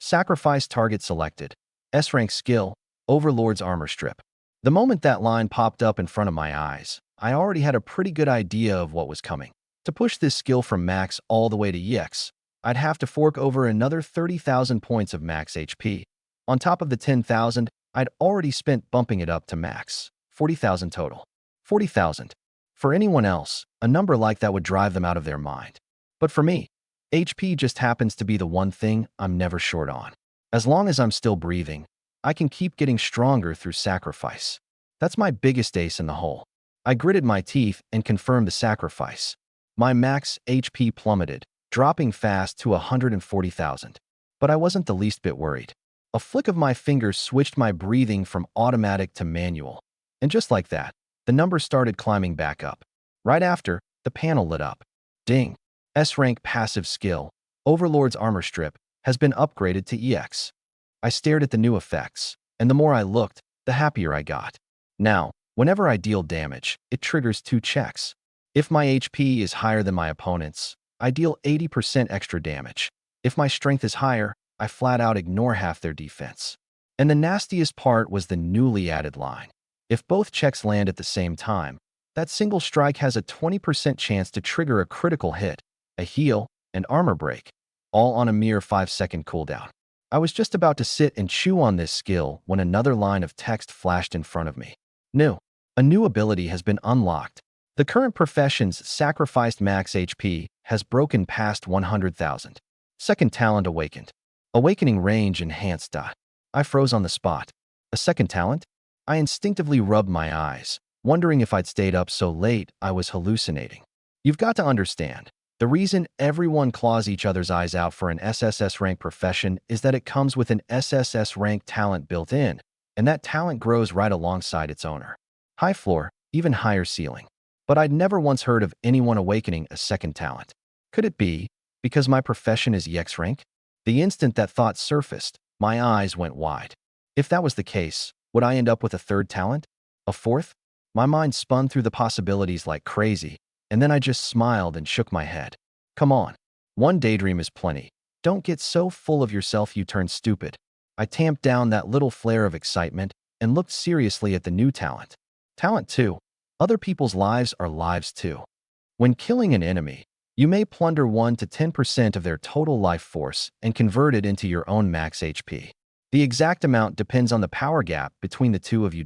Sacrifice target selected. S-rank skill, Overlord's armor strip. The moment that line popped up in front of my eyes, I already had a pretty good idea of what was coming. To push this skill from max all the way to EX, I'd have to fork over another 30,000 points of max HP. On top of the 10,000, I'd already spent bumping it up to max. 40,000 total. 40,000. For anyone else, a number like that would drive them out of their mind. But for me, HP just happens to be the one thing I'm never short on. As long as I'm still breathing, I can keep getting stronger through sacrifice. That's my biggest ace in the hole. I gritted my teeth and confirmed the sacrifice. My max HP plummeted, dropping fast to 140,000. But I wasn't the least bit worried. A flick of my fingers switched my breathing from automatic to manual. And just like that, the number started climbing back up. Right after, the panel lit up. Ding! S-rank passive skill, Overlord's armor strip, has been upgraded to EX. I stared at the new effects, and the more I looked, the happier I got. Now, whenever I deal damage, it triggers 2 checks. If my HP is higher than my opponent's, I deal 80% extra damage. If my strength is higher, I flat out ignore half their defense. And the nastiest part was the newly added line. If both checks land at the same time, that single strike has a 20% chance to trigger a critical hit, a heal, and armor break, all on a mere 5-second cooldown. I was just about to sit and chew on this skill when another line of text flashed in front of me. New. A new ability has been unlocked. The current profession's sacrificed max HP has broken past 100,000. Second talent awakened. Awakening range enhanced. I froze on the spot. A second talent? I instinctively rubbed my eyes, wondering if I'd stayed up so late I was hallucinating. You've got to understand, the reason everyone claws each other's eyes out for an SSS rank profession is that it comes with an SSS rank talent built in, and that talent grows right alongside its owner. High floor, even higher ceiling. But I'd never once heard of anyone awakening a second talent. Could it be because my profession is EX rank? The instant that thought surfaced, my eyes went wide. If that was the case, would I end up with a third talent? A fourth? My mind spun through the possibilities like crazy, and then I just smiled and shook my head. Come on. One daydream is plenty. Don't get so full of yourself you turn stupid. I tamped down that little flare of excitement and looked seriously at the new talent. Talent 2. Other people's lives are lives too. When killing an enemy, you may plunder 1 to 10% of their total life force and convert it into your own max HP. The exact amount depends on the power gap between the two of you.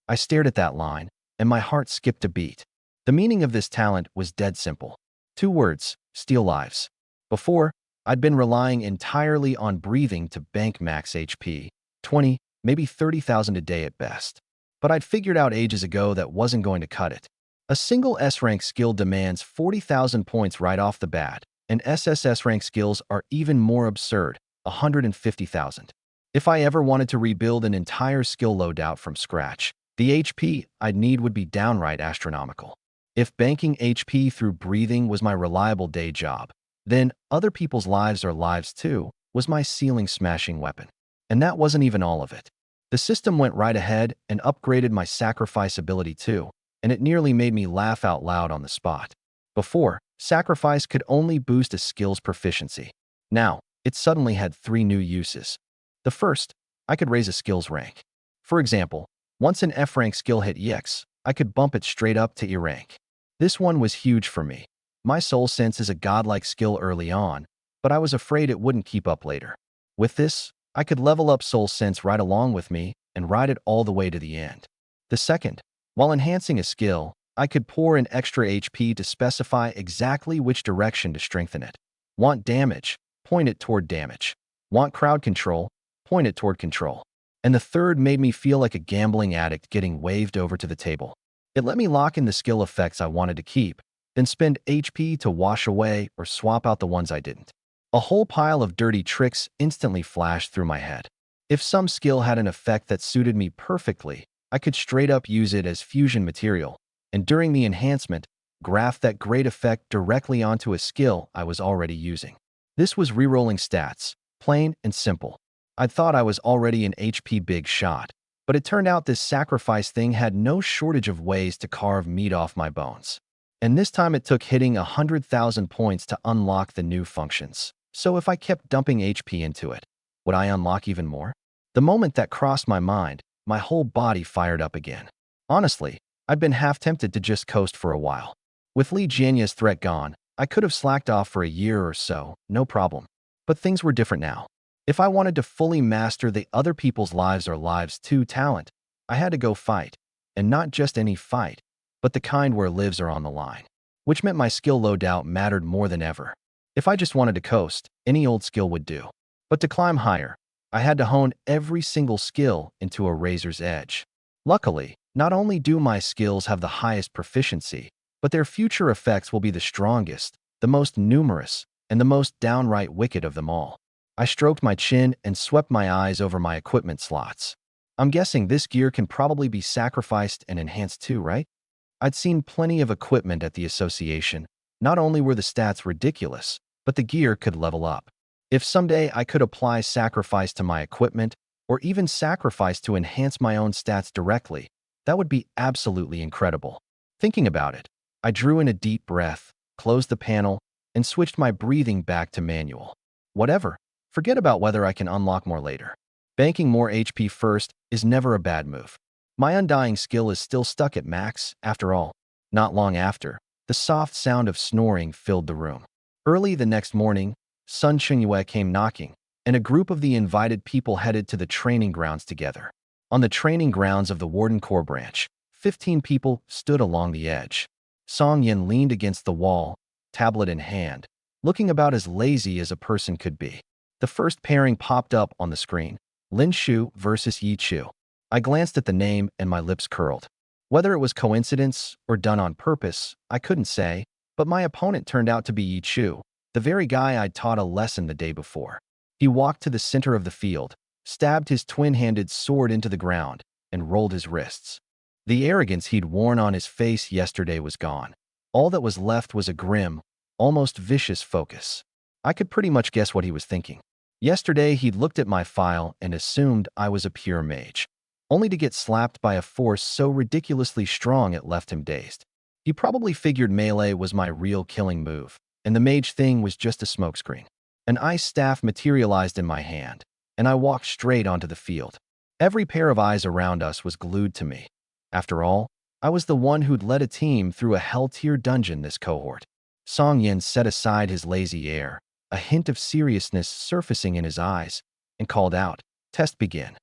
I stared at that line, and my heart skipped a beat. The meaning of this talent was dead simple. 2 words, steal lives. Before, I'd been relying entirely on breathing to bank max HP, 20, maybe 30,000 a day at best. But I'd figured out ages ago that wasn't going to cut it. A single S-rank skill demands 40,000 points right off the bat, and SSS rank skills are even more absurd, 150,000. If I ever wanted to rebuild an entire skill loadout from scratch, the HP I'd need would be downright astronomical. If banking HP through breathing was my reliable day job, then other people's lives are lives too was my ceiling-smashing weapon. And that wasn't even all of it. The system went right ahead and upgraded my sacrifice ability too, and it nearly made me laugh out loud on the spot. Before, sacrifice could only boost a skill's proficiency. Now, it suddenly had 3 new uses. The first, I could raise a skill's rank. For example, once an F-rank skill hit EX, I could bump it straight up to E rank. This one was huge for me. My soul sense is a godlike skill early on, but I was afraid it wouldn't keep up later. With this, I could level up soul sense right along with me and ride it all the way to the end. The second, while enhancing a skill, I could pour in extra HP to specify exactly which direction to strengthen it. Want damage? Point it toward damage. Want crowd control? Point it toward control. And the third made me feel like a gambling addict getting waved over to the table. It let me lock in the skill effects I wanted to keep, then spend HP to wash away or swap out the ones I didn't. A whole pile of dirty tricks instantly flashed through my head. If some skill had an effect that suited me perfectly, I could straight up use it as fusion material, and during the enhancement, graft that great effect directly onto a skill I was already using. This was rerolling stats, plain and simple. I'd thought I was already an HP big shot, but it turned out this sacrifice thing had no shortage of ways to carve meat off my bones. And this time it took hitting 100,000 points to unlock the new functions. So if I kept dumping HP into it, Would I unlock even more? The moment that crossed my mind, my whole body fired up again. Honestly, I'd been half tempted to just coast for a while. With Li Jianya's threat gone, I could have slacked off for a year or so, no problem. But things were different now. If I wanted to fully master the other people's lives or lives too talent, I had to go fight. And not just any fight, but the kind where lives are on the line. Which meant my skill loadout mattered more than ever. If I just wanted to coast, any old skill would do. But to climb higher, I had to hone every single skill into a razor's edge. Luckily, not only do my skills have the highest proficiency, but their future effects will be the strongest, the most numerous, and the most downright wicked of them all. I stroked my chin and swept my eyes over my equipment slots. I'm guessing this gear can probably be sacrificed and enhanced too, right? I'd seen plenty of equipment at the association. Not only were the stats ridiculous, but the gear could level up. If someday I could apply sacrifice to my equipment, or even sacrifice to enhance my own stats directly, that would be absolutely incredible. Thinking about it, I drew in a deep breath, closed the panel, and switched my breathing back to manual. Whatever, forget about whether I can unlock more later. Banking more HP first is never a bad move. My undying skill is still stuck at max, after all. Not long after, the soft sound of snoring filled the room. Early the next morning, Sun Chengyue came knocking, and a group of the invited people headed to the training grounds together. On the training grounds of the Warden Corps branch, 15 people stood along the edge. Song Yin leaned against the wall, tablet in hand, looking about as lazy as a person could be. The first pairing popped up on the screen, Lin Shu versus Yi Chu. I glanced at the name and my lips curled. Whether it was coincidence or done on purpose, I couldn't say, but my opponent turned out to be Yi Chu, the very guy I'd taught a lesson the day before. He walked to the center of the field, stabbed his twin-handed sword into the ground, and rolled his wrists. The arrogance he'd worn on his face yesterday was gone. All that was left was a grim, almost vicious focus. I could pretty much guess what he was thinking. Yesterday, he'd looked at my file and assumed I was a pure mage, only to get slapped by a force so ridiculously strong it left him dazed. He probably figured melee was my real killing move, and the mage thing was just a smokescreen. An ice staff materialized in my hand, and I walked straight onto the field. Every pair of eyes around us was glued to me. After all, I was the one who'd led a team through a hell-tier dungeon this cohort. Song Yin set aside his lazy air, a hint of seriousness surfacing in his eyes, and called out, "Test begin."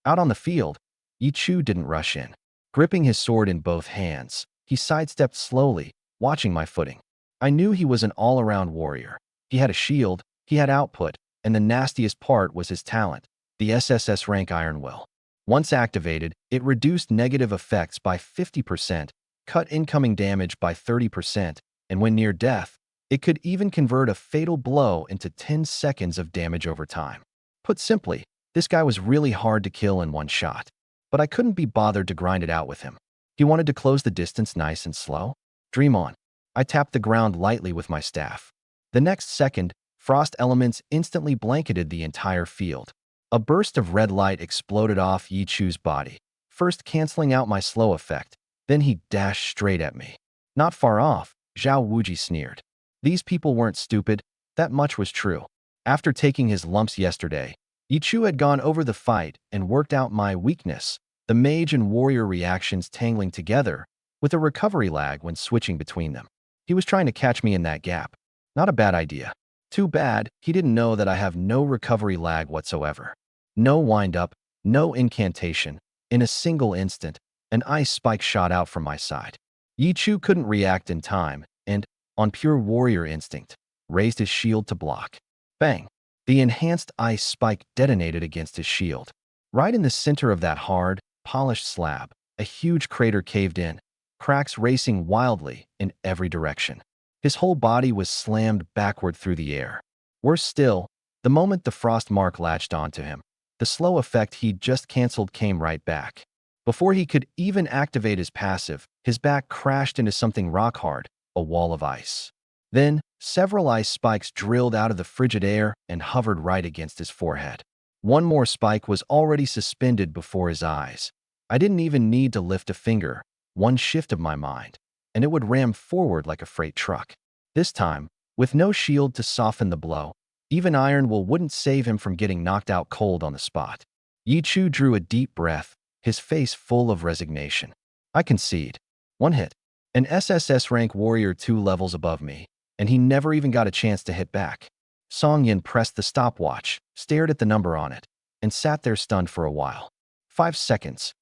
Out on the field, Yi Chu didn't rush in. Gripping his sword in both hands, he sidestepped slowly, watching my footing. I knew he was an all-around warrior. He had a shield, he had output, and the nastiest part was his talent, the SSS rank Iron Will. Once activated, it reduced negative effects by 50%, cut incoming damage by 30%, and when near death, it could even convert a fatal blow into 10 seconds of damage over time. Put simply, this guy was really hard to kill in one shot, but I couldn't be bothered to grind it out with him. He wanted to close the distance nice and slow. Dream on. I tapped the ground lightly with my staff. The next second, frost elements instantly blanketed the entire field. A burst of red light exploded off Yi Chu's body, first canceling out my slow effect. Then he dashed straight at me. Not far off, Zhao Wuji sneered. These people weren't stupid, that much was true. After taking his lumps yesterday, Yi Chu had gone over the fight and worked out my weakness, the mage and warrior reactions tangling together, with a recovery lag when switching between them. He was trying to catch me in that gap. Not a bad idea. Too bad he didn't know that I have no recovery lag whatsoever. No wind-up, no incantation. In a single instant, an ice spike shot out from my side. Yi Chu couldn't react in time, and, on pure warrior instinct, raised his shield to block. Bang! The enhanced ice spike detonated against his shield. Right in the center of that hard, polished slab, a huge crater caved in, cracks racing wildly in every direction. His whole body was slammed backward through the air. Worse still, the moment the frost mark latched onto him, the slow effect he'd just canceled came right back. Before he could even activate his passive, his back crashed into something rock-hard, a wall of ice. Then, several ice spikes drilled out of the frigid air and hovered right against his forehead. One more spike was already suspended before his eyes. I didn't even need to lift a finger, one shift of my mind, and it would ram forward like a freight truck. This time, with no shield to soften the blow, Even Iron Will wouldn't save him from getting knocked out cold on the spot. Yi Chu drew a deep breath, his face full of resignation. I concede. One hit. An SSS rank warrior 2 levels above me, and he never even got a chance to hit back. Song Yin pressed the stopwatch, stared at the number on it, and sat there stunned for a while. 5 seconds.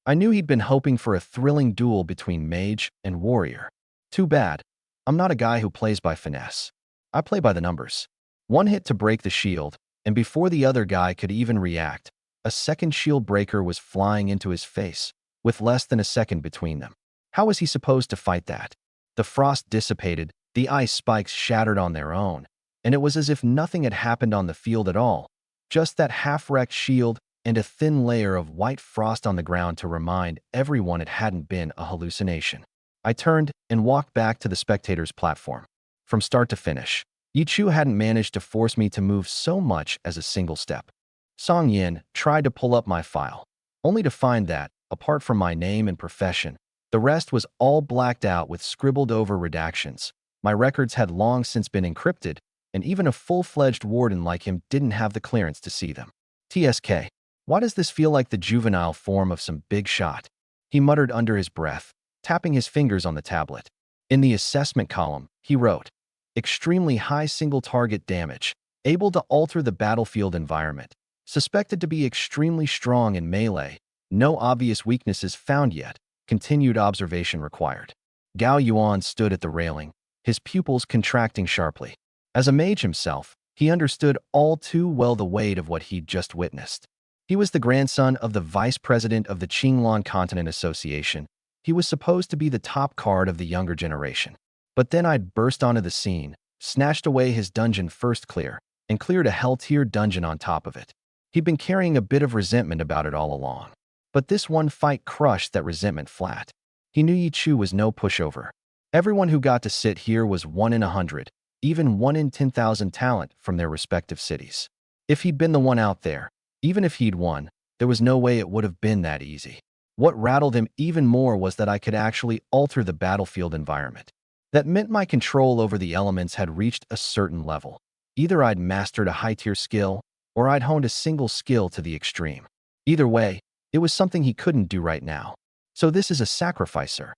I knew he'd been hoping for a thrilling duel between mage and warrior. Too bad. I'm not a guy who plays by finesse. I play by the numbers. One hit to break the shield, and before the other guy could even react, a second shield breaker was flying into his face, with less than a second between them. How was he supposed to fight that? The frost dissipated, the ice spikes shattered on their own, and it was as if nothing had happened on the field at all. Just that half-wrecked shield and a thin layer of white frost on the ground to remind everyone it hadn't been a hallucination. I turned and walked back to the spectators' platform. From start to finish, Yi Chu hadn't managed to force me to move so much as a single step. Song Yin tried to pull up my file, only to find that, apart from my name and profession, the rest was all blacked out with scribbled-over redactions. My records had long since been encrypted, and even a full-fledged warden like him didn't have the clearance to see them. TSK. Why does this feel like the juvenile form of some big shot? He muttered under his breath, tapping his fingers on the tablet. In the assessment column, he wrote, extremely high single-target damage, able to alter the battlefield environment, suspected to be extremely strong in melee, no obvious weaknesses found yet, continued observation required. Gao Yuan stood at the railing, his pupils contracting sharply. As a mage himself, he understood all too well the weight of what he'd just witnessed. He was the grandson of the vice president of the Qinglan Continent Association. He was supposed to be the top card of the younger generation. But then I'd burst onto the scene, snatched away his dungeon first clear, and cleared a hell-tier dungeon on top of it. He'd been carrying a bit of resentment about it all along. But this one fight crushed that resentment flat. He knew Yi Chu was no pushover. Everyone who got to sit here was 1 in 100, even 1 in 10,000 talent from their respective cities. If he'd been the one out there, even if he'd won, there was no way it would have been that easy. What rattled him even more was that I could actually alter the battlefield environment. That meant my control over the elements had reached a certain level. Either I'd mastered a high-tier skill, or I'd honed a single skill to the extreme. Either way, it was something he couldn't do right now. So this is a sacrificer.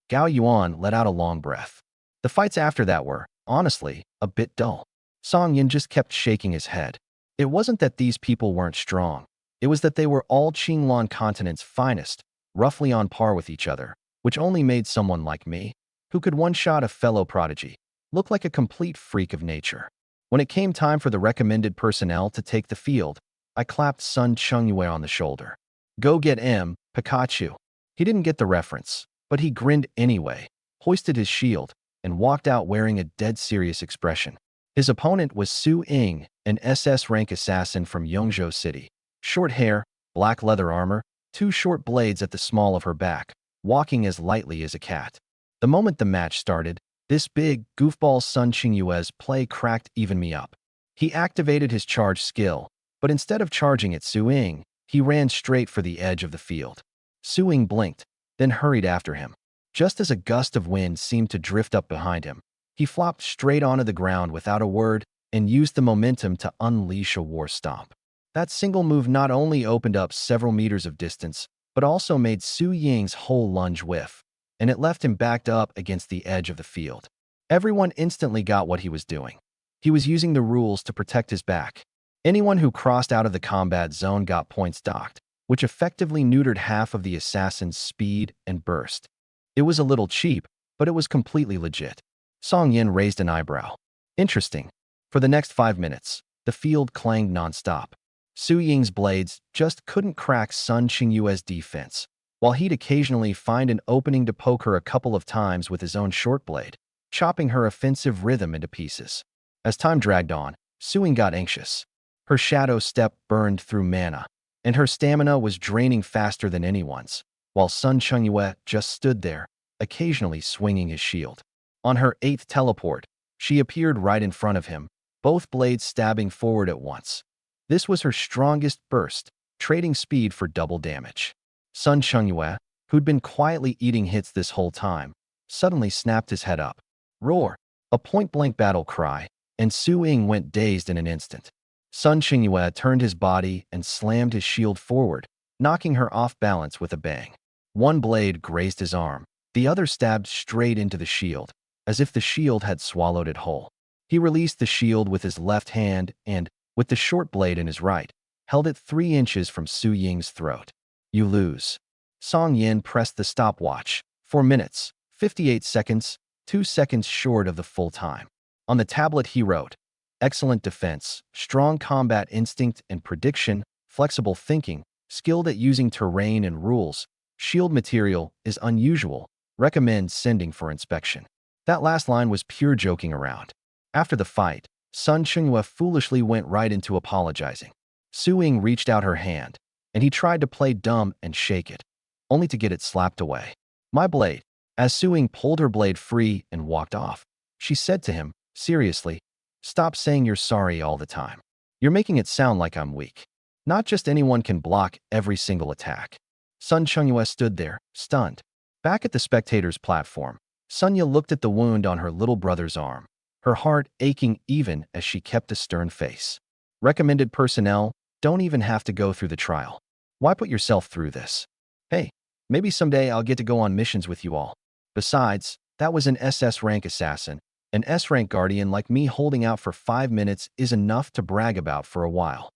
Gao Yuan let out a long breath. The fights after that were, honestly, a bit dull. Song Yin just kept shaking his head. It wasn't that these people weren't strong. It was that they were all Qinglan Continent's finest, roughly on par with each other, which only made someone like me, who could one-shot a fellow prodigy, look like a complete freak of nature. When it came time for the recommended personnel to take the field, I clapped Sun Chungyue on the shoulder. Go get M, Pikachu. He didn't get the reference, but he grinned anyway, hoisted his shield, and walked out wearing a dead-serious expression. His opponent was Su Ying, an SS rank assassin from Yongzhou City. Short hair, black leather armor, 2 short blades at the small of her back, walking as lightly as a cat. The moment the match started, this big, goofball Sun Qingyue's play cracked even me up. He activated his charge skill, but instead of charging at Su Ying, he ran straight for the edge of the field. Su Ying blinked, then hurried after him. Just as a gust of wind seemed to drift up behind him, he flopped straight onto the ground without a word and used the momentum to unleash a war stomp. That single move not only opened up several meters of distance, but also made Su Ying's whole lunge whiff, and it left him backed up against the edge of the field. Everyone instantly got what he was doing. He was using the rules to protect his back. Anyone who crossed out of the combat zone got points docked, which effectively neutered half of the assassin's speed and burst. It was a little cheap, but it was completely legit. Song Yin raised an eyebrow. Interesting. For the next 5 minutes, the field clanged nonstop. Su Ying's blades just couldn't crack Sun Qingyue's defense, while he'd occasionally find an opening to poke her a couple of times with his own short blade, chopping her offensive rhythm into pieces. As time dragged on, Su Ying got anxious. Her shadow step burned through mana, and her stamina was draining faster than anyone's, while Sun Qingyue just stood there, occasionally swinging his shield. On her 8th teleport, she appeared right in front of him, both blades stabbing forward at once. This was her strongest burst, trading speed for double damage. Sun Chungyue, who'd been quietly eating hits this whole time, suddenly snapped his head up. Roar! A point-blank battle cry, and Su Ying went dazed in an instant. Sun Qingyue turned his body and slammed his shield forward, knocking her off balance with a bang. One blade grazed his arm, the other stabbed straight into the shield, as if the shield had swallowed it whole. He released the shield with his left hand and, with the short blade in his right, held it 3 inches from Su Ying's throat. You lose. Song Yin pressed the stopwatch. 4 minutes, 58 seconds, 2 seconds short of the full time. On the tablet he wrote, excellent defense, strong combat instinct and prediction, flexible thinking, skilled at using terrain and rules, shield material is unusual, recommend sending for inspection. That last line was pure joking around. After the fight, Sun Qingyue foolishly went right into apologizing. Su Ying reached out her hand, and he tried to play dumb and shake it, only to get it slapped away. My blade. As Su Ying pulled her blade free and walked off, she said to him, seriously, stop saying you're sorry all the time. You're making it sound like I'm weak. Not just anyone can block every single attack. Sun Qingyue stood there, stunned. Back at the spectators' platform, Sunya looked at the wound on her little brother's arm, her heart aching even as she kept a stern face. Recommended personnel don't even have to go through the trial. Why put yourself through this? Hey, maybe someday I'll get to go on missions with you all. Besides, that was an SS rank assassin. An S rank guardian like me holding out for 5 minutes is enough to brag about for a while.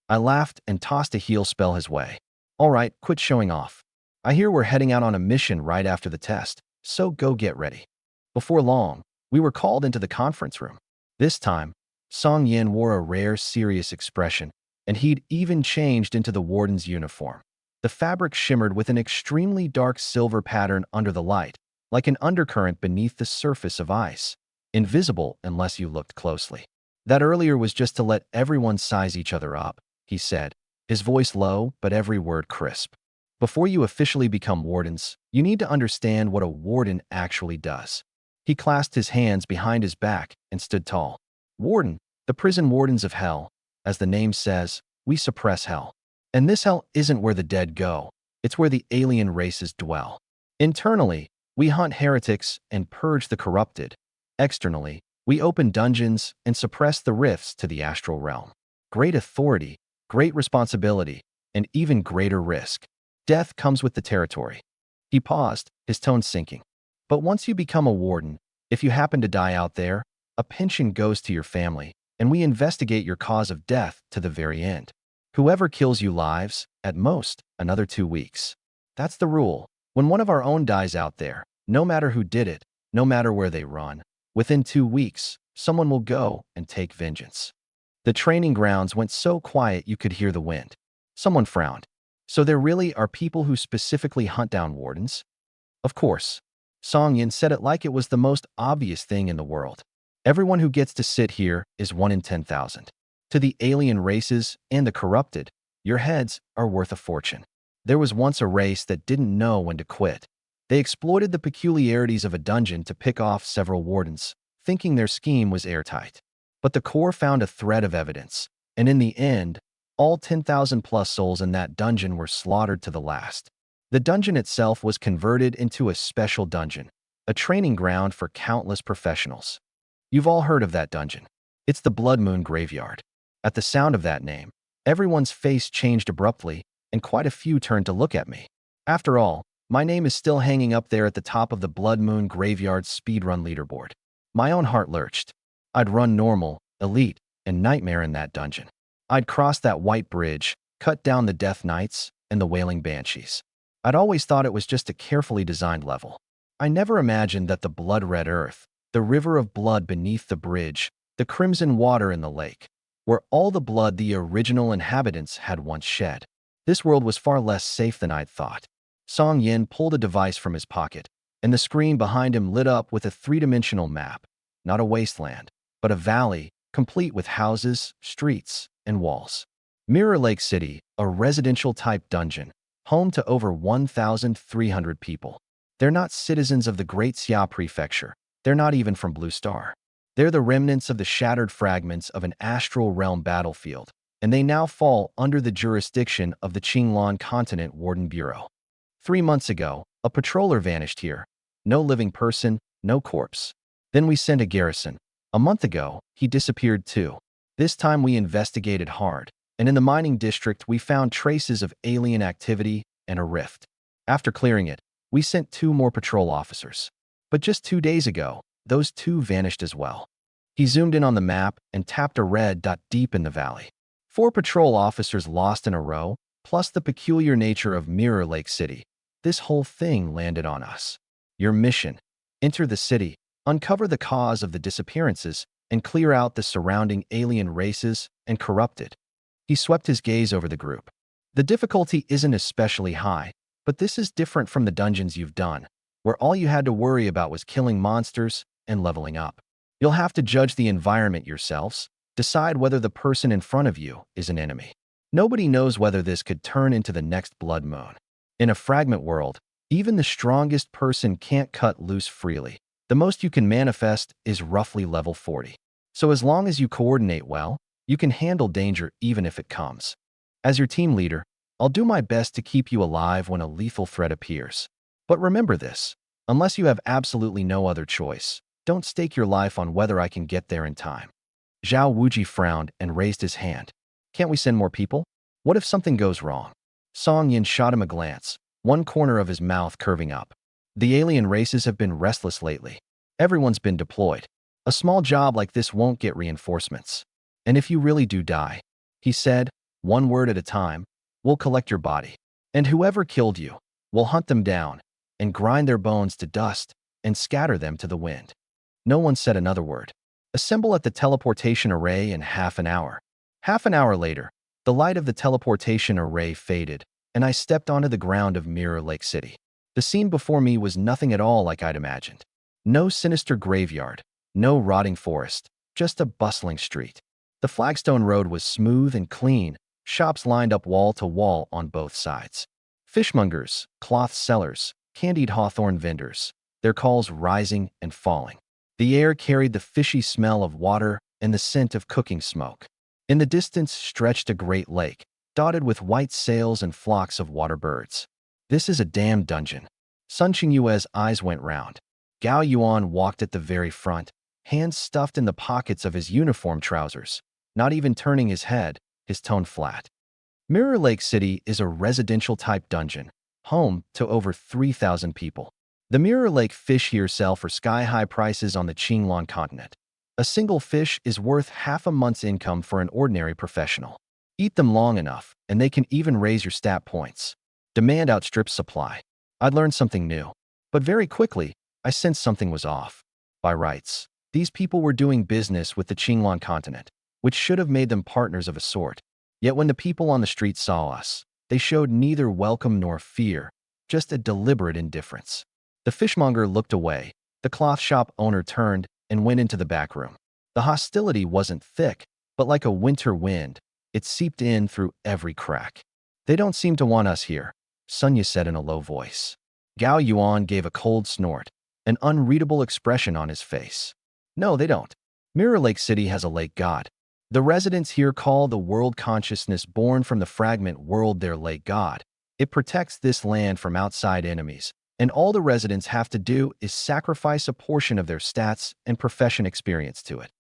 I laughed and tossed a heal spell his way. All right, quit showing off. I hear we're heading out on a mission right after the test, so go get ready. Before long, we were called into the conference room. This time, Song Yin wore a rare, serious expression, and he'd even changed into the warden's uniform. The fabric shimmered with an extremely dark silver pattern under the light, like an undercurrent beneath the surface of ice, invisible unless you looked closely. That earlier was just to let everyone size each other up, he said, his voice low but every word crisp. Before you officially become wardens, you need to understand what a warden actually does. He clasped his hands behind his back and stood tall. Warden, the prison wardens of hell. As the name says, we suppress hell. And this hell isn't where the dead go. It's where the alien races dwell. Internally, we hunt heretics and purge the corrupted. Externally, we open dungeons and suppress the rifts to the astral realm. Great authority, great responsibility, and even greater risk. Death comes with the territory. He paused, his tone sinking. But once you become a warden, if you happen to die out there, a pension goes to your family, and we investigate your cause of death to the very end. Whoever kills you lives, at most, another 2 weeks. That's the rule. When one of our own dies out there, no matter who did it, no matter where they run, within 2 weeks, someone will go and take vengeance. The training grounds went so quiet you could hear the wind. Someone frowned. So there really are people who specifically hunt down wardens? Of course. Song Yin said it like it was the most obvious thing in the world. Everyone who gets to sit here is 1 in 10,000. To the alien races and the corrupted, your heads are worth a fortune. There was once a race that didn't know when to quit. They exploited the peculiarities of a dungeon to pick off several wardens, thinking their scheme was airtight. But the core found a thread of evidence, and in the end, all 10,000 plus souls in that dungeon were slaughtered to the last. The dungeon itself was converted into a special dungeon, a training ground for countless professionals. You've all heard of that dungeon. It's the Blood Moon Graveyard. At the sound of that name, everyone's face changed abruptly, and quite a few turned to look at me. After all, my name is still hanging up there at the top of the Blood Moon Graveyard speedrun leaderboard. My own heart lurched. I'd run normal, elite, and nightmare in that dungeon. I'd cross that white bridge, cut down the Death Knights and the Wailing Banshees. I'd always thought it was just a carefully designed level. I never imagined that the blood-red earth, the river of blood beneath the bridge, the crimson water in the lake, were all the blood the original inhabitants had once shed. This world was far less safe than I'd thought. Song Yin pulled a device from his pocket, and the screen behind him lit up with a 3-dimensional map. Not a wasteland, but a valley, complete with houses, streets, and walls. Mirror Lake City, a residential-type dungeon, home to over 1,300 people. They're not citizens of the Great Xia Prefecture. They're not even from Blue Star. They're the remnants of the shattered fragments of an astral realm battlefield, and they now fall under the jurisdiction of the Qinglan Continent Warden Bureau. 3 months ago, a patroller vanished here. No living person, no corpse. Then we sent a garrison, A month ago, he disappeared too. This time we investigated hard, and in the mining district we found traces of alien activity and a rift. After clearing it, we sent 2 more patrol officers. But just 2 days ago, those 2 vanished as well. He zoomed in on the map and tapped a red dot deep in the valley. 4 patrol officers lost in a row, plus the peculiar nature of Mirror Lake City. This whole thing landed on us. Your mission: enter the city, uncover the cause of the disappearances, and clear out the surrounding alien races and corrupt it. He swept his gaze over the group. The difficulty isn't especially high, but this is different from the dungeons you've done, where all you had to worry about was killing monsters and leveling up. You'll have to judge the environment yourselves, decide whether the person in front of you is an enemy. Nobody knows whether this could turn into the next blood moon. In a fragment world, even the strongest person can't cut loose freely. The most you can manifest is roughly level 40. So as long as you coordinate well, you can handle danger even if it comes. As your team leader, I'll do my best to keep you alive when a lethal threat appears. But remember this: unless you have absolutely no other choice, don't stake your life on whether I can get there in time. Zhao Wuji frowned and raised his hand. Can't we send more people? What if something goes wrong? Song Yin shot him a glance, one corner of his mouth curving up. The alien races have been restless lately. Everyone's been deployed. A small job like this won't get reinforcements. And if you really do die, he said, one word at a time, we'll collect your body. And whoever killed you, we'll hunt them down and grind their bones to dust and scatter them to the wind. No one said another word. Assemble at the teleportation array in half an hour. Half an hour later, the light of the teleportation array faded, and I stepped onto the ground of Mirror Lake City. The scene before me was nothing at all like I'd imagined. No sinister graveyard, no rotting forest, just a bustling street. The flagstone road was smooth and clean, shops lined up wall to wall on both sides. Fishmongers, cloth sellers, candied hawthorn vendors, their calls rising and falling. The air carried the fishy smell of water and the scent of cooking smoke. In the distance stretched a great lake, dotted with white sails and flocks of water birds. This is a damn dungeon. Sun Qingyue's eyes went round. Gao Yuan walked at the very front, hands stuffed in the pockets of his uniform trousers, not even turning his head, his tone flat. Mirror Lake City is a residential-type dungeon, home to over 3,000 people. The Mirror Lake fish here sell for sky-high prices on the Qinglan continent. A single fish is worth half a month's income for an ordinary professional. Eat them long enough, and they can even raise your stat points. Demand outstrips supply. I'd learned something new. But very quickly, I sensed something was off. By rights, these people were doing business with the Qinglan continent, which should have made them partners of a sort. Yet when the people on the street saw us, they showed neither welcome nor fear, just a deliberate indifference. The fishmonger looked away. The cloth shop owner turned and went into the back room. The hostility wasn't thick, but like a winter wind, it seeped in through every crack. They don't seem to want us here, Sunya said in a low voice. Gao Yuan gave a cold snort, an unreadable expression on his face. No, they don't. Mirror Lake City has a lake god. The residents here call the world consciousness born from the fragment world their lake god. It protects this land from outside enemies, and all the residents have to do is sacrifice a portion of their stats and profession experience to it.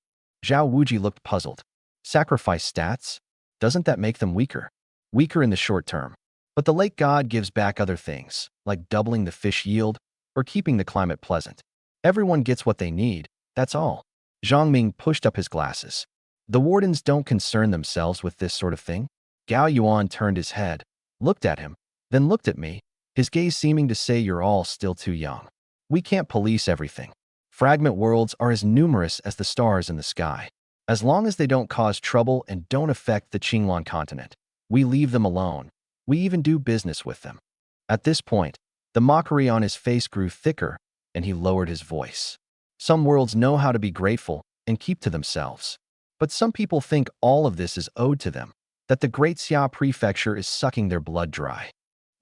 Zhao Wuji looked puzzled. Sacrifice stats? Doesn't that make them weaker? Weaker in the short term. But the lake god gives back other things, like doubling the fish yield or keeping the climate pleasant. Everyone gets what they need, that's all. Zhang Ming pushed up his glasses. The wardens don't concern themselves with this sort of thing. Gao Yuan turned his head, looked at him, then looked at me, his gaze seeming to say you're all still too young. We can't police everything. Fragment worlds are as numerous as the stars in the sky. As long as they don't cause trouble and don't affect the Qinglan continent, we leave them alone. We even do business with them. At this point, the mockery on his face grew thicker, and he lowered his voice. Some worlds know how to be grateful and keep to themselves. But some people think all of this is owed to them, that the Great Xia Prefecture is sucking their blood dry.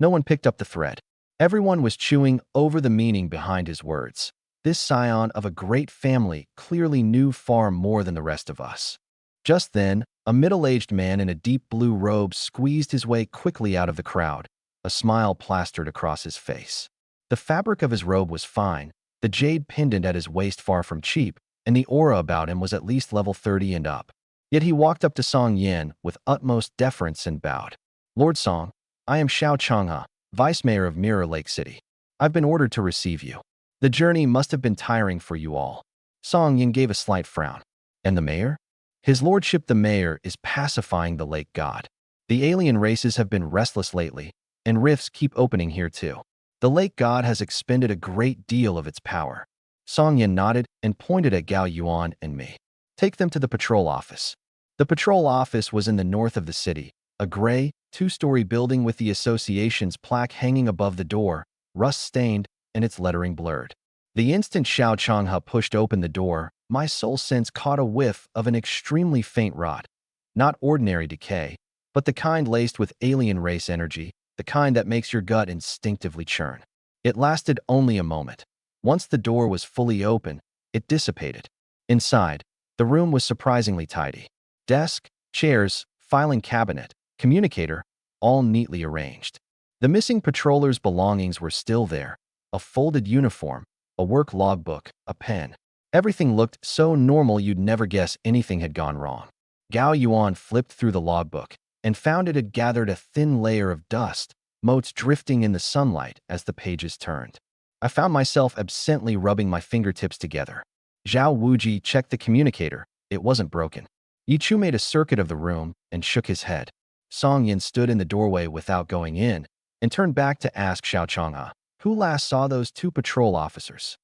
No one picked up the thread. Everyone was chewing over the meaning behind his words. This scion of a great family clearly knew far more than the rest of us. Just then, a middle-aged man in a deep blue robe squeezed his way quickly out of the crowd, a smile plastered across his face. The fabric of his robe was fine, the jade pendant at his waist far from cheap, and the aura about him was at least level 30 and up. Yet he walked up to Song Yin with utmost deference and bowed. Lord Song, I am Xiao Changhe, Vice Mayor of Mirror Lake City. I've been ordered to receive you. The journey must have been tiring for you all. Song Yin gave a slight frown. And the mayor? His lordship the mayor is pacifying the lake god. The alien races have been restless lately, and rifts keep opening here too. The lake god has expended a great deal of its power. Song Yin nodded and pointed at Gao Yuan and me. Take them to the patrol office. The patrol office was in the north of the city, a gray, two-story building with the association's plaque hanging above the door, rust-stained, and its lettering blurred. The instant Xiao Changhe pushed open the door, my soul sense caught a whiff of an extremely faint rot. Not ordinary decay, but the kind laced with alien race energy, the kind that makes your gut instinctively churn. It lasted only a moment. Once the door was fully open, it dissipated. Inside, the room was surprisingly tidy. Desk, chairs, filing cabinet, communicator, all neatly arranged. The missing patroller's belongings were still there. A folded uniform, a work logbook, a pen. Everything looked so normal you'd never guess anything had gone wrong. Gao Yuan flipped through the logbook and found it had gathered a thin layer of dust, motes drifting in the sunlight as the pages turned. I found myself absently rubbing my fingertips together. Zhao Wuji checked the communicator. It wasn't broken. Yichu made a circuit of the room and shook his head. Song Yin stood in the doorway without going in and turned back to ask Xiao Changhe, who last saw those two patrol officers.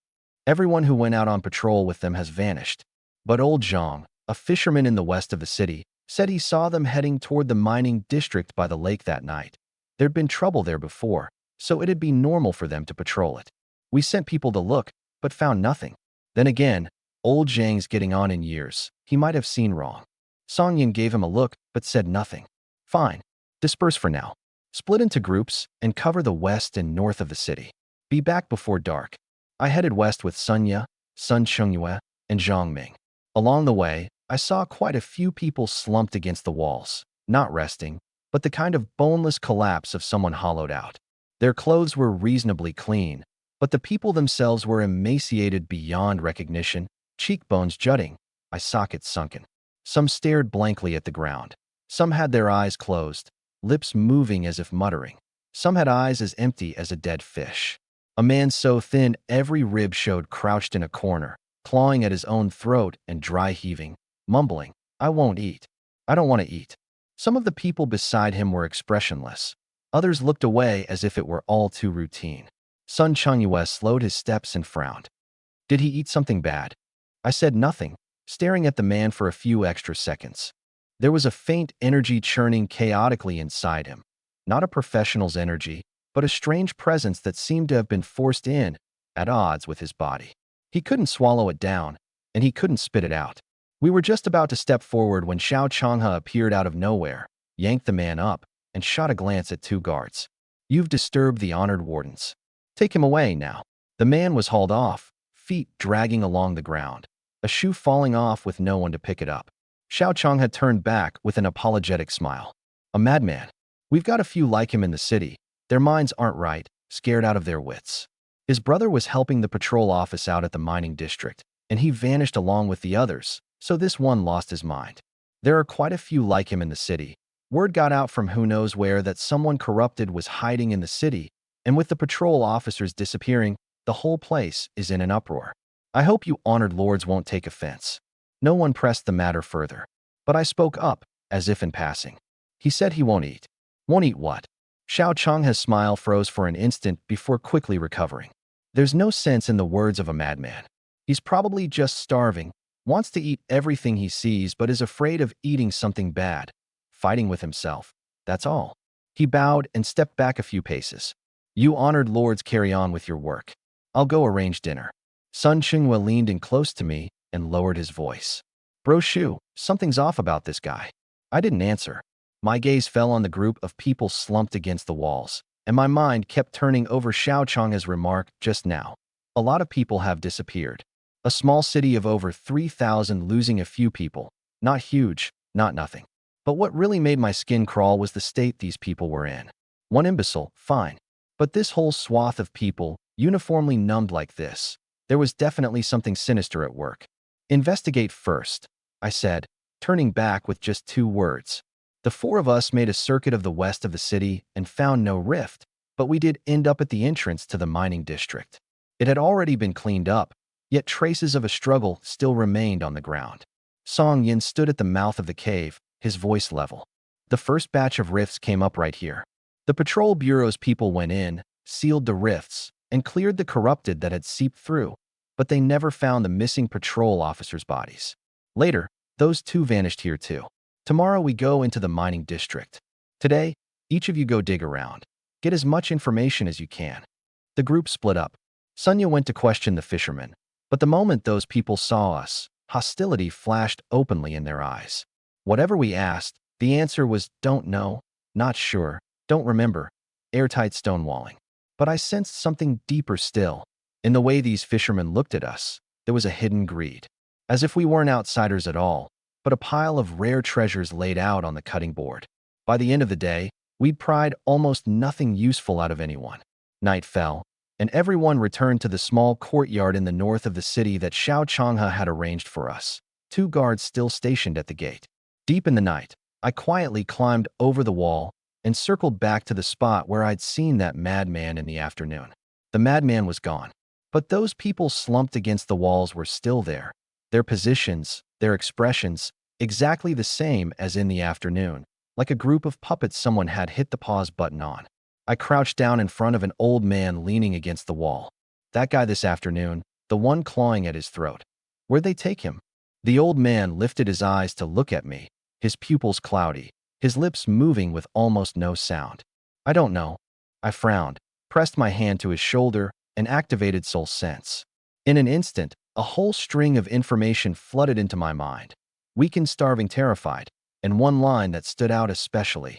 Everyone who went out on patrol with them has vanished. But old Zhang, a fisherman in the west of the city, said he saw them heading toward the mining district by the lake that night. There'd been trouble there before, so it'd be normal for them to patrol it. We sent people to look, but found nothing. Then again, old Zhang's getting on in years. He might have seen wrong. Song Yin gave him a look, but said nothing. Fine. Disperse for now. Split into groups and cover the west and north of the city. Be back before dark. I headed west with Sun Ye, Sun Chengyue, and Zhang Ming. Along the way, I saw quite a few people slumped against the walls, not resting, but the kind of boneless collapse of someone hollowed out. Their clothes were reasonably clean, but the people themselves were emaciated beyond recognition, cheekbones jutting, eye sockets sunken. Some stared blankly at the ground. Some had their eyes closed, lips moving as if muttering. Some had eyes as empty as a dead fish. A man so thin every rib showed crouched in a corner, clawing at his own throat and dry heaving, mumbling, I won't eat. I don't want to eat. Some of the people beside him were expressionless. Others looked away as if it were all too routine. Sun Chengyue slowed his steps and frowned. Did he eat something bad? I said nothing, staring at the man for a few extra seconds. There was a faint energy churning chaotically inside him. Not a professional's energy, but a strange presence that seemed to have been forced in, at odds with his body. He couldn't swallow it down, and he couldn't spit it out. We were just about to step forward when Xiao Changhe appeared out of nowhere, yanked the man up, and shot a glance at two guards. You've disturbed the honored wardens. Take him away now. The man was hauled off, feet dragging along the ground, a shoe falling off with no one to pick it up. Xiao Changhe turned back with an apologetic smile. A madman. We've got a few like him in the city. Their minds aren't right, scared out of their wits. His brother was helping the patrol office out at the mining district, and he vanished along with the others, so this one lost his mind. There are quite a few like him in the city. Word got out from who knows where that someone corrupted was hiding in the city, and with the patrol officers disappearing, the whole place is in an uproar. I hope you honored lords won't take offense. No one pressed the matter further, but I spoke up, as if in passing. He said he won't eat. Won't eat what? Xiao Changhe's smile froze for an instant before quickly recovering. There's no sense in the words of a madman. He's probably just starving, wants to eat everything he sees but is afraid of eating something bad, fighting with himself. That's all. He bowed and stepped back a few paces. You honored lords carry on with your work. I'll go arrange dinner. Sun Chengyue leaned in close to me and lowered his voice. Bro Shu, something's off about this guy. I didn't answer. My gaze fell on the group of people slumped against the walls, and my mind kept turning over Xiao Changhe's remark just now. A lot of people have disappeared. A small city of over 3,000 losing a few people. Not huge, not nothing. But what really made my skin crawl was the state these people were in. One imbecile, fine. But this whole swath of people, uniformly numbed like this, there was definitely something sinister at work. Investigate first, I said, turning back with just 2 words. The 4 of us made a circuit of the west of the city and found no rift, but we did end up at the entrance to the mining district. It had already been cleaned up, yet traces of a struggle still remained on the ground. Song Yin stood at the mouth of the cave, his voice level. The first batch of rifts came up right here. The patrol bureau's people went in, sealed the rifts, and cleared the corrupted that had seeped through, but they never found the missing patrol officers' bodies. Later, those 2 vanished here too. Tomorrow we go into the mining district. Today, each of you go dig around. Get as much information as you can. The group split up. Sunya went to question the fishermen, but the moment those people saw us, hostility flashed openly in their eyes. Whatever we asked, the answer was don't know, not sure, don't remember, airtight stonewalling. But I sensed something deeper still. In the way these fishermen looked at us, there was a hidden greed. As if we weren't outsiders at all, but a pile of rare treasures laid out on the cutting board. By the end of the day, we'd pried almost nothing useful out of anyone. Night fell, and everyone returned to the small courtyard in the north of the city that Xiao Changhe had arranged for us. 2 guards still stationed at the gate. Deep in the night, I quietly climbed over the wall and circled back to the spot where I'd seen that madman in the afternoon. The madman was gone, but those people slumped against the walls were still there. Their positions, their expressions, exactly the same as in the afternoon, like a group of puppets someone had hit the pause button on. I crouched down in front of an old man leaning against the wall. That guy this afternoon, the one clawing at his throat. Where'd they take him? The old man lifted his eyes to look at me, his pupils cloudy, his lips moving with almost no sound. I don't know. I frowned, pressed my hand to his shoulder, and activated Soul Sense. In an instant, a whole string of information flooded into my mind. Weakened, starving, terrified, and one line that stood out especially.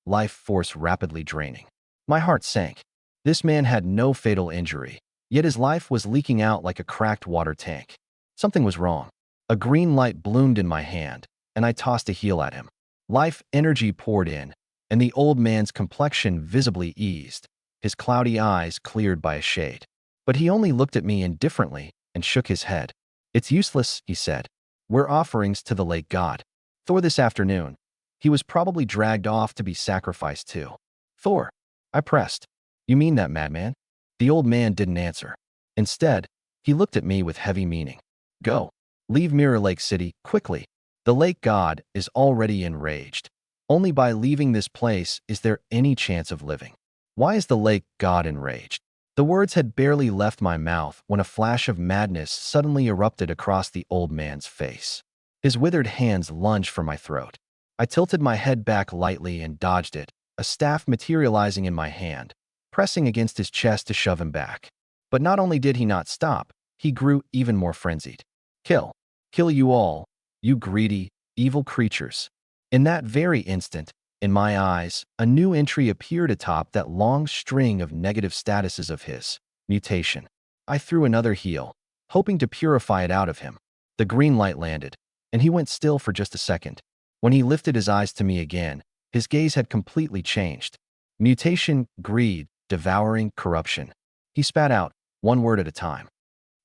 Life force rapidly draining. My heart sank. This man had no fatal injury, yet his life was leaking out like a cracked water tank. Something was wrong. A green light bloomed in my hand, and I tossed a heel at him. Life energy poured in, and the old man's complexion visibly eased, his cloudy eyes cleared by a shade. But he only looked at me indifferently and shook his head. It's useless, he said. We're offerings to the lake god. Thor this afternoon. He was probably dragged off to be sacrificed too. Thor, I pressed. You mean that, madman? The old man didn't answer. Instead, he looked at me with heavy meaning. Go. Leave Mirror Lake City, quickly. The lake god is already enraged. Only by leaving this place is there any chance of living. Why is the lake god enraged? The words had barely left my mouth when a flash of madness suddenly erupted across the old man's face. His withered hands lunged for my throat. I tilted my head back lightly and dodged it, a staff materializing in my hand, pressing against his chest to shove him back. But not only did he not stop, he grew even more frenzied. Kill. Kill you all, you greedy, evil creatures. In that very instant, in my eyes, a new entry appeared atop that long string of negative statuses of his. Mutation. I threw another heel, hoping to purify it out of him. The green light landed, and he went still for just a second. When he lifted his eyes to me again, his gaze had completely changed. Mutation, greed, devouring, corruption. He spat out, one word at a time.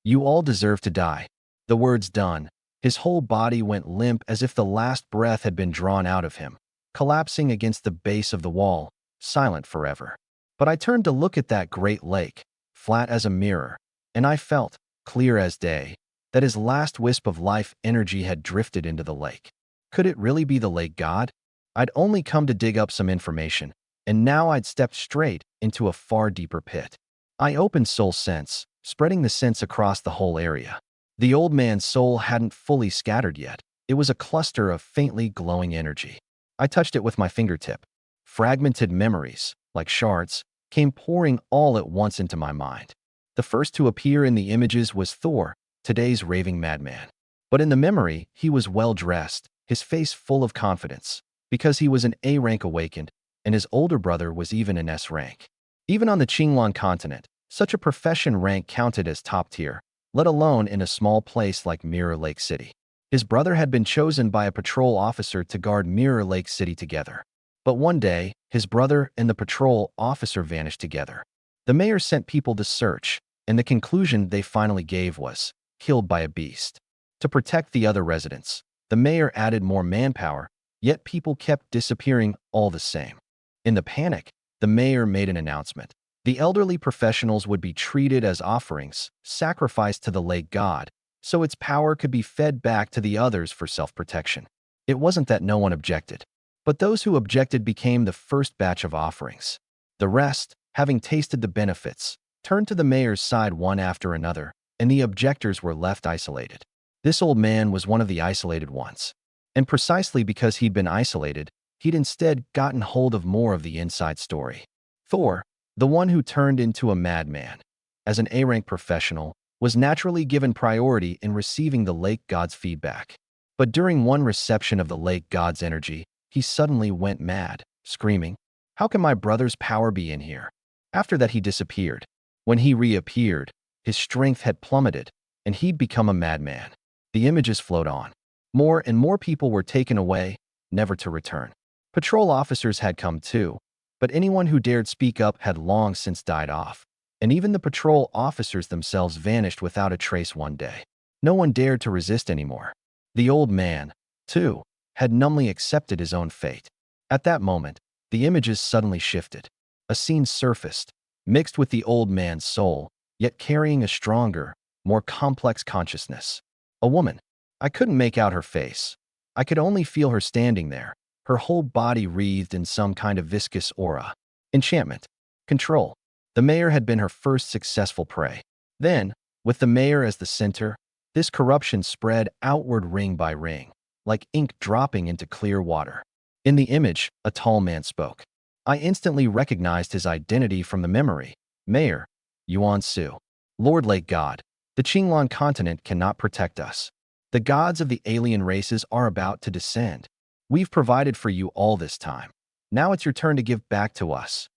You all deserve to die. The words done, his whole body went limp as if the last breath had been drawn out of him, collapsing against the base of the wall, silent forever. But I turned to look at that great lake, flat as a mirror, and I felt, clear as day, that his last wisp of life energy had drifted into the lake. Could it really be the lake god? I'd only come to dig up some information, and now I'd stepped straight into a far deeper pit. I opened Soul Sense, spreading the sense across the whole area. The old man's soul hadn't fully scattered yet. It was a cluster of faintly glowing energy. I touched it with my fingertip. Fragmented memories, like shards, came pouring all at once into my mind. The first to appear in the images was Thor, today's raving madman. But in the memory, he was well-dressed, his face full of confidence, because he was an A rank awakened, and his older brother was even an S rank. Even on the Qinglan continent, such a profession rank counted as top tier, let alone in a small place like Mirror Lake City. His brother had been chosen by a patrol officer to guard Mirror Lake City together. But one day, his brother and the patrol officer vanished together. The mayor sent people to search, and the conclusion they finally gave was, killed by a beast. To protect the other residents, the mayor added more manpower, yet people kept disappearing all the same. In the panic, the mayor made an announcement. The elderly professionals would be treated as offerings, sacrificed to the lake god, so its power could be fed back to the others for self-protection. It wasn't that no one objected, but those who objected became the first batch of offerings. The rest, having tasted the benefits, turned to the mayor's side one after another, and the objectors were left isolated. This old man was one of the isolated ones. And precisely because he'd been isolated, he'd instead gotten hold of more of the inside story. Thor, the one who turned into a madman, as an A-rank professional, was naturally given priority in receiving the lake god's feedback. But during one reception of the lake god's energy, he suddenly went mad, screaming, "How can my brother's power be in here?" After that, he disappeared. When he reappeared, his strength had plummeted, and he'd become a madman. The images flowed on. More and more people were taken away, never to return. Patrol officers had come too, but anyone who dared speak up had long since died off, and even the patrol officers themselves vanished without a trace one day. No one dared to resist anymore. The old man, too, had numbly accepted his own fate. At that moment, the images suddenly shifted. A scene surfaced, mixed with the old man's soul, yet carrying a stronger, more complex consciousness. A woman. I couldn't make out her face. I could only feel her standing there, her whole body wreathed in some kind of viscous aura. Enchantment. Control. The mayor had been her first successful prey. Then, with the mayor as the center, this corruption spread outward ring by ring, like ink dropping into clear water. In the image, a tall man spoke. I instantly recognized his identity from the memory. Mayor Yuan Su. Lord Lake God. The Qinglan continent cannot protect us. The gods of the alien races are about to descend. We've provided for you all this time. Now it's your turn to give back to us.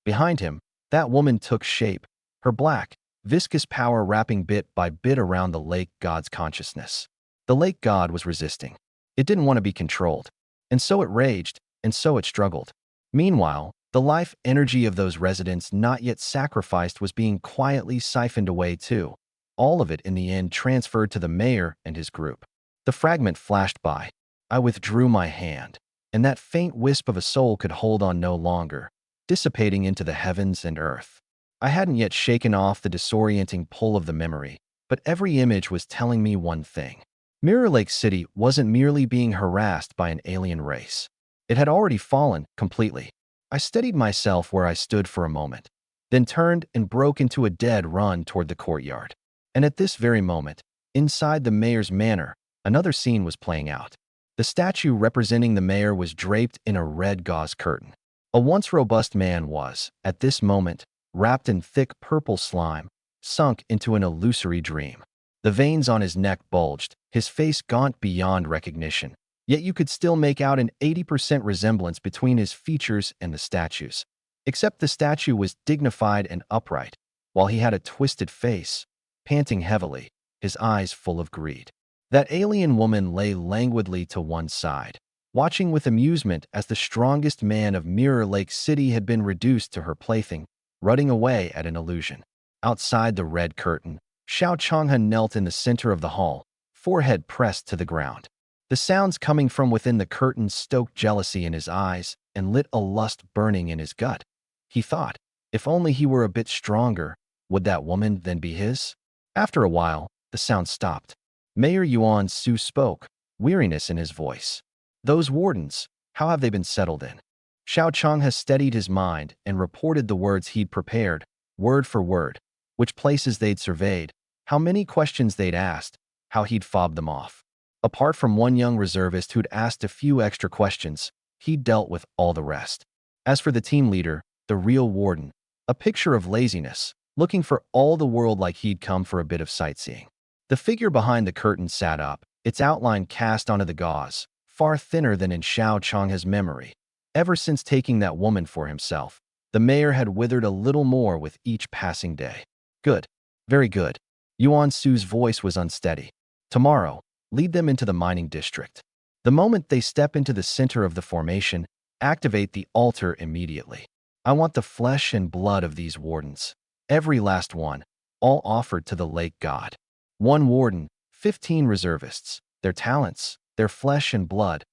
Behind him, that woman took shape, her black, viscous power wrapping bit by bit around the lake god's consciousness. The lake god was resisting. It didn't want to be controlled. And so it raged, and so it struggled. Meanwhile, the life energy of those residents not yet sacrificed was being quietly siphoned away too. All of it in the end transferred to the mayor and his group. The fragment flashed by. I withdrew my hand, and that faint wisp of a soul could hold on no longer, dissipating into the heavens and earth. I hadn't yet shaken off the disorienting pull of the memory, but every image was telling me one thing. Mirror Lake City wasn't merely being harassed by an alien race. It had already fallen completely. I steadied myself where I stood for a moment, then turned and broke into a dead run toward the courtyard. And at this very moment, inside the mayor's manor, another scene was playing out. The statue representing the mayor was draped in a red gauze curtain. A once robust man was, at this moment, wrapped in thick purple slime, sunk into an illusory dream. The veins on his neck bulged, his face gaunt beyond recognition, yet you could still make out an 80% resemblance between his features and the statue's. Except the statue was dignified and upright, while he had a twisted face, panting heavily, his eyes full of greed. That alien woman lay languidly to one side, watching with amusement as the strongest man of Mirror Lake City had been reduced to her plaything, rutting away at an illusion. Outside the red curtain, Xiao Changhe knelt in the center of the hall, forehead pressed to the ground. The sounds coming from within the curtain stoked jealousy in his eyes and lit a lust burning in his gut. He thought, if only he were a bit stronger, would that woman then be his? After a while, the sound stopped. Mayor Yuan Su spoke, weariness in his voice. Those wardens, how have they been settled in? Xiao Chang has steadied his mind and reported the words he'd prepared, word for word, which places they'd surveyed, how many questions they'd asked, how he'd fobbed them off. Apart from one young reservist who'd asked a few extra questions, he'd dealt with all the rest. As for the team leader, the real warden, a picture of laziness, looking for all the world like he'd come for a bit of sightseeing. The figure behind the curtain sat up, its outline cast onto the gauze, far thinner than in Xiao Changhe's memory. Ever since taking that woman for himself, the mayor had withered a little more with each passing day. Good. Very good. Yuan Su's voice was unsteady. Tomorrow, lead them into the mining district. The moment they step into the center of the formation, activate the altar immediately. I want the flesh and blood of these wardens. Every last one, all offered to the lake god. One warden, 15 reservists, their talents, their flesh and blood.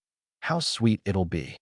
How sweet it'll be.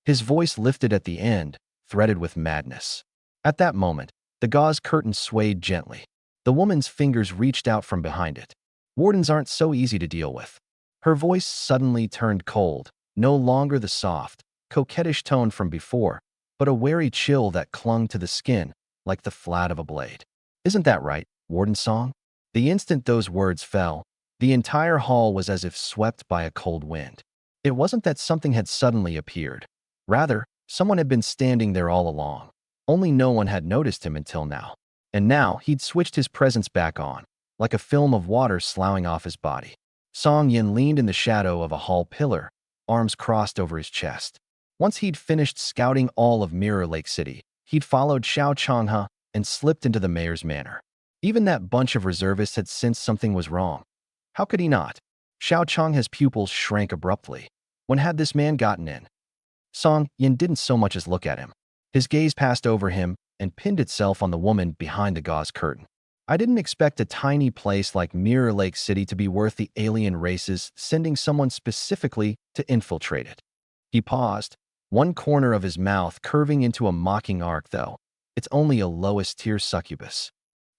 His voice lifted at the end, threaded with madness. At that moment, the gauze curtain swayed gently. The woman's fingers reached out from behind it. Wardens aren't so easy to deal with. Her voice suddenly turned cold, no longer the soft, coquettish tone from before, but a wary chill that clung to the skin, like the flat of a blade. Isn't that right, Warden Song? The instant those words fell, the entire hall was as if swept by a cold wind. It wasn't that something had suddenly appeared. Rather, someone had been standing there all along. Only no one had noticed him until now. And now he'd switched his presence back on, like a film of water sloughing off his body. Song Yin leaned in the shadow of a hall pillar, arms crossed over his chest. Once he'd finished scouting all of Mirror Lake City, he'd followed Xiao Changhe and slipped into the mayor's manor. Even that bunch of reservists had sensed something was wrong. How could he not? Xiao Changhe's pupils shrank abruptly. When had this man gotten in? Song Yin didn't so much as look at him. His gaze passed over him and pinned itself on the woman behind the gauze curtain. I didn't expect a tiny place like Mirror Lake City to be worth the alien races sending someone specifically to infiltrate it. He paused, one corner of his mouth curving into a mocking arc though. It's only a lowest-tier succubus.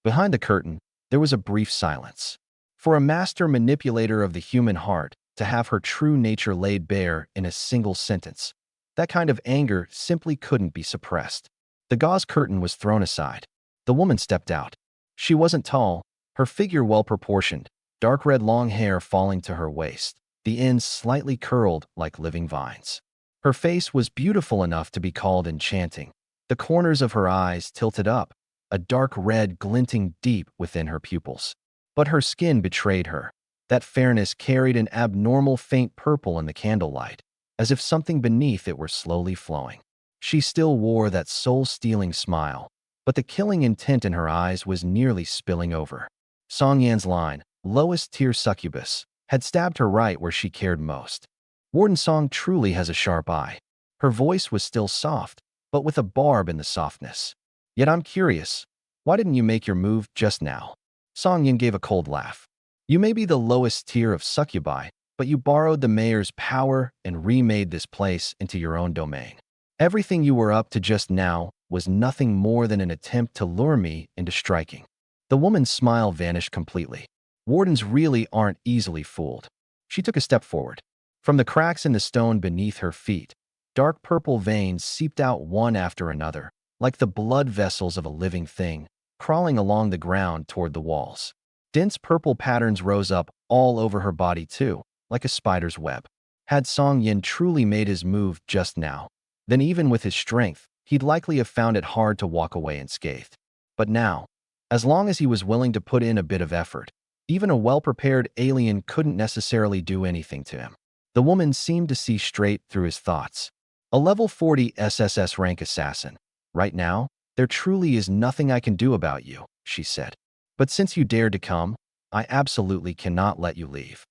Behind the curtain, there was a brief silence. For a master manipulator of the human heart to have her true nature laid bare in a single sentence, that kind of anger simply couldn't be suppressed. The gauze curtain was thrown aside. The woman stepped out. She wasn't tall, her figure well-proportioned, dark red long hair falling to her waist, the ends slightly curled like living vines. Her face was beautiful enough to be called enchanting. The corners of her eyes tilted up, a dark red glinting deep within her pupils. But her skin betrayed her. That fairness carried an abnormal faint purple in the candlelight, as if something beneath it were slowly flowing. She still wore that soul-stealing smile, but the killing intent in her eyes was nearly spilling over. Song Yan's line, lowest-tier succubus, had stabbed her right where she cared most. Warden Song truly has a sharp eye. Her voice was still soft, but with a barb in the softness. Yet I'm curious, why didn't you make your move just now? Song Yin gave a cold laugh. You may be the lowest tier of succubi, but you borrowed the mayor's power and remade this place into your own domain. Everything you were up to just now was nothing more than an attempt to lure me into striking. The woman's smile vanished completely. Wardens really aren't easily fooled. She took a step forward. From the cracks in the stone beneath her feet, dark purple veins seeped out one after another, like the blood vessels of a living thing, crawling along the ground toward the walls. Dense purple patterns rose up all over her body too, like a spider's web. Had Song Yin truly made his move just now, then even with his strength, he'd likely have found it hard to walk away unscathed. But now, as long as he was willing to put in a bit of effort, even a well-prepared alien couldn't necessarily do anything to him. The woman seemed to see straight through his thoughts. A level 40 SSS rank assassin. Right now, there truly is nothing I can do about you, she said. But since you dared to come, I absolutely cannot let you leave.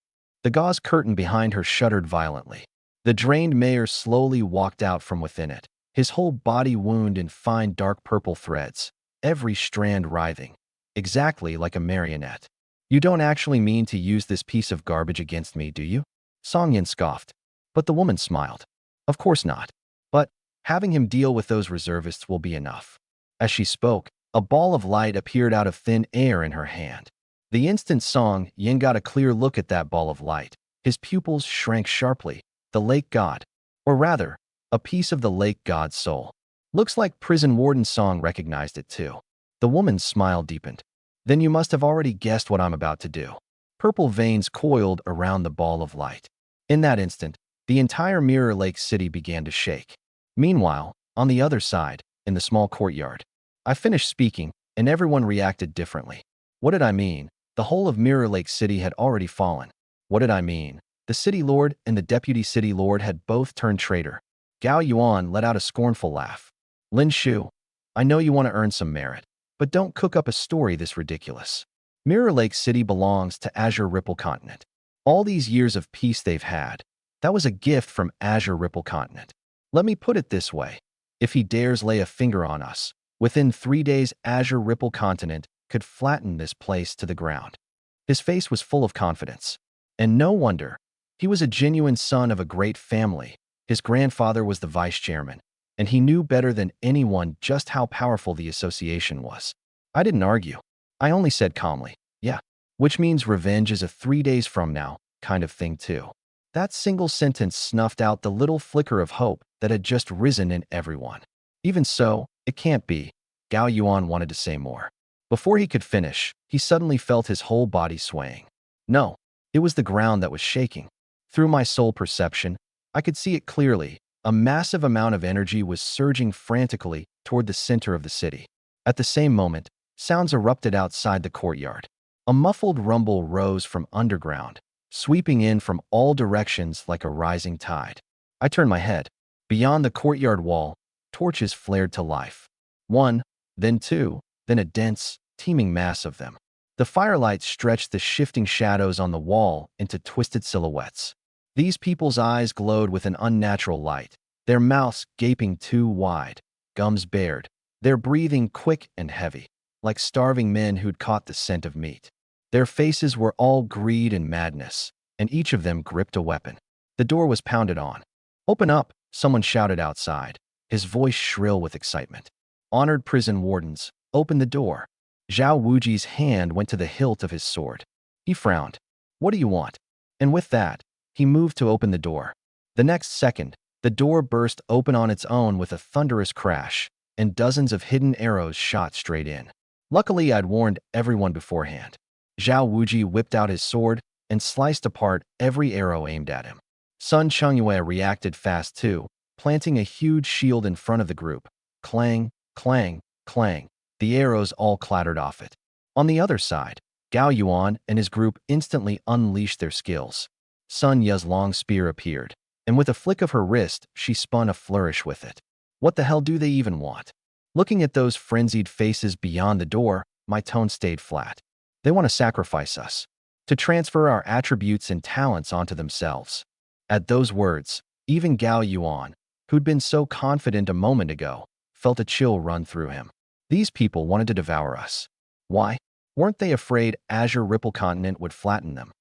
The gauze curtain behind her shuddered violently. The drained mayor slowly walked out from within it, his whole body wound in fine dark purple threads, every strand writhing, exactly like a marionette. You don't actually mean to use this piece of garbage against me, do you? Song Yin scoffed, but the woman smiled. Of course not. But having him deal with those reservists will be enough. As she spoke, a ball of light appeared out of thin air in her hand. The instant Song Yin got a clear look at that ball of light, his pupils shrank sharply. The lake god, or rather, a piece of the lake god's soul. Looks like prison warden Song recognized it too. The woman's smile deepened. Then you must have already guessed what I'm about to do. Purple veins coiled around the ball of light. In that instant, the entire Mirror Lake City began to shake. Meanwhile, on the other side, in the small courtyard, I finished speaking, and everyone reacted differently. What did I mean? The whole of Mirror Lake City had already fallen. What did I mean? The city lord and the deputy city lord had both turned traitor. Gao Yuan let out a scornful laugh. Lin Shu, I know you want to earn some merit, but don't cook up a story this ridiculous. Mirror Lake City belongs to Azure Ripple Continent. All these years of peace they've had, that was a gift from Azure Ripple Continent. Let me put it this way. If he dares lay a finger on us, within 3 days Azure Ripple Continent could flatten this place to the ground. His face was full of confidence. And no wonder. He was a genuine son of a great family. His grandfather was the vice chairman, and he knew better than anyone just how powerful the association was. I didn't argue. I only said calmly, yeah, which means revenge is a 3 days from now kind of thing too. That single sentence snuffed out the little flicker of hope that had just risen in everyone. Even so, it can't be. Gao Yuan wanted to say more. Before he could finish, he suddenly felt his whole body swaying. No, it was the ground that was shaking. Through my soul perception, I could see it clearly. A massive amount of energy was surging frantically toward the center of the city. At the same moment, sounds erupted outside the courtyard. A muffled rumble rose from underground, sweeping in from all directions like a rising tide. I turned my head. Beyond the courtyard wall, torches flared to life. One, then two, then a dense, teeming mass of them. The firelight stretched the shifting shadows on the wall into twisted silhouettes. These people's eyes glowed with an unnatural light, their mouths gaping too wide, gums bared, their breathing quick and heavy, like starving men who'd caught the scent of meat. Their faces were all greed and madness, and each of them gripped a weapon. The door was pounded on. "Open up," someone shouted outside, his voice shrill with excitement. "Honored prison wardens, open the door." Zhao Wuji's hand went to the hilt of his sword. He frowned. "What do you want?" And with that, he moved to open the door. The next second, the door burst open on its own with a thunderous crash, and dozens of hidden arrows shot straight in. Luckily, I'd warned everyone beforehand. Zhao Wuji whipped out his sword and sliced apart every arrow aimed at him. Sun Chungyue reacted fast too, planting a huge shield in front of the group. Clang, clang, clang. The arrows all clattered off it. On the other side, Gao Yuan and his group instantly unleashed their skills. Sun Ye's long spear appeared, and with a flick of her wrist, she spun a flourish with it. What the hell do they even want? Looking at those frenzied faces beyond the door, my tone stayed flat. They want to sacrifice us, to transfer our attributes and talents onto themselves. At those words, even Gao Yuan, who'd been so confident a moment ago, felt a chill run through him. These people wanted to devour us. Why? Weren't they afraid Azure Ripple Continent would flatten them?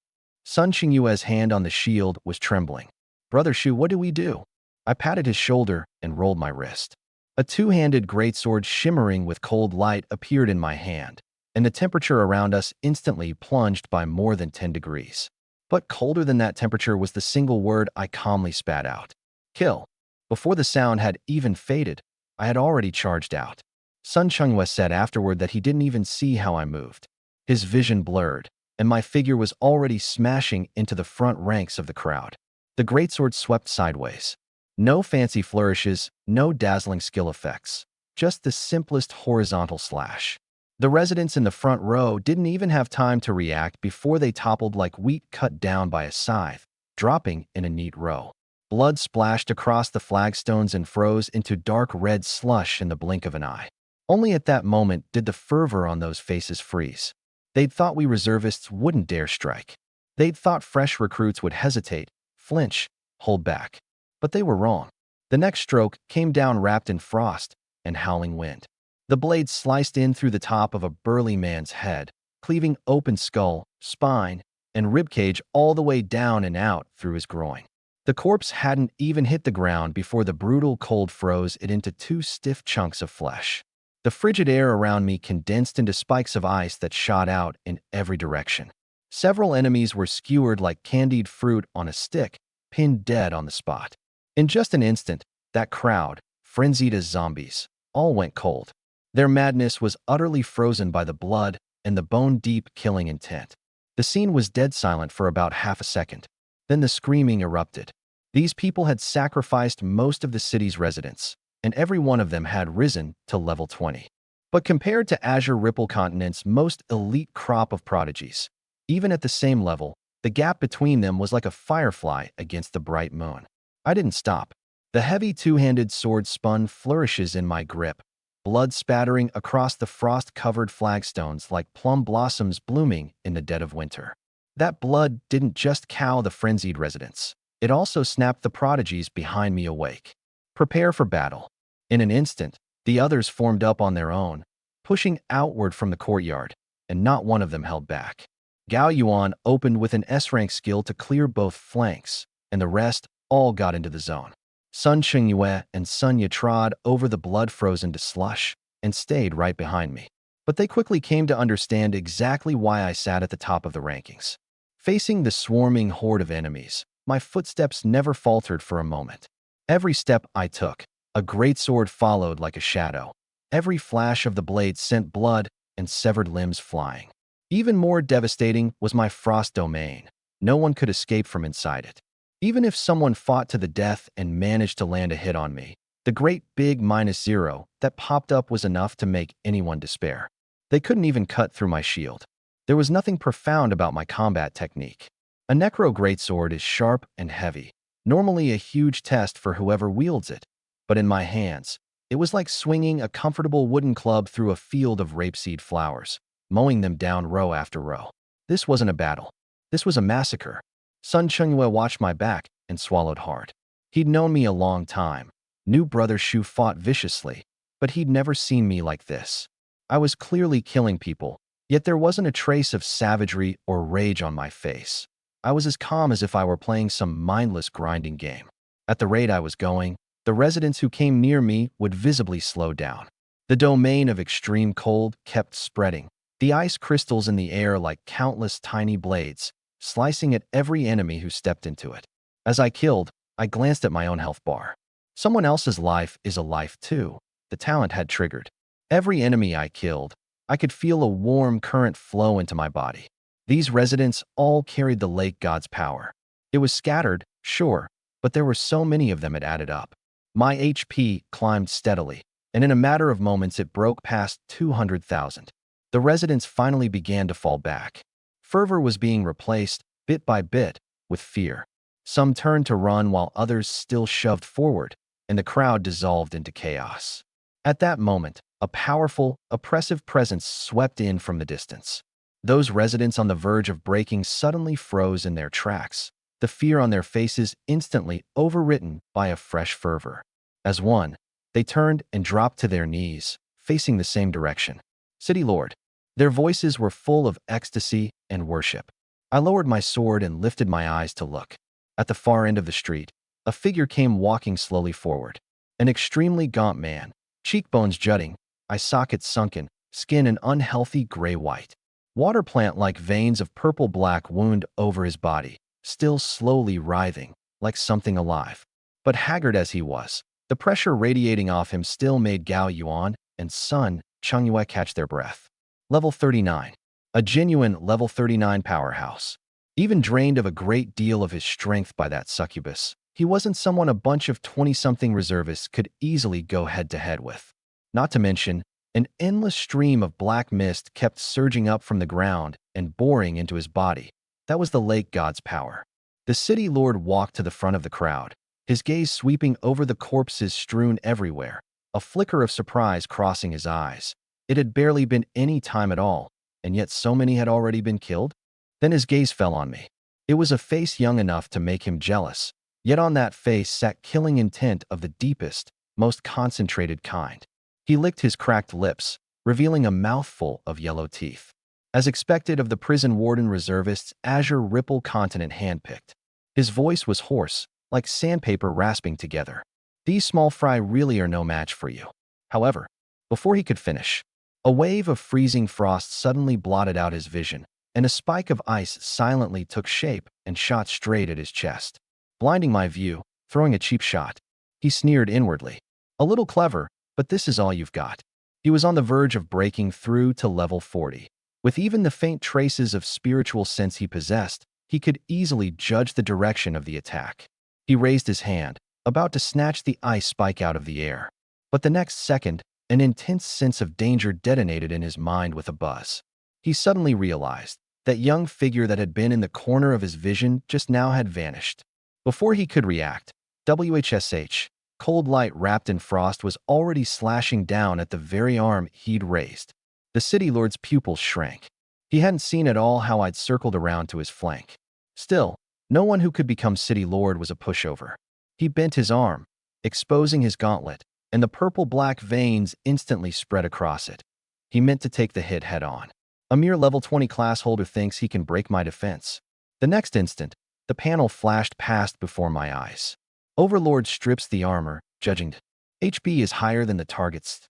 Sun Qingyue's hand on the shield was trembling. "Brother Shu, what do we do?" I patted his shoulder and rolled my wrist. A two-handed greatsword shimmering with cold light appeared in my hand, and the temperature around us instantly plunged by more than 10 degrees. But colder than that temperature was the single word I calmly spat out. "Kill." Before the sound had even faded, I had already charged out. Sun Chungyue said afterward that he didn't even see how I moved. His vision blurred, and my figure was already smashing into the front ranks of the crowd. The greatsword swept sideways. No fancy flourishes, no dazzling skill effects, just the simplest horizontal slash. The residents in the front row didn't even have time to react before they toppled like wheat cut down by a scythe, dropping in a neat row. Blood splashed across the flagstones and froze into dark red slush in the blink of an eye. Only at that moment did the fervor on those faces freeze. They'd thought we reservists wouldn't dare strike. They'd thought fresh recruits would hesitate, flinch, hold back. But they were wrong. The next stroke came down wrapped in frost and howling wind. The blade sliced in through the top of a burly man's head, cleaving open skull, spine, and ribcage all the way down and out through his groin. The corpse hadn't even hit the ground before the brutal cold froze it into two stiff chunks of flesh. The frigid air around me condensed into spikes of ice that shot out in every direction. Several enemies were skewered like candied fruit on a stick, pinned dead on the spot. In just an instant, that crowd, frenzied as zombies, all went cold. Their madness was utterly frozen by the blood and the bone-deep killing intent. The scene was dead silent for about half a second. Then the screaming erupted. These people had sacrificed most of the city's residents, and every one of them had risen to level 20. But compared to Azure Ripple Continent's most elite crop of prodigies, even at the same level, the gap between them was like a firefly against the bright moon. I didn't stop. The heavy two-handed sword spun flourishes in my grip, blood spattering across the frost-covered flagstones like plum blossoms blooming in the dead of winter. That blood didn't just cow the frenzied residents. It also snapped the prodigies behind me awake. Prepare for battle. In an instant, the others formed up on their own, pushing outward from the courtyard, and not one of them held back. Gao Yuan opened with an S-rank skill to clear both flanks, and the rest all got into the zone. Sun Qingyue and Sun Ye trod over the blood frozen to slush and stayed right behind me. But they quickly came to understand exactly why I sat at the top of the rankings. Facing the swarming horde of enemies, my footsteps never faltered for a moment. Every step I took, a greatsword followed like a shadow. Every flash of the blade sent blood and severed limbs flying. Even more devastating was my frost domain. No one could escape from inside it. Even if someone fought to the death and managed to land a hit on me, the great big -0 that popped up was enough to make anyone despair. They couldn't even cut through my shield. There was nothing profound about my combat technique. A Necro Greatsword is sharp and heavy, normally a huge test for whoever wields it. But in my hands, it was like swinging a comfortable wooden club through a field of rapeseed flowers, mowing them down row after row. This wasn't a battle. This was a massacre. Sun Qingyue watched my back and swallowed hard. He'd known me a long time. Knew Brother Shu fought viciously, but he'd never seen me like this. I was clearly killing people, yet there wasn't a trace of savagery or rage on my face. I was as calm as if I were playing some mindless grinding game. At the rate I was going, the residents who came near me would visibly slow down. The domain of extreme cold kept spreading, the ice crystals in the air like countless tiny blades, slicing at every enemy who stepped into it. As I killed, I glanced at my own health bar. Someone else's life is a life too. The talent had triggered. Every enemy I killed, I could feel a warm current flow into my body. These residents all carried the lake god's power. It was scattered, sure, but there were so many of them it added up. My HP climbed steadily, and in a matter of moments it broke past 200,000. The residents finally began to fall back. Fervor was being replaced, bit by bit, with fear. Some turned to run while others still shoved forward, and the crowd dissolved into chaos. At that moment, a powerful, oppressive presence swept in from the distance. Those residents on the verge of breaking suddenly froze in their tracks, the fear on their faces instantly overwritten by a fresh fervor. As one, they turned and dropped to their knees, facing the same direction. City Lord. Their voices were full of ecstasy and worship. I lowered my sword and lifted my eyes to look. At the far end of the street, a figure came walking slowly forward. An extremely gaunt man, cheekbones jutting, eye sockets sunken, skin an unhealthy gray-white. Water plant-like veins of purple-black wound over his body, still slowly writhing, like something alive. But haggard as he was, the pressure radiating off him still made Gao Yuan and Sun Qingyue catch their breath. Level 39. A genuine level 39 powerhouse. Even drained of a great deal of his strength by that succubus, he wasn't someone a bunch of 20-something reservists could easily go head-to-head with. Not to mention, an endless stream of black mist kept surging up from the ground and boring into his body. That was the lake god's power. The city lord walked to the front of the crowd, his gaze sweeping over the corpses strewn everywhere, a flicker of surprise crossing his eyes. It had barely been any time at all, and yet so many had already been killed? Then his gaze fell on me. It was a face young enough to make him jealous, yet on that face sat killing intent of the deepest, most concentrated kind. He licked his cracked lips, revealing a mouthful of yellow teeth. As expected of the prison warden reservist's azure ripple continent handpicked. His voice was hoarse, like sandpaper rasping together. These small fry really are no match for you. However, before he could finish, a wave of freezing frost suddenly blotted out his vision, and a spike of ice silently took shape and shot straight at his chest. Blinding my view, throwing a cheap shot, he sneered inwardly. A little clever, but this is all you've got. He was on the verge of breaking through to level 40. With even the faint traces of spiritual sense he possessed, he could easily judge the direction of the attack. He raised his hand, about to snatch the ice spike out of the air. But the next second, an intense sense of danger detonated in his mind with a buzz. He suddenly realized that young figure that had been in the corner of his vision just now had vanished. Before he could react, WHSH, cold light wrapped in frost, was already slashing down at the very arm he'd raised. The city lord's pupils shrank. He hadn't seen at all how I'd circled around to his flank. Still, no one who could become city lord was a pushover. He bent his arm, exposing his gauntlet, and the purple-black veins instantly spread across it. He meant to take the hit head-on. A mere level 20 class holder thinks he can break my defense. The next instant, the panel flashed past before my eyes. Overlord strips the armor, judging HP is higher than the target's.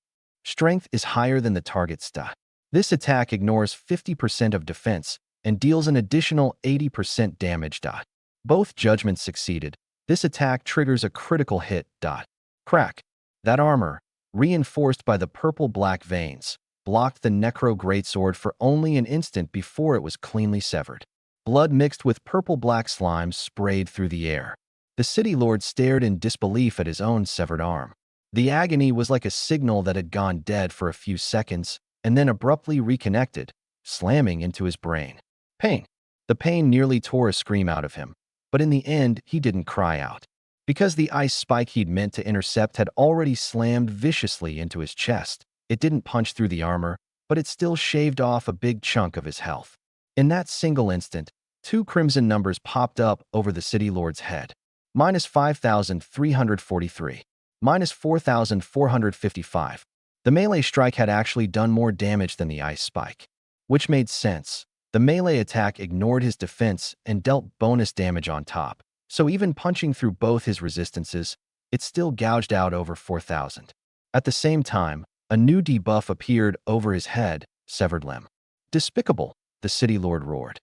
Strength is higher than the target's stat. This attack ignores 50% of defense and deals an additional 80% damage. Both judgments succeeded. This attack triggers a critical hit. Crack. That armor, reinforced by the purple-black veins, blocked the Necro Greatsword for only an instant before it was cleanly severed. Blood mixed with purple-black slime sprayed through the air. The City Lord stared in disbelief at his own severed arm. The agony was like a signal that had gone dead for a few seconds and then abruptly reconnected, slamming into his brain. Pain. The pain nearly tore a scream out of him, but in the end, he didn't cry out. Because the ice spike he'd meant to intercept had already slammed viciously into his chest, it didn't punch through the armor, but it still shaved off a big chunk of his health. In that single instant, 2 crimson numbers popped up over the City Lord's head. Minus 5,343. Minus 4,455. The melee strike had actually done more damage than the ice spike. Which made sense. The melee attack ignored his defense and dealt bonus damage on top. So even punching through both his resistances, it still gouged out over 4,000. At the same time, a new debuff appeared over his head, severed limb. Despicable, the City Lord roared.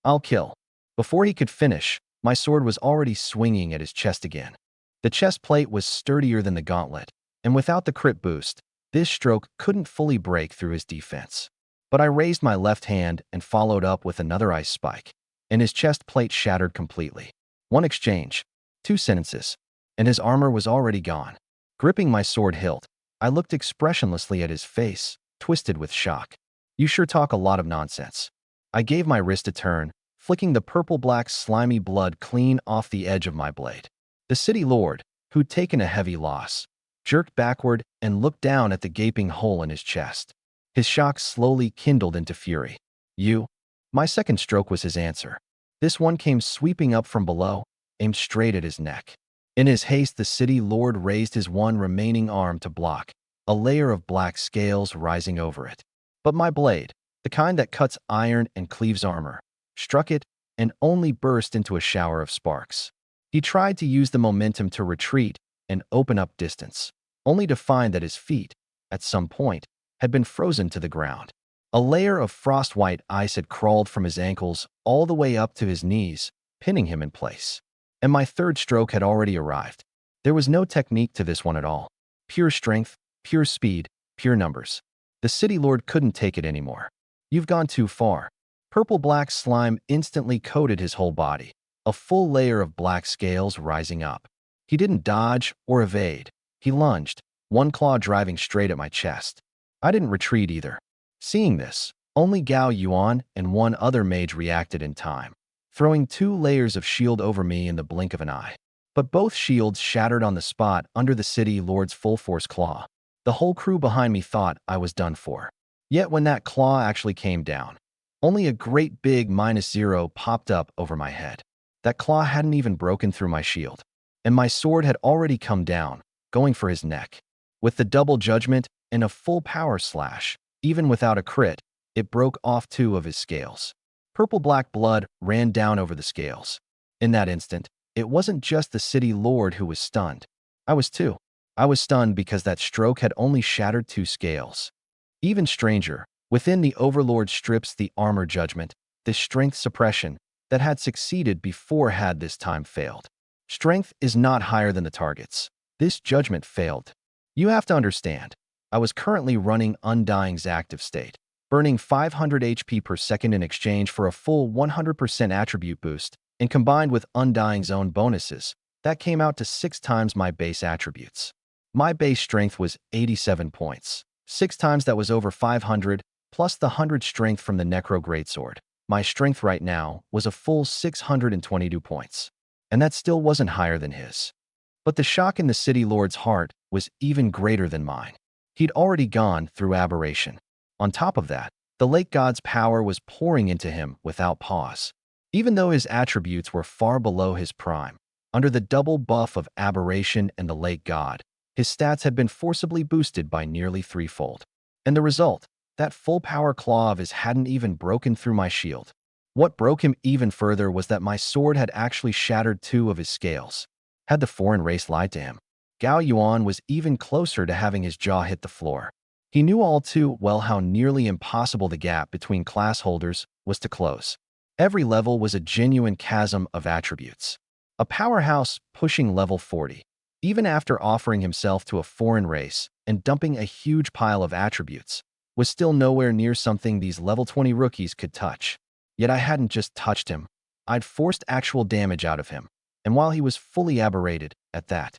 I'll kill. Before he could finish, my sword was already swinging at his chest again. The chest plate was sturdier than the gauntlet, and without the crit boost, this stroke couldn't fully break through his defense. But I raised my left hand and followed up with another ice spike, and his chest plate shattered completely. 1 exchange, 2 sentences, and his armor was already gone. Gripping my sword hilt, I looked expressionlessly at his face, twisted with shock. You sure talk a lot of nonsense. I gave my wrist a turn, flicking the purple-black slimy blood clean off the edge of my blade. The City Lord, who'd taken a heavy loss, jerked backward and looked down at the gaping hole in his chest. His shock slowly kindled into fury. You? My second stroke was his answer. This one came sweeping up from below, aimed straight at his neck. In his haste, the City Lord raised his one remaining arm to block, a layer of black scales rising over it. But my blade, the kind that cuts iron and cleaves armor, struck it and only burst into a shower of sparks. He tried to use the momentum to retreat and open up distance, only to find that his feet, at some point, had been frozen to the ground. A layer of frost-white ice had crawled from his ankles all the way up to his knees, pinning him in place. And my third stroke had already arrived. There was no technique to this one at all. Pure strength, pure speed, pure numbers. The City Lord couldn't take it anymore. You've gone too far. Purple-black slime instantly coated his whole body, a full layer of black scales rising up. He didn't dodge or evade. He lunged, one claw driving straight at my chest. I didn't retreat either. Seeing this, only Gao Yuan and one other mage reacted in time, throwing 2 layers of shield over me in the blink of an eye. But both shields shattered on the spot under the City Lord's full-force claw. The whole crew behind me thought I was done for. Yet when that claw actually came down, only a great big -0 popped up over my head. That claw hadn't even broken through my shield, and my sword had already come down, going for his neck. With the double judgment and a full power slash, even without a crit, it broke off 2 of his scales. Purple-black blood ran down over the scales. In that instant, it wasn't just the City Lord who was stunned. I was too. I was stunned because that stroke had only shattered 2 scales. Even stranger, within the Overlord strips the armor judgment, this strength suppression that had succeeded before had this time failed. Strength is not higher than the target's. This judgment failed. You have to understand, I was currently running Undying's active state, burning 500 HP per second in exchange for a full 100% attribute boost, and combined with Undying's own bonuses, that came out to 6 times my base attributes. My base strength was 87 points. 6 times that was over 500, plus the 100 strength from the Necro Greatsword. My strength right now was a full 622 points. And that still wasn't higher than his. But the shock in the City Lord's heart was even greater than mine. He'd already gone through aberration. On top of that, the Lake God's power was pouring into him without pause. Even though his attributes were far below his prime, under the double buff of aberration and the Lake God, his stats had been forcibly boosted by nearly 3-fold. And the result, That full-power claw of his hadn't even broken through my shield. What broke him even further was that my sword had actually shattered 2 of his scales. Had the foreign race lied to him? Gao Yuan was even closer to having his jaw hit the floor. He knew all too well how nearly impossible the gap between class holders was to close. Every level was a genuine chasm of attributes. A powerhouse pushing level 40. Even after offering himself to a foreign race and dumping a huge pile of attributes, was still nowhere near something these level 20 rookies could touch. Yet I hadn't just touched him. I'd forced actual damage out of him. And while he was fully aberrated at that.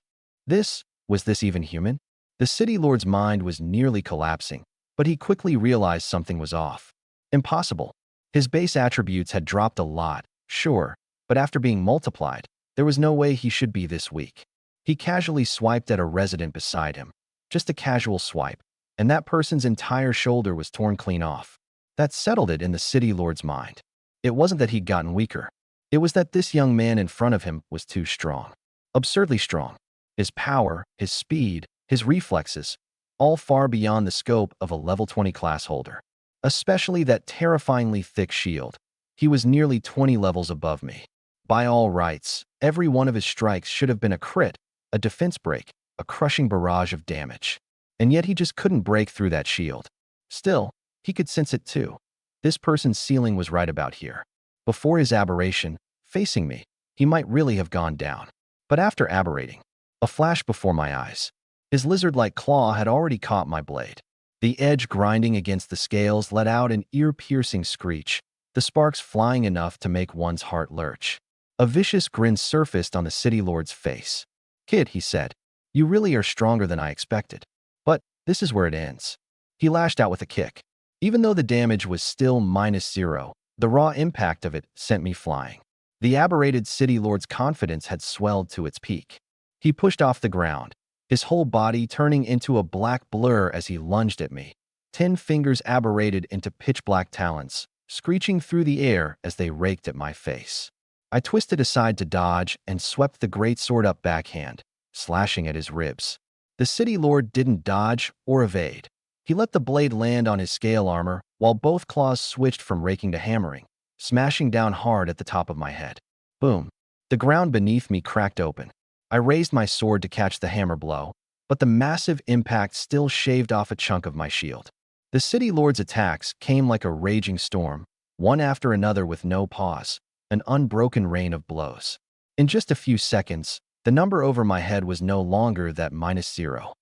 Was this even human? The city lord's mind was nearly collapsing, but he quickly realized something was off. Impossible. His base attributes had dropped a lot, sure, but after being multiplied, there was no way he should be this weak. He casually swiped at a resident beside him. Just a casual swipe, and that person's entire shoulder was torn clean off. That settled it in the city lord's mind. It wasn't that he'd gotten weaker. It was that this young man in front of him was too strong. Absurdly strong. His power, his speed, his reflexes, all far beyond the scope of a level 20 class holder. Especially that terrifyingly thick shield. He was nearly 20 levels above me. By all rights, every one of his strikes should have been a crit, a defense break, a crushing barrage of damage. And yet he just couldn't break through that shield. Still, he could sense it too. This person's ceiling was right about here. Before his aberration, facing me, he might really have gone down. But after aberrating, a flash before my eyes. His lizard-like claw had already caught my blade. The edge grinding against the scales let out an ear-piercing screech, the sparks flying enough to make one's heart lurch. A vicious grin surfaced on the city lord's face. "Kid," he said, "you really are stronger than I expected. But this is where it ends." He lashed out with a kick. Even though the damage was still -0, the raw impact of it sent me flying. The aberrated city lord's confidence had swelled to its peak. He pushed off the ground, his whole body turning into a black blur as he lunged at me. 10 fingers aberrated into pitch-black talons, screeching through the air as they raked at my face. I twisted aside to dodge and swept the greatsword up backhand, slashing at his ribs. The city lord didn't dodge or evade. He let the blade land on his scale armor while both claws switched from raking to hammering, smashing down hard at the top of my head. Boom. The ground beneath me cracked open. I raised my sword to catch the hammer blow, but the massive impact still shaved off a chunk of my shield. The city lord's attacks came like a raging storm, one after another with no pause, an unbroken rain of blows. In just a few seconds, the number over my head was no longer that -0.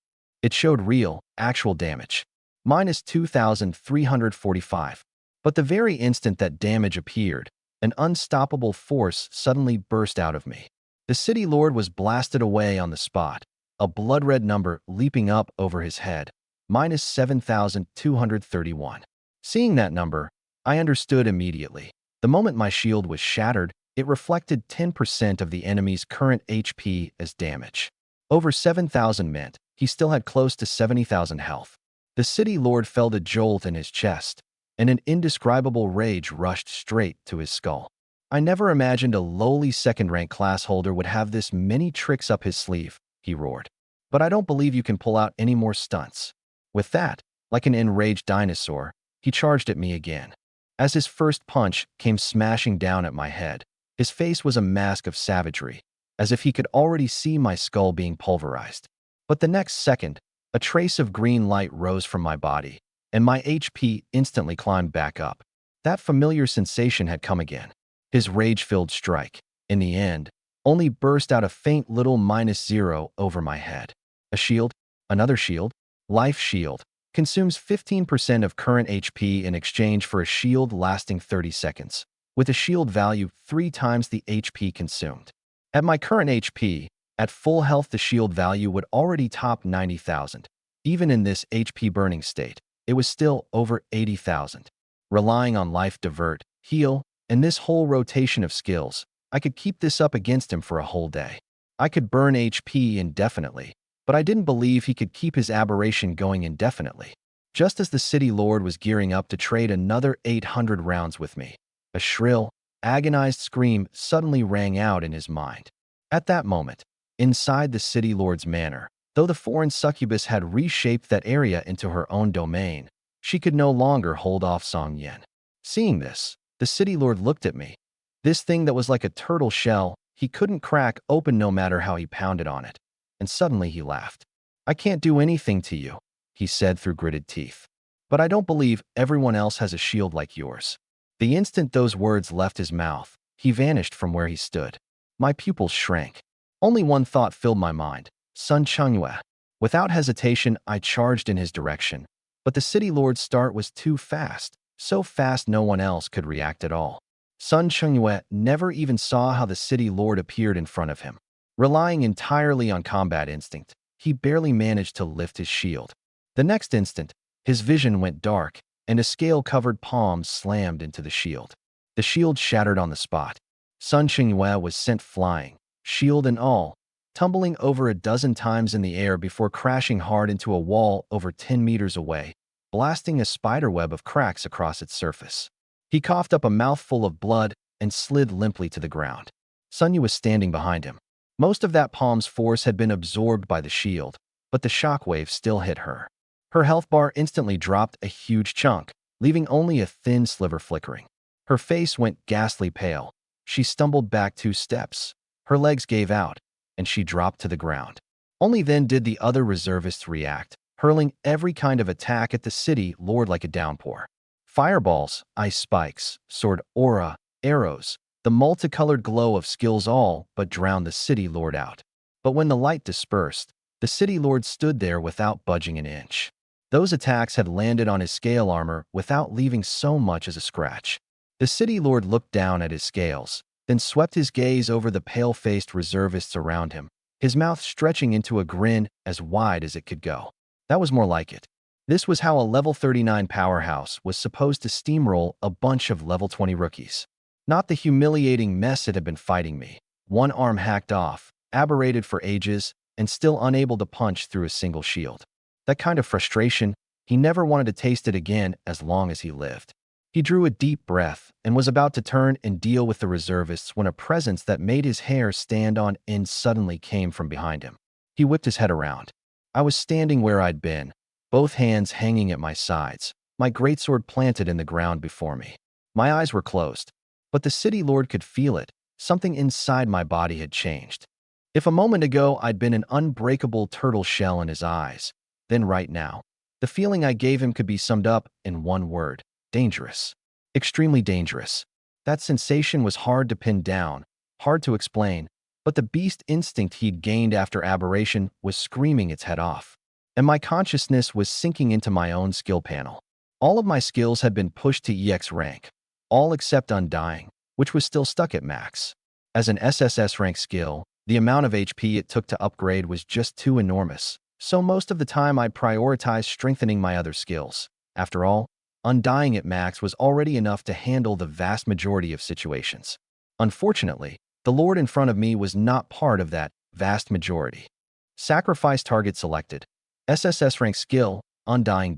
It showed real, actual damage. -2,345. But the very instant that damage appeared, an unstoppable force suddenly burst out of me. The city lord was blasted away on the spot, a blood-red number leaping up over his head, -7,231. Seeing that number, I understood immediately. The moment my shield was shattered, it reflected 10% of the enemy's current HP as damage. Over 7,000 meant he still had close to 70,000 health. The city lord felt a jolt in his chest, and an indescribable rage rushed straight to his skull. "I never imagined a lowly second-rank class holder would have this many tricks up his sleeve," he roared. "But I don't believe you can pull out any more stunts." With that, like an enraged dinosaur, he charged at me again. As his first punch came smashing down at my head, his face was a mask of savagery, as if he could already see my skull being pulverized. But the next second, a trace of green light rose from my body, and my HP instantly climbed back up. That familiar sensation had come again. His rage-filled strike, in the end, only burst out a faint little -0 over my head. A shield, another shield, life shield, consumes 15% of current HP in exchange for a shield lasting 30 seconds, with a shield value 3 times the HP consumed. At my current HP, at full health the shield value would already top 90,000. Even in this HP burning state, it was still over 80,000. Relying on life divert, heal, and this whole rotation of skills, I could keep this up against him for a whole day. I could burn HP indefinitely, but I didn't believe he could keep his aberration going indefinitely. Just as the city lord was gearing up to trade another 800 rounds with me, a shrill, agonized scream suddenly rang out in his mind. At that moment, inside the city lord's manor, though the foreign succubus had reshaped that area into her own domain, She could no longer hold off Song Yen. Seeing this, the city lord looked at me. This thing that was like a turtle shell, he couldn't crack open no matter how he pounded on it. And suddenly he laughed. "I can't do anything to you," he said through gritted teeth. "But I don't believe everyone else has a shield like yours." The instant those words left his mouth, he vanished from where he stood. My pupils shrank. Only one thought filled my mind: Sun Chungyue. Without hesitation, I charged in his direction. But the city lord's start was too fast, so fast no one else could react at all. Sun Chungyue never even saw how the city lord appeared in front of him. Relying entirely on combat instinct, he barely managed to lift his shield. The next instant, his vision went dark, and a scale-covered palm slammed into the shield. The shield shattered on the spot. Sun Chungyue was sent flying, shield and all, tumbling over a dozen times in the air before crashing hard into a wall over 10 meters away, blasting a spiderweb of cracks across its surface. He coughed up a mouthful of blood and slid limply to the ground. Sun Yu was standing behind him. Most of that palm's force had been absorbed by the shield, but the shockwave still hit her. Her health bar instantly dropped a huge chunk, leaving only a thin sliver flickering. Her face went ghastly pale. She stumbled back 2 steps. Her legs gave out, and she dropped to the ground. Only then did the other reservists react, hurling every kind of attack at the city lord like a downpour. Fireballs, ice spikes, sword aura, arrows, the multicolored glow of skills all but drowned the city lord out. But when the light dispersed, the city lord stood there without budging an inch. Those attacks had landed on his scale armor without leaving so much as a scratch. The city lord looked down at his scales, then swept his gaze over the pale-faced reservists around him, his mouth stretching into a grin as wide as it could go. That was more like it. This was how a level 39 powerhouse was supposed to steamroll a bunch of level 20 rookies. Not the humiliating mess it had been fighting me. One arm hacked off, aberrated for ages, and still unable to punch through a single shield. That kind of frustration, he never wanted to taste it again as long as he lived. He drew a deep breath and was about to turn and deal with the reservists when a presence that made his hair stand on end suddenly came from behind him. He whipped his head around. I was standing where I'd been, both hands hanging at my sides, my greatsword planted in the ground before me. My eyes were closed, but the city lord could feel it. Something inside my body had changed. If a moment ago I'd been an unbreakable turtle shell in his eyes, then right now, the feeling I gave him could be summed up in one word: dangerous. Extremely dangerous. That sensation was hard to pin down, hard to explain, but the beast instinct he'd gained after aberration was screaming its head off. And my consciousness was sinking into my own skill panel. All of my skills had been pushed to EX rank, all except Undying, which was still stuck at max. As an SSS rank skill, the amount of HP it took to upgrade was just too enormous, so most of the time I'd prioritize strengthening my other skills. After all, Undying at max was already enough to handle the vast majority of situations. Unfortunately, the lord in front of me was not part of that vast majority. Sacrifice target selected. SSS rank skill, Undying.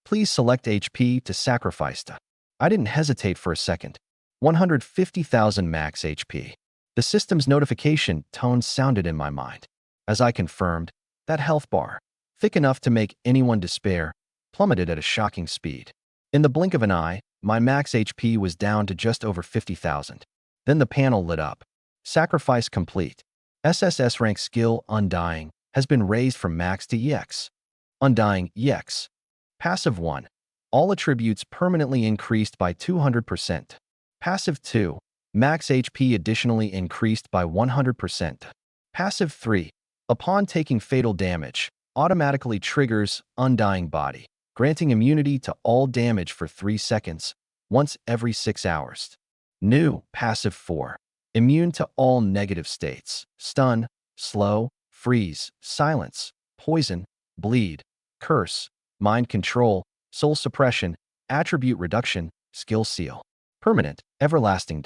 Please select HP to sacrifice to. I didn't hesitate for a second. 150,000 max HP. The system's notification tone sounded in my mind. As I confirmed, that health bar, thick enough to make anyone despair, plummeted at a shocking speed. In the blink of an eye, my max HP was down to just over 50,000. Then the panel lit up. Sacrifice complete. SSS rank skill Undying has been raised from max to EX. Undying EX. Passive 1. All attributes permanently increased by 200%. Passive 2. Max HP additionally increased by 100%. Passive 3. Upon taking fatal damage, automatically triggers Undying Body, granting immunity to all damage for 3 seconds, once every 6 hours. New Passive 4. Immune to all negative states: stun, slow, freeze, silence, poison, bleed, curse, mind control, soul suppression, attribute reduction, skill seal. Permanent, everlasting.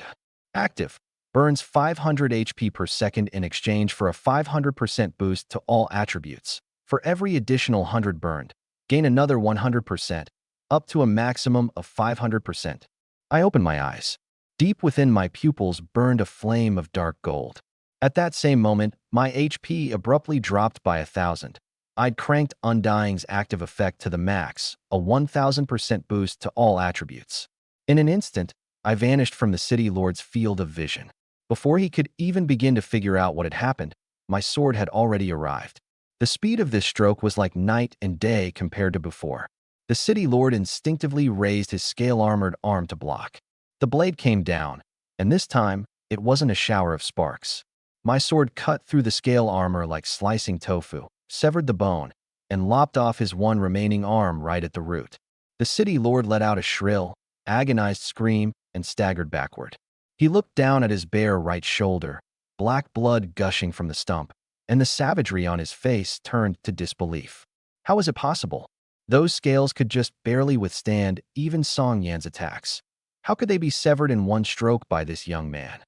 Active. Burns 500 HP per second in exchange for a 500% boost to all attributes. For every additional 100 burned, gain another 100%, up to a maximum of 500%. I opened my eyes. Deep within my pupils burned a flame of dark gold. At that same moment, my HP abruptly dropped by 1,000. I'd cranked Undying's active effect to the max, a 1000% boost to all attributes. In an instant, I vanished from the City Lord's field of vision. Before he could even begin to figure out what had happened, my sword had already arrived. The speed of this stroke was like night and day compared to before. The City Lord instinctively raised his scale-armored arm to block. The blade came down, and this time, it wasn't a shower of sparks. My sword cut through the scale armor like slicing tofu, severed the bone, and lopped off his one remaining arm right at the root. The City Lord let out a shrill, agonized scream and staggered backward. He looked down at his bare right shoulder, black blood gushing from the stump, and the savagery on his face turned to disbelief. How was it possible? Those scales could just barely withstand even Song Yan's attacks. How could they be severed in one stroke by this young man?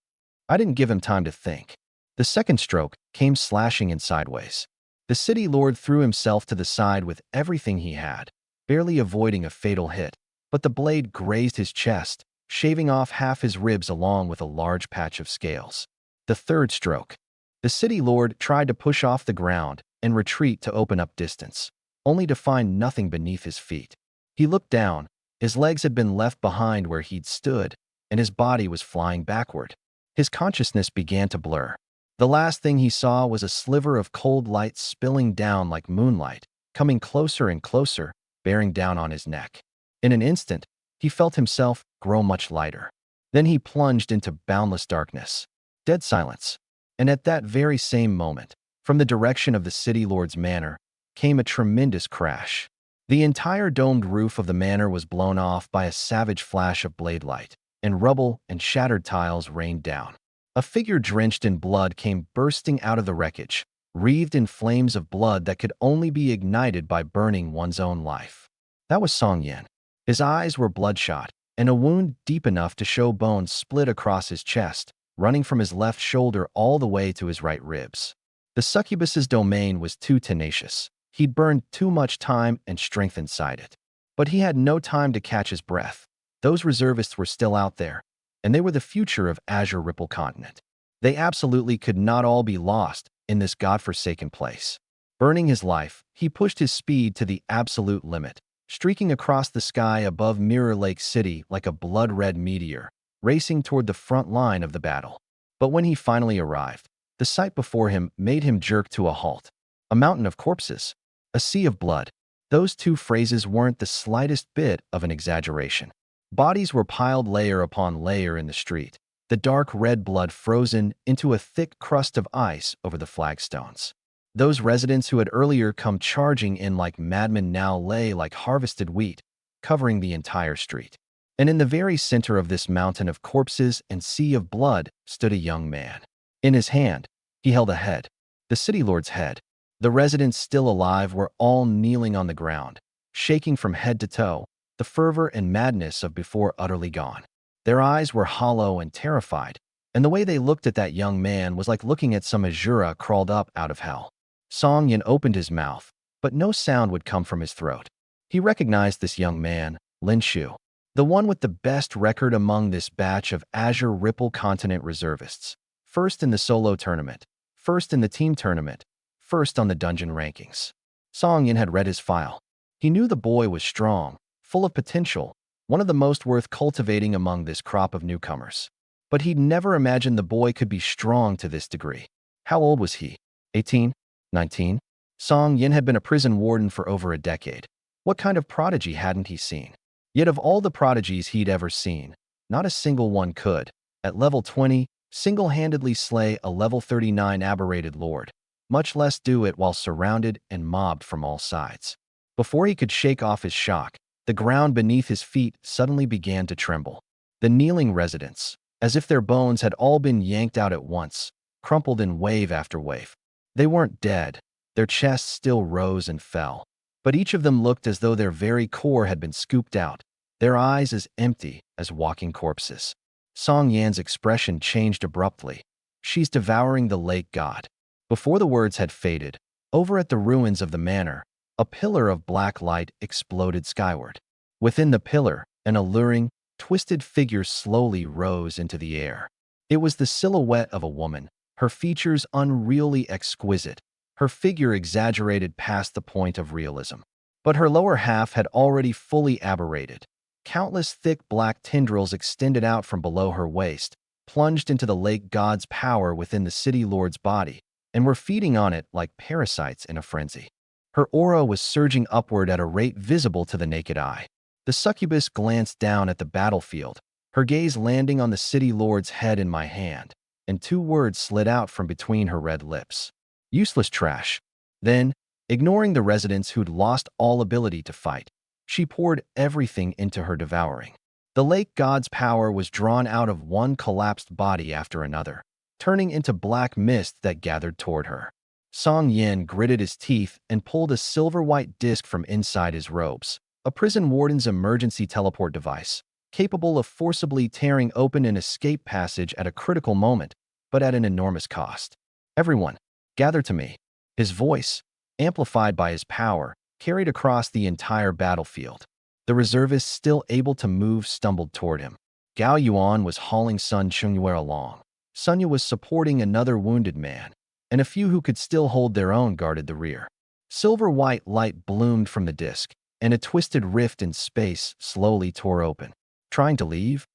I didn't give him time to think. The second stroke came slashing in sideways. The City Lord threw himself to the side with everything he had, barely avoiding a fatal hit, but the blade grazed his chest, shaving off half his ribs along with a large patch of scales. The third stroke. The City Lord tried to push off the ground and retreat to open up distance, only to find nothing beneath his feet. He looked down. His legs had been left behind where he'd stood, and his body was flying backward. His consciousness began to blur. The last thing he saw was a sliver of cold light spilling down like moonlight, coming closer and closer, bearing down on his neck. In an instant, he felt himself grow much lighter. Then he plunged into boundless darkness, dead silence. And at that very same moment, from the direction of the City Lord's manor, came a tremendous crash. The entire domed roof of the manor was blown off by a savage flash of blade light, and rubble and shattered tiles rained down. A figure drenched in blood came bursting out of the wreckage, wreathed in flames of blood that could only be ignited by burning one's own life. That was Song Yan. His eyes were bloodshot, and a wound deep enough to show bones split across his chest, running from his left shoulder all the way to his right ribs. The succubus's domain was too tenacious. He'd burned too much time and strength inside it. But he had no time to catch his breath. Those reservists were still out there, and they were the future of Azure Ripple Continent. They absolutely could not all be lost in this godforsaken place. Burning his life, he pushed his speed to the absolute limit, streaking across the sky above Mirror Lake City like a blood-red meteor, racing toward the front line of the battle. But when he finally arrived, the sight before him made him jerk to a halt. A mountain of corpses, a sea of blood. Those two phrases weren't the slightest bit of an exaggeration. Bodies were piled layer upon layer in the street, the dark red blood frozen into a thick crust of ice over the flagstones. Those residents who had earlier come charging in like madmen now lay like harvested wheat, covering the entire street. And in the very center of this mountain of corpses and sea of blood stood a young man. In his hand, he held a head, the City Lord's head. The residents still alive were all kneeling on the ground, shaking from head to toe, the fervor and madness of before utterly gone. Their eyes were hollow and terrified, and the way they looked at that young man was like looking at some Azura crawled up out of hell. Song Yan opened his mouth, but no sound would come from his throat. He recognized this young man, Lin Shu, the one with the best record among this batch of Azure Ripple Continent reservists. First in the solo tournament, first in the team tournament, first on the dungeon rankings. Song Yan had read his file. He knew the boy was strong, full of potential, one of the most worth cultivating among this crop of newcomers. But he'd never imagined the boy could be strong to this degree. How old was he? 18? 19? Song Yan had been a prison warden for over a decade. What kind of prodigy hadn't he seen? Yet of all the prodigies he'd ever seen, not a single one could, at level 20, single-handedly slay a level 39 aberrated lord, much less do it while surrounded and mobbed from all sides. Before he could shake off his shock, the ground beneath his feet suddenly began to tremble. The kneeling residents, as if their bones had all been yanked out at once, crumpled in wave after wave. They weren't dead. Their chests still rose and fell. But each of them looked as though their very core had been scooped out, their eyes as empty as walking corpses. Song Yan's expression changed abruptly. She's devouring the lake god. Before the words had faded, over at the ruins of the manor, a pillar of black light exploded skyward. Within the pillar, an alluring, twisted figure slowly rose into the air. It was the silhouette of a woman, her features unreally exquisite, her figure exaggerated past the point of realism. But her lower half had already fully aberrated. Countless thick black tendrils extended out from below her waist, plunged into the lake god's power within the city lord's body, and were feeding on it like parasites in a frenzy. Her aura was surging upward at a rate visible to the naked eye. The succubus glanced down at the battlefield, her gaze landing on the city lord's head in my hand, and two words slid out from between her red lips. Useless trash. Then, ignoring the residents who'd lost all ability to fight, she poured everything into her devouring. The lake god's power was drawn out of one collapsed body after another, turning into black mist that gathered toward her. Song Yin gritted his teeth and pulled a silver-white disc from inside his robes, a prison warden's emergency teleport device, capable of forcibly tearing open an escape passage at a critical moment, but at an enormous cost. "Everyone, gather to me." His voice, amplified by his power, carried across the entire battlefield. The reservists still able to move stumbled toward him. Gao Yuan was hauling Sun Chungyue along. Sunya was supporting another wounded man, and a few who could still hold their own guarded the rear. Silver-white light bloomed from the disc, and a twisted rift in space slowly tore open. "Trying to leave?"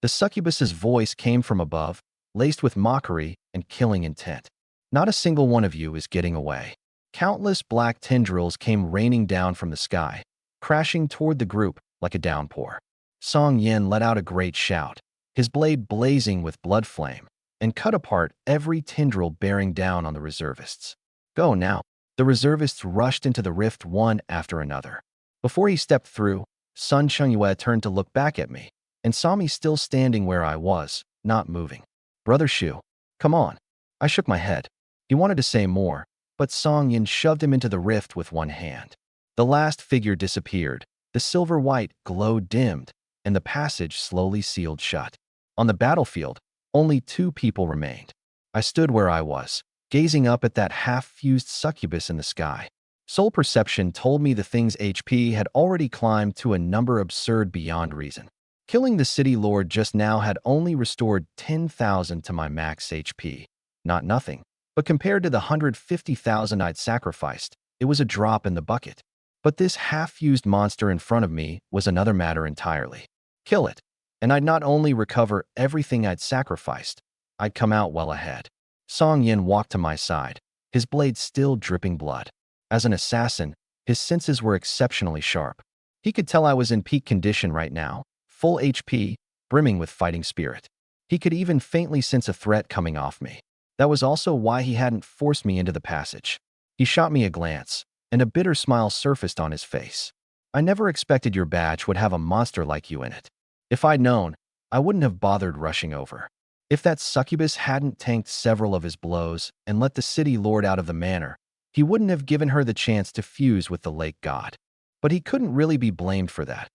The succubus's voice came from above, laced with mockery and killing intent. "Not a single one of you is getting away." Countless black tendrils came raining down from the sky, crashing toward the group like a downpour. Song Yin let out a great shout, his blade blazing with blood flame, and cut apart every tendril bearing down on the reservists. "Go now." The reservists rushed into the rift one after another. Before he stepped through, Sun Chungyue turned to look back at me and saw me still standing where I was, not moving. "Brother Shu, come on." I shook my head. He wanted to say more, but Song Yin shoved him into the rift with one hand. The last figure disappeared, the silver-white glow dimmed, and the passage slowly sealed shut. On the battlefield, only two people remained. I stood where I was, gazing up at that half-fused succubus in the sky. Soul perception told me the thing's HP had already climbed to a number absurd beyond reason. Killing the city lord just now had only restored 10,000 to my max HP. Not nothing, but compared to the 150,000 I'd sacrificed, it was a drop in the bucket. But this half-fused monster in front of me was another matter entirely. Kill it, and I'd not only recover everything I'd sacrificed, I'd come out well ahead. Song Yin walked to my side, his blade still dripping blood. As an assassin, his senses were exceptionally sharp. He could tell I was in peak condition right now, full HP, brimming with fighting spirit. He could even faintly sense a threat coming off me. That was also why he hadn't forced me into the passage. He shot me a glance, and a bitter smile surfaced on his face. "I never expected your batch would have a monster like you in it. If I'd known, I wouldn't have bothered rushing over." If that succubus hadn't tanked several of his blows and let the city lord out of the manor, he wouldn't have given her the chance to fuse with the lake god. But he couldn't really be blamed for that.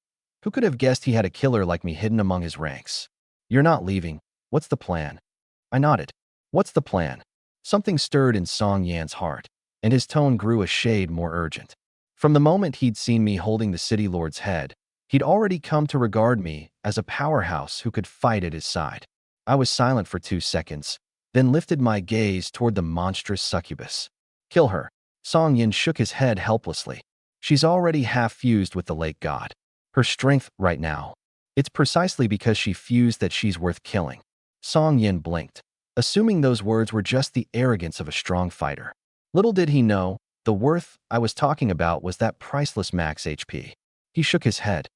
Who could have guessed he had a killer like me hidden among his ranks? "You're not leaving. What's the plan?" I nodded. "What's the plan?" Something stirred in Song Yan's heart, and his tone grew a shade more urgent. From the moment he'd seen me holding the city lord's head, he'd already come to regard me as a powerhouse who could fight at his side. I was silent for 2 seconds, then lifted my gaze toward the monstrous succubus. "Kill her." Song Yin shook his head helplessly. "She's already half-fused with the lake god. Her strength right now. It's precisely because she fused that she's worth killing." Song Yin blinked, assuming those words were just the arrogance of a strong fighter. Little did he know, the worth I was talking about was that priceless max HP. He shook his head.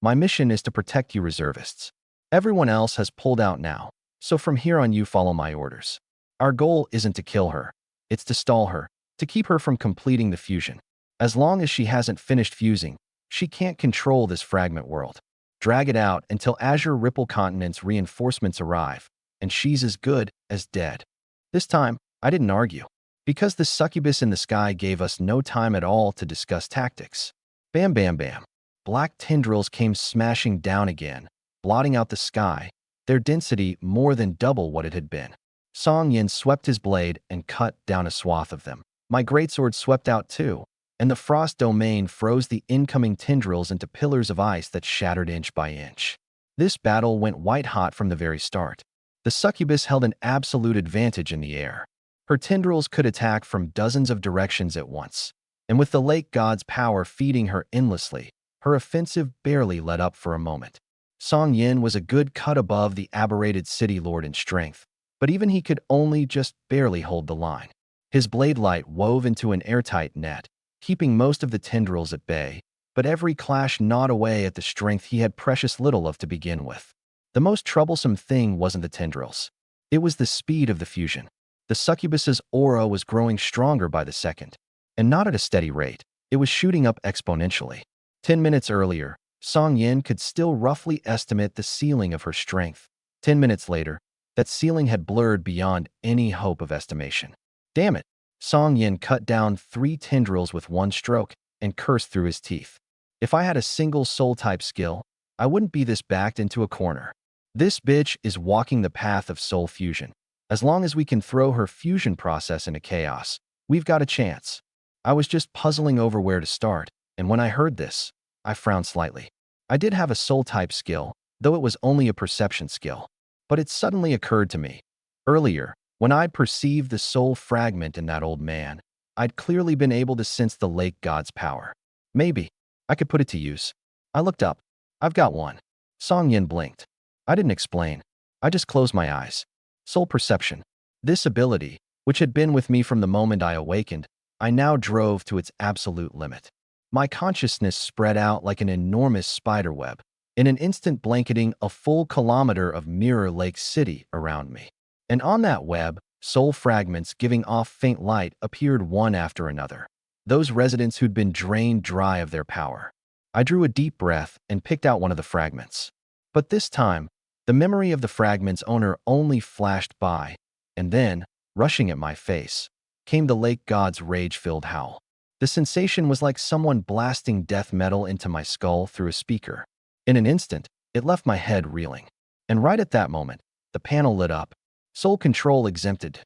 "My mission is to protect you reservists. Everyone else has pulled out now, so from here on you follow my orders. Our goal isn't to kill her, it's to stall her, to keep her from completing the fusion. As long as she hasn't finished fusing, she can't control this fragment world. Drag it out until Azure Ripple Continent's reinforcements arrive, and she's as good as dead." This time, I didn't argue, because the succubus in the sky gave us no time at all to discuss tactics. Bam, bam, bam. Black tendrils came smashing down again, blotting out the sky, their density more than double what it had been. Song Yin swept his blade and cut down a swath of them. My greatsword swept out too, and the frost domain froze the incoming tendrils into pillars of ice that shattered inch by inch. This battle went white-hot from the very start. The succubus held an absolute advantage in the air. Her tendrils could attack from dozens of directions at once, and with the lake god's power feeding her endlessly, her offensive barely let up for a moment. Song Yin was a good cut above the aberrated city lord in strength, but even he could only just barely hold the line. His blade light wove into an airtight net, keeping most of the tendrils at bay, but every clash gnawed away at the strength he had precious little of to begin with. The most troublesome thing wasn't the tendrils. It was the speed of the fusion. The succubus's aura was growing stronger by the second, and not at a steady rate. It was shooting up exponentially. 10 minutes earlier, Song Yin could still roughly estimate the ceiling of her strength. 10 minutes later, that ceiling had blurred beyond any hope of estimation. Damn it! Song Yin cut down 3 tendrils with one stroke and cursed through his teeth. If I had a single soul-type skill, I wouldn't be this backed into a corner. This bitch is walking the path of soul fusion. As long as we can throw her fusion process into chaos, we've got a chance. I was just puzzling over where to start, and when I heard this, I frowned slightly. I did have a soul-type skill, though it was only a perception skill. But it suddenly occurred to me. Earlier, when I'd perceived the soul fragment in that old man, I'd clearly been able to sense the lake god's power. Maybe I could put it to use. I looked up. I've got one. Song Yin blinked. I didn't explain. I just closed my eyes. Soul perception. This ability, which had been with me from the moment I awakened, I now drove to its absolute limit. My consciousness spread out like an enormous spider web, in an instant blanketing a full kilometer of Mirror Lake City around me. And on that web, soul fragments giving off faint light appeared one after another. Those residents who'd been drained dry of their power. I drew a deep breath and picked out one of the fragments. But this time, the memory of the fragment's owner only flashed by, and then, rushing at my face, came the lake god's rage-filled howl. The sensation was like someone blasting death metal into my skull through a speaker. In an instant, it left my head reeling. And right at that moment, the panel lit up. Soul control exempted.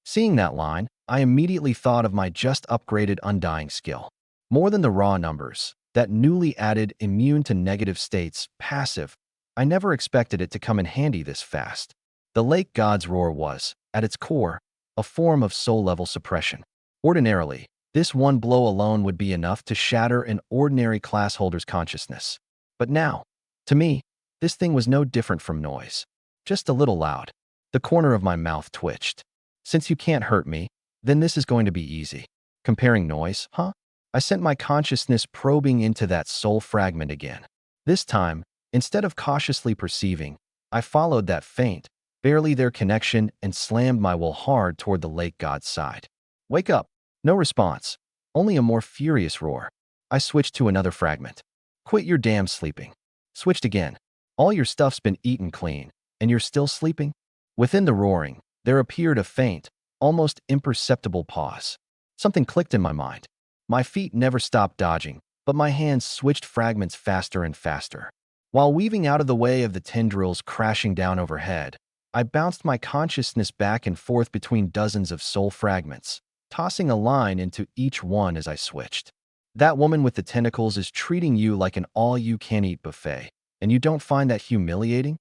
Seeing that line, I immediately thought of my just upgraded undying skill. More than the raw numbers, that newly added immune to negative states, passive, I never expected it to come in handy this fast. The lake god's roar was, at its core, a form of soul-level suppression. Ordinarily, this one blow alone would be enough to shatter an ordinary class holder's consciousness. But now, to me, this thing was no different from noise. Just a little loud. The corner of my mouth twitched. Since you can't hurt me, then this is going to be easy. Comparing noise, huh? I sent my consciousness probing into that soul fragment again. This time, instead of cautiously perceiving, I followed that faint, barely there connection and slammed my will hard toward the lake god's side. Wake up! No response. Only a more furious roar. I switched to another fragment. Quit your damn sleeping. Switched again. All your stuff's been eaten clean, and you're still sleeping? Within the roaring, there appeared a faint, almost imperceptible pause. Something clicked in my mind. My feet never stopped dodging, but my hands switched fragments faster and faster. While weaving out of the way of the tendrils crashing down overhead, I bounced my consciousness back and forth between dozens of soul fragments, tossing a line into each one as I switched. That woman with the tentacles is treating you like an all-you-can-eat buffet, and you don't find that humiliating?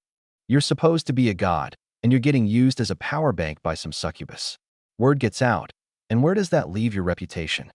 You're supposed to be a god, and you're getting used as a power bank by some succubus. Word gets out, and where does that leave your reputation?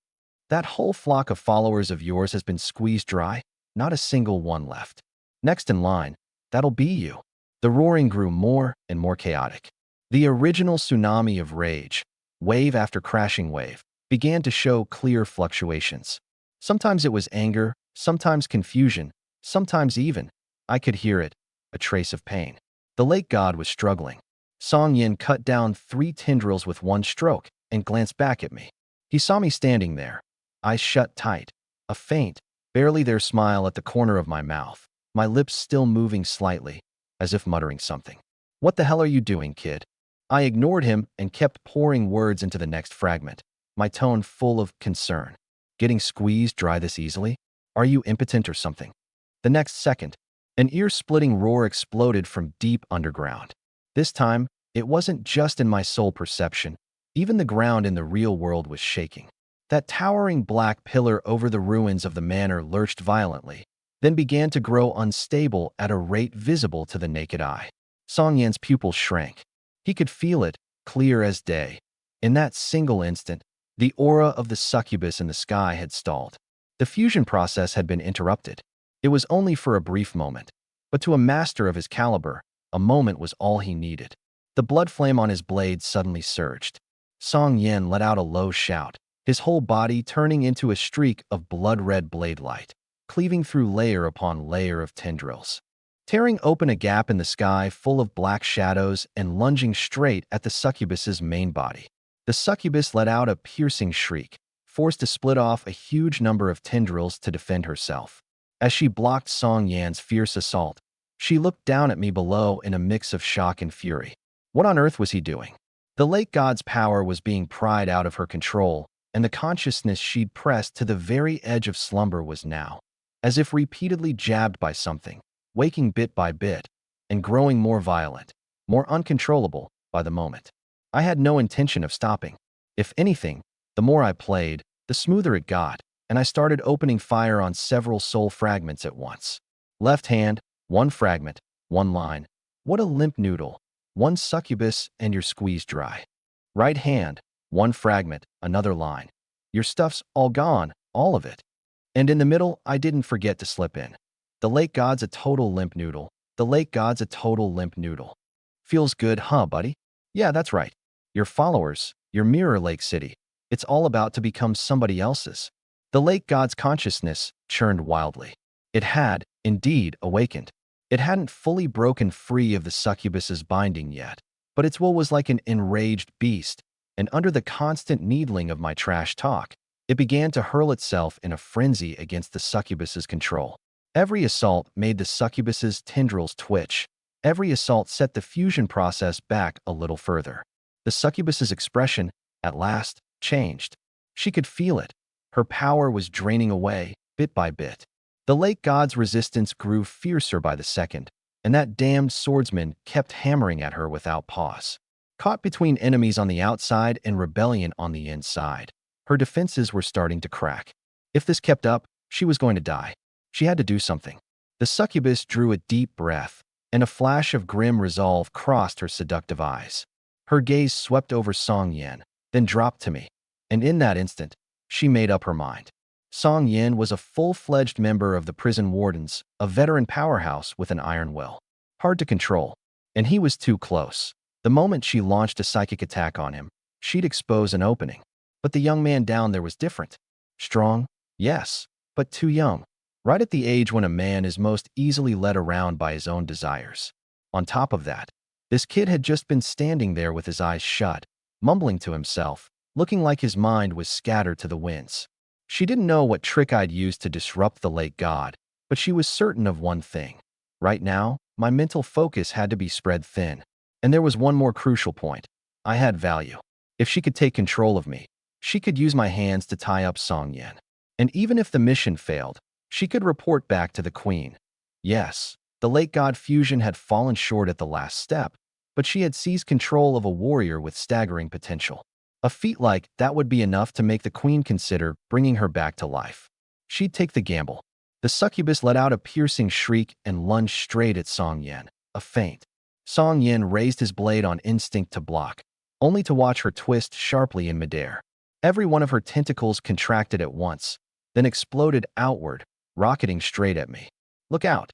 That whole flock of followers of yours has been squeezed dry, not a single one left. Next in line, that'll be you. The roaring grew more and more chaotic. The original tsunami of rage, wave after crashing wave, began to show clear fluctuations. Sometimes it was anger, sometimes confusion, sometimes even, I could hear it, a trace of pain. The lake god was struggling. Song Yin cut down 3 tendrils with one stroke and glanced back at me. He saw me standing there, eyes shut tight, a faint, barely there smile at the corner of my mouth, my lips still moving slightly, as if muttering something. What the hell are you doing, kid? I ignored him and kept pouring words into the next fragment, my tone full of concern. Getting squeezed dry this easily? Are you impotent or something? The next second, an ear-splitting roar exploded from deep underground. This time, it wasn't just in my soul perception. Even the ground in the real world was shaking. That towering black pillar over the ruins of the manor lurched violently, then began to grow unstable at a rate visible to the naked eye. Song Yan's pupils shrank. He could feel it, clear as day. In that single instant, the aura of the succubus in the sky had stalled. The fusion process had been interrupted. It was only for a brief moment, but to a master of his caliber, a moment was all he needed. The blood flame on his blade suddenly surged. Song Yin let out a low shout, his whole body turning into a streak of blood-red blade light, cleaving through layer upon layer of tendrils, tearing open a gap in the sky full of black shadows and lunging straight at the succubus's main body. The succubus let out a piercing shriek, forced to split off a huge number of tendrils to defend herself. As she blocked Song Yan's fierce assault, she looked down at me below in a mix of shock and fury. What on earth was he doing? The lake god's power was being pried out of her control, and the consciousness she'd pressed to the very edge of slumber was now, as if repeatedly jabbed by something, waking bit by bit, and growing more violent, more uncontrollable by the moment. I had no intention of stopping. If anything, the more I played, the smoother it got, and I started opening fire on several soul fragments at once. Left hand, one fragment, one line. What a limp noodle. One succubus and you're squeezed dry. Right hand, one fragment, another line. Your stuff's all gone, all of it. And in the middle, I didn't forget to slip in. The lake god's a total limp noodle. The lake god's a total limp noodle. Feels good, huh, buddy? Yeah, that's right. Your followers, your mirror lake city. It's all about to become somebody else's. The lake god's consciousness churned wildly. It had, indeed, awakened. It hadn't fully broken free of the succubus's binding yet, but its will was like an enraged beast, and under the constant needling of my trash talk, it began to hurl itself in a frenzy against the succubus's control. Every assault made the succubus's tendrils twitch. Every assault set the fusion process back a little further. The succubus's expression, at last, changed. She could feel it. Her power was draining away, bit by bit. The lake god's resistance grew fiercer by the second, and that damned swordsman kept hammering at her without pause. Caught between enemies on the outside and rebellion on the inside, her defenses were starting to crack. If this kept up, she was going to die. She had to do something. The succubus drew a deep breath, and a flash of grim resolve crossed her seductive eyes. Her gaze swept over Song Yin, then dropped to me, and in that instant, she made up her mind. Song Yin was a full-fledged member of the prison wardens, a veteran powerhouse with an iron will. Hard to control, and he was too close. The moment she launched a psychic attack on him, she'd expose an opening. But the young man down there was different. Strong, yes, but too young. Right at the age when a man is most easily led around by his own desires. On top of that, this kid had just been standing there with his eyes shut, mumbling to himself, looking like his mind was scattered to the winds. She didn't know what trick I'd used to disrupt the lake god, but she was certain of one thing. Right now, my mental focus had to be spread thin. And there was one more crucial point. I had value. If she could take control of me, she could use my hands to tie up Song Yin. And even if the mission failed, she could report back to the queen. Yes, the lake god fusion had fallen short at the last step, but she had seized control of a warrior with staggering potential. A feat like that would be enough to make the queen consider bringing her back to life. She'd take the gamble. The succubus let out a piercing shriek and lunged straight at Song Yin, a feint. Song Yin raised his blade on instinct to block, only to watch her twist sharply in midair. Every one of her tentacles contracted at once, then exploded outward, rocketing straight at me. Look out!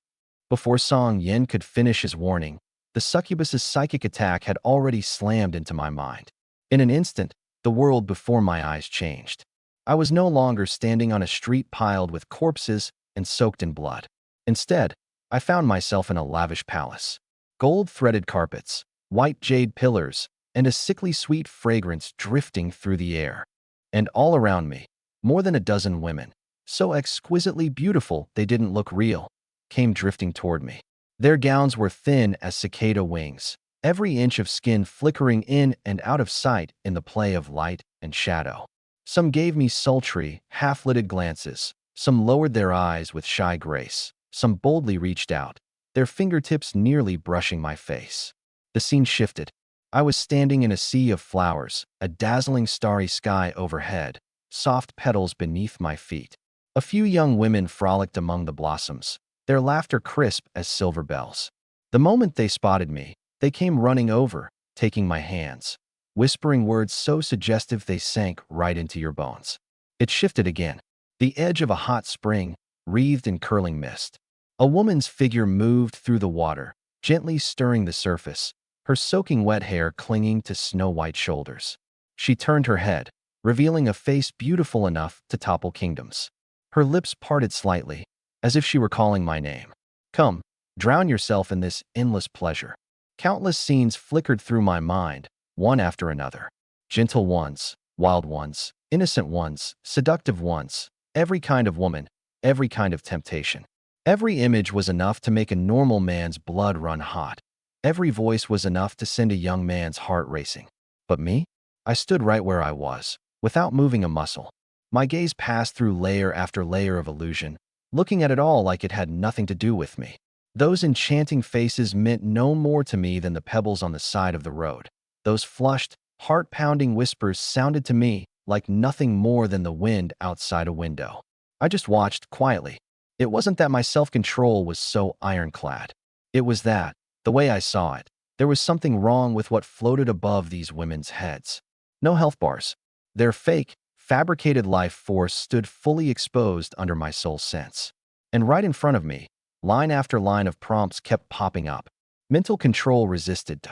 Before Song Yin could finish his warning, the succubus's psychic attack had already slammed into my mind. In an instant, the world before my eyes changed. I was no longer standing on a street piled with corpses and soaked in blood. Instead, I found myself in a lavish palace. Gold-threaded carpets, white jade pillars, and a sickly sweet fragrance drifting through the air. And all around me, more than a dozen women, so exquisitely beautiful they didn't look real, came drifting toward me. Their gowns were thin as cicada wings, every inch of skin flickering in and out of sight in the play of light and shadow. Some gave me sultry, half-lidded glances, some lowered their eyes with shy grace, some boldly reached out, their fingertips nearly brushing my face. The scene shifted. I was standing in a sea of flowers, a dazzling starry sky overhead, soft petals beneath my feet. A few young women frolicked among the blossoms, their laughter crisp as silver bells. The moment they spotted me, they came running over, taking my hands. whispering words so suggestive they sank right into your bones. It shifted again. The edge of a hot spring, wreathed in curling mist. A woman's figure moved through the water, gently stirring the surface, her soaking wet hair clinging to snow-white shoulders. She turned her head, revealing a face beautiful enough to topple kingdoms. Her lips parted slightly, as if she were calling my name. Come, drown yourself in this endless pleasure. Countless scenes flickered through my mind, one after another. Gentle ones, wild ones, innocent ones, seductive ones, every kind of woman, every kind of temptation. Every image was enough to make a normal man's blood run hot. Every voice was enough to send a young man's heart racing. But me? I stood right where I was, without moving a muscle. My gaze passed through layer after layer of illusion, looking at it all like it had nothing to do with me. Those enchanting faces meant no more to me than the pebbles on the side of the road. Those flushed, heart-pounding whispers sounded to me like nothing more than the wind outside a window. I just watched quietly. It wasn't that my self-control was so ironclad. It was that, the way I saw it, there was something wrong with what floated above these women's heads. No health bars. Their fake, fabricated life force stood fully exposed under my soul sense. And right in front of me, line after line of prompts kept popping up. Mental control resisted.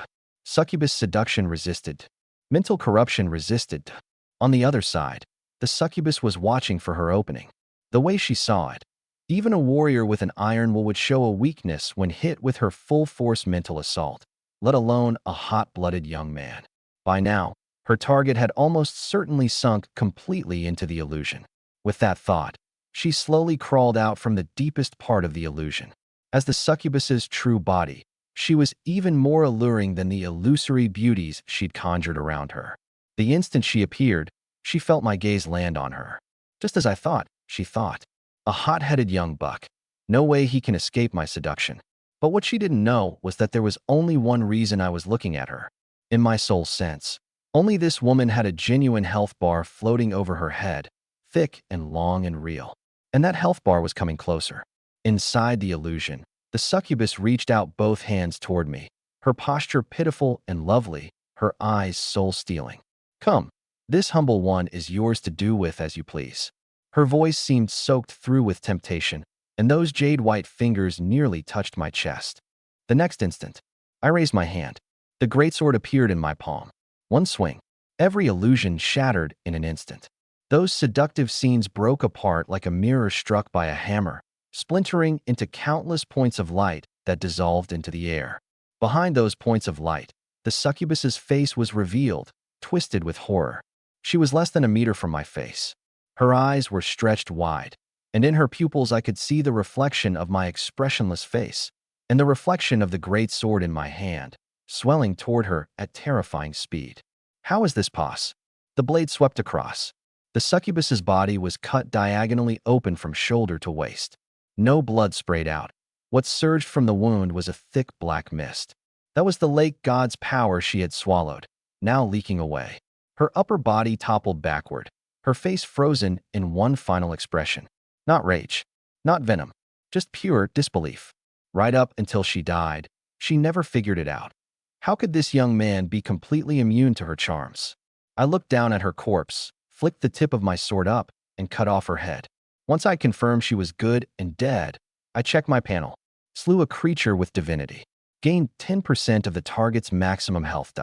Succubus seduction resisted. Mental corruption resisted. On the other side, the succubus was watching for her opening. The way she saw it. Even a warrior with an iron will would show a weakness when hit with her full-force mental assault, let alone a hot-blooded young man. By now, her target had almost certainly sunk completely into the illusion. With that thought, she slowly crawled out from the deepest part of the illusion. As the succubus's true body, she was even more alluring than the illusory beauties she'd conjured around her. The instant she appeared, she felt my gaze land on her. Just as I thought, she thought. A hot-headed young buck. No way he can escape my seduction. But what she didn't know was that there was only one reason I was looking at her. In my soul sense, only this woman had a genuine health bar floating over her head, thick and long and real. And that health bar was coming closer. Inside the illusion, the succubus reached out both hands toward me, her posture pitiful and lovely, her eyes soul-stealing. Come, this humble one is yours to do with as you please. Her voice seemed soaked through with temptation, and those jade-white fingers nearly touched my chest. The next instant, I raised my hand. The greatsword appeared in my palm. One swing. Every illusion shattered in an instant. Those seductive scenes broke apart like a mirror struck by a hammer, splintering into countless points of light that dissolved into the air. Behind those points of light, the succubus's face was revealed, twisted with horror. She was less than a meter from my face. Her eyes were stretched wide, and in her pupils I could see the reflection of my expressionless face, and the reflection of the great sword in my hand, swelling toward her at terrifying speed. How is this possible? The blade swept across. The succubus's body was cut diagonally open from shoulder to waist. No blood sprayed out. What surged from the wound was a thick black mist. That was the lake god's power she had swallowed, now leaking away. Her upper body toppled backward, her face frozen in one final expression. Not rage, not venom, just pure disbelief. Right up until she died, she never figured it out. How could this young man be completely immune to her charms? I looked down at her corpse, flicked the tip of my sword up, and cut off her head. Once I confirmed she was good and dead, I checked my panel, slew a creature with divinity, gained 10% of the target's maximum health.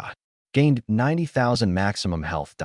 Gained 90,000 maximum health.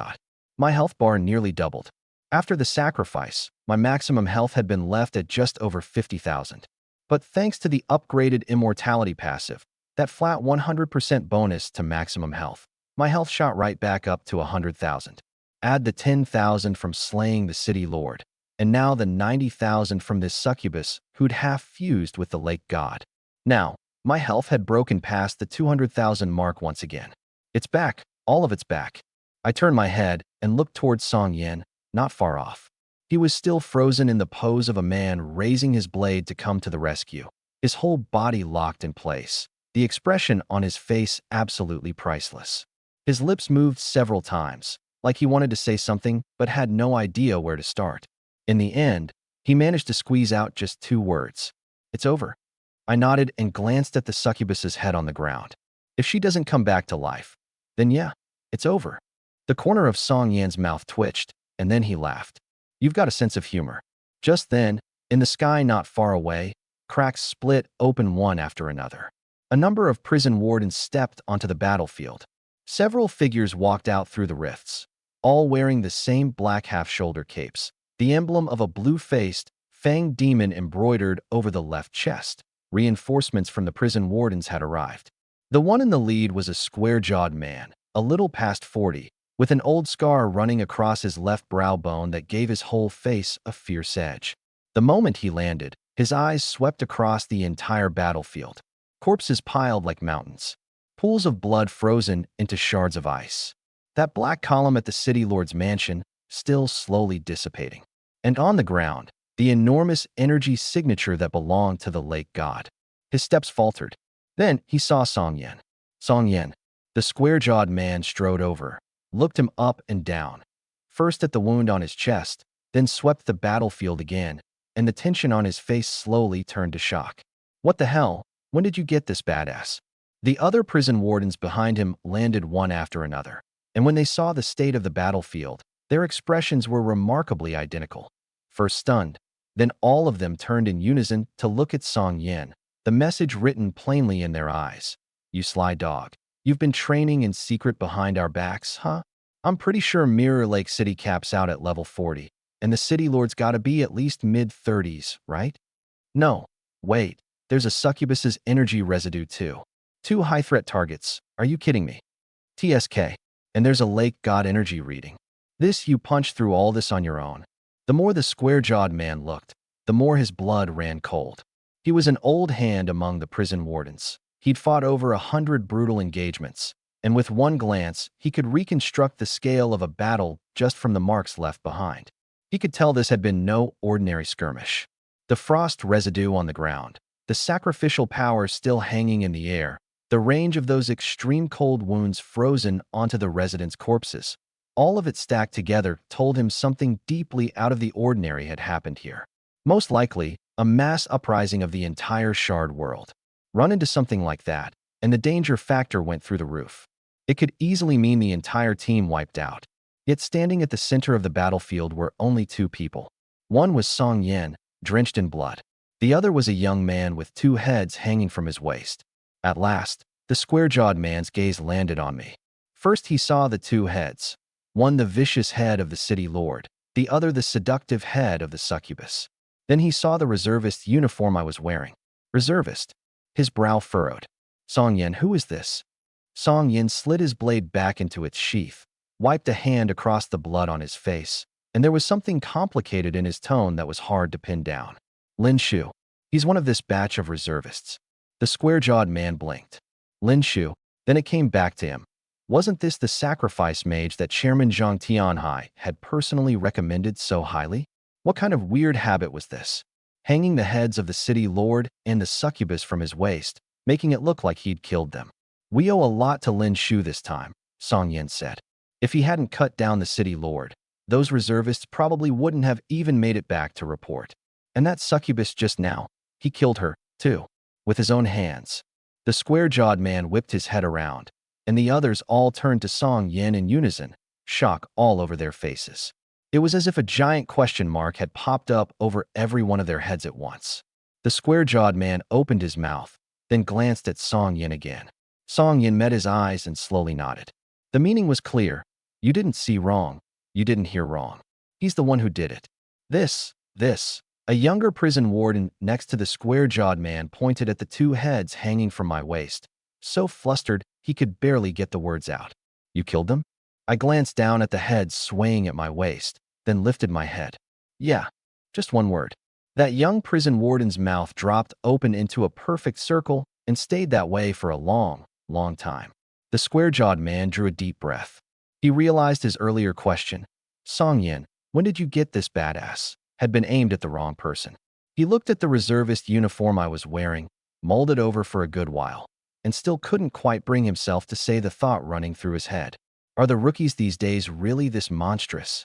My health bar nearly doubled. After the sacrifice, my maximum health had been left at just over 50,000. But thanks to the upgraded immortality passive, that flat 100% bonus to maximum health, my health shot right back up to 100,000. Add the 10,000 from slaying the city lord, and now the 90,000 from this succubus who'd half fused with the lake god. Now, my health had broken past the 200,000 mark once again. It's back, all of it's back. I turned my head and looked towards Song Yin, not far off. He was still frozen in the pose of a man raising his blade to come to the rescue, his whole body locked in place, the expression on his face absolutely priceless. His lips moved several times, like he wanted to say something but had no idea where to start. In the end, he managed to squeeze out just 2 words. It's over. I nodded and glanced at the succubus's head on the ground. If she doesn't come back to life, then yeah, It's over. The corner of Song Yan's mouth twitched, and then he laughed. You've got a sense of humor. Just then, in the sky not far away, cracks split open one after another. A number of prison wardens stepped onto the battlefield. Several figures walked out through the rifts, all wearing the same black half-shoulder capes, the emblem of a blue-faced, fanged demon embroidered over the left chest. Reinforcements from the prison wardens had arrived. The one in the lead was a square-jawed man, a little past 40, with an old scar running across his left brow bone that gave his whole face a fierce edge. The moment he landed, his eyes swept across the entire battlefield. Corpses piled like mountains. Pools of blood frozen into shards of ice. That black column at the city lord's mansion still slowly dissipating. And on the ground, the enormous energy signature that belonged to the lake god. His steps faltered. Then he saw Song Yan. Song Yan, the square-jawed man, strode over, looked him up and down, first at the wound on his chest, then swept the battlefield again, and the tension on his face slowly turned to shock. What the hell? When did you get this, badass? The other prison wardens behind him landed one after another, and when they saw the state of the battlefield, their expressions were remarkably identical. First stunned, then all of them turned in unison to look at Song Yan, the message written plainly in their eyes. You sly dog. You've been training in secret behind our backs, huh? I'm pretty sure Mirror Lake City caps out at level 40, and the city lord's gotta be at least mid-30s, right? No. Wait. There's a succubus's energy residue too. 2 high-threat targets. Are you kidding me? TSK. And there's a lake god energy reading. You punched through all this on your own. The more the square-jawed man looked, the more his blood ran cold. He was an old hand among the prison wardens. He'd fought over 100 brutal engagements, and with one glance, he could reconstruct the scale of a battle just from the marks left behind. He could tell this had been no ordinary skirmish. The frost residue on the ground, the sacrificial power still hanging in the air, the range of those extreme cold wounds frozen onto the residents' corpses, all of it stacked together told him something deeply out of the ordinary had happened here. Most likely, a mass uprising of the entire shard world. Run into something like that, and the danger factor went through the roof. It could easily mean the entire team wiped out. Yet standing at the center of the battlefield were only 2 people. One was Song Yan, drenched in blood. The other was a young man with 2 heads hanging from his waist. At last, the square-jawed man's gaze landed on me. First he saw the 2 heads. One the vicious head of the city lord, the other the seductive head of the succubus. Then he saw the reservist uniform I was wearing. Reservist. His brow furrowed. Song Yan, who is this? Song Yan slid his blade back into its sheath, wiped a hand across the blood on his face, and there was something complicated in his tone that was hard to pin down. Lin Shu. He's one of this batch of reservists. The square-jawed man blinked. Lin Shu. Then it came back to him. Wasn't this the sacrifice mage that Chairman Zhang Tianhai had personally recommended so highly? What kind of weird habit was this? Hanging the heads of the city lord and the succubus from his waist, making it look like he'd killed them. We owe a lot to Lin Shu this time, Song Yan said. If he hadn't cut down the city lord, those reservists probably wouldn't have even made it back to report. And that succubus just now, he killed her, too, with his own hands. The square-jawed man whipped his head around, and the others all turned to Song Yan in unison, shock all over their faces. It was as if a giant question mark had popped up over every one of their heads at once. The square-jawed man opened his mouth, then glanced at Song Yan again. Song Yan met his eyes and slowly nodded. The meaning was clear. You didn't see wrong. You didn't hear wrong. He's the one who did it. This. A younger prison warden next to the square-jawed man pointed at the 2 heads hanging from my waist, so flustered he could barely get the words out. You killed them? I glanced down at the heads swaying at my waist, then lifted my head. Yeah, just one word. That young prison warden's mouth dropped open into a perfect circle and stayed that way for a long, long time. The square-jawed man drew a deep breath. He realized his earlier question, Song Yan, when did you get this, badass, had been aimed at the wrong person. He looked at the reservist uniform I was wearing, mulled it over for a good while, and still couldn't quite bring himself to say the thought running through his head. Are the rookies these days really this monstrous?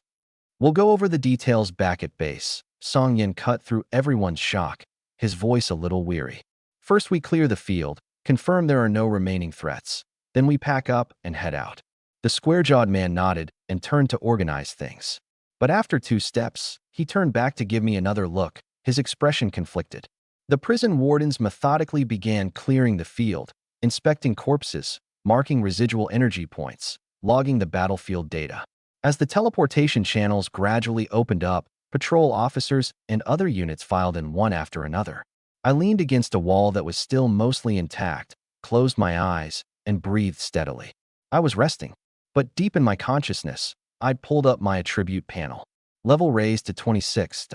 We'll go over the details back at base. Song Yan cut through everyone's shock, his voice a little weary. First we clear the field, confirm there are no remaining threats. Then we pack up and head out. The square-jawed man nodded and turned to organize things. But after 2 steps, he turned back to give me another look, his expression conflicted. The prison wardens methodically began clearing the field, inspecting corpses, marking residual energy points, logging the battlefield data. As the teleportation channels gradually opened up, patrol officers and other units filed in one after another. I leaned against a wall that was still mostly intact, closed my eyes, and breathed steadily. I was resting. But deep in my consciousness, I'd pulled up my attribute panel. Level raised to 26.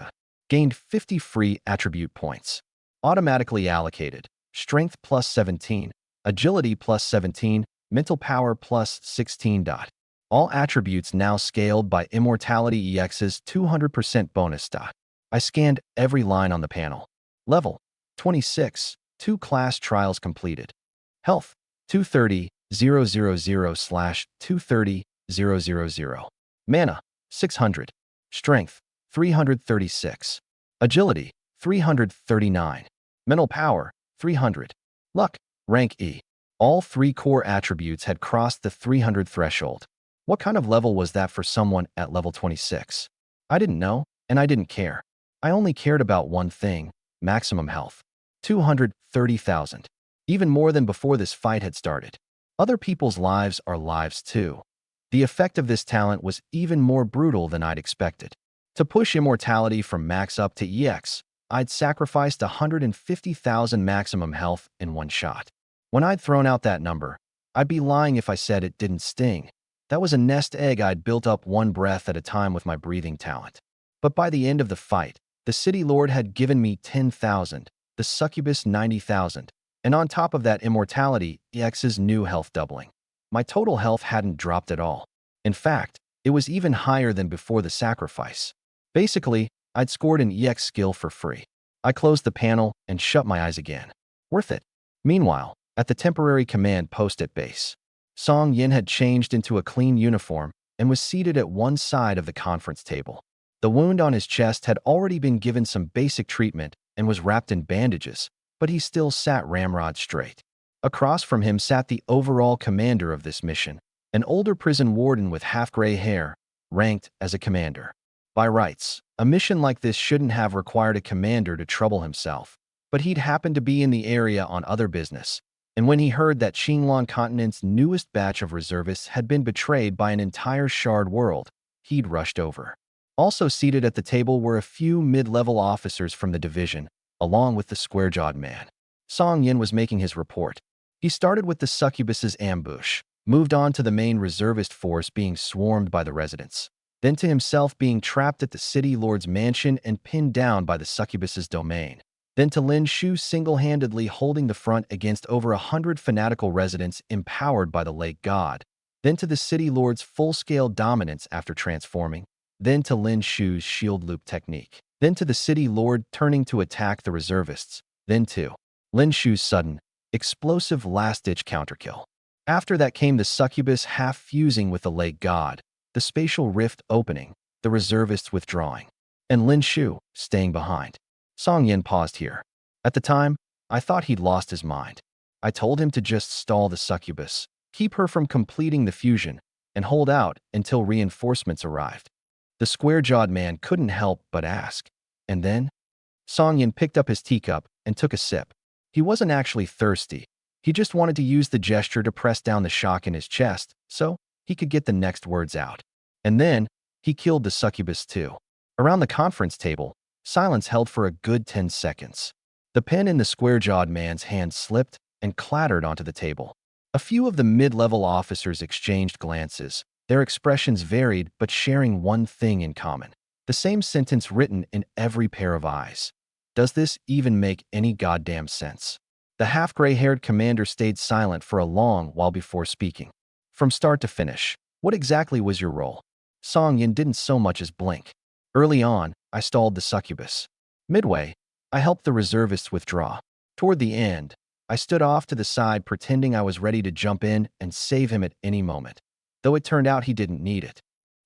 Gained 50 free attribute points. Automatically allocated. Strength plus 17. Agility plus 17. Mental power plus 16. All attributes now scaled by Immortality EX's 200% bonus. I scanned every line on the panel. Level 26. 2 class trials completed. Health 230. 000/230,000. Mana, 600. Strength, 336. Agility, 339. Mental power, 300. Luck, rank E. All 3 core attributes had crossed the 300 threshold. What kind of level was that for someone at level 26? I didn't know, and I didn't care. I only cared about one thing, maximum health. 230,000. Even more than before this fight had started. Other people's lives are lives too. The effect of this talent was even more brutal than I'd expected. To push immortality from max up to EX, I'd sacrificed 150,000 maximum health in one shot. When I'd thrown out that number, I'd be lying if I said it didn't sting. That was a nest egg I'd built up one breath at a time with my breathing talent. But by the end of the fight, the City Lord had given me 10,000, the Succubus 90,000, and on top of that immortality, EX's new health doubling. My total health hadn't dropped at all. In fact, it was even higher than before the sacrifice. Basically, I'd scored an EX skill for free. I closed the panel and shut my eyes again. Worth it. Meanwhile, at the temporary command post at base, Song Yin had changed into a clean uniform and was seated at one side of the conference table. The wound on his chest had already been given some basic treatment and was wrapped in bandages, but he still sat ramrod straight. Across from him sat the overall commander of this mission, an older prison warden with half-gray hair, ranked as a commander. By rights, a mission like this shouldn't have required a commander to trouble himself, but he'd happened to be in the area on other business, and when he heard that Qinglong Continent's newest batch of reservists had been betrayed by an entire shard world, he'd rushed over. Also seated at the table were a few mid-level officers from the division, along with the square-jawed man. Song Yin was making his report. He started with the succubus's ambush, moved on to the main reservist force being swarmed by the residents, then to himself being trapped at the city lord's mansion and pinned down by the succubus's domain, then to Lin Shu single-handedly holding the front against over 100 fanatical residents empowered by the lake god, then to the city lord's full-scale dominance after transforming, then to Lin Shu's shield loop technique, then to the city lord turning to attack the reservists, then to Lin Shu's sudden, explosive last-ditch counterkill. After that came the succubus half-fusing with the lake god, the spatial rift opening, the reservists withdrawing, and Lin Shu staying behind. Song Yin paused here. At the time, I thought he'd lost his mind. I told him to just stall the succubus, keep her from completing the fusion, and hold out until reinforcements arrived. The square-jawed man couldn't help but ask. And then? Song Yin picked up his teacup and took a sip. He wasn't actually thirsty. He just wanted to use the gesture to press down the shock in his chest so he could get the next words out. And then, he killed the succubus too. Around the conference table, silence held for a good 10 seconds. The pen in the square-jawed man's hand slipped and clattered onto the table. A few of the mid-level officers exchanged glances, their expressions varied but sharing one thing in common. The same sentence written in every pair of eyes. Does this even make any goddamn sense? The half-gray-haired commander stayed silent for a long while before speaking. From start to finish, what exactly was your role? Song Yin didn't so much as blink. Early on, I stalled the succubus. Midway, I helped the reservists withdraw. Toward the end, I stood off to the side pretending I was ready to jump in and save him at any moment, though it turned out he didn't need it.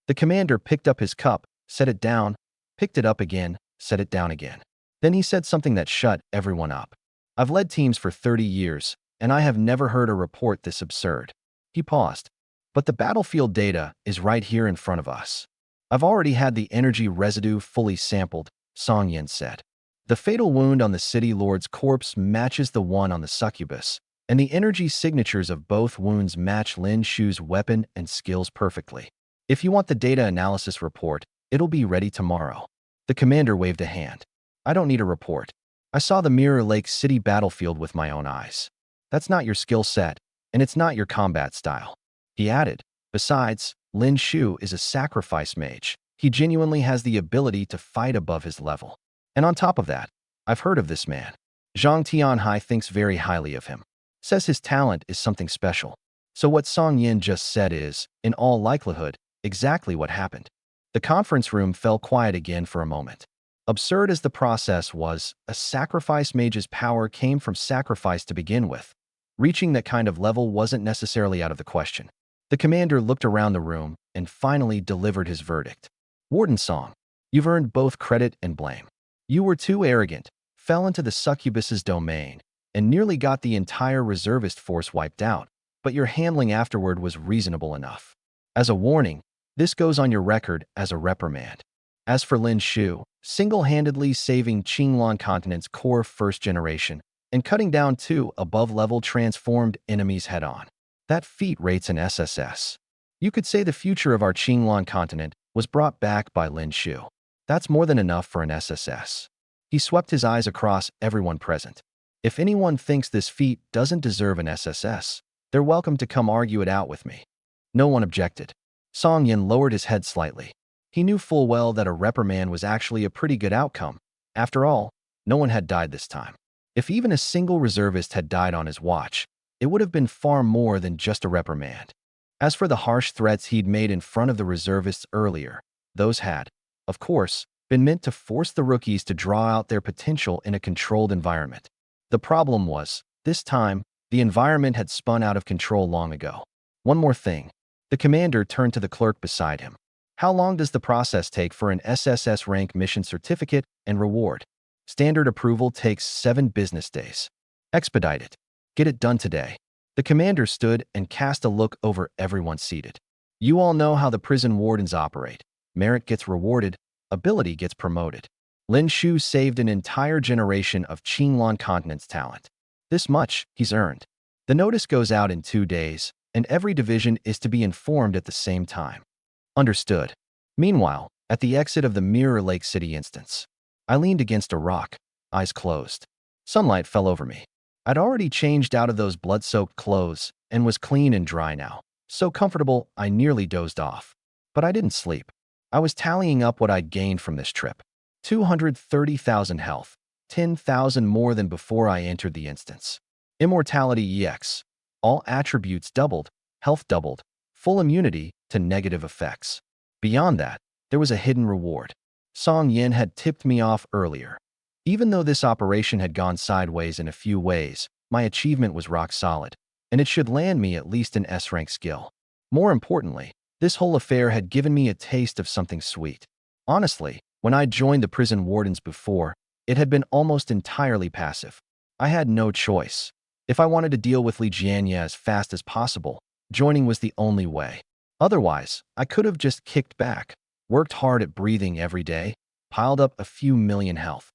The commander picked up his cup, set it down, picked it up again, set it down again. Then he said something that shut everyone up. I've led teams for 30 years, and I have never heard a report this absurd. He paused. But the battlefield data is right here in front of us. I've already had the energy residue fully sampled, Song Yin said. The fatal wound on the city lord's corpse matches the one on the succubus, and the energy signatures of both wounds match Lin Shu's weapon and skills perfectly. If you want the data analysis report, it'll be ready tomorrow. The commander waved a hand. I don't need a report. I saw the Mirror Lake City battlefield with my own eyes. That's not your skill set, and it's not your combat style. He added, besides, Lin Shu is a sacrifice mage. He genuinely has the ability to fight above his level. And on top of that, I've heard of this man. Zhang Tianhai thinks very highly of him. Says his talent is something special. So what Song Yin just said is, in all likelihood, exactly what happened. The conference room fell quiet again for a moment. Absurd as the process was, a sacrifice mage's power came from sacrifice to begin with. Reaching that kind of level wasn't necessarily out of the question. The commander looked around the room and finally delivered his verdict. Warden Song, you've earned both credit and blame. You were too arrogant, fell into the succubus's domain, and nearly got the entire reservist force wiped out, but your handling afterward was reasonable enough. As a warning, this goes on your record as a reprimand. As for Lin Shu, single-handedly saving Qinglan Continent's core first generation and cutting down 2 above-level transformed enemies head-on. That feat rates an SSS. You could say the future of our Qinglan Continent was brought back by Lin Shu. That's more than enough for an SSS. He swept his eyes across everyone present. If anyone thinks this feat doesn't deserve an SSS, they're welcome to come argue it out with me. No one objected. Song Yin lowered his head slightly. He knew full well that a reprimand was actually a pretty good outcome. After all, no one had died this time. If even a single reservist had died on his watch, it would have been far more than just a reprimand. As for the harsh threats he'd made in front of the reservists earlier, those had, of course, been meant to force the rookies to draw out their potential in a controlled environment. The problem was, this time, the environment had spun out of control long ago. One more thing. The commander turned to the clerk beside him. How long does the process take for an SSS rank mission certificate and reward? Standard approval takes 7 business days. Expedite it. Get it done today. The commander stood and cast a look over everyone seated. You all know how the prison wardens operate. Merit gets rewarded, ability gets promoted. Lin Shu saved an entire generation of Qinglan Continent's talent. This much he's earned. The notice goes out in 2 days, and every division is to be informed at the same time. Understood. Meanwhile, at the exit of the Mirror Lake City instance, I leaned against a rock, eyes closed. Sunlight fell over me. I'd already changed out of those blood-soaked clothes and was clean and dry now, so comfortable I nearly dozed off. But I didn't sleep. I was tallying up what I'd gained from this trip. 230,000 health, 10,000 more than before I entered the instance. Immortality EX. All attributes doubled, health doubled, full immunity to negative effects. Beyond that, there was a hidden reward. Song Yin had tipped me off earlier. Even though this operation had gone sideways in a few ways, my achievement was rock solid, and it should land me at least an S-rank skill. More importantly, this whole affair had given me a taste of something sweet. Honestly, when I joined the prison wardens before, it had been almost entirely passive. I had no choice. If I wanted to deal with Li Jianya as fast as possible, joining was the only way. Otherwise, I could have just kicked back, worked hard at breathing every day, piled up a few million health.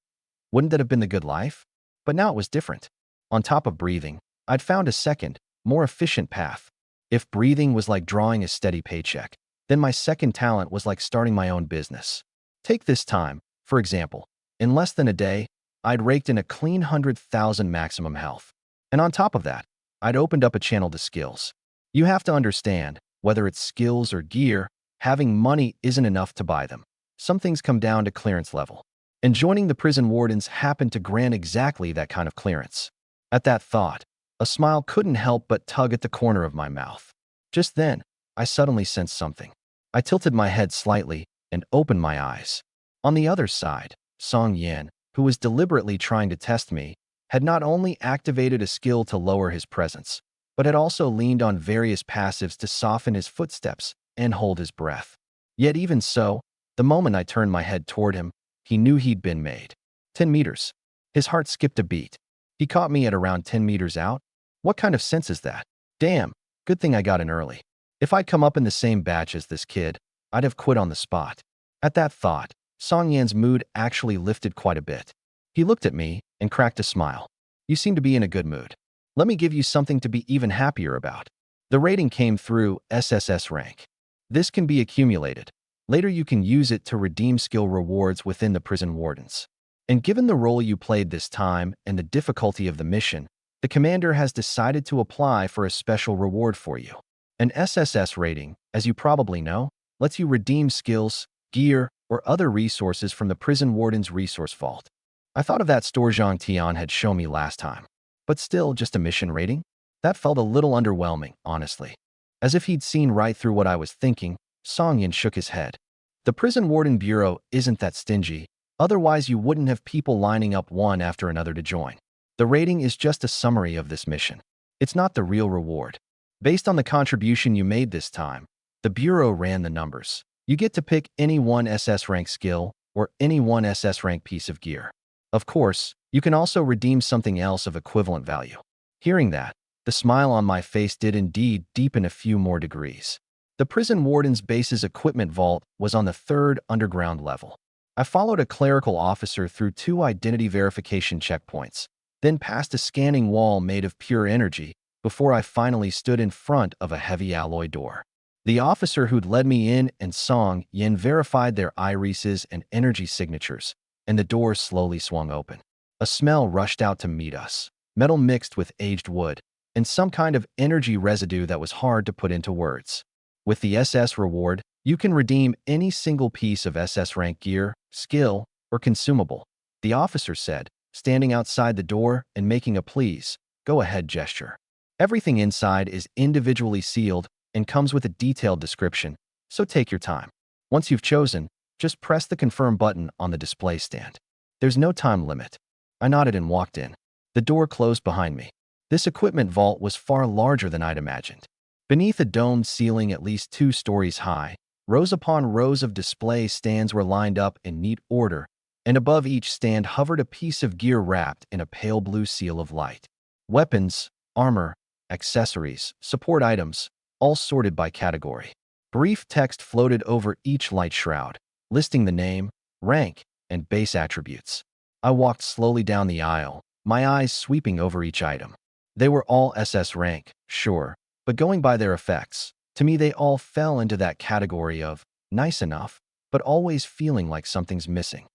Wouldn't that have been the good life? But now it was different. On top of breathing, I'd found a second, more efficient path. If breathing was like drawing a steady paycheck, then my second talent was like starting my own business. Take this time, for example. In less than a day, I'd raked in a clean 100,000 maximum health. And on top of that, I'd opened up a channel to skills. You have to understand, whether it's skills or gear, having money isn't enough to buy them. Some things come down to clearance level. And joining the prison wardens happened to grant exactly that kind of clearance. At that thought, a smile couldn't help but tug at the corner of my mouth. Just then, I suddenly sensed something. I tilted my head slightly and opened my eyes. On the other side, Song Yin, who was deliberately trying to test me, had not only activated a skill to lower his presence, but had also leaned on various passives to soften his footsteps and hold his breath. Yet even so, the moment I turned my head toward him, he knew he'd been made. 10 meters. His heart skipped a beat. He caught me at around 10 meters out? What kind of sense is that? Damn, good thing I got in early. If I'd come up in the same batch as this kid, I'd have quit on the spot. At that thought, Song Yan's mood actually lifted quite a bit. He looked at me and cracked a smile. You seem to be in a good mood. Let me give you something to be even happier about. The rating came through SSS rank. This can be accumulated. Later you can use it to redeem skill rewards within the prison wardens. And given the role you played this time and the difficulty of the mission, the commander has decided to apply for a special reward for you. An SSS rating, as you probably know, lets you redeem skills, gear, or other resources from the prison warden's resource vault. I thought of that store Zhang Tian had shown me last time. But still, just a mission rating? That felt a little underwhelming, honestly. As if he'd seen right through what I was thinking, Song Yan shook his head. The prison warden bureau isn't that stingy, otherwise you wouldn't have people lining up one after another to join. The rating is just a summary of this mission. It's not the real reward. Based on the contribution you made this time, the bureau ran the numbers. You get to pick any one SS rank skill or any one SS rank piece of gear. Of course, you can also redeem something else of equivalent value. Hearing that, the smile on my face did indeed deepen a few more degrees. The prison warden's base's equipment vault was on the 3rd underground level. I followed a clerical officer through 2 identity verification checkpoints, then passed a scanning wall made of pure energy before I finally stood in front of a heavy alloy door. The officer who'd led me in and Song Yan verified their irises and energy signatures, and the door slowly swung open. A smell rushed out to meet us, metal mixed with aged wood, and some kind of energy residue that was hard to put into words. With the SS reward, you can redeem any single piece of SS rank gear, skill, or consumable, the officer said, standing outside the door and making a please, go ahead gesture. Everything inside is individually sealed and comes with a detailed description, so take your time. Once you've chosen, just press the confirm button on the display stand. There's no time limit. I nodded and walked in. The door closed behind me. This equipment vault was far larger than I'd imagined. Beneath a domed ceiling at least 2 stories high, rows upon rows of display stands were lined up in neat order, and above each stand hovered a piece of gear wrapped in a pale blue seal of light. Weapons, armor, accessories, support items, all sorted by category. Brief text floated over each light shroud, listing the name, rank, and base attributes. I walked slowly down the aisle, my eyes sweeping over each item. They were all SS rank, sure, but going by their effects, to me they all fell into that category of nice enough, but always feeling like something's missing.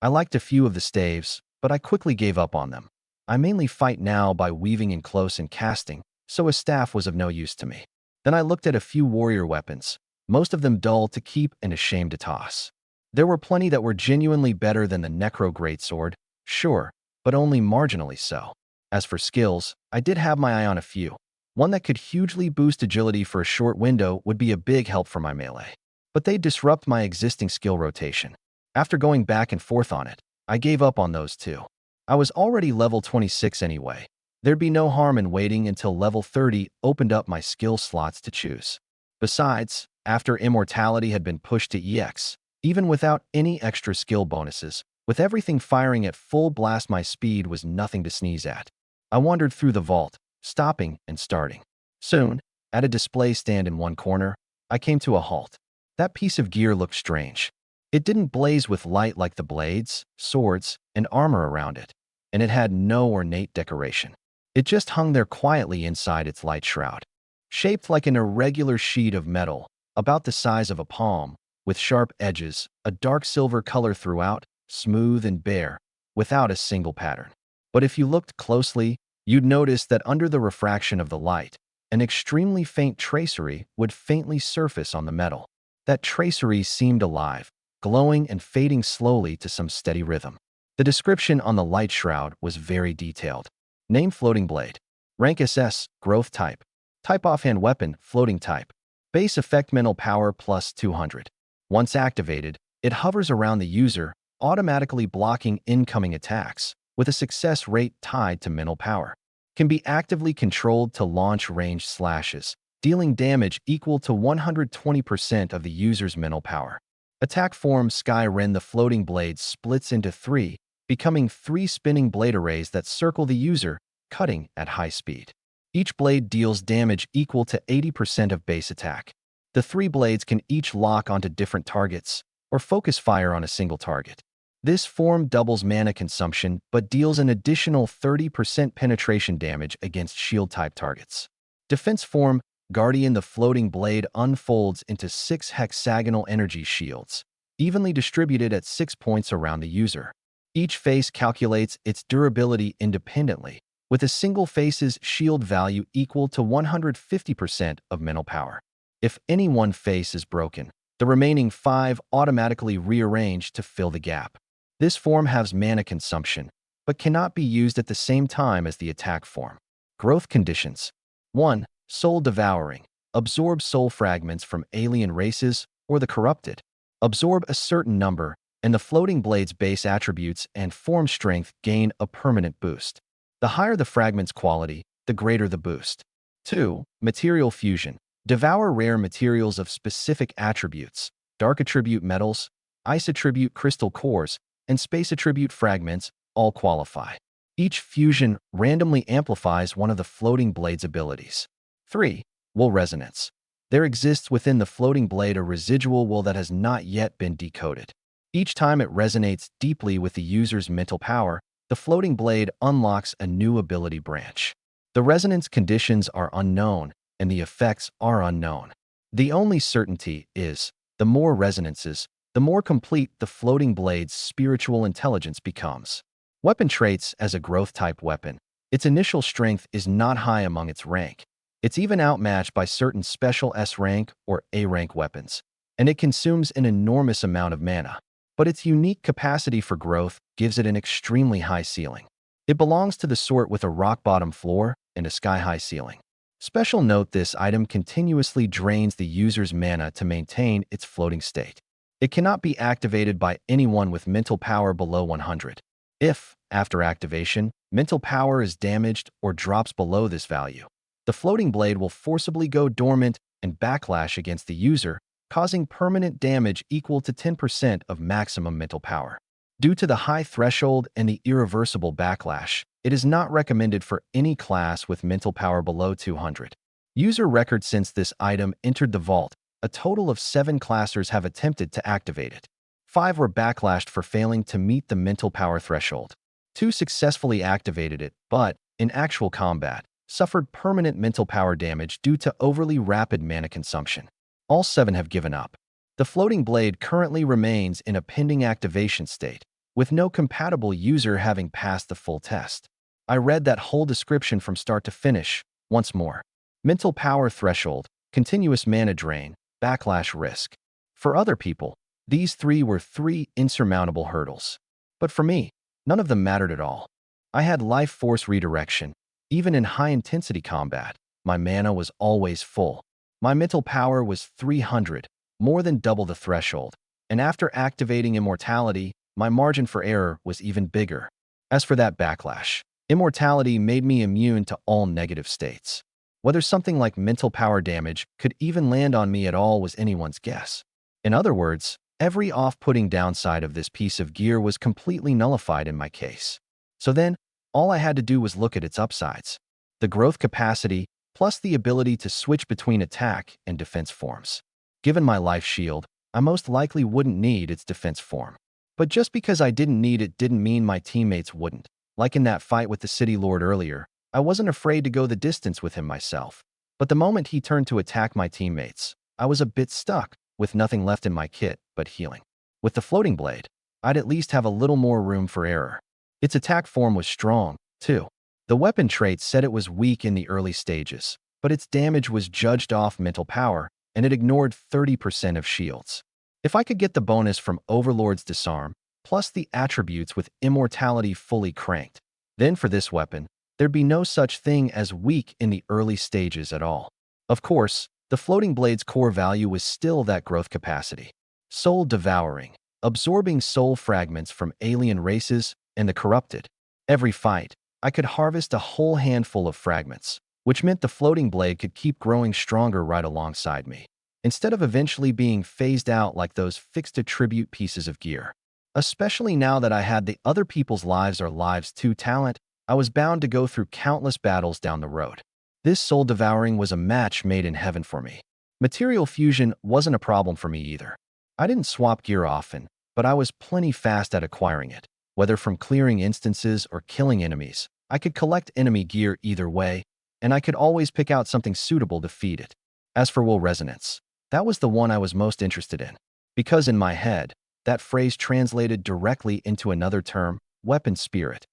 I liked a few of the staves, but I quickly gave up on them. I mainly fight now by weaving in close and casting, so a staff was of no use to me. Then I looked at a few warrior weapons, most of them dull to keep and ashamed to toss. There were plenty that were genuinely better than the Necro Greatsword, sure, but only marginally so. As for skills, I did have my eye on a few. One that could hugely boost agility for a short window would be a big help for my melee. But they'd disrupt my existing skill rotation. After going back and forth on it, I gave up on those too. I was already level 26 anyway. There'd be no harm in waiting until level 30 opened up my skill slots to choose. Besides, after immortality had been pushed to EX, even without any extra skill bonuses, with everything firing at full blast, my speed was nothing to sneeze at. I wandered through the vault, stopping and starting. Soon, at a display stand in one corner, I came to a halt. That piece of gear looked strange. It didn't blaze with light like the blades, swords, and armor around it, and it had no ornate decoration. It just hung there quietly inside its light shroud. Shaped like an irregular sheet of metal, about the size of a palm, with sharp edges, a dark silver color throughout, smooth and bare, without a single pattern. But if you looked closely, you'd notice that under the refraction of the light, an extremely faint tracery would faintly surface on the metal. That tracery seemed alive, glowing and fading slowly to some steady rhythm. The description on the light shroud was very detailed. Name Floating Blade. Rank SS, Growth Type. Type Offhand Weapon, Floating Type. Base Effect Mental Power plus 200. Once activated, it hovers around the user, automatically blocking incoming attacks, with a success rate tied to mental power. Can be actively controlled to launch ranged slashes, dealing damage equal to 120% of the user's mental power. Attack form Sky Ren. The floating blade splits into 3, becoming 3 spinning blade arrays that circle the user, cutting at high speed. Each blade deals damage equal to 80% of base attack. The 3 blades can each lock onto different targets, or focus fire on a single target. This form doubles mana consumption, but deals an additional 30% penetration damage against shield-type targets. Defense form, Guardian. The floating blade unfolds into 6 hexagonal energy shields, evenly distributed at 6 points around the user. Each face calculates its durability independently, with a single face's shield value equal to 150% of mental power. If any one face is broken, the remaining 5 automatically rearrange to fill the gap. This form has mana consumption, but cannot be used at the same time as the attack form. Growth conditions. 1. Soul Devouring. Absorb soul fragments from alien races or the corrupted. Absorb a certain number, and the floating blade's base attributes and form strength gain a permanent boost. The higher the fragment's quality, the greater the boost. 2. Material Fusion. Devour rare materials of specific attributes, dark attribute metals, ice attribute crystal cores, and space attribute fragments all qualify. Each fusion randomly amplifies one of the floating blade's abilities. 3. Wool Resonance. There exists within the floating blade a residual wool that has not yet been decoded. Each time it resonates deeply with the user's mental power, the floating blade unlocks a new ability branch. The resonance conditions are unknown, and the effects are unknown. The only certainty is, the more resonances, the more complete the floating blade's spiritual intelligence becomes. Weapon traits. As a growth-type weapon, its initial strength is not high among its rank. It's even outmatched by certain special S-rank or A-rank weapons, and it consumes an enormous amount of mana. But its unique capacity for growth gives it an extremely high ceiling. It belongs to the sort with a rock-bottom floor and a sky-high ceiling. Special note: this item continuously drains the user's mana to maintain its floating state. It cannot be activated by anyone with mental power below 100. If, after activation, mental power is damaged or drops below this value, the floating blade will forcibly go dormant and backlash against the user, causing permanent damage equal to 10% of maximum mental power. Due to the high threshold and the irreversible backlash, it is not recommended for any class with mental power below 200. User record: since this item entered the vault, a total of 7 classers have attempted to activate it. 5 were backlashed for failing to meet the mental power threshold. 2 successfully activated it, but, in actual combat, suffered permanent mental power damage due to overly rapid mana consumption. All 7 have given up. The floating blade currently remains in a pending activation state, with no compatible user having passed the full test. I read that whole description from start to finish, once more. Mental power threshold, continuous mana drain, backlash risk. For other people, these 3 were 3 insurmountable hurdles. But for me, none of them mattered at all. I had life force redirection. Even in high-intensity combat, my mana was always full. My mental power was 300, more than double the threshold, and after activating immortality, my margin for error was even bigger. As for that backlash, immortality made me immune to all negative states. Whether something like mental power damage could even land on me at all was anyone's guess. In other words, every off-putting downside of this piece of gear was completely nullified in my case. So then, all I had to do was look at its upsides. The growth capacity, plus the ability to switch between attack and defense forms. Given my life shield, I most likely wouldn't need its defense form. But just because I didn't need it didn't mean my teammates wouldn't. Like in that fight with the City Lord earlier, I wasn't afraid to go the distance with him myself. But the moment he turned to attack my teammates, I was a bit stuck, with nothing left in my kit but healing. With the floating blade, I'd at least have a little more room for error. Its attack form was strong, too. The weapon trait said it was weak in the early stages, but its damage was judged off mental power, and it ignored 30% of shields. If I could get the bonus from Overlord's Disarm, plus the attributes with immortality fully cranked, then for this weapon, there'd be no such thing as weak in the early stages at all. Of course, the floating blade's core value was still that growth capacity. Soul Devouring, absorbing soul fragments from alien races and the corrupted. Every fight, I could harvest a whole handful of fragments, which meant the floating blade could keep growing stronger right alongside me, instead of eventually being phased out like those fixed attribute pieces of gear. Especially now that I had the other people's lives or lives too talent, I was bound to go through countless battles down the road. This soul devouring was a match made in heaven for me. Material fusion wasn't a problem for me either. I didn't swap gear often, but I was plenty fast at acquiring it. Whether from clearing instances or killing enemies, I could collect enemy gear either way, and I could always pick out something suitable to feed it. As for will resonance, that was the one I was most interested in, because in my head, that phrase translated directly into another term, weapon spirit.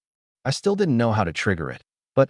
I still didn't know how to trigger it, but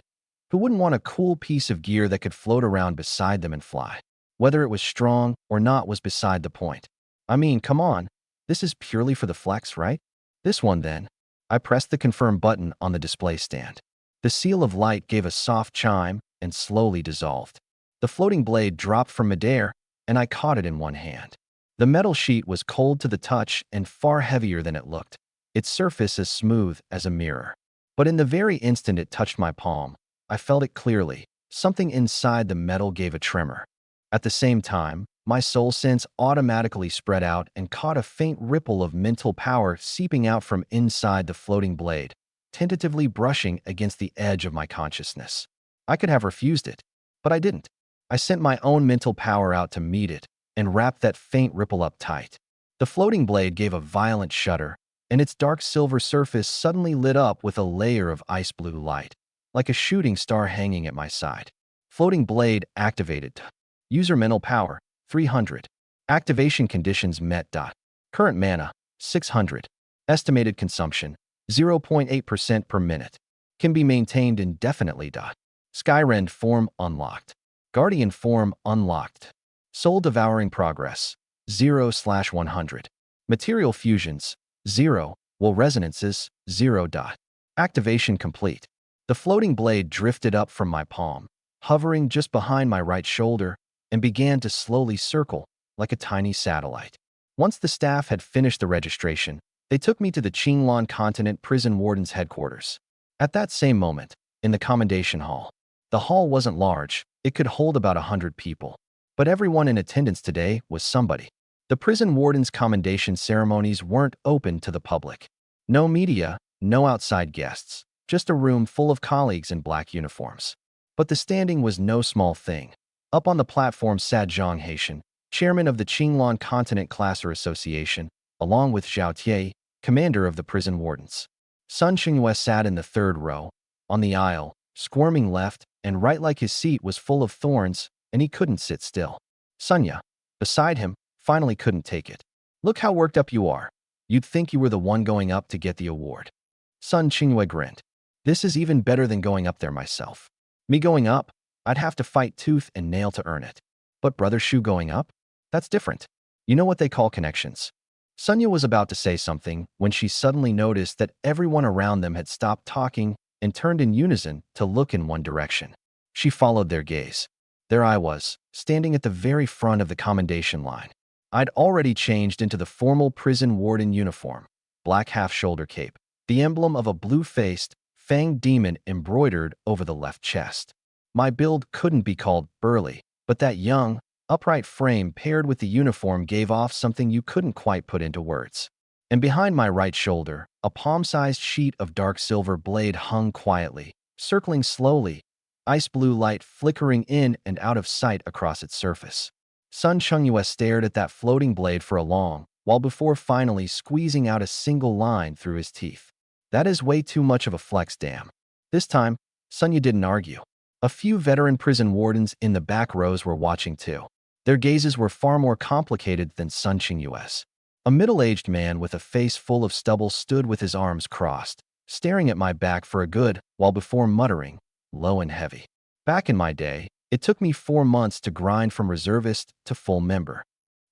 who wouldn't want a cool piece of gear that could float around beside them and fly? Whether it was strong or not was beside the point. I mean, come on, this is purely for the flex, right? This one then. I pressed the confirm button on the display stand. The seal of light gave a soft chime and slowly dissolved. The floating blade dropped from midair, and I caught it in one hand. The metal sheet was cold to the touch and far heavier than it looked, its surface as smooth as a mirror. But in the very instant it touched my palm, I felt it clearly. Something inside the metal gave a tremor. At the same time, my soul sense automatically spread out and caught a faint ripple of mental power seeping out from inside the floating blade, tentatively brushing against the edge of my consciousness. I could have refused it, but I didn't. I sent my own mental power out to meet it and wrapped that faint ripple up tight. The floating blade gave a violent shudder, and its dark silver surface suddenly lit up with a layer of ice blue light, like a shooting star hanging at my side. Floating blade activated. User mental power, 300. Activation conditions met. Current mana, 600. Estimated consumption, 0.8% per minute. Can be maintained indefinitely. Skyrend form unlocked. Guardian form unlocked. Soul devouring progress, 0/100. Material fusions, 0. Will resonances, 0. Activation complete. The floating blade drifted up from my palm, hovering just behind my right shoulder, and began to slowly circle like a tiny satellite. Once the staff had finished the registration, they took me to the Qinglan Continent Prison Warden's headquarters. At that same moment, in the commendation hall. The hall wasn't large, it could hold about 100 people. But everyone in attendance today was somebody. The prison warden's commendation ceremonies weren't open to the public. No media, no outside guests, just a room full of colleagues in black uniforms. But the standing was no small thing. Up on the platform sat Zhang Haitian, chairman of the Qinglan Continent Classer Association, along with Zhao Tie, commander of the prison wardens. Sun Qingyue sat in the third row, on the aisle, squirming left and right like his seat was full of thorns and he couldn't sit still. Sunya, beside him, finally couldn't take it. Look how worked up you are. You'd think you were the one going up to get the award. Sun Qingyue grinned. This is even better than going up there myself. Me going up, I'd have to fight tooth and nail to earn it. But Brother Shu going up? That's different. You know what they call connections. Sunya was about to say something when she suddenly noticed that everyone around them had stopped talking and turned in unison to look in one direction. She followed their gaze. There I was, standing at the very front of the commendation line. I'd already changed into the formal prison warden uniform, black half-shoulder cape, the emblem of a blue-faced, fanged demon embroidered over the left chest. My build couldn't be called burly, but that young, upright frame paired with the uniform gave off something you couldn't quite put into words. And behind my right shoulder, a palm-sized sheet of dark silver blade hung quietly, circling slowly, ice blue light flickering in and out of sight across its surface. Sun Qingyue stared at that floating blade for a long while before finally squeezing out a single line through his teeth. That is way too much of a flex, damn. This time, Sunya didn't argue. A few veteran prison wardens in the back rows were watching too. Their gazes were far more complicated than Sun Qingyue's. A middle-aged man with a face full of stubble stood with his arms crossed, staring at my back for a good while before muttering, low and heavy. Back in my day, it took me 4 months to grind from reservist to full member.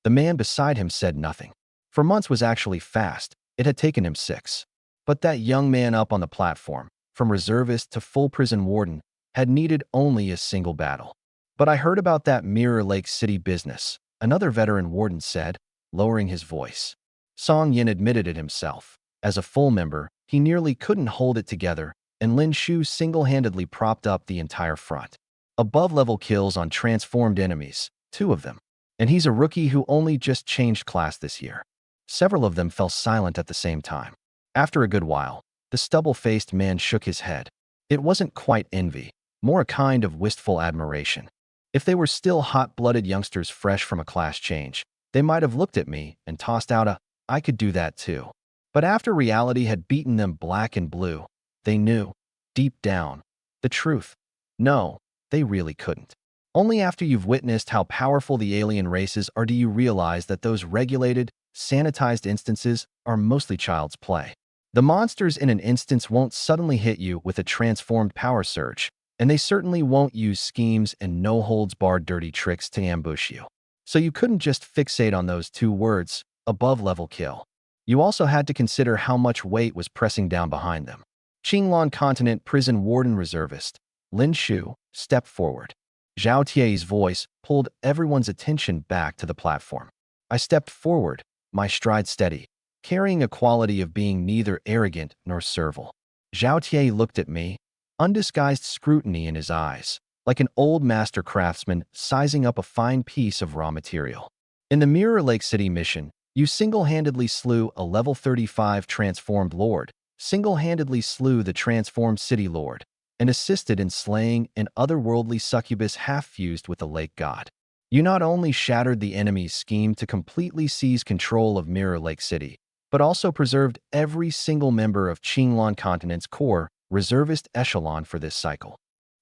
The man beside him said nothing. 4 months was actually fast, it had taken him 6. But that young man up on the platform, from reservist to full prison warden, had needed only a single battle. But I heard about that Mirror Lake City business, another veteran warden said, lowering his voice. Song Yin admitted it himself. As a full member, he nearly couldn't hold it together, and Lin Shu single-handedly propped up the entire front. Above-level kills on transformed enemies, 2 of them. And he's a rookie who only just changed class this year. Several of them fell silent at the same time. After a good while, the stubble-faced man shook his head. It wasn't quite envy, more a kind of wistful admiration. If they were still hot-blooded youngsters fresh from a class change, they might have looked at me and tossed out a, "I could do that too." But after reality had beaten them black and blue, they knew, deep down, the truth. No, they really couldn't. Only after you've witnessed how powerful the alien races are do you realize that those regulated, sanitized instances are mostly child's play. The monsters in an instance won't suddenly hit you with a transformed power surge, and they certainly won't use schemes and no-holds-barred dirty tricks to ambush you. So you couldn't just fixate on those two words, above-level kill. You also had to consider how much weight was pressing down behind them. Qinglan Continent Prison Warden Reservist Lin Shu stepped forward. Zhao Tie's voice pulled everyone's attention back to the platform. I stepped forward, my stride steady, carrying a quality of being neither arrogant nor servile. Zhao Tie looked at me, undisguised scrutiny in his eyes, like an old master craftsman sizing up a fine piece of raw material. In the Mirror Lake City mission, you single-handedly slew a level 35 transformed lord, single-handedly slew the transformed city lord, and assisted in slaying an otherworldly succubus half-fused with the lake god. You not only shattered the enemy's scheme to completely seize control of Mirror Lake City, but also preserved every single member of Qinglan Continent's core reservist echelon for this cycle.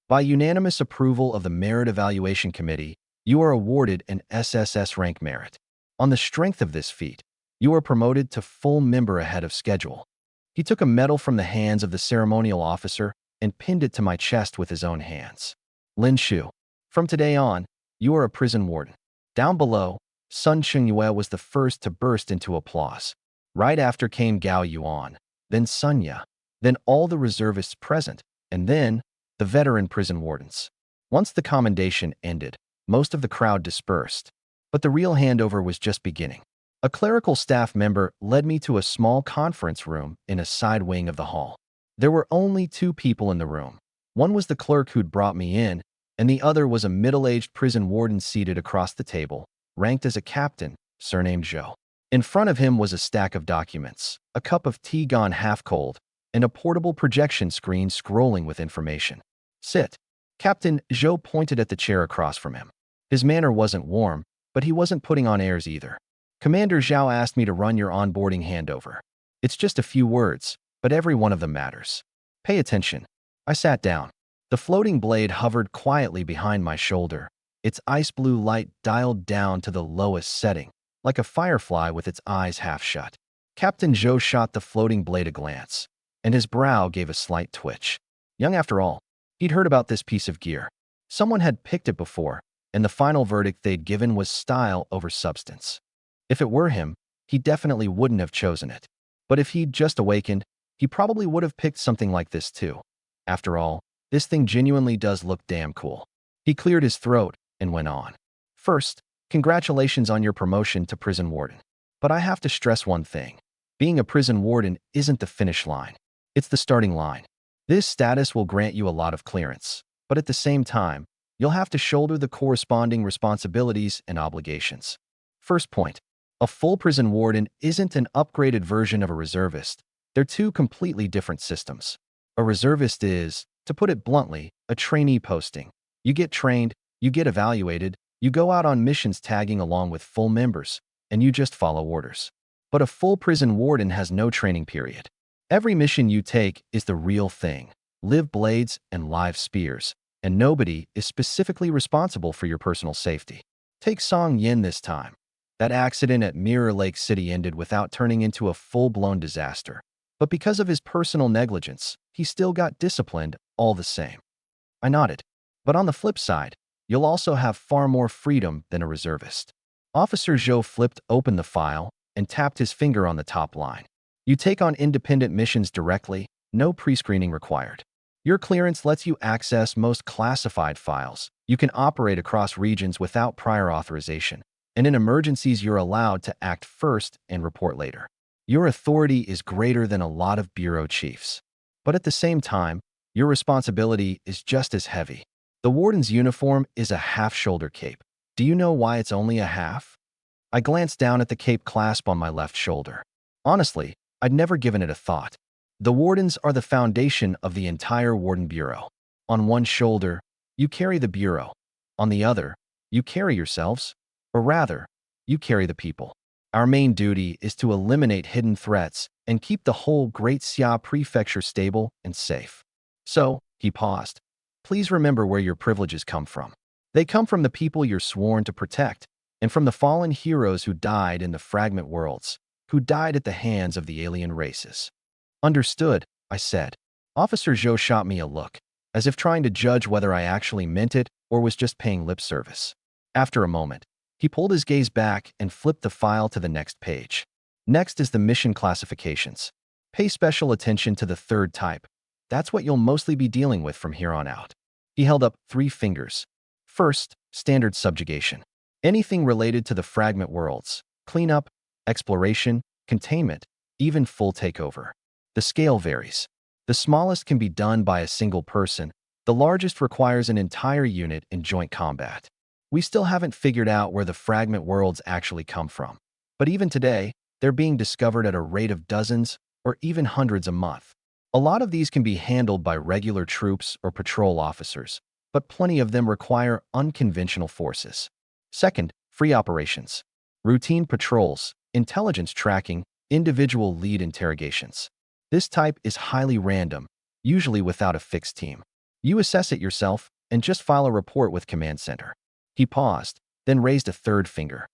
By unanimous approval of the Merit Evaluation Committee, you are awarded an SSS rank merit. On the strength of this feat, you are promoted to full member ahead of schedule. He took a medal from the hands of the ceremonial officer and pinned it to my chest with his own hands. Lin Shu, from today on, you are a prison warden. Down below, Sun Chengyue was the first to burst into applause. Right after came Gao Yuan, then Sunya, then all the reservists present, and then the veteran prison wardens. Once the commendation ended, most of the crowd dispersed, but the real handover was just beginning. A clerical staff member led me to a small conference room in a side wing of the hall. There were only two people in the room. One was the clerk who'd brought me in, and the other was a middle-aged prison warden seated across the table, ranked as a captain, surnamed Zhou. In front of him was a stack of documents, a cup of tea gone half-cold, and a portable projection screen scrolling with information. "Sit." Captain Zhou pointed at the chair across from him. His manner wasn't warm, but he wasn't putting on airs either. "Commander Zhao asked me to run your onboarding handover. It's just a few words, but every one of them matters. Pay attention." I sat down. The floating blade hovered quietly behind my shoulder, its ice blue light dialed down to the lowest setting, like a firefly with its eyes half shut. Captain Zhou shot the floating blade a glance, and his brow gave a slight twitch. Young after all, he'd heard about this piece of gear. Someone had picked it before, and the final verdict they'd given was style over substance. If it were him, he definitely wouldn't have chosen it. But if he'd just awakened, he probably would have picked something like this too. After all, this thing genuinely does look damn cool. He cleared his throat and went on. "First, congratulations on your promotion to prison warden. But I have to stress one thing. Being a prison warden isn't the finish line. It's the starting line. This status will grant you a lot of clearance, but at the same time, you'll have to shoulder the corresponding responsibilities and obligations. First point, a full prison warden isn't an upgraded version of a reservist. They're two completely different systems. A reservist is, to put it bluntly, a trainee posting. You get trained, you get evaluated, you go out on missions tagging along with full members, and you just follow orders. But a full prison warden has no training period. Every mission you take is the real thing, live blades and live spears, and nobody is specifically responsible for your personal safety. Take Song Yin this time. That accident at Mirror Lake City ended without turning into a full-blown disaster. But because of his personal negligence, he still got disciplined all the same. I nodded. But on the flip side, you'll also have far more freedom than a reservist. Officer Zhou flipped open the file and tapped his finger on the top line. You take on independent missions directly, no pre-screening required. Your clearance lets you access most classified files. You can operate across regions without prior authorization. And in emergencies, you're allowed to act first and report later. Your authority is greater than a lot of bureau chiefs. But at the same time, your responsibility is just as heavy. The warden's uniform is a half-shoulder cape. Do you know why it's only a half? I glanced down at the cape clasp on my left shoulder. Honestly, I'd never given it a thought. The wardens are the foundation of the entire Warden Bureau. On one shoulder, you carry the bureau. On the other, you carry yourselves. Or rather, you carry the people. Our main duty is to eliminate hidden threats and keep the whole Great Xia Prefecture stable and safe. So, he paused. Please remember where your privileges come from. They come from the people you're sworn to protect, and from the fallen heroes who died in the fragment worlds, who died at the hands of the alien races. Understood, I said. Officer Zhou shot me a look, as if trying to judge whether I actually meant it or was just paying lip service. After a moment, he pulled his gaze back and flipped the file to the next page. Next is the mission classifications. Pay special attention to the third type. That's what you'll mostly be dealing with from here on out. He held up 3 fingers. First, standard subjugation. Anything related to the fragment worlds. Cleanup, exploration, containment, even full takeover. The scale varies. The smallest can be done by a single person. The largest requires an entire unit in joint combat. We still haven't figured out where the fragment worlds actually come from. But even today, they're being discovered at a rate of dozens or even hundreds a month. A lot of these can be handled by regular troops or patrol officers, but plenty of them require unconventional forces. Second, free operations. Routine patrols, intelligence tracking, individual lead interrogations. This type is highly random, usually without a fixed team. You assess it yourself and just file a report with Command Center. He paused, then raised a third finger.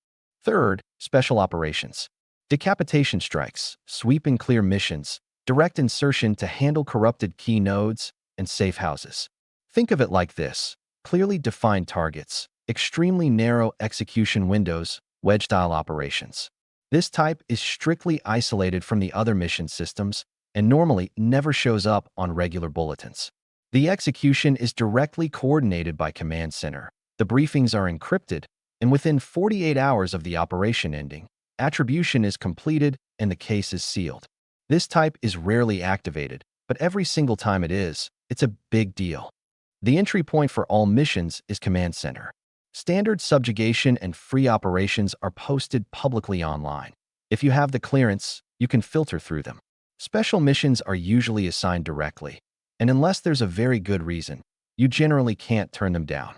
Third, special operations. Decapitation strikes, sweep and clear missions, direct insertion to handle corrupted key nodes, and safe houses. Think of it like this: clearly defined targets, extremely narrow execution windows, wedge-style operations. This type is strictly isolated from the other mission systems and normally never shows up on regular bulletins. The execution is directly coordinated by Command Center. The briefings are encrypted, and within 48 hours of the operation ending, attribution is completed and the case is sealed. This type is rarely activated, but every single time it is, it's a big deal. The entry point for all missions is Command Center. Standard subjugation and free operations are posted publicly online. If you have the clearance, you can filter through them. Special missions are usually assigned directly, and unless there's a very good reason, you generally can't turn them down.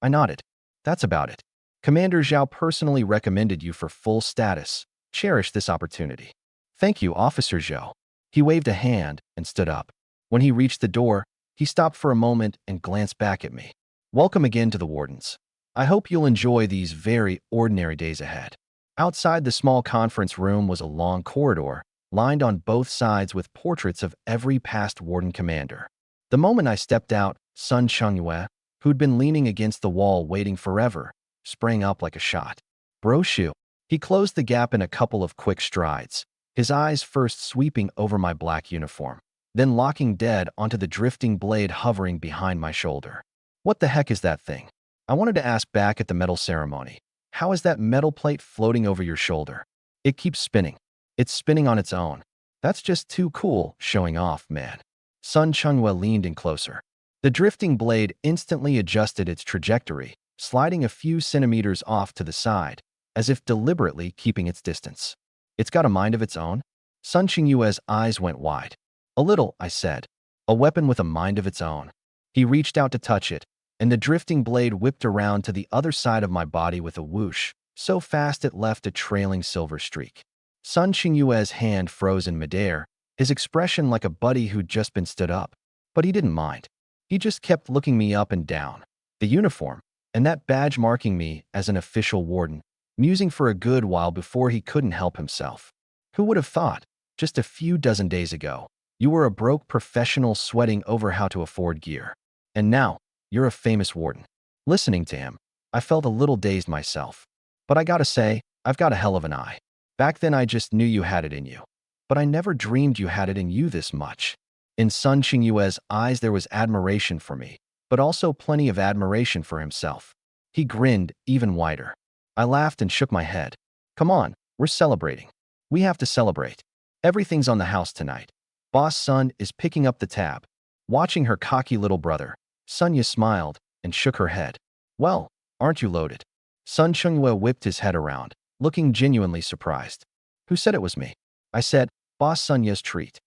I nodded. That's about it. Commander Zhao personally recommended you for full status. Cherish this opportunity. Thank you, Officer Zhou. He waved a hand and stood up. When he reached the door, he stopped for a moment and glanced back at me. Welcome again to the Wardens. I hope you'll enjoy these very ordinary days ahead. Outside the small conference room was a long corridor, lined on both sides with portraits of every past Warden commander. The moment I stepped out, Sun Chengyue, who'd been leaning against the wall waiting forever, sprang up like a shot. Bro Shu. He closed the gap in a couple of quick strides, his eyes first sweeping over my black uniform, then locking dead onto the drifting blade hovering behind my shoulder. What the heck is that thing? I wanted to ask back at the medal ceremony. How is that metal plate floating over your shoulder? It keeps spinning. It's spinning on its own. That's just too cool, showing off, man. Sun Chengyue leaned in closer. The drifting blade instantly adjusted its trajectory, sliding a few centimeters off to the side, as if deliberately keeping its distance. It's got a mind of its own? Sun Chengyue's eyes went wide. A little, I said. A weapon with a mind of its own. He reached out to touch it, and the drifting blade whipped around to the other side of my body with a whoosh, so fast it left a trailing silver streak. Sun Chengyue's hand froze in midair, his expression like a buddy who'd just been stood up. But he didn't mind. He just kept looking me up and down. The uniform, and that badge marking me as an official warden, musing for a good while before he couldn't help himself. Who would have thought, just a few dozen days ago, you were a broke professional sweating over how to afford gear. And now, you're a famous warden. Listening to him, I felt a little dazed myself. But I gotta say, I've got a hell of an eye. Back then I just knew you had it in you. But I never dreamed you had it in you this much. In Sun Chengyue's eyes there was admiration for me, but also plenty of admiration for himself. He grinned even wider. I laughed and shook my head. Come on, we're celebrating. We have to celebrate. Everything's on the house tonight. Boss Sun is picking up the tab. Watching her cocky little brother, Sunya smiled and shook her head. Well, aren't you loaded? Sun Chengyue whipped his head around, looking genuinely surprised. Who said it was me? I said, Boss Sunya's treat.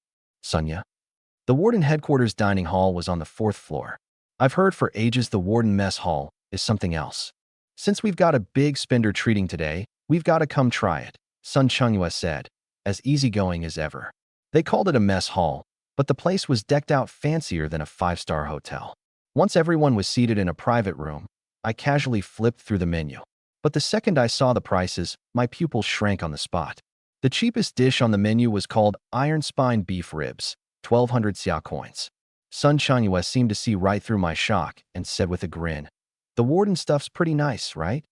Sunya? The warden headquarters dining hall was on the 4th floor. I've heard for ages the warden mess hall is something else. Since we've got a big spender treating today, we've got to come try it, Sun Chungyue said, as easygoing as ever. They called it a mess hall, but the place was decked out fancier than a five-star hotel. Once everyone was seated in a private room, I casually flipped through the menu. But the second I saw the prices, my pupils shrank on the spot. The cheapest dish on the menu was called iron spine beef ribs, 1,200 xia coins. Sun Chungyue seemed to see right through my shock and said with a grin, "The warden stuff's pretty nice, right?"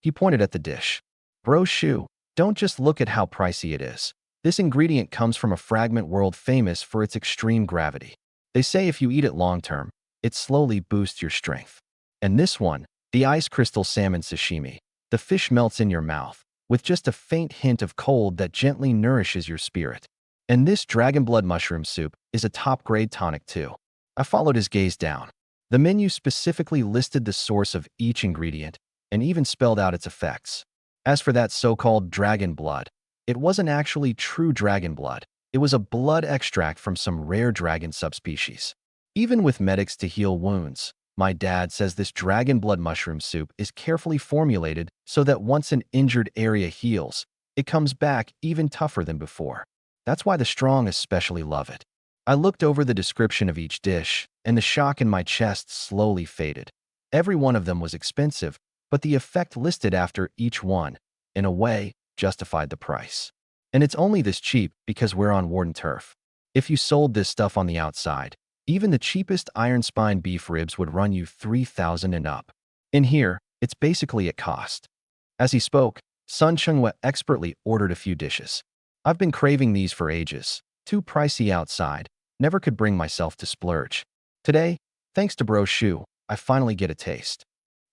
He pointed at the dish. "Bro Shu, don't just look at how pricey it is. This ingredient comes from a fragment world famous for its extreme gravity. They say if you eat it long-term, it slowly boosts your strength. And this one, the ice crystal salmon sashimi, the fish melts in your mouth, with just a faint hint of cold that gently nourishes your spirit. And this dragon blood mushroom soup is a top-grade tonic too." I followed his gaze down. The menu specifically listed the source of each ingredient and even spelled out its effects. As for that so-called dragon blood, it wasn't actually true dragon blood. It was a blood extract from some rare dragon subspecies. Even with medics to heal wounds, my dad says this dragon blood mushroom soup is carefully formulated so that once an injured area heals, it comes back even tougher than before. That's why the strong especially love it. I looked over the description of each dish, and the shock in my chest slowly faded. Every one of them was expensive, but the effect listed after each one, in a way, justified the price. And it's only this cheap because we're on warden turf. If you sold this stuff on the outside, even the cheapest iron spine beef ribs would run you 3,000 and up. In here, it's basically at cost. As he spoke, Sun Chungyue expertly ordered a few dishes. I've been craving these for ages. Too pricey outside. Never could bring myself to splurge. Today, thanks to Bro Shu, I finally get a taste.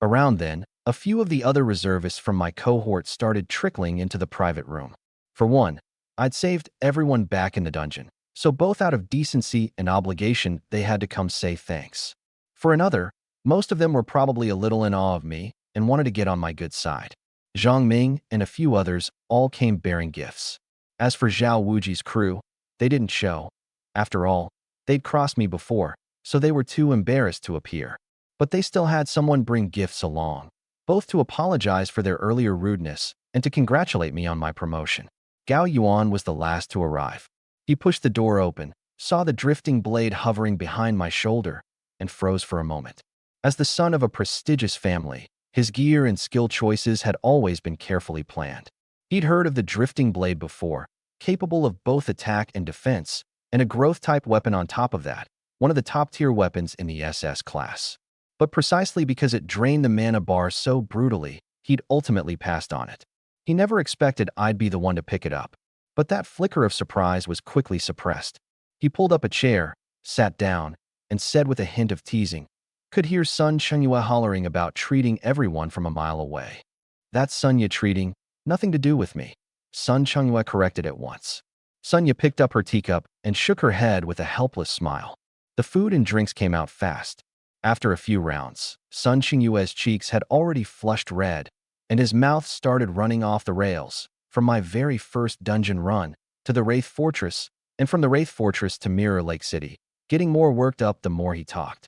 Around then, a few of the other reservists from my cohort started trickling into the private room. For one, I'd saved everyone back in the dungeon, so both out of decency and obligation, they had to come say thanks. For another, most of them were probably a little in awe of me and wanted to get on my good side. Zhang Ming and a few others all came bearing gifts. As for Zhao Wuji's crew, they didn't show. After all, they'd crossed me before, so they were too embarrassed to appear. But they still had someone bring gifts along, both to apologize for their earlier rudeness and to congratulate me on my promotion. Gao Yuan was the last to arrive. He pushed the door open, saw the drifting blade hovering behind my shoulder, and froze for a moment. As the son of a prestigious family, his gear and skill choices had always been carefully planned. He'd heard of the drifting blade before, capable of both attack and defense, and a growth-type weapon on top of that, one of the top-tier weapons in the SS class. But precisely because it drained the mana bar so brutally, he'd ultimately passed on it. He never expected I'd be the one to pick it up. But that flicker of surprise was quickly suppressed. He pulled up a chair, sat down, and said with a hint of teasing, "Could hear Sun Chungyue hollering about treating everyone from a mile away." "That's Sunya treating, nothing to do with me," Sun Chungyue corrected at once. Sunya picked up her teacup and shook her head with a helpless smile. The food and drinks came out fast. After a few rounds, Sun Chingyue's cheeks had already flushed red, and his mouth started running off the rails, from my very first dungeon run to the Wraith Fortress, and from the Wraith Fortress to Mirror Lake City, getting more worked up the more he talked.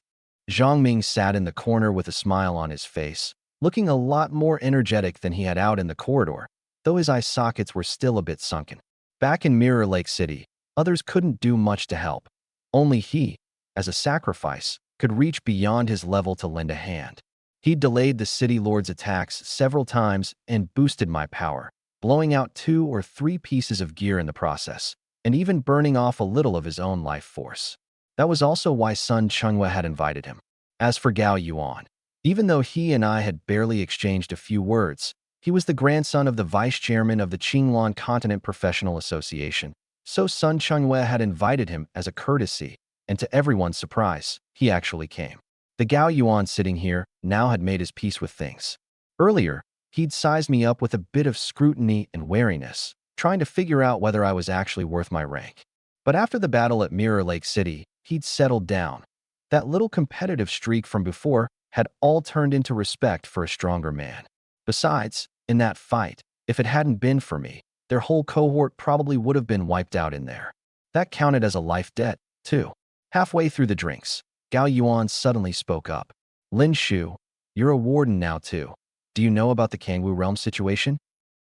Zhang Ming sat in the corner with a smile on his face, looking a lot more energetic than he had out in the corridor, though his eye sockets were still a bit sunken. Back in Mirror Lake City, others couldn't do much to help. Only he, as a sacrifice, could reach beyond his level to lend a hand. He'd delayed the City Lord's attacks several times and boosted my power, blowing out 2 or 3 pieces of gear in the process, and even burning off a little of his own life force. That was also why Sun Chungyue had invited him. As for Gao Yuan, even though he and I had barely exchanged a few words, he was the grandson of the vice chairman of the Qinglan Continent Professional Association, so Sun Chungyue had invited him as a courtesy, and to everyone's surprise, he actually came. The Gao Yuan sitting here now had made his peace with things. Earlier, he'd sized me up with a bit of scrutiny and wariness, trying to figure out whether I was actually worth my rank. But after the battle at Mirror Lake City, he'd settled down. That little competitive streak from before had all turned into respect for a stronger man. Besides, in that fight, if it hadn't been for me, their whole cohort probably would have been wiped out in there. That counted as a life debt, too. Halfway through the drinks, Gao Yuan suddenly spoke up. Lin Shu, you're a warden now too. Do you know about the Kangwu realm situation?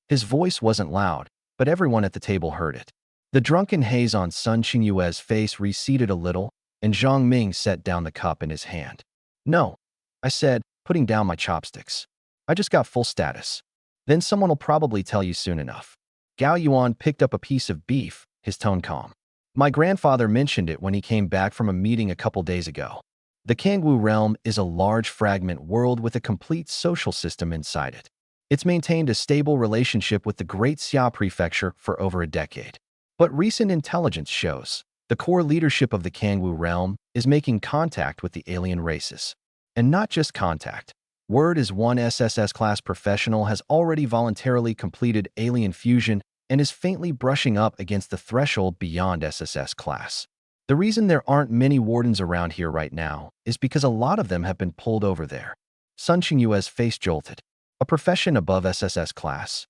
His voice wasn't loud, but everyone at the table heard it. The drunken haze on Sun Qingyue's face receded a little, and Zhang Ming set down the cup in his hand. No, I said, putting down my chopsticks. I just got full status. Then someone will probably tell you soon enough. Gao Yuan picked up a piece of beef, his tone calm. My grandfather mentioned it when he came back from a meeting a couple days ago. The Kangwu realm is a large fragment world with a complete social system inside it. It's maintained a stable relationship with the Great Xia Prefecture for over a decade. But recent intelligence shows the core leadership of the Kangwu realm is making contact with the alien races. And not just contact. Word is one SSS class professional has already voluntarily completed alien fusion and is faintly brushing up against the threshold beyond SSS class. The reason there aren't many wardens around here right now is because a lot of them have been pulled over there. Sun Qingyue's face jolted. A profession above SSS class.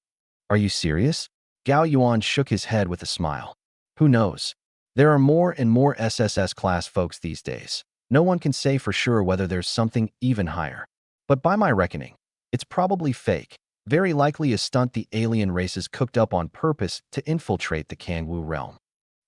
Are you serious? Gao Yuan shook his head with a smile. Who knows? There are more and more SSS class folks these days. No one can say for sure whether there's something even higher. But by my reckoning, it's probably fake. Very likely a stunt the alien races cooked up on purpose to infiltrate the Kangwu realm.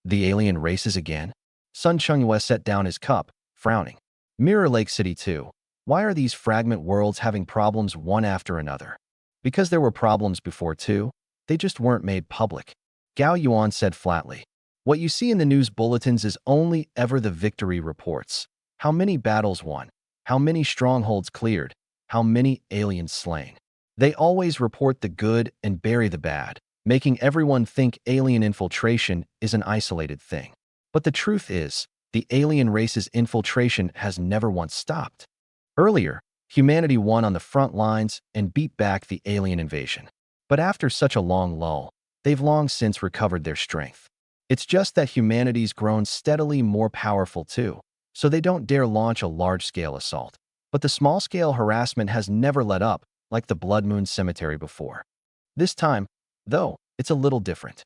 The alien races again? Sun Qingyue set down his cup, frowning. Mirror Lake City too. Why are these fragment worlds having problems one after another? Because there were problems before too. They just weren't made public. Gao Yuan said flatly. What you see in the news bulletins is only ever the victory reports. How many battles won? How many strongholds cleared? How many aliens slain? They always report the good and bury the bad, making everyone think alien infiltration is an isolated thing. But the truth is, the alien race's infiltration has never once stopped. Earlier, humanity won on the front lines and beat back the alien invasion. But after such a long lull, they've long since recovered their strength. It's just that humanity's grown steadily more powerful too, so they don't dare launch a large-scale assault. But the small-scale harassment has never let up, like the Blood Moon Cemetery before. This time, though, it's a little different.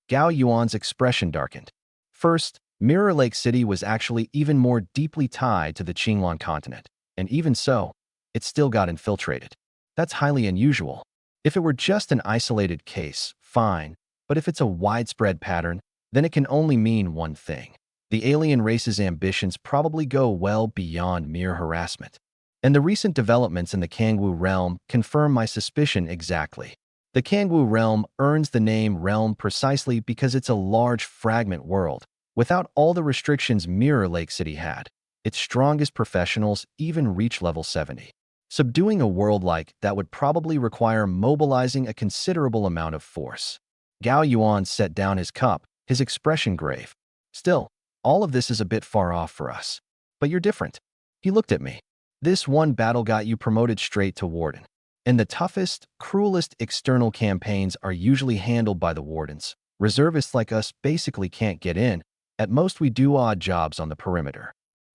Gao Yuan's expression darkened. First, Mirror Lake City was actually even more deeply tied to the Qinglan continent, and even so, it still got infiltrated. That's highly unusual. If it were just an isolated case, fine, but if it's a widespread pattern, then it can only mean one thing. The alien race's ambitions probably go well beyond mere harassment. And the recent developments in the Kangwu realm confirm my suspicion exactly. The Kangwu realm earns the name realm precisely because it's a large fragment world, without all the restrictions Mirror Lake City had. Its strongest professionals even reach level 70. Subduing a world like that would probably require mobilizing a considerable amount of force. Gao Yuan set down his cup, his expression grave. Still, all of this is a bit far off for us. But you're different. He looked at me. This one battle got you promoted straight to warden. And the toughest, cruelest external campaigns are usually handled by the wardens. Reservists like us basically can't get in. At most we do odd jobs on the perimeter.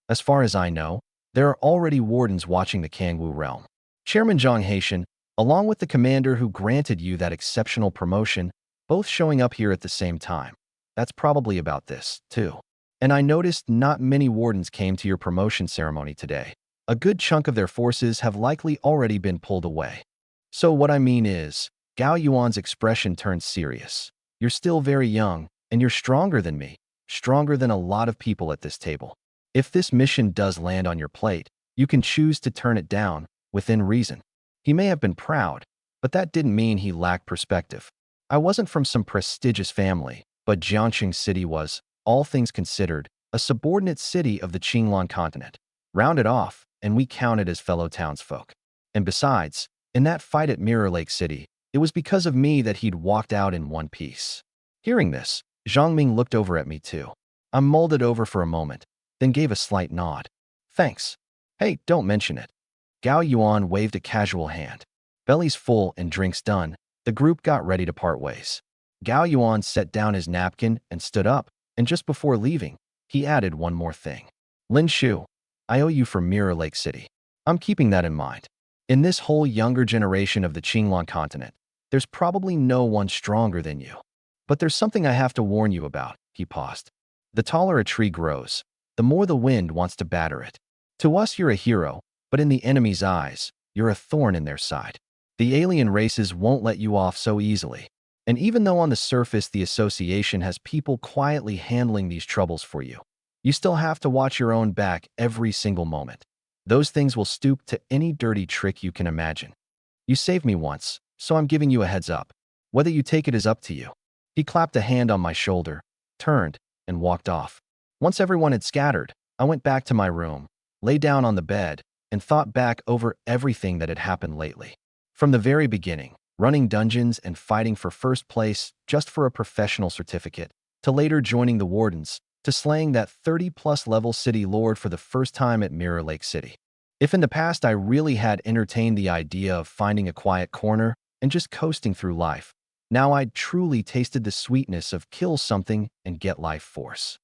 As far as I know, there are already wardens watching the Kangwu realm. Chairman Zhang Haitian, along with the commander who granted you that exceptional promotion, both showing up here at the same time. That's probably about this, too. And I noticed not many wardens came to your promotion ceremony today. A good chunk of their forces have likely already been pulled away. So what I mean is, Gao Yuan's expression turned serious. You're still very young, and you're stronger than me, stronger than a lot of people at this table. If this mission does land on your plate, you can choose to turn it down, within reason. He may have been proud, but that didn't mean he lacked perspective. I wasn't from some prestigious family, but Jiangxing City was, all things considered, a subordinate city of the Qinglan continent. Rounded off, and we counted as fellow townsfolk. And besides, in that fight at Mirror Lake City, it was because of me that he'd walked out in one piece. Hearing this, Zhang Ming looked over at me too. I mulled it over for a moment, then gave a slight nod. Thanks. Hey, don't mention it. Gao Yuan waved a casual hand. Bellies full and drinks done, the group got ready to part ways. Gao Yuan set down his napkin and stood up, and just before leaving, he added one more thing. Lin Shu, I owe you for Mirror Lake City. I'm keeping that in mind. In this whole younger generation of the Qinglan continent, there's probably no one stronger than you. But there's something I have to warn you about, he paused. The taller a tree grows, the more the wind wants to batter it. To us, you're a hero, but in the enemy's eyes, you're a thorn in their side. The alien races won't let you off so easily. And even though on the surface the association has people quietly handling these troubles for you, you still have to watch your own back every single moment. Those things will stoop to any dirty trick you can imagine. You saved me once, so I'm giving you a heads up. Whether you take it is up to you. He clapped a hand on my shoulder, turned, and walked off. Once everyone had scattered, I went back to my room, lay down on the bed, and thought back over everything that had happened lately. From the very beginning, running dungeons and fighting for first place just for a professional certificate, to later joining the Wardens, to slaying that 30-plus level city lord for the first time at Mirror Lake City. If in the past I really had entertained the idea of finding a quiet corner and just coasting through life, now I'd truly tasted the sweetness of kill something and get life force.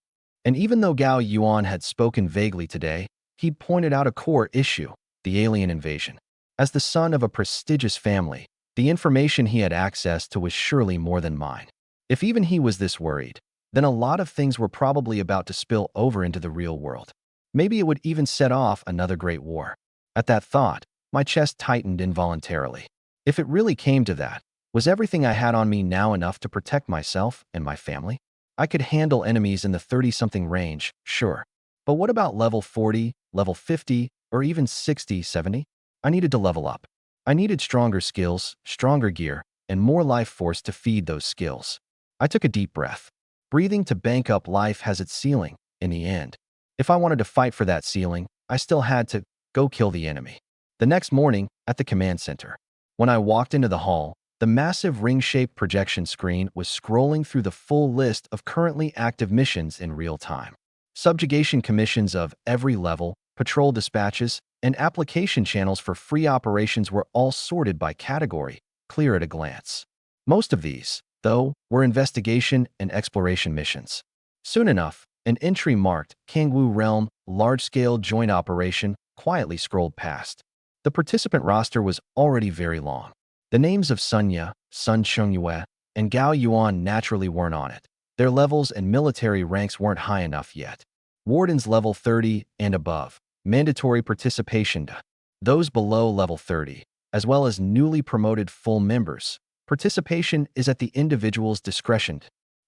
And even though Gao Yuan had spoken vaguely today, he'd pointed out a core issue, the alien invasion. As the son of a prestigious family, the information he had access to was surely more than mine. If even he was this worried, then a lot of things were probably about to spill over into the real world. Maybe it would even set off another great war. At that thought, my chest tightened involuntarily. If it really came to that, was everything I had on me now enough to protect myself and my family? I could handle enemies in the 30-something range, sure. But what about level 40, level 50, or even 60, 70? I needed to level up. I needed stronger skills, stronger gear, and more life force to feed those skills. I took a deep breath. Breathing to bank up life has its ceiling, in the end. If I wanted to fight for that ceiling, I still had to go kill the enemy. The next morning, at the command center, when I walked into the hall, the massive ring-shaped projection screen was scrolling through the full list of currently active missions in real time. Subjugation commissions of every level, patrol dispatches, and application channels for free operations were all sorted by category, clear at a glance. Most of these, though, were investigation and exploration missions. Soon enough, an entry marked Kangwu Realm Large-Scale Joint Operation quietly scrolled past. The participant roster was already very long. The names of Sun Ye, Sun Chongyue, and Gao Yuan naturally weren't on it. Their levels and military ranks weren't high enough yet. Wardens level 30 and above, mandatory participation to those below level 30, as well as newly promoted full members. Participation is at the individual's discretion.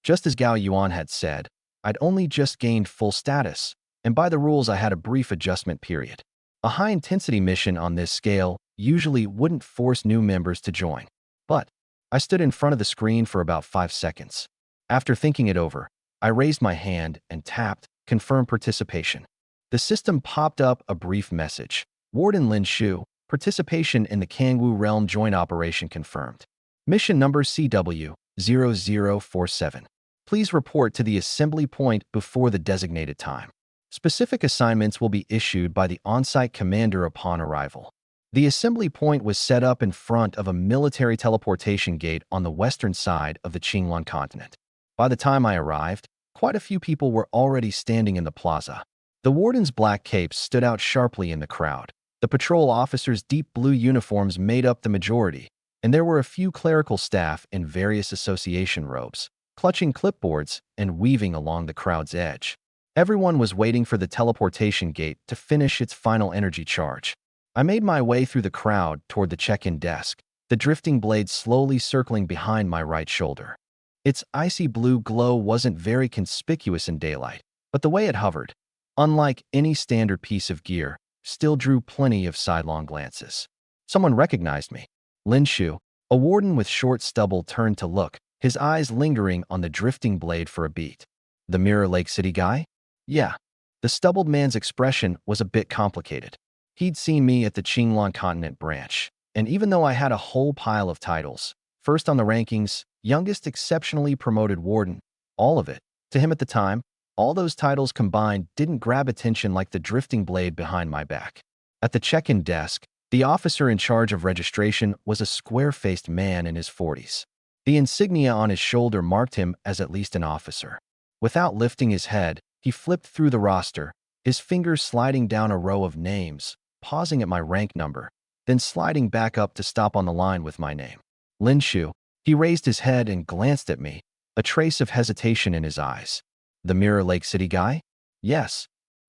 Just as Gao Yuan had said, I'd only just gained full status, and by the rules I had a brief adjustment period. A high-intensity mission on this scale usually wouldn't force new members to join. But I stood in front of the screen for about 5 seconds. After thinking it over, I raised my hand and tapped Confirm Participation. The system popped up a brief message. Warden Lin Shu, participation in the Kangwu Realm Joint Operation confirmed. Mission number CW0047. Please report to the assembly point before the designated time. Specific assignments will be issued by the on-site commander upon arrival. The assembly point was set up in front of a military teleportation gate on the western side of the Qinglan continent. By the time I arrived, quite a few people were already standing in the plaza. The warden's black capes stood out sharply in the crowd. The patrol officers' deep blue uniforms made up the majority, and there were a few clerical staff in various association robes, clutching clipboards and weaving along the crowd's edge. Everyone was waiting for the teleportation gate to finish its final energy charge. I made my way through the crowd toward the check-in desk, the drifting blade slowly circling behind my right shoulder. Its icy blue glow wasn't very conspicuous in daylight, but the way it hovered, unlike any standard piece of gear, still drew plenty of sidelong glances. Someone recognized me. Lin Shu, a warden with short stubble, turned to look, his eyes lingering on the drifting blade for a beat. The Mirror Lake City guy? Yeah. The stubbled man's expression was a bit complicated. He'd seen me at the Qinglan Continent branch, and even though I had a whole pile of titles, first on the rankings, youngest exceptionally promoted warden, all of it, to him at the time, all those titles combined didn't grab attention like the drifting blade behind my back. At the check-in desk, the officer in charge of registration was a square-faced man in his 40s. The insignia on his shoulder marked him as at least an officer. Without lifting his head, he flipped through the roster, his fingers sliding down a row of names, pausing at my rank number, then sliding back up to stop on the line with my name. Lin Shu. He raised his head and glanced at me, a trace of hesitation in his eyes. The Mirror Lake City guy? Yes.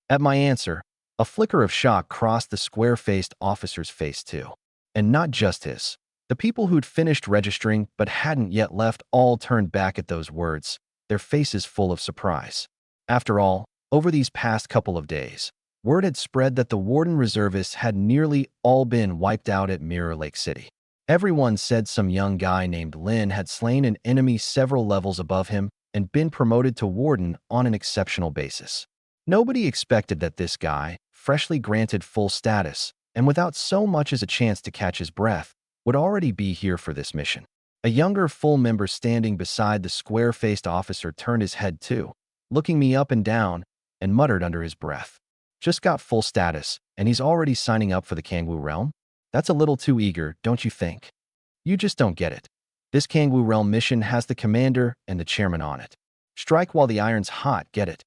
At my answer, A flicker of shock crossed the square-faced officer's face too. And not just his. The people who'd finished registering but hadn't yet left all turned back at those words, their faces full of surprise. After all, over these past couple of days, word had spread that the Warden reservists had nearly all been wiped out at Mirror Lake City. Everyone said some young guy named Lin had slain an enemy several levels above him and been promoted to Warden on an exceptional basis. Nobody expected that this guy, freshly granted full status, and without so much as a chance to catch his breath, would already be here for this mission. A younger full member standing beside the square-faced officer turned his head too, looking me up and down, and muttered under his breath, "Just got full status, and he's already signing up for the Kangwoo Realm? That's a little too eager, don't you think? You just don't get it. This Kangwoo Realm mission has the commander and the chairman on it. Strike while the iron's hot, get it?"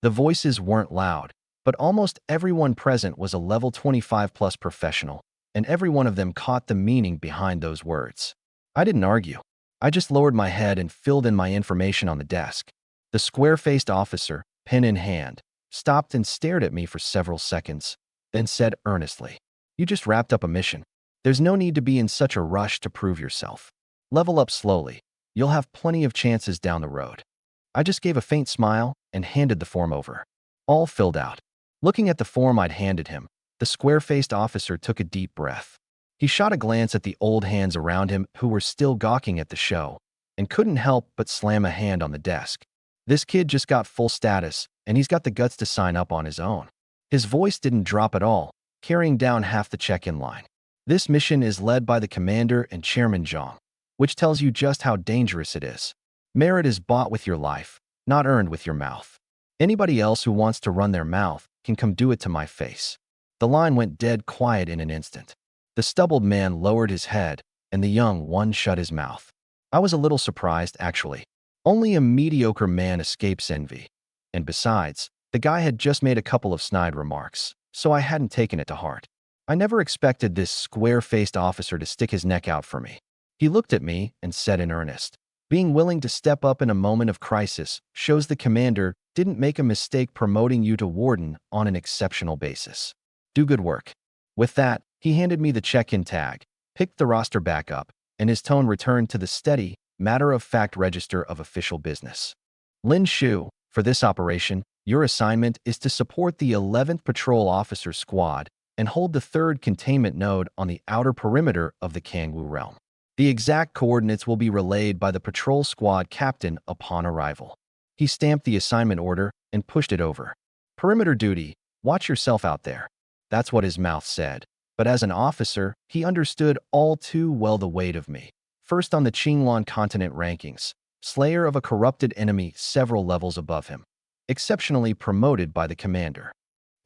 The voices weren't loud, but almost everyone present was a level 25 plus professional, and every one of them caught the meaning behind those words. I didn't argue. I just lowered my head and filled in my information on the desk. The square-faced officer, pen in hand, stopped and stared at me for several seconds, then said earnestly, "You just wrapped up a mission. There's no need to be in such a rush to prove yourself. Level up slowly. You'll have plenty of chances down the road." I just gave a faint smile and handed the form over. All filled out. Looking at the form I'd handed him, the square-faced officer took a deep breath. He shot a glance at the old hands around him who were still gawking at the show, and couldn't help but slam a hand on the desk. This kid just got full status, and he's got the guts to sign up on his own. His voice didn't drop at all, carrying down half the check-in line. This mission is led by the commander and Chairman Zhang, which tells you just how dangerous it is. Merit is bought with your life, not earned with your mouth. Anybody else who wants to run their mouth can come do it to my face. The line went dead quiet in an instant. The stubbled man lowered his head, and the young one shut his mouth. I was a little surprised, actually. Only a mediocre man escapes envy. And besides, the guy had just made a couple of snide remarks, so I hadn't taken it to heart. I never expected this square-faced officer to stick his neck out for me. He looked at me and said in earnest, "Being willing to step up in a moment of crisis shows the commander didn't make a mistake promoting you to warden on an exceptional basis. Do good work." With that, he handed me the check-in tag, picked the roster back up, and his tone returned to the steady, matter-of-fact register of official business. "Lin Shu, for this operation, your assignment is to support the 11th Patrol Officer Squad and hold the 3rd containment node on the outer perimeter of the Kangwoo Realm. The exact coordinates will be relayed by the Patrol Squad Captain upon arrival." He stamped the assignment order and pushed it over. "Perimeter duty, watch yourself out there." That's what his mouth said, but as an officer, he understood all too well the weight of me. First on the Qinglan continent rankings, slayer of a corrupted enemy several levels above him, exceptionally promoted by the commander.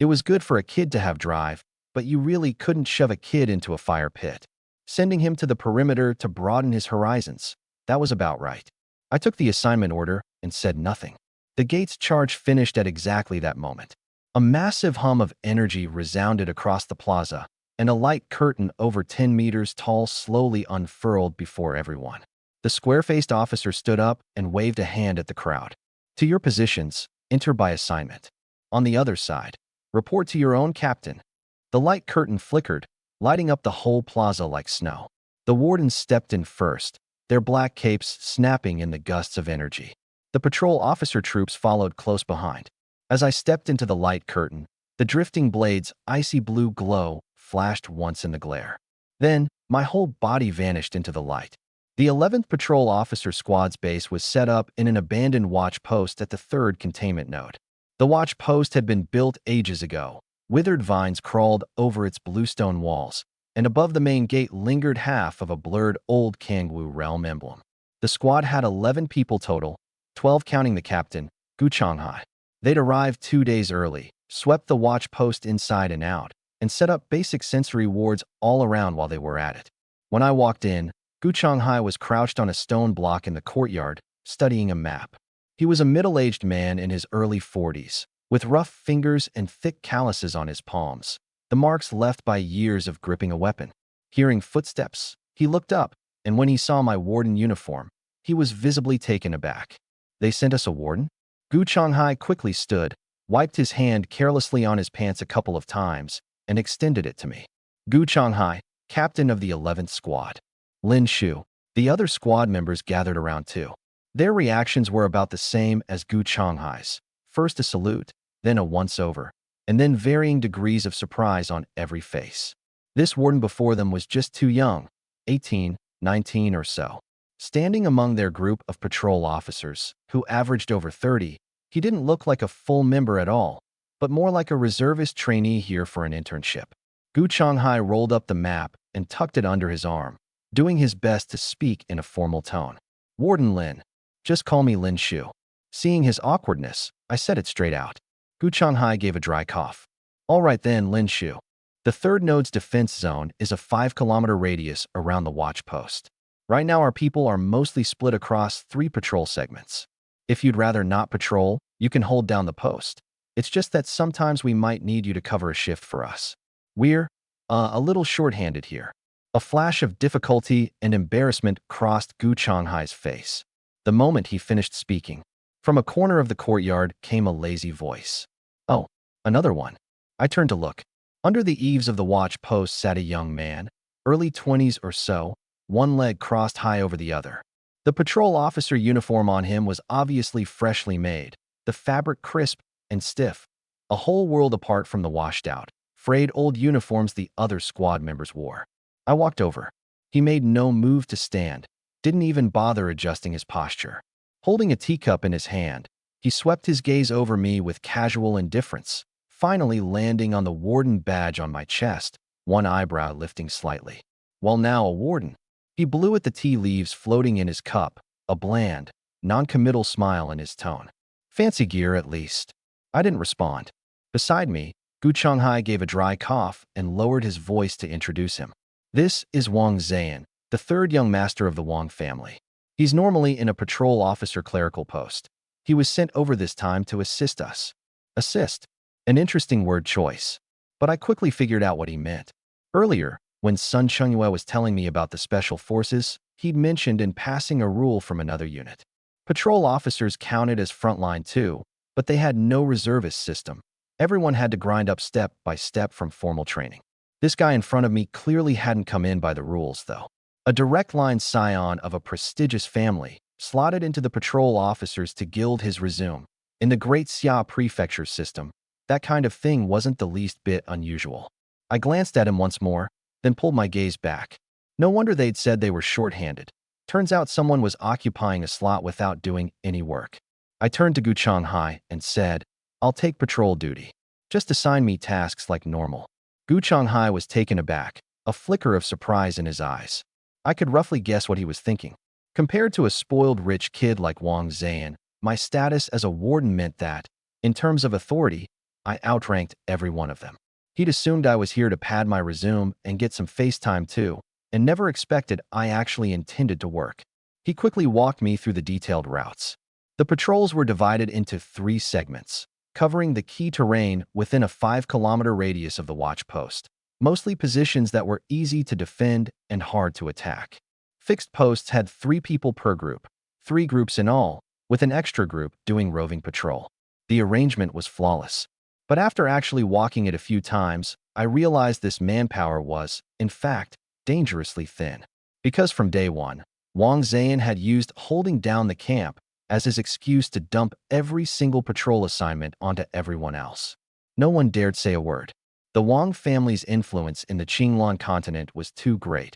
It was good for a kid to have drive, but you really couldn't shove a kid into a fire pit. Sending him to the perimeter to broaden his horizons, that was about right. I took the assignment order and said nothing. The gate's charge finished at exactly that moment. A massive hum of energy resounded across the plaza, and a light curtain over 10 meters tall slowly unfurled before everyone. The square-faced officer stood up and waved a hand at the crowd. "To your positions, enter by assignment. On the other side, report to your own captain." The light curtain flickered, lighting up the whole plaza like snow. The wardens stepped in first, their black capes snapping in the gusts of energy. The patrol officer troops followed close behind. As I stepped into the light curtain, the drifting blade's icy blue glow flashed once in the glare. Then, my whole body vanished into the light. The 11th Patrol Officer Squad's base was set up in an abandoned watch post at the 3rd containment node. The watch post had been built ages ago. Withered vines crawled over its bluestone walls, and above the main gate lingered half of a blurred old Kangwoo Realm emblem. The squad had 11 people total, 12 counting the captain, Gu Changhai. They'd arrived 2 days early, swept the watch post inside and out, and set up basic sensory wards all around while they were at it. When I walked in, Gu Changhai was crouched on a stone block in the courtyard, studying a map. He was a middle-aged man in his early 40s, with rough fingers and thick calluses on his palms, the marks left by years of gripping a weapon. Hearing footsteps, he looked up, and when he saw my warden uniform, he was visibly taken aback. "They sent us a warden?" Gu Changhai quickly stood, wiped his hand carelessly on his pants a couple of times, and extended it to me. Gu Changhai, captain of the 11th squad. Lin Shu. The other squad members gathered around too. Their reactions were about the same as Gu Changhai's. First a salute, then a once-over, and then varying degrees of surprise on every face. This warden before them was just too young, 18, 19 or so. Standing among their group of patrol officers, who averaged over 30, he didn't look like a full member at all, but more like a reservist trainee here for an internship. Gu Changhai rolled up the map and tucked it under his arm, doing his best to speak in a formal tone. Warden Lin. Just call me Lin Shu. Seeing his awkwardness, I said it straight out. Gu Changhai gave a dry cough. All right then, Lin Shu. The third node's defense zone is a 5-kilometer radius around the watch post. Right now our people are mostly split across 3 patrol segments. If you'd rather not patrol, you can hold down the post. It's just that sometimes we might need you to cover a shift for us. We're, a little short-handed here. A flash of difficulty and embarrassment crossed Gu Changhai's face. The moment he finished speaking, from a corner of the courtyard came a lazy voice. Oh, another one. I turned to look. Under the eaves of the watch post sat a young man, early 20s or so, one leg crossed high over the other. The patrol officer uniform on him was obviously freshly made, the fabric crisp and stiff, a whole world apart from the washed-out, frayed old uniforms the other squad members wore. I walked over. He made no move to stand, didn't even bother adjusting his posture. Holding a teacup in his hand, he swept his gaze over me with casual indifference, finally landing on the warden badge on my chest, one eyebrow lifting slightly. Well now, a warden. He blew at the tea leaves floating in his cup, a bland, non-committal smile in his tone. Fancy gear, at least. I didn't respond. Beside me, Gu Changhai gave a dry cough and lowered his voice to introduce him. This is Wang Zayan, the third young master of the Wang family. He's normally in a patrol officer clerical post. He was sent over this time to assist us. Assist. An interesting word choice. But I quickly figured out what he meant. Earlier, when Sun Chengyue was telling me about the special forces, he'd mentioned in passing a rule from another unit. Patrol officers counted as frontline too, but they had no reservist system. Everyone had to grind up step by step from formal training. This guy in front of me clearly hadn't come in by the rules, though. A direct line scion of a prestigious family, slotted into the patrol officers to gild his resume. In the Great Xia Prefecture system, that kind of thing wasn't the least bit unusual. I glanced at him once more, then pulled my gaze back. No wonder they'd said they were short-handed. Turns out someone was occupying a slot without doing any work. I turned to Gu Changhai and said, I'll take patrol duty. Just assign me tasks like normal. Gu Changhai was taken aback, a flicker of surprise in his eyes. I could roughly guess what he was thinking. Compared to a spoiled rich kid like Wang Zayan, my status as a warden meant that, in terms of authority, I outranked every one of them. He'd assumed I was here to pad my resume and get some face time too, and never expected I actually intended to work. He quickly walked me through the detailed routes. The patrols were divided into 3 segments, covering the key terrain within a 5-kilometer radius of the watch post, mostly positions that were easy to defend and hard to attack. Fixed posts had 3 people per group, 3 groups in all, with an extra group doing roving patrol. The arrangement was flawless. But after actually walking it a few times, I realized this manpower was, in fact, dangerously thin. Because from day one, Wang Zayan had used holding down the camp as his excuse to dump every single patrol assignment onto everyone else. No one dared say a word. The Wang family's influence in the Qinglan continent was too great.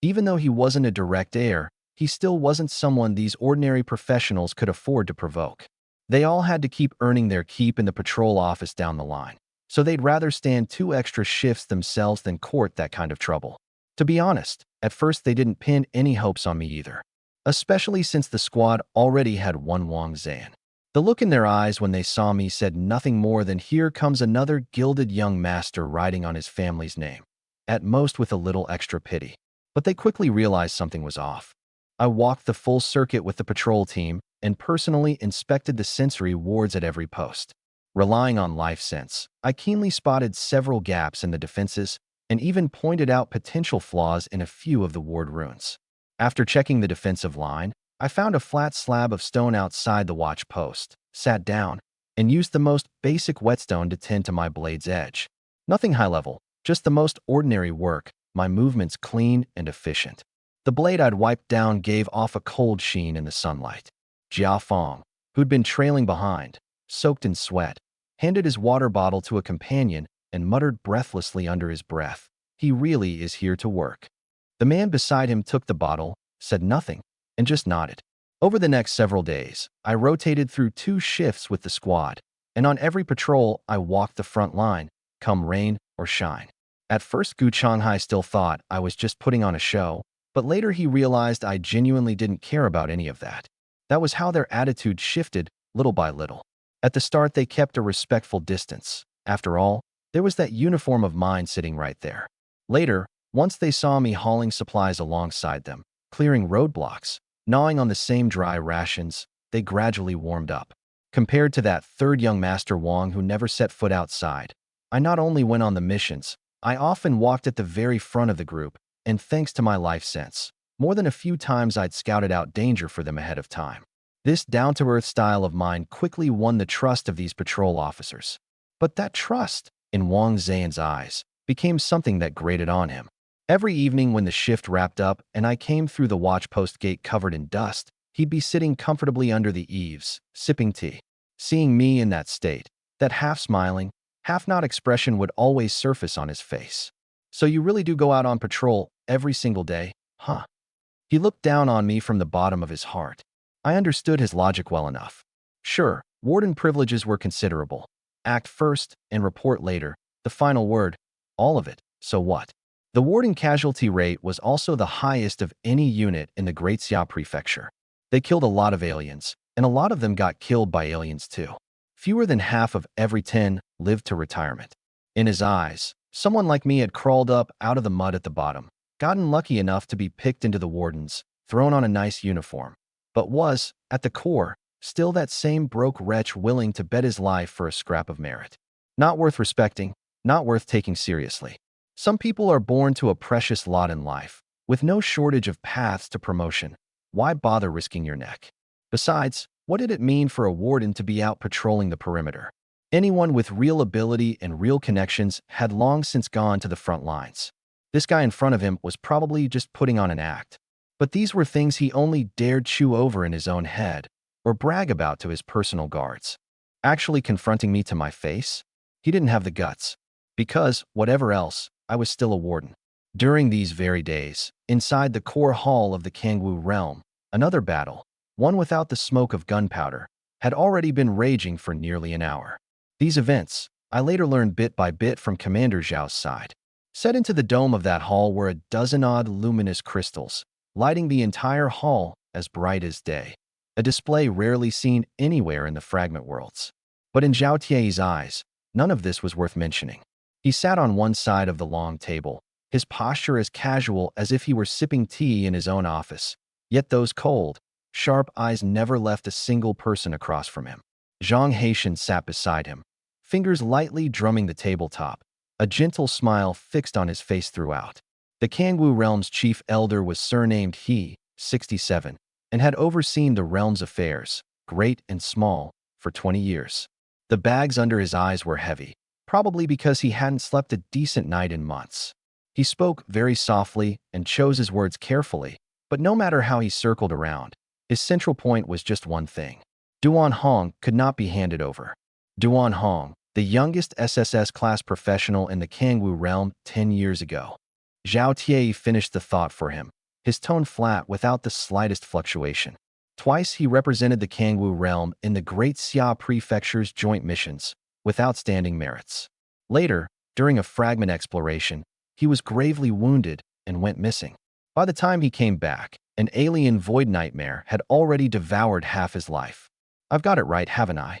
Even though he wasn't a direct heir, he still wasn't someone these ordinary professionals could afford to provoke. They all had to keep earning their keep in the patrol office down the line, so they'd rather stand 2 extra shifts themselves than court that kind of trouble. To be honest, at first they didn't pin any hopes on me either, especially since the squad already had one Wang Zayan. The look in their eyes when they saw me said nothing more than here comes another gilded young master riding on his family's name, at most with a little extra pity. But they quickly realized something was off. I walked the full circuit with the patrol team and personally inspected the sensory wards at every post. Relying on life sense, I keenly spotted several gaps in the defenses and even pointed out potential flaws in a few of the ward ruins. After checking the defensive line, I found a flat slab of stone outside the watch post, sat down, and used the most basic whetstone to tend to my blade's edge. Nothing high level, just the most ordinary work, my movements clean and efficient. The blade I'd wiped down gave off a cold sheen in the sunlight. Jia Fong, who'd been trailing behind, soaked in sweat, handed his water bottle to a companion and muttered breathlessly under his breath, "He really is here to work." The man beside him took the bottle, said nothing, and just nodded. Over the next several days, I rotated through 2 shifts with the squad, and on every patrol, I walked the front line, come rain or shine. At first, Gu Changhai still thought I was just putting on a show, but later he realized I genuinely didn't care about any of that. That was how their attitude shifted, little by little. At the start, they kept a respectful distance. After all, there was that uniform of mine sitting right there. Later, once they saw me hauling supplies alongside them, clearing roadblocks, gnawing on the same dry rations, they gradually warmed up. Compared to that third young Master Wong who never set foot outside, I not only went on the missions, I often walked at the very front of the group, and thanks to my life sense, more than a few times I'd scouted out danger for them ahead of time. This down-to-earth style of mine quickly won the trust of these patrol officers. But that trust, in Wang Zhan's eyes, became something that grated on him. Every evening when the shift wrapped up and I came through the watchpost gate covered in dust, he'd be sitting comfortably under the eaves, sipping tea. Seeing me in that state, that half-smiling, half-nod expression would always surface on his face. "So you really do go out on patrol every single day, huh?" He looked down on me from the bottom of his heart. I understood his logic well enough. Sure, warden privileges were considerable. Act first and report later. The final word, all of it, so what? The warden casualty rate was also the highest of any unit in the Great Xia Prefecture. They killed a lot of aliens, and a lot of them got killed by aliens too. Fewer than half of every 10 lived to retirement. In his eyes, someone like me had crawled up out of the mud at the bottom, gotten lucky enough to be picked into the wardens, thrown on a nice uniform, but was, at the core, still that same broke wretch willing to bet his life for a scrap of merit. Not worth respecting, not worth taking seriously. Some people are born to a precious lot in life, with no shortage of paths to promotion. Why bother risking your neck? Besides, what did it mean for a warden to be out patrolling the perimeter? Anyone with real ability and real connections had long since gone to the front lines. This guy in front of him was probably just putting on an act. But these were things he only dared chew over in his own head, or brag about to his personal guards. Actually confronting me to my face? He didn't have the guts. Because, whatever else, I was still a warden. During these very days, inside the core hall of the Kangwu realm, another battle, one without the smoke of gunpowder, had already been raging for nearly an hour. These events, I later learned bit by bit from Commander Zhao's side. Set into the dome of that hall were a dozen-odd luminous crystals, lighting the entire hall as bright as day, a display rarely seen anywhere in the fragment worlds. But in Zhao Tie's eyes, none of this was worth mentioning. He sat on one side of the long table, his posture as casual as if he were sipping tea in his own office, yet those cold, sharp eyes never left a single person across from him. Zhang Haitian sat beside him, fingers lightly drumming the tabletop, a gentle smile fixed on his face throughout. The Kangwu realm's chief elder was surnamed He, 67, and had overseen the realm's affairs, great and small, for 20 years. The bags under his eyes were heavy, probably because he hadn't slept a decent night in months. He spoke very softly and chose his words carefully, but no matter how he circled around, his central point was just one thing. Duan Hong could not be handed over. Duan Hong, the youngest SSS class professional in the Kangwu realm 10 years ago. Zhao Tie finished the thought for him, his tone flat without the slightest fluctuation. Twice he represented the Kangwu realm in the Great Xia Prefecture's joint missions, with outstanding merits. Later, during a fragment exploration, he was gravely wounded and went missing. By the time he came back, an alien void nightmare had already devoured half his life. I've got it right, haven't I?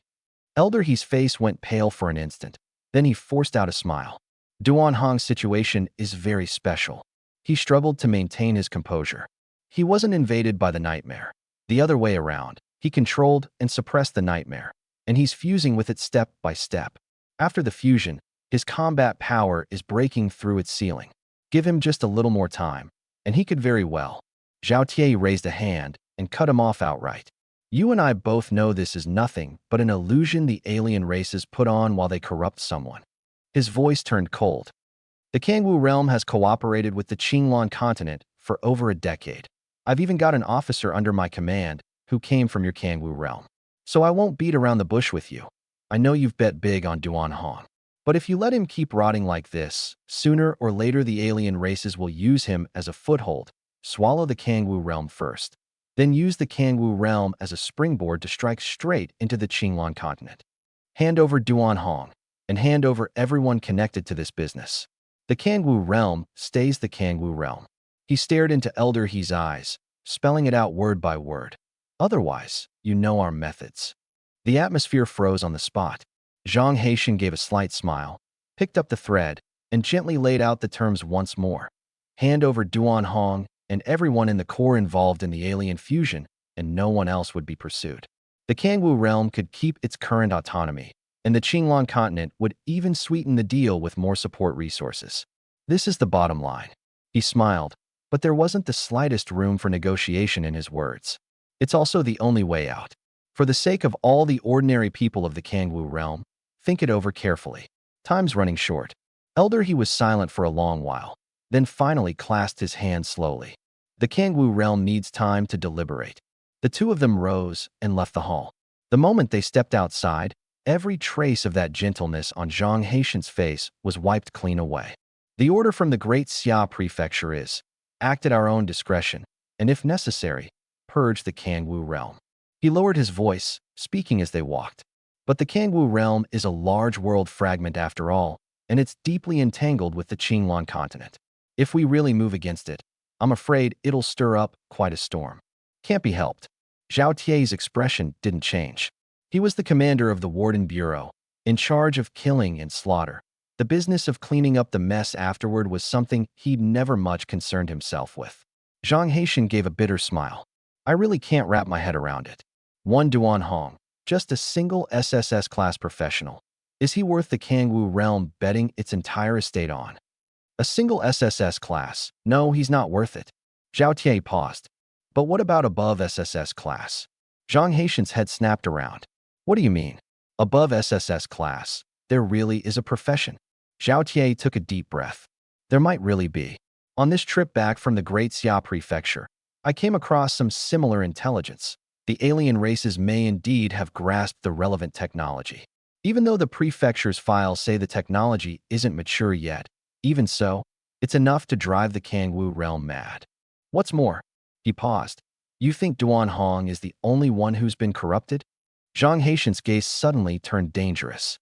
Elder He's face went pale for an instant. Then he forced out a smile. Duan Hong's situation is very special. He struggled to maintain his composure. He wasn't invaded by the nightmare. The other way around, he controlled and suppressed the nightmare, and he's fusing with it step by step. After the fusion, his combat power is breaking through its ceiling. Give him just a little more time, and he could very well. Zhao Tie raised a hand and cut him off outright. You and I both know this is nothing but an illusion the alien races put on while they corrupt someone." His voice turned cold. "The Kangwu realm has cooperated with the Qinglan continent for over a decade. I've even got an officer under my command who came from your Kangwu realm. So I won't beat around the bush with you. I know you've bet big on Duan Hong. But if you let him keep rotting like this, sooner or later the alien races will use him as a foothold. Swallow the Kangwu realm first. Then use the Kangwu realm as a springboard to strike straight into the Qinglan continent. Hand over Duan Hong, and hand over everyone connected to this business. The Kangwu realm stays the Kangwu realm." He stared into Elder He's eyes, spelling it out word by word. "Otherwise, you know our methods." The atmosphere froze on the spot. Zhang Haitian gave a slight smile, picked up the thread, and gently laid out the terms once more. Hand over Duan Hong and everyone in the core involved in the alien fusion, and no one else would be pursued. The Kangwu realm could keep its current autonomy, and the Qinglan continent would even sweeten the deal with more support resources. This is the bottom line. He smiled, but there wasn't the slightest room for negotiation in his words. It's also the only way out. For the sake of all the ordinary people of the Kangwu realm, think it over carefully. Time's running short. Elder He was silent for a long while, then finally clasped his hand slowly. The Kangwu realm needs time to deliberate. The two of them rose and left the hall. The moment they stepped outside, every trace of that gentleness on Zhang Haitian's face was wiped clean away. The order from the Great Xia Prefecture is, act at our own discretion, and if necessary, purge the Kangwu realm. He lowered his voice, speaking as they walked. But the Kangwu realm is a large world fragment after all, and it's deeply entangled with the Qinglan continent. If we really move against it, I'm afraid it'll stir up quite a storm. Can't be helped. Zhao Tie's expression didn't change. He was the commander of the Warden Bureau, in charge of killing and slaughter. The business of cleaning up the mess afterward was something he'd never much concerned himself with. Zhang Haitian gave a bitter smile. "I really can't wrap my head around it. One Duan Hong, just a single SSS class professional. Is he worth the Kangwu realm betting its entire estate on? A single SSS class? No, he's not worth it." Zhao Tie paused. "But what about above SSS class?" Zhang Haitian's head snapped around. "What do you mean? Above SSS class? There really is a profession?" Zhao Tie took a deep breath. "There might really be. On this trip back from the Great Xia Prefecture, I came across some similar intelligence. The alien races may indeed have grasped the relevant technology. Even though the prefecture's files say the technology isn't mature yet, even so, it's enough to drive the Kangwu realm mad. What's more," he paused, "you think Duan Hong is the only one who's been corrupted?" Zhang Haitian's gaze suddenly turned dangerous.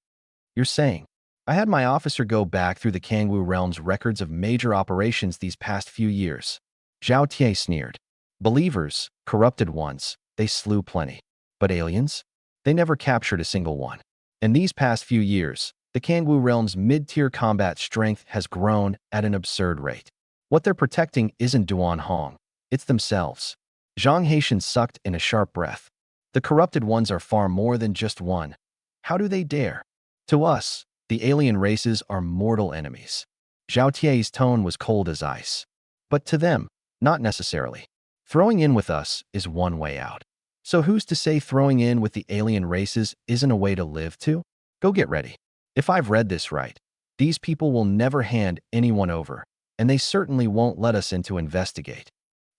"You're saying, I had my officer go back through the Kangwu realm's records of major operations these past few years." Zhao Tie sneered. "Believers, corrupted ones, they slew plenty. But aliens? They never captured a single one. In these past few years, the Kangwu realm's mid-tier combat strength has grown at an absurd rate. What they're protecting isn't Duan Hong, it's themselves." Zhang Haitian sucked in a sharp breath. "The corrupted ones are far more than just one. How do they dare? To us, the alien races are mortal enemies." Zhao Tie's tone was cold as ice. "But to them, not necessarily. Throwing in with us is one way out. So who's to say throwing in with the alien races isn't a way to live too? Go get ready. If I've read this right, these people will never hand anyone over, and they certainly won't let us in to investigate."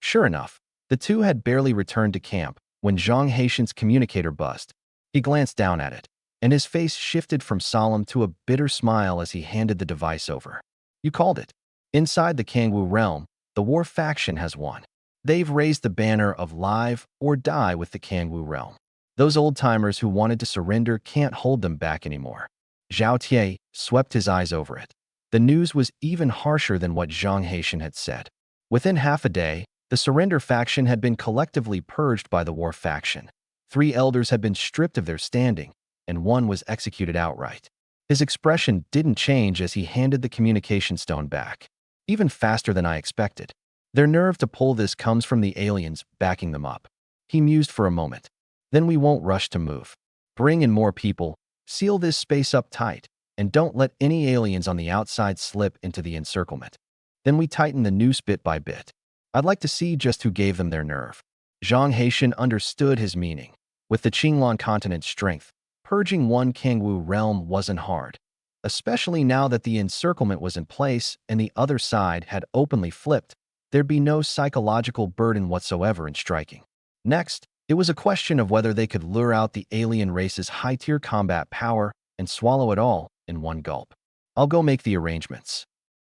Sure enough, the two had barely returned to camp when Zhang Haitian's communicator buzzed. He glanced down at it, and his face shifted from solemn to a bitter smile as he handed the device over. "You called it. Inside the Kangwu realm, the war faction has won. They've raised the banner of live or die with the Kangwu realm. Those old-timers who wanted to surrender can't hold them back anymore." Zhao Tie swept his eyes over it. The news was even harsher than what Zhang Haitian had said. Within half a day, the surrender faction had been collectively purged by the war faction. 3 elders had been stripped of their standing, and 1 was executed outright. His expression didn't change as he handed the communication stone back. "Even faster than I expected. Their nerve to pull this comes from the aliens backing them up." He mused for a moment. "Then we won't rush to move. Bring in more people, seal this space up tight, and don't let any aliens on the outside slip into the encirclement. Then we tighten the noose bit by bit. I'd like to see just who gave them their nerve." Zhang Haitian understood his meaning. With the Qinglan continent's strength, purging one Kangwu realm wasn't hard, especially now that the encirclement was in place and the other side had openly flipped. There'd be no psychological burden whatsoever in striking. Next, it was a question of whether they could lure out the alien race's high-tier combat power and swallow it all in one gulp. I'll go make the arrangements.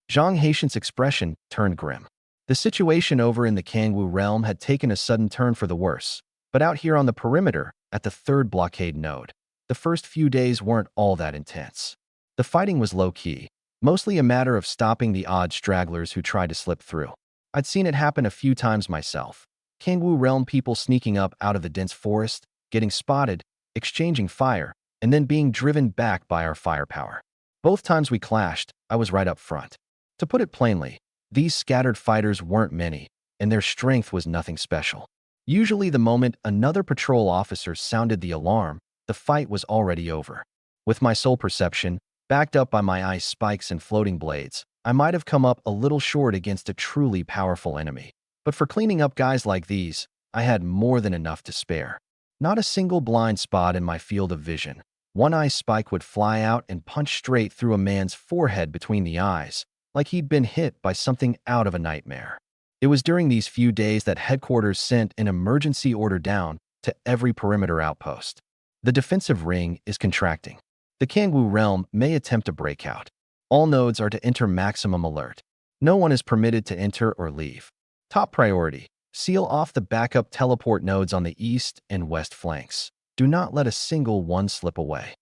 Zhang Haitian's expression turned grim. The situation over in the Kangwu realm had taken a sudden turn for the worse, but out here on the perimeter, at the third blockade node, the first few days weren't all that intense. The fighting was low-key, mostly a matter of stopping the odd stragglers who tried to slip through. I'd seen it happen a few times myself. Kangwu realm people sneaking up out of the dense forest, getting spotted, exchanging fire, and then being driven back by our firepower. Both times we clashed, I was right up front. To put it plainly, these scattered fighters weren't many, and their strength was nothing special. Usually the moment another patrol officer sounded the alarm, the fight was already over. With my sole perception, backed up by my ice spikes and floating blades, I might have come up a little short against a truly powerful enemy. But for cleaning up guys like these, I had more than enough to spare. Not a single blind spot in my field of vision. One ice spike would fly out and punch straight through a man's forehead between the eyes, like he'd been hit by something out of a nightmare. It was during these few days that headquarters sent an emergency order down to every perimeter outpost. The defensive ring is contracting. The Kangwu realm may attempt a breakout. All nodes are to enter maximum alert. No one is permitted to enter or leave. Top priority: seal off the backup teleport nodes on the east and west flanks. Do not let a single one slip away.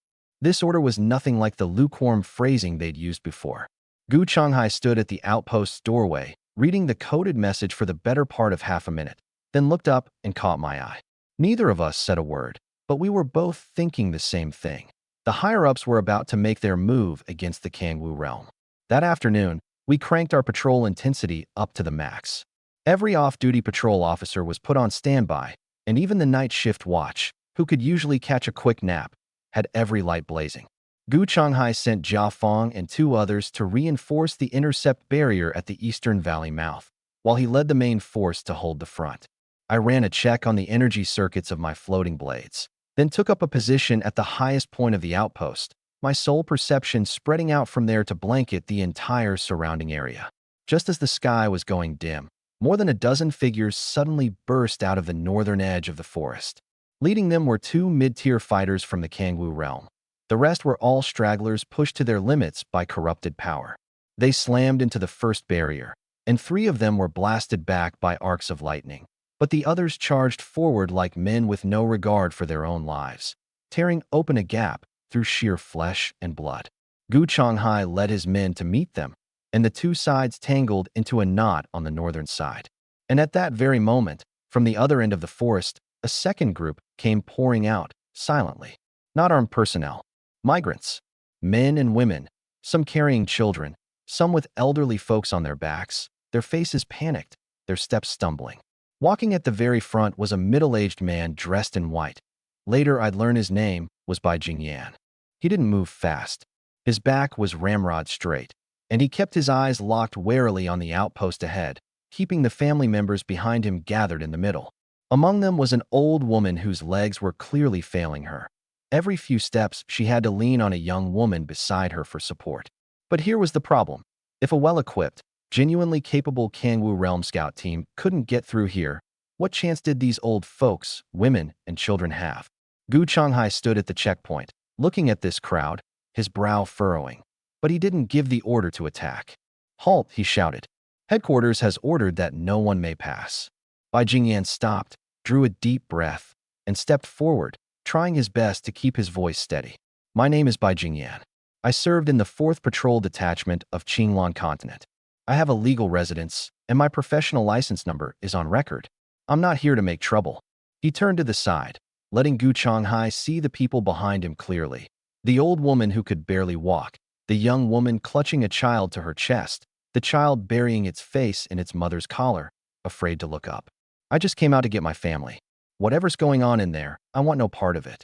This order was nothing like the lukewarm phrasing they'd used before. Gu Changhai stood at the outpost's doorway, reading the coded message for the better part of half a minute, then looked up and caught my eye. Neither of us said a word, but we were both thinking the same thing. The higher-ups were about to make their move against the Kangwu realm. That afternoon, we cranked our patrol intensity up to the max. Every off-duty patrol officer was put on standby, and even the night shift watch, who could usually catch a quick nap, had every light blazing. Gu Changhai sent Jia Fong and 2 others to reinforce the intercept barrier at the eastern valley mouth, while he led the main force to hold the front. I ran a check on the energy circuits of my floating blades, then took up a position at the highest point of the outpost, my sole perception spreading out from there to blanket the entire surrounding area. Just as the sky was going dim, more than a dozen figures suddenly burst out of the northern edge of the forest. Leading them were 2 mid-tier fighters from the Kangwu realm. The rest were all stragglers pushed to their limits by corrupted power. They slammed into the first barrier, and 3 of them were blasted back by arcs of lightning. But the others charged forward like men with no regard for their own lives, tearing open a gap through sheer flesh and blood. Gu Changhai led his men to meet them, and the 2 sides tangled into a knot on the northern side. And at that very moment, from the other end of the forest, a second group came pouring out, silently. Not armed personnel. Migrants. Men and women, some carrying children, some with elderly folks on their backs, their faces panicked, their steps stumbling. Walking at the very front was a middle-aged man dressed in white. Later, I'd learn his name was Bai Jingyan. He didn't move fast. His back was ramrod straight, and he kept his eyes locked warily on the outpost ahead, keeping the family members behind him gathered in the middle. Among them was an old woman whose legs were clearly failing her. Every few steps, she had to lean on a young woman beside her for support. But here was the problem. If a well-equipped, genuinely capable Kangwu Realm Scout team couldn't get through here, what chance did these old folks, women, and children have? Gu Changhai stood at the checkpoint, looking at this crowd, his brow furrowing. But he didn't give the order to attack. "Halt," he shouted. "Headquarters has ordered that no one may pass." Bai Jingyan stopped, drew a deep breath, and stepped forward, trying his best to keep his voice steady. "My name is Bai Jingyan. I served in the 4th Patrol Detachment of Qinglan Continent. I have a legal residence, and my professional license number is on record. I'm not here to make trouble." He turned to the side, letting Gu Changhai see the people behind him clearly. The old woman who could barely walk, the young woman clutching a child to her chest, the child burying its face in its mother's collar, afraid to look up. "I just came out to get my family. Whatever's going on in there, I want no part of it."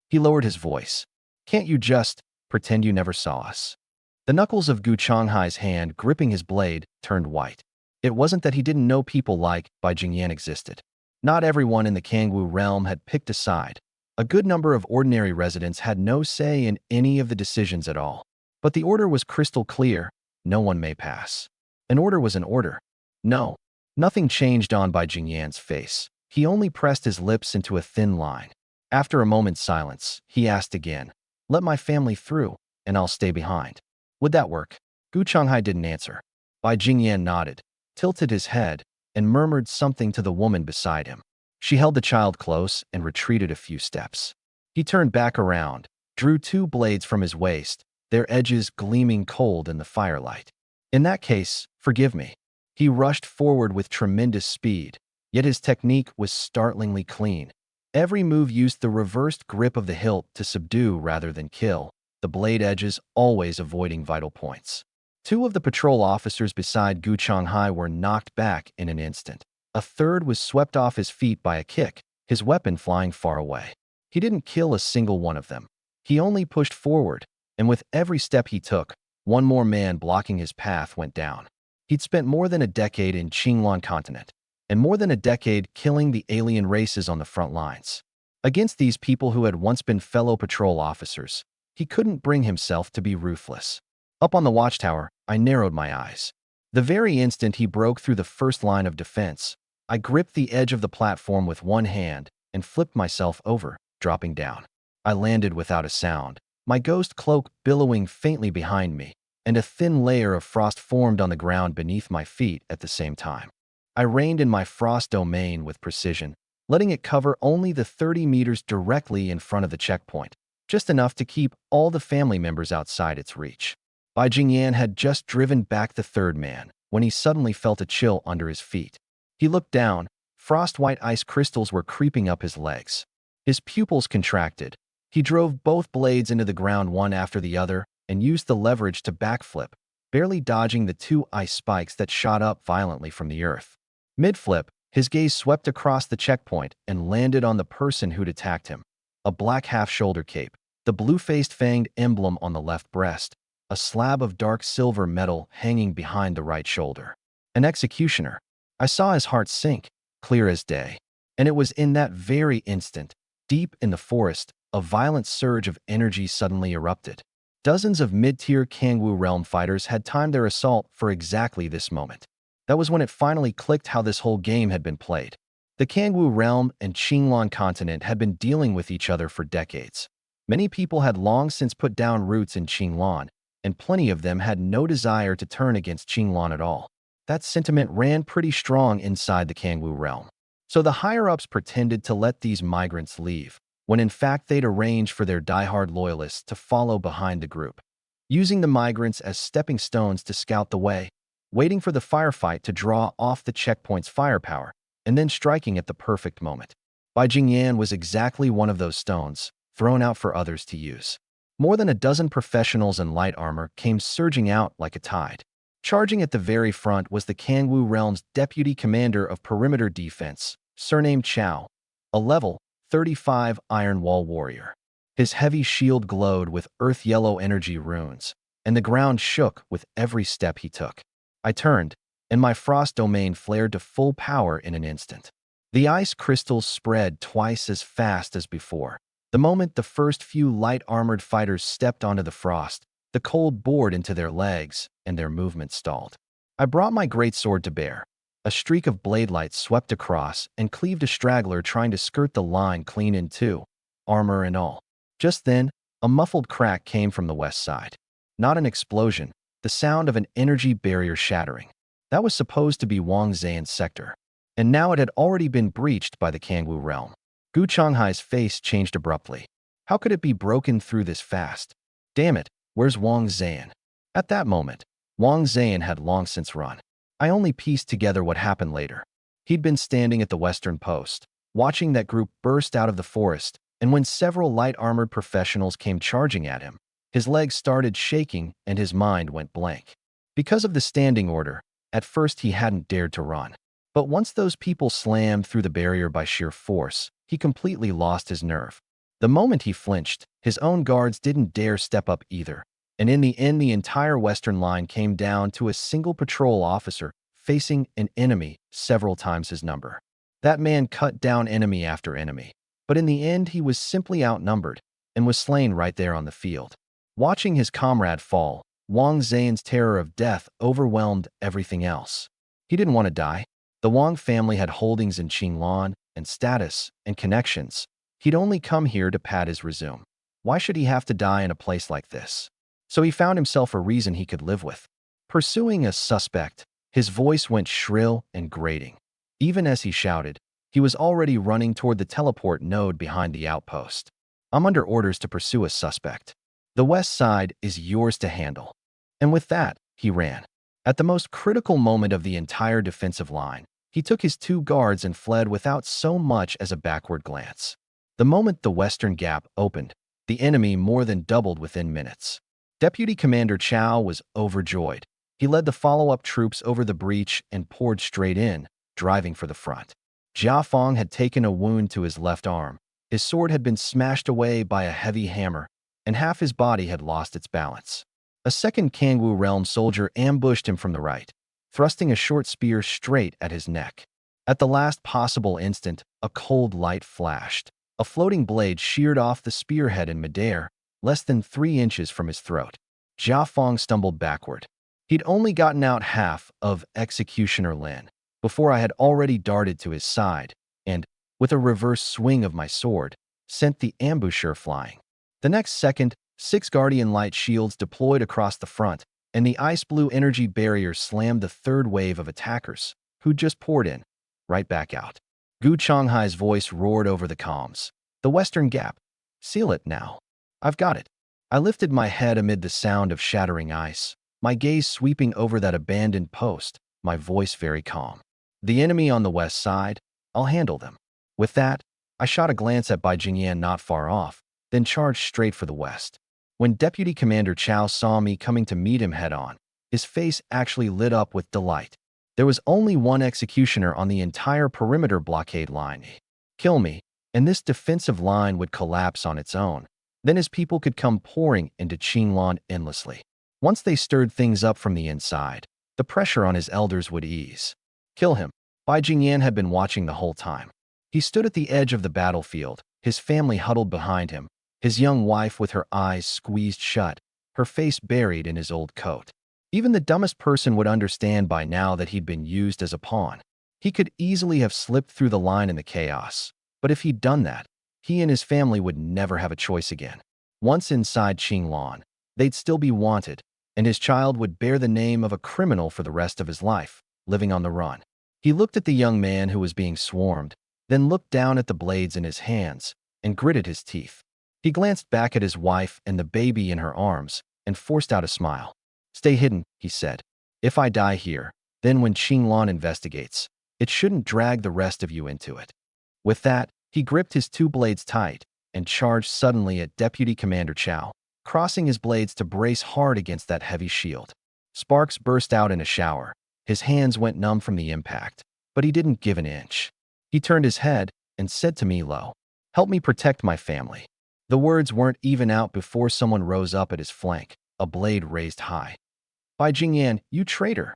He lowered his voice. "Can't you just pretend you never saw us?" The knuckles of Gu Changhai's hand gripping his blade turned white. It wasn't that he didn't know people like Bai Jingyan existed. Not everyone in the Kangwu realm had picked a side, A good number of ordinary residents had no say in any of the decisions at all. But the order was crystal clear: no one may pass. An order was an order. No. Nothing changed on Bai Jingyan's face. He only pressed his lips into a thin line. After a moment's silence, he asked again, "Let my family through, and I'll stay behind." Would that work? Gu Changhai didn't answer. Bai Jingyan nodded, tilted his head, and murmured something to the woman beside him. She held the child close and retreated a few steps. He turned back around, drew two blades from his waist, their edges gleaming cold in the firelight. "In that case, forgive me." He rushed forward with tremendous speed, yet his technique was startlingly clean. Every move used the reversed grip of the hilt to subdue rather than kill, the blade edges always avoiding vital points. Two of the patrol officers beside Gu Changhai were knocked back in an instant. A third was swept off his feet by a kick, his weapon flying far away. He didn't kill a single one of them. He only pushed forward, and with every step he took, one more man blocking his path went down. He'd spent more than a decade in Qinglan continent, and more than a decade killing the alien races on the front lines. Against these people who had once been fellow patrol officers, he couldn't bring himself to be ruthless. Up on the watchtower, I narrowed my eyes. The very instant he broke through the first line of defense, I gripped the edge of the platform with one hand and flipped myself over, dropping down. I landed without a sound, my ghost cloak billowing faintly behind me, and a thin layer of frost formed on the ground beneath my feet at the same time. I reined in my frost domain with precision, letting it cover only the 30 meters directly in front of the checkpoint, just enough to keep all the family members outside its reach. Bai Jingyan had just driven back the third man when he suddenly felt a chill under his feet. He looked down. Frost-white ice crystals were creeping up his legs. His pupils contracted. He drove both blades into the ground one after the other and used the leverage to backflip, barely dodging the two ice spikes that shot up violently from the earth. Mid-flip, his gaze swept across the checkpoint and landed on the person who'd attacked him. A black half-shoulder cape, the blue-faced fanged emblem on the left breast, a slab of dark silver metal hanging behind the right shoulder. An executioner. I saw his heart sink, clear as day. And it was in that very instant, deep in the forest, a violent surge of energy suddenly erupted. Dozens of mid-tier Kangwu realm fighters had timed their assault for exactly this moment. That was when it finally clicked how this whole game had been played. The Kangwu realm and Qinglan continent had been dealing with each other for decades. Many people had long since put down roots in Qinglan, and plenty of them had no desire to turn against Qinglan at all. That sentiment ran pretty strong inside the Kangwu realm. So the higher-ups pretended to let these migrants leave, when in fact they'd arranged for their diehard loyalists to follow behind the group, using the migrants as stepping stones to scout the way, waiting for the firefight to draw off the checkpoint's firepower, and then striking at the perfect moment. Bai Jingyan was exactly one of those stones, thrown out for others to use. More than a dozen professionals in light armor came surging out like a tide. Charging at the very front was the Kangwu realm's deputy commander of perimeter defense, surnamed Chao, a level 35 Iron Wall warrior. His heavy shield glowed with earth-yellow energy runes, and the ground shook with every step he took. I turned, and my frost domain flared to full power in an instant. The ice crystals spread twice as fast as before. The moment the first few light-armored fighters stepped onto the frost, the cold bored into their legs, and their movement stalled. I brought my greatsword to bear. A streak of blade light swept across and cleaved a straggler trying to skirt the line clean in two, armor and all. Just then, a muffled crack came from the west side. Not an explosion, the sound of an energy barrier shattering. That was supposed to be Wang Zhan's sector, and now it had already been breached by the Kangwu realm. Gu Changhai's face changed abruptly. How could it be broken through this fast? Damn it, where's Wang Zhan? At that moment, Wang Zhan had long since run. I only pieced together what happened later. He'd been standing at the western post, watching that group burst out of the forest, and when several light-armored professionals came charging at him, his legs started shaking and his mind went blank. Because of the standing order, at first he hadn't dared to run. But once those people slammed through the barrier by sheer force, he completely lost his nerve. The moment he flinched, his own guards didn't dare step up either, and in the end the entire western line came down to a single patrol officer facing an enemy several times his number. That man cut down enemy after enemy. But in the end, he was simply outnumbered and was slain right there on the field. Watching his comrade fall, Wang Zhan's terror of death overwhelmed everything else. He didn't want to die. The Wang family had holdings in Qinglan and status and connections. He'd only come here to pad his resume. Why should he have to die in a place like this? So he found himself a reason he could live with. Pursuing a suspect, his voice went shrill and grating. Even as he shouted, he was already running toward the teleport node behind the outpost. I'm under orders to pursue a suspect. The west side is yours to handle. And with that, he ran. At the most critical moment of the entire defensive line, he took his 2 guards and fled without so much as a backward glance. The moment the western gap opened, the enemy more than doubled within minutes. Deputy Commander Chow was overjoyed. He led the follow-up troops over the breach and poured straight in, driving for the front. Jia Fong had taken a wound to his left arm. His sword had been smashed away by a heavy hammer, and half his body had lost its balance. A second Kangwu realm soldier ambushed him from the right, thrusting a short spear straight at his neck. At the last possible instant, a cold light flashed. A floating blade sheared off the spearhead in midair, less than 3 inches from his throat. Jia Fong stumbled backward. He'd only gotten out half of Executioner Lin before I had already darted to his side and, with a reverse swing of my sword, sent the ambusher flying. The next second, 6 Guardian Light shields deployed across the front, and the ice blue energy barrier slammed the third wave of attackers, who'd just poured in, right back out. Gu Changhai's voice roared over the comms. The western gap. Seal it now. I've got it. I lifted my head amid the sound of shattering ice, my gaze sweeping over that abandoned post, my voice very calm. The enemy on the west side, I'll handle them. With that, I shot a glance at Bai Jingyan not far off, then charged straight for the west. When Deputy Commander Chow saw me coming to meet him head-on, his face actually lit up with delight. There was only one executioner on the entire perimeter blockade line. Kill me, and this defensive line would collapse on its own. Then his people could come pouring into Qinglan endlessly. Once they stirred things up from the inside, the pressure on his elders would ease. Kill him. Bai Jingyan had been watching the whole time. He stood at the edge of the battlefield, his family huddled behind him, his young wife with her eyes squeezed shut, her face buried in his old coat. Even the dumbest person would understand by now that he'd been used as a pawn. He could easily have slipped through the line in the chaos, but if he'd done that, he and his family would never have a choice again. Once inside Qinglan, they'd still be wanted, and his child would bear the name of a criminal for the rest of his life, living on the run. He looked at the young man who was being swarmed, then looked down at the blades in his hands and gritted his teeth. He glanced back at his wife and the baby in her arms and forced out a smile. Stay hidden, he said. If I die here, then when Qinglan investigates, it shouldn't drag the rest of you into it. With that, he gripped his 2 blades tight and charged suddenly at Deputy Commander Chow, crossing his blades to brace hard against that heavy shield. Sparks burst out in a shower. His hands went numb from the impact, but he didn't give an inch. He turned his head and said to me low, "Help me protect my family." The words weren't even out before someone rose up at his flank, a blade raised high. Bai Jingyan, you traitor!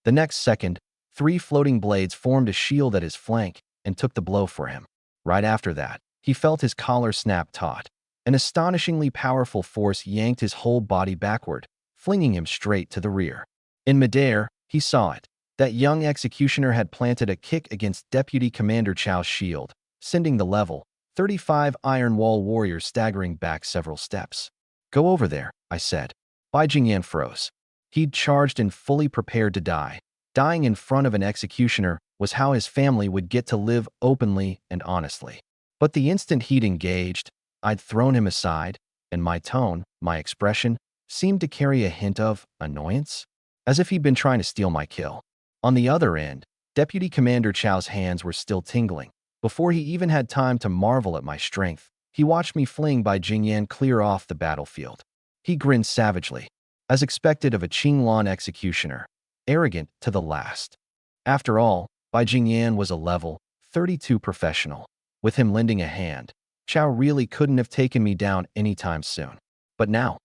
The next second, 3 floating blades formed a shield at his flank and took the blow for him. Right after that, he felt his collar snap taut. An astonishingly powerful force yanked his whole body backward, flinging him straight to the rear. In midair, he saw it. That young executioner had planted a kick against Deputy Commander Chow's shield, sending the level 35 Iron Wall warriors staggering back several steps. Go over there, I said. Bai Jingyan froze. He'd charged and fully prepared to die. Dying in front of an executioner was how his family would get to live openly and honestly. But the instant he'd engaged, I'd thrown him aside, and my tone, my expression, seemed to carry a hint of annoyance, as if he'd been trying to steal my kill. On the other end, Deputy Commander Chow's hands were still tingling. Before he even had time to marvel at my strength, he watched me fling Bai Jingyan clear off the battlefield. He grinned savagely, as expected of a Qinglan executioner, arrogant to the last. After all, Bai Jingyan was a level 32 professional. With him lending a hand, Chow really couldn't have taken me down anytime soon. But now,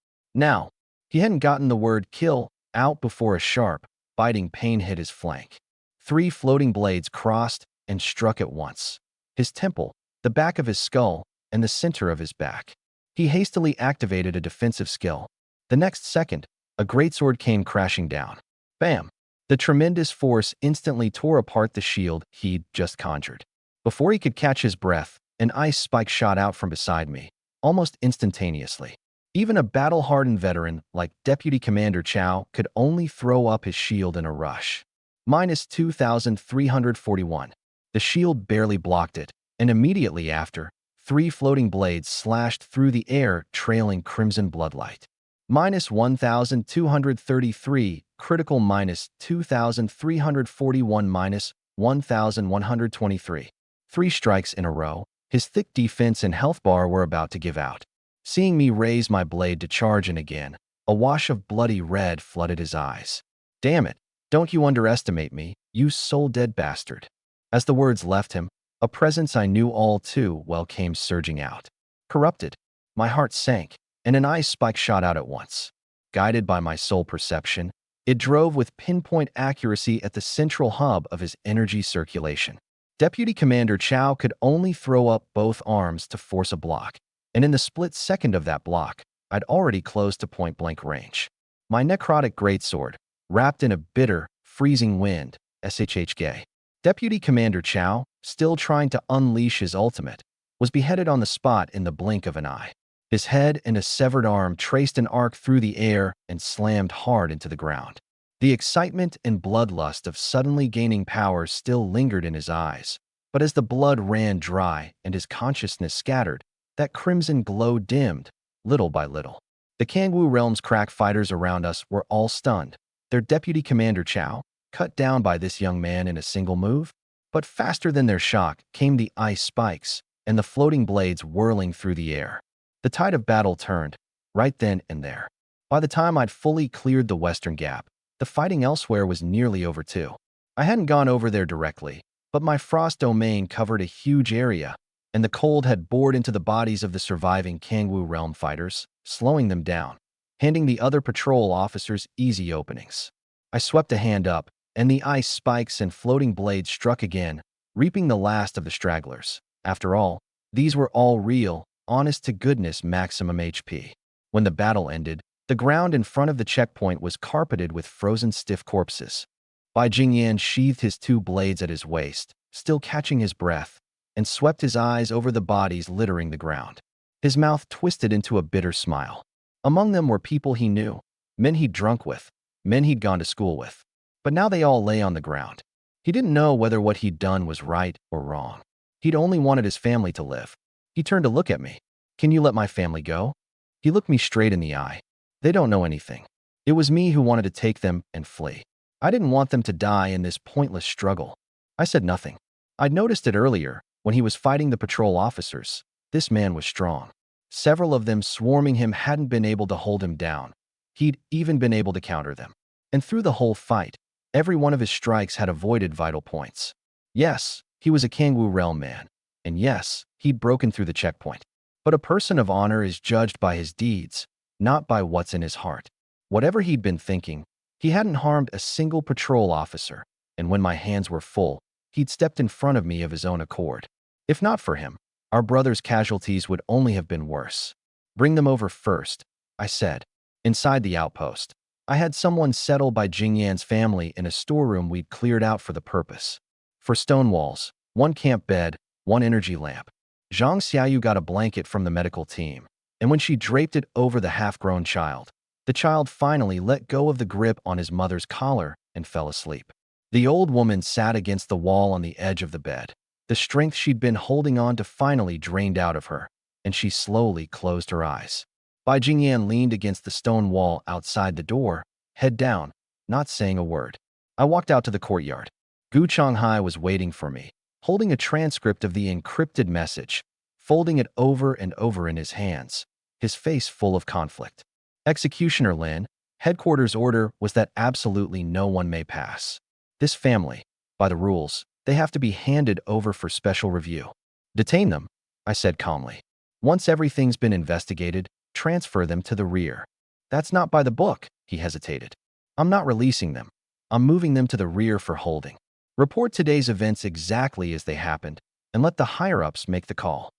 he hadn't gotten the word kill out before a sharp, biting pain hit his flank. 3 floating blades crossed and struck at once. His temple, the back of his skull, and the center of his back. He hastily activated a defensive skill. The next second, a greatsword came crashing down. Bam! The tremendous force instantly tore apart the shield he'd just conjured. Before he could catch his breath, an ice spike shot out from beside me, almost instantaneously. Even a battle-hardened veteran like Deputy Commander Chow could only throw up his shield in a rush. Minus 2,341. The shield barely blocked it, and immediately after, 3 floating blades slashed through the air, trailing crimson bloodlight. Minus 1,233, critical minus 2,341 minus 1,123. 3 strikes in a row, his thick defense and health bar were about to give out. Seeing me raise my blade to charge in again, a wash of bloody red flooded his eyes. Damn it, don't you underestimate me, you soul-dead bastard. As the words left him, a presence I knew all too well came surging out. Corrupted, my heart sank, and an ice spike shot out at once. Guided by my soul perception, it drove with pinpoint accuracy at the central hub of his energy circulation. Deputy Commander Chow could only throw up both arms to force a block, and in the split second of that block, I'd already closed to point-blank range. My necrotic greatsword, wrapped in a bitter, freezing wind, SHHK. Deputy Commander Chow, still trying to unleash his ultimate, was beheaded on the spot in the blink of an eye. His head and a severed arm traced an arc through the air and slammed hard into the ground. The excitement and bloodlust of suddenly gaining power still lingered in his eyes, but as the blood ran dry and his consciousness scattered, that crimson glow dimmed, little by little. The Kangwoo Realm's crack fighters around us were all stunned, their Deputy Commander Chow, cut down by this young man in a single move. But faster than their shock came the ice spikes and the floating blades whirling through the air. The tide of battle turned, right then and there. By the time I'd fully cleared the western gap, the fighting elsewhere was nearly over too. I hadn't gone over there directly, but my frost domain covered a huge area, and the cold had bored into the bodies of the surviving Kangwoo Realm fighters, slowing them down, handing the other patrol officers easy openings. I swept a hand up, and the ice spikes and floating blades struck again, reaping the last of the stragglers. After all, these were all real, honest-to-goodness maximum HP. When the battle ended, the ground in front of the checkpoint was carpeted with frozen stiff corpses. Bai Jingyan sheathed his 2 blades at his waist, still catching his breath, and swept his eyes over the bodies littering the ground. His mouth twisted into a bitter smile. Among them were people he knew, men he'd drunk with, men he'd gone to school with. But now they all lay on the ground. He didn't know whether what he'd done was right or wrong. He'd only wanted his family to live. He turned to look at me. Can you let my family go? He looked me straight in the eye. They don't know anything. It was me who wanted to take them and flee. I didn't want them to die in this pointless struggle. I said nothing. I'd noticed it earlier, when he was fighting the patrol officers. This man was strong. Several of them swarming him hadn't been able to hold him down. He'd even been able to counter them. And through the whole fight, every one of his strikes had avoided vital points. Yes, he was a Kangwoo Realm man. And yes, he'd broken through the checkpoint. But a person of honor is judged by his deeds, not by what's in his heart. Whatever he'd been thinking, he hadn't harmed a single patrol officer, and when my hands were full, he'd stepped in front of me of his own accord. If not for him, our brother's casualties would only have been worse. Bring them over first, I said. Inside the outpost, I had someone settle by Jingyan's family in a storeroom we'd cleared out for the purpose. For stone walls, 1 camp bed, 1 energy lamp. Zhang Xiaoyu got a blanket from the medical team, and when she draped it over the half-grown child, the child finally let go of the grip on his mother's collar and fell asleep. The old woman sat against the wall on the edge of the bed. The strength she'd been holding on to finally drained out of her, and she slowly closed her eyes. Bai Jingyan leaned against the stone wall outside the door, head down, not saying a word. I walked out to the courtyard. Gu Changhai was waiting for me, holding a transcript of the encrypted message, folding it over and over in his hands, his face full of conflict. Executioner Lin, headquarters order was that absolutely no one may pass. This family, by the rules, they have to be handed over for special review. Detain them, I said calmly. Once everything's been investigated, transfer them to the rear. That's not by the book, he hesitated. I'm not releasing them. I'm moving them to the rear for holding. Report today's events exactly as they happened, and let the higher-ups make the call.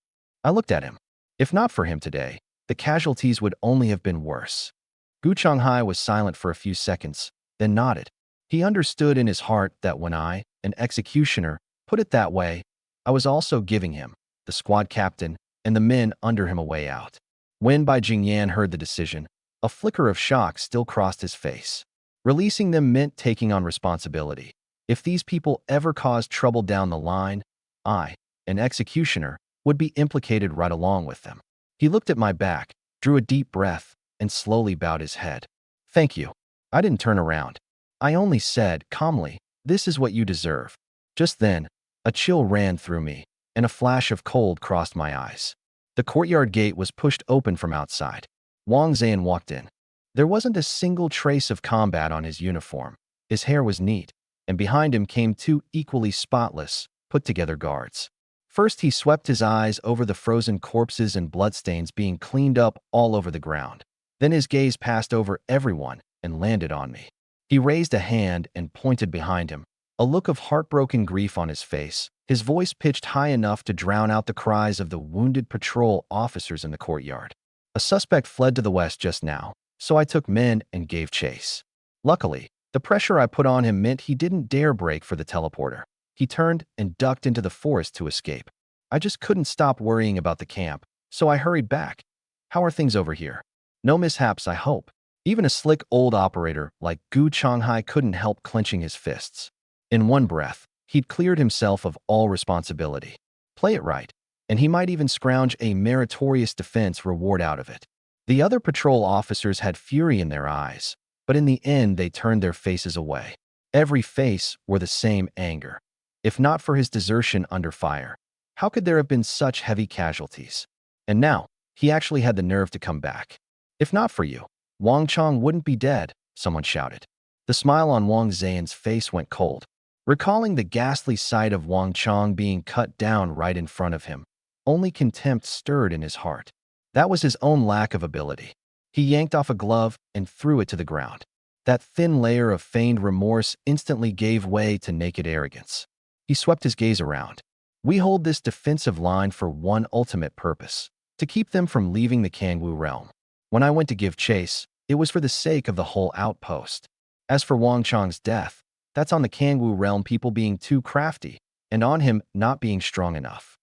I looked at him. If not for him today, the casualties would only have been worse. Gu Chonghai was silent for a few seconds, then nodded. He understood in his heart that when I, an executioner, put it that way, I was also giving him, the squad captain, and the men under him a way out. When Bai Jingyan heard the decision, a flicker of shock still crossed his face. Releasing them meant taking on responsibility. If these people ever caused trouble down the line, I, an executioner, would be implicated right along with them. He looked at my back, drew a deep breath, and slowly bowed his head. Thank you. I didn't turn around. I only said, calmly, this is what you deserve. Just then, a chill ran through me, and a flash of cold crossed my eyes. The courtyard gate was pushed open from outside. Wang Zan walked in. There wasn't a single trace of combat on his uniform. His hair was neat, and behind him came two equally spotless, put-together guards. First, he swept his eyes over the frozen corpses and bloodstains being cleaned up all over the ground. Then his gaze passed over everyone and landed on me. He raised a hand and pointed behind him, a look of heartbroken grief on his face, his voice pitched high enough to drown out the cries of the wounded patrol officers in the courtyard. A suspect fled to the west just now, so I took men and gave chase. Luckily, the pressure I put on him meant he didn't dare break for the teleporter. He turned and ducked into the forest to escape. I just couldn't stop worrying about the camp, so I hurried back. How are things over here? No mishaps, I hope. Even a slick old operator like Gu Chonghai couldn't help clenching his fists. In one breath, he'd cleared himself of all responsibility. Play it right, and he might even scrounge a meritorious defense reward out of it. The other patrol officers had fury in their eyes, but in the end they turned their faces away. Every face wore the same anger. If not for his desertion under fire, how could there have been such heavy casualties? And now, he actually had the nerve to come back. If not for you, Wang Chong wouldn't be dead, someone shouted. The smile on Wang Zhan's face went cold. Recalling the ghastly sight of Wang Chong being cut down right in front of him, only contempt stirred in his heart. That was his own lack of ability. He yanked off a glove and threw it to the ground. That thin layer of feigned remorse instantly gave way to naked arrogance. He swept his gaze around. We hold this defensive line for one ultimate purpose, to keep them from leaving the Kangwu realm. When I went to give chase, it was for the sake of the whole outpost. As for Wang Chong's death, that's on the Kangwu realm people being too crafty, and on him not being strong enough.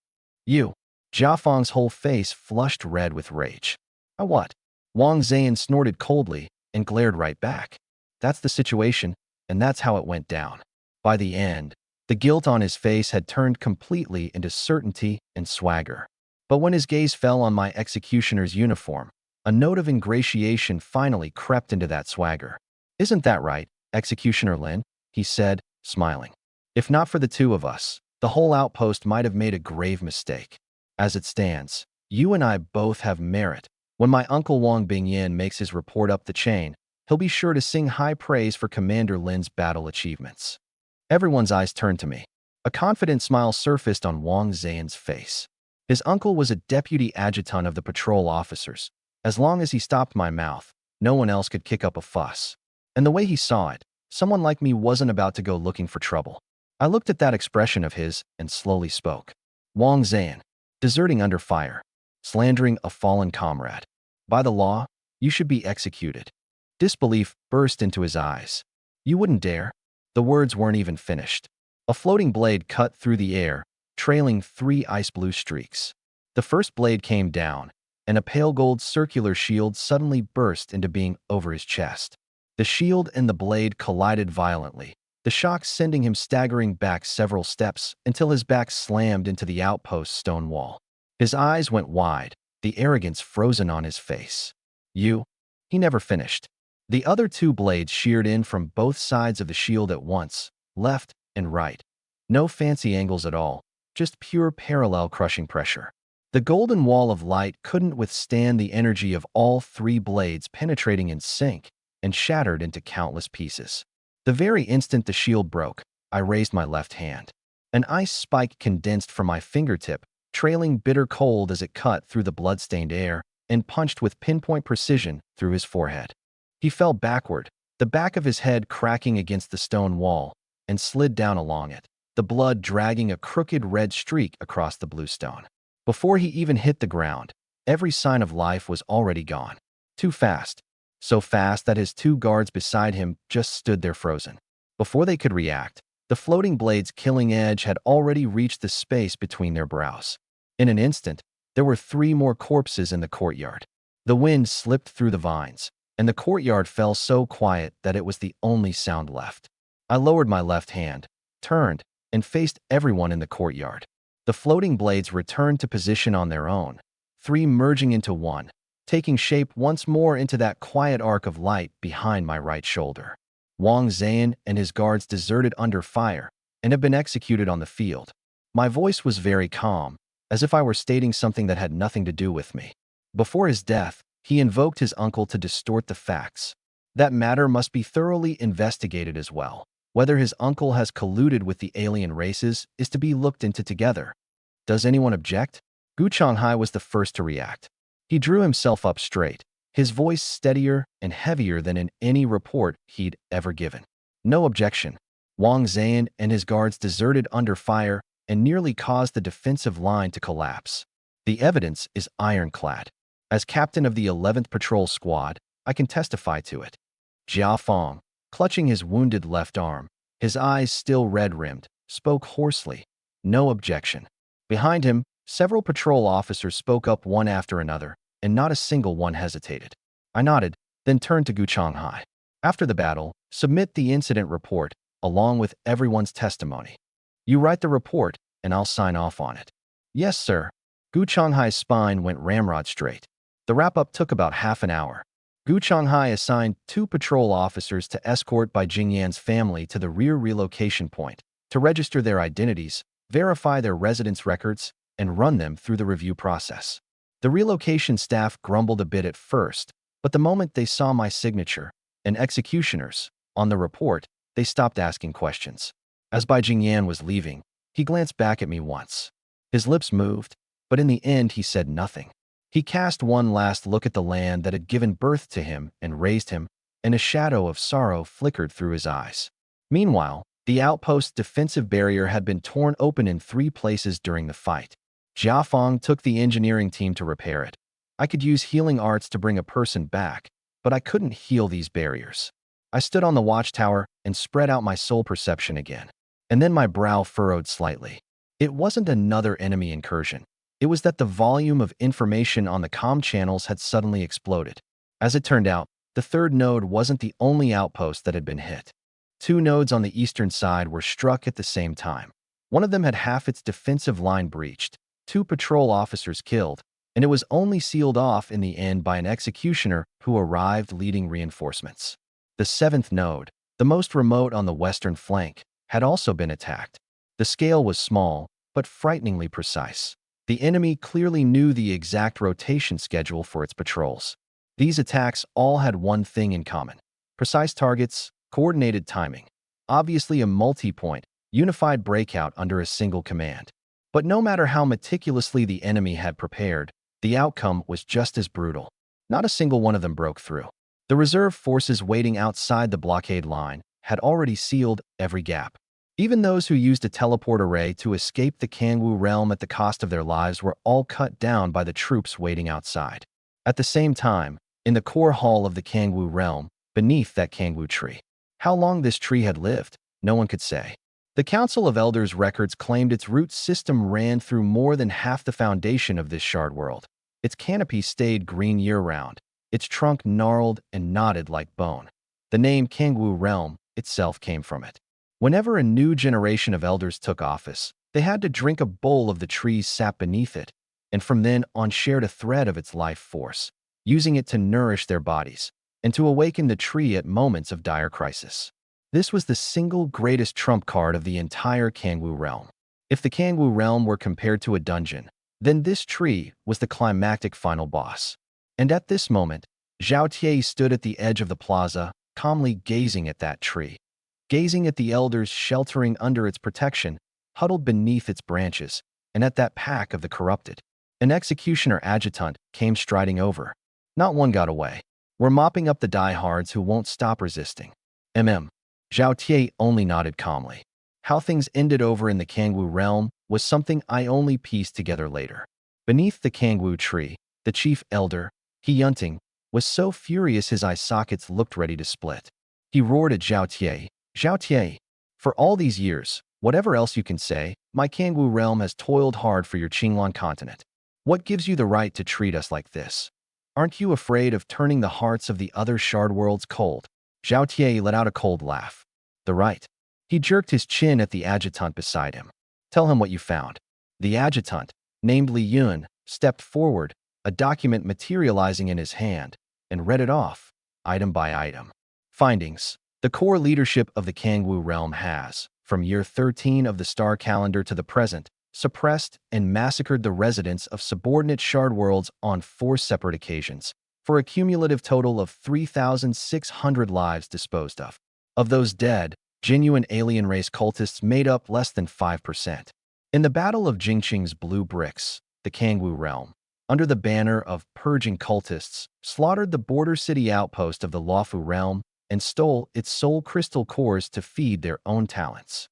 You. Jia Feng's whole face flushed red with rage. What? Wang Zhan snorted coldly and glared right back. That's the situation, and that's how it went down. By the end, the guilt on his face had turned completely into certainty and swagger. But when his gaze fell on my executioner's uniform, a note of ingratiation finally crept into that swagger. Isn't that right, Executioner Lin? He said, smiling. If not for the two of us, the whole outpost might have made a grave mistake. As it stands, you and I both have merit. When my uncle Wang Bingyan makes his report up the chain, he'll be sure to sing high praise for Commander Lin's battle achievements. Everyone's eyes turned to me. A confident smile surfaced on Wang Zhan's face. His uncle was a deputy adjutant of the patrol officers. As long as he stopped my mouth, no one else could kick up a fuss. And the way he saw it, someone like me wasn't about to go looking for trouble. I looked at that expression of his and slowly spoke. Wang Zhan, deserting under fire, slandering a fallen comrade. By the law, you should be executed. Disbelief burst into his eyes. You wouldn't dare? The words weren't even finished. A floating blade cut through the air, trailing 3 ice-blue streaks. The first blade came down, and a pale gold circular shield suddenly burst into being over his chest. The shield and the blade collided violently, the shock sending him staggering back several steps until his back slammed into the outpost's stone wall. His eyes went wide, the arrogance frozen on his face. You? He never finished. The other 2 blades sheared in from both sides of the shield at once, left and right. No fancy angles at all, just pure parallel crushing pressure. The golden wall of light couldn't withstand the energy of all 3 blades penetrating in sync and shattered into countless pieces. The very instant the shield broke, I raised my left hand. An ice spike condensed from my fingertip, trailing bitter cold as it cut through the blood-stained air and punched with pinpoint precision through his forehead. He fell backward, the back of his head cracking against the stone wall, and slid down along it. the blood dragging a crooked red streak across the blue stone. Before he even hit the ground, every sign of life was already gone. Too fast. So fast that his two guards beside him just stood there frozen. Before they could react, the floating blade's killing edge had already reached the space between their brows. In an instant, there were 3 more corpses in the courtyard. The wind slipped through the vines, and the courtyard fell so quiet that it was the only sound left. I lowered my left hand, turned, and faced everyone in the courtyard. The floating blades returned to position on their own, 3 merging into one, taking shape once more into that quiet arc of light behind my right shoulder. Wang Zhan and his guards deserted under fire and have been executed on the field. My voice was very calm, as if I were stating something that had nothing to do with me. Before his death, he invoked his uncle to distort the facts. That matter must be thoroughly investigated as well. Whether his uncle has colluded with the alien races is to be looked into together. Does anyone object? Gu Changhai was the first to react. He drew himself up straight, his voice steadier and heavier than in any report he'd ever given. No objection. Wang Zhan and his guards deserted under fire and nearly caused the defensive line to collapse. The evidence is ironclad. As captain of the 11th Patrol Squad, I can testify to it. Jia Fong, clutching his wounded left arm, his eyes still red-rimmed, spoke hoarsely. No objection. Behind him, several patrol officers spoke up one after another, and not a single one hesitated. I nodded, then turned to Gu Changhai. After the battle, submit the incident report, along with everyone's testimony. You write the report, and I'll sign off on it. Yes, sir. Gu Changhai's spine went ramrod straight. The wrap-up took about half an hour. Gu Changhai assigned 2 patrol officers to escort Bai Jingyan's family to the rear relocation point, to register their identities, verify their residence records, and run them through the review process. The relocation staff grumbled a bit at first, but the moment they saw my signature, and executioners, on the report, they stopped asking questions. As Bai Jingyan was leaving, he glanced back at me once. His lips moved, but in the end he said nothing. He cast one last look at the land that had given birth to him and raised him, and a shadow of sorrow flickered through his eyes. Meanwhile, the outpost's defensive barrier had been torn open in 3 places during the fight. Jia Fong took the engineering team to repair it. I could use healing arts to bring a person back, but I couldn't heal these barriers. I stood on the watchtower and spread out my soul perception again, and then my brow furrowed slightly. It wasn't another enemy incursion. It was that the volume of information on the comm channels had suddenly exploded. As it turned out, the 3rd node wasn't the only outpost that had been hit. 2 nodes on the eastern side were struck at the same time. One of them had half its defensive line breached, 2 patrol officers killed, and it was only sealed off in the end by an executioner who arrived leading reinforcements. The 7th node, the most remote on the western flank, had also been attacked. The scale was small, but frighteningly precise. The enemy clearly knew the exact rotation schedule for its patrols. These attacks all had one thing in common: precise targets, coordinated timing. Obviously a multi-point, unified breakout under a single command. But no matter how meticulously the enemy had prepared, the outcome was just as brutal. Not a single one of them broke through. The reserve forces waiting outside the blockade line had already sealed every gap. Even those who used a teleport array to escape the Kangwu realm at the cost of their lives were all cut down by the troops waiting outside. At the same time, in the core hall of the Kangwu realm, beneath that Kangwu tree. How long this tree had lived, no one could say. The Council of Elders records claimed its root system ran through more than half the foundation of this shard world. Its canopy stayed green year-round, its trunk gnarled and knotted like bone. The name Kangwu Realm itself came from it. Whenever a new generation of elders took office, they had to drink a bowl of the tree's sap beneath it, and from then on shared a thread of its life force, using it to nourish their bodies and to awaken the tree at moments of dire crisis. This was the single greatest trump card of the entire Kangwu realm. If the Kangwu realm were compared to a dungeon, then this tree was the climactic final boss. And at this moment, Zhao Tie stood at the edge of the plaza, calmly gazing at that tree. Gazing at the elders sheltering under its protection, huddled beneath its branches, and at that pack of the corrupted. An executioner adjutant came striding over. Not one got away. We're mopping up the diehards who won't stop resisting. Zhao Tie only nodded calmly. How things ended over in the Kangwu realm was something I only pieced together later. Beneath the Kangwu tree, the chief elder, He was so furious his eye sockets looked ready to split. He roared at Zhao Tie, for all these years, whatever else you can say, my Kangwu realm has toiled hard for your Qinglan continent. What gives you the right to treat us like this? Aren't you afraid of turning the hearts of the other shard worlds cold? Zhao Tie let out a cold laugh. The right. He jerked his chin at the adjutant beside him. Tell him what you found. The adjutant, named Li Yun, stepped forward, a document materializing in his hand, and read it off, item by item. Findings. The core leadership of the Kangwu realm has, from year 13 of the star calendar to the present, suppressed and massacred the residents of subordinate shard worlds on 4 separate occasions, for a cumulative total of 3,600 lives disposed of. Of those dead, genuine alien race cultists made up less than 5%. In the Battle of Jingqing's Blue Bricks, the Kangwu realm, under the banner of purging cultists, slaughtered the border city outpost of the Luofu realm and stole its soul crystal cores to feed their own talents.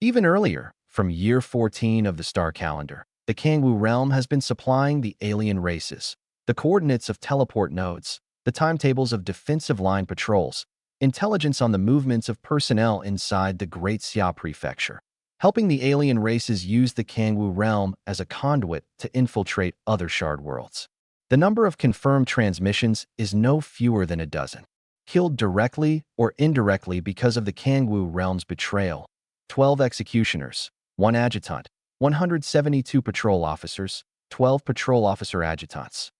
Even earlier, from year 14 of the star calendar, the Kangwu realm has been supplying the alien races, the coordinates of teleport nodes, the timetables of defensive line patrols, intelligence on the movements of personnel inside the Great Xia Prefecture, helping the alien races use the Kangwu realm as a conduit to infiltrate other shard worlds. The number of confirmed transmissions is no fewer than a dozen. Killed directly or indirectly because of the Kangwu realm's betrayal: 12 executioners, 1 adjutant, 172 patrol officers, 12 patrol officer adjutants.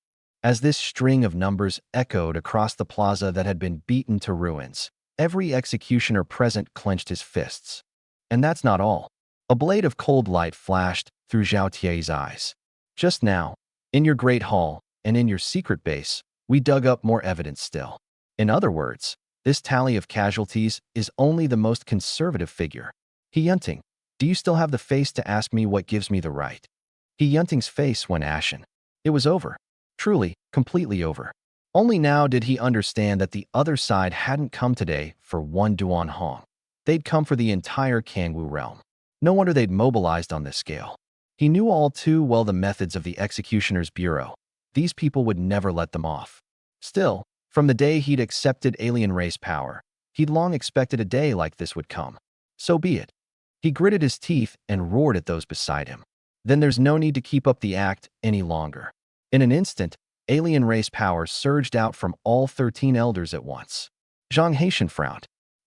As this string of numbers echoed across the plaza that had been beaten to ruins, every executioner present clenched his fists. And that's not all. A blade of cold light flashed through Zhao Tie's eyes. Just now, in your great hall and in your secret base, we dug up more evidence still. In other words, this tally of casualties is only the most conservative figure. He Yunting, do you still have the face to ask me what gives me the right? He Yunting's face went ashen. It was over. Truly, completely over. Only now did he understand that the other side hadn't come today for one Duan Hong. They'd come for the entire Kangwu realm. No wonder they'd mobilized on this scale. He knew all too well the methods of the Executioner's Bureau. These people would never let them off. Still, from the day he'd accepted alien race power, he'd long expected a day like this would come. So be it. He gritted his teeth and roared at those beside him. Then there's no need to keep up the act any longer. In an instant, alien race power surged out from all 13 elders at once. Zhang Haitian frowned.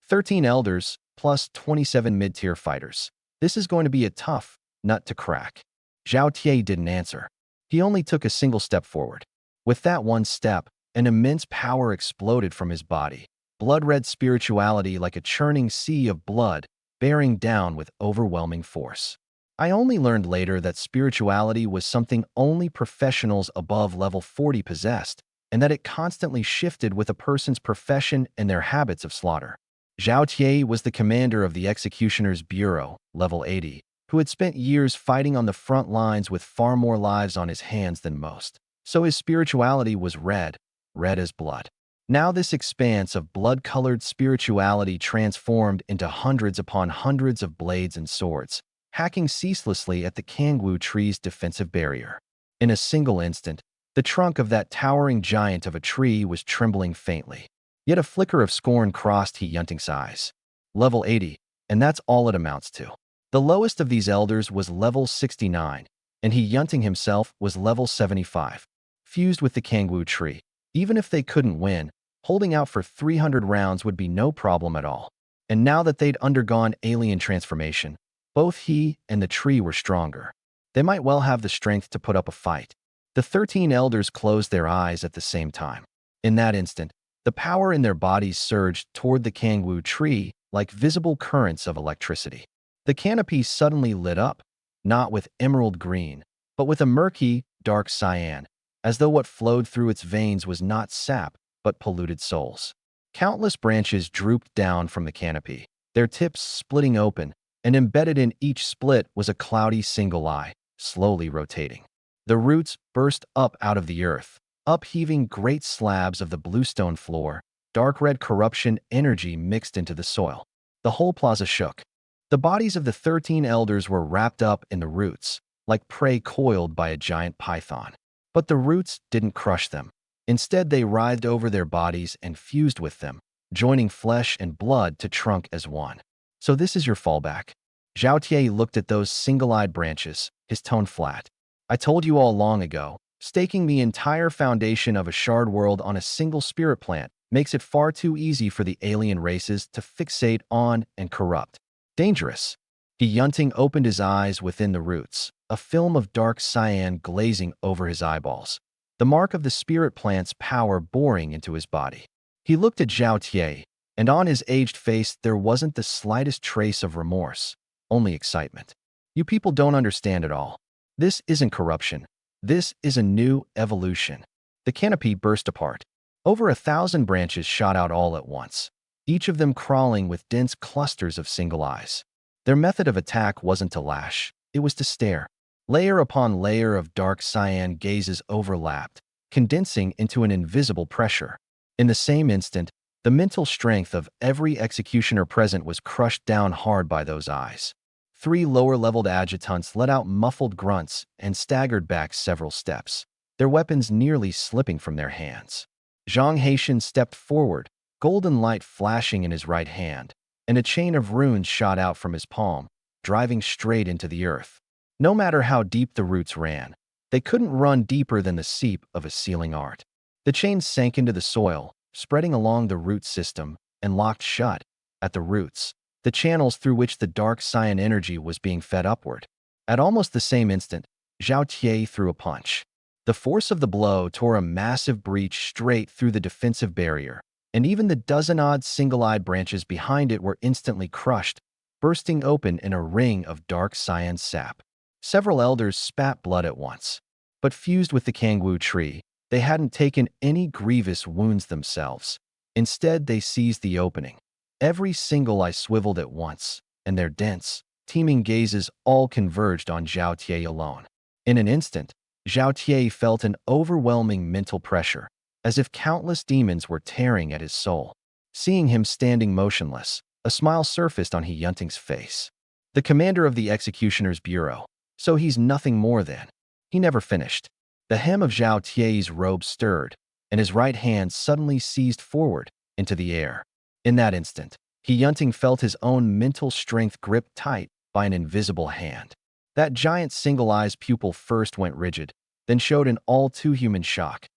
13 elders plus 27 mid-tier fighters. This is going to be a tough nut to crack. Zhao Tie didn't answer. He only took a single step forward. With that one step, an immense power exploded from his body. Blood-red spirituality like a churning sea of blood, bearing down with overwhelming force. I only learned later that spirituality was something only professionals above level 40 possessed, and that it constantly shifted with a person's profession and their habits of slaughter. Zhao Tie was the commander of the Executioner's Bureau, level 80, who had spent years fighting on the front lines with far more lives on his hands than most. So his spirituality was red as blood. Now this expanse of blood-colored spirituality transformed into hundreds upon hundreds of blades and swords, hacking ceaselessly at the Kangwu tree's defensive barrier. In a single instant, the trunk of that towering giant of a tree was trembling faintly. Yet a flicker of scorn crossed He Yunting's eyes. Level 80, and that's all it amounts to. The lowest of these elders was level 69, and He Yunting himself was level 75. Fused with the Kangwu tree, even if they couldn't win, holding out for 300 rounds would be no problem at all. And now that they'd undergone alien transformation, both he and the tree were stronger. They might well have the strength to put up a fight. The 13 elders closed their eyes at the same time. In that instant, the power in their bodies surged toward the Kangwu tree like visible currents of electricity. The canopy suddenly lit up, not with emerald green, but with a murky, dark cyan, as though what flowed through its veins was not sap, but polluted souls. Countless branches drooped down from the canopy, their tips splitting open, and embedded in each split was a cloudy single eye, slowly rotating. The roots burst up out of the earth, upheaving great slabs of the bluestone floor. Dark red corruption energy mixed into the soil. The whole plaza shook. The bodies of the 13 elders were wrapped up in the roots, like prey coiled by a giant python. But the roots didn't crush them. Instead, they writhed over their bodies and fused with them, joining flesh and blood to trunk as one. So this is your fallback. Zhao Tie looked at those single-eyed branches, his tone flat. I told you all long ago, staking the entire foundation of a shard world on a single spirit plant makes it far too easy for the alien races to fixate on and corrupt. Dangerous. Yunting opened his eyes within the roots, a film of dark cyan glazing over his eyeballs, the mark of the spirit plant's power boring into his body. He looked at Zhao Tie, and on his aged face there wasn't the slightest trace of remorse, only excitement. You people don't understand it all. This isn't corruption. This is a new evolution. The canopy burst apart. Over 1,000 branches shot out all at once, each of them crawling with dense clusters of single eyes. Their method of attack wasn't to lash, it was to stare. Layer upon layer of dark cyan gazes overlapped, condensing into an invisible pressure. In the same instant, the mental strength of every executioner present was crushed down hard by those eyes. 3 lower-leveled adjutants let out muffled grunts and staggered back several steps, their weapons nearly slipping from their hands. Zhang Haitian stepped forward, golden light flashing in his right hand, and a chain of runes shot out from his palm, driving straight into the earth. No matter how deep the roots ran, they couldn't run deeper than the seep of a sealing art. The chain sank into the soil, spreading along the root system, and locked shut, at the roots, the channels through which the dark cyan energy was being fed upward. At almost the same instant, Zhao Tie threw a punch. The force of the blow tore a massive breach straight through the defensive barrier, and even the dozen-odd single-eyed branches behind it were instantly crushed, bursting open in a ring of dark cyan sap. Several elders spat blood at once, but fused with the Kangwu tree, they hadn't taken any grievous wounds themselves. Instead, they seized the opening. Every single eye swiveled at once, and their dense, teeming gazes all converged on Zhao Tie alone. In an instant, Zhao Tie felt an overwhelming mental pressure, as if countless demons were tearing at his soul. Seeing him standing motionless, a smile surfaced on He Yunting's face. The commander of the Executioner's Bureau, so he's nothing more than. He never finished. The hem of Zhao Tie's robe stirred, and his right hand suddenly seized forward into the air. In that instant, He Yunting felt his own mental strength gripped tight by an invisible hand. That giant single-eyed pupil first went rigid, then showed an all-too-human shock.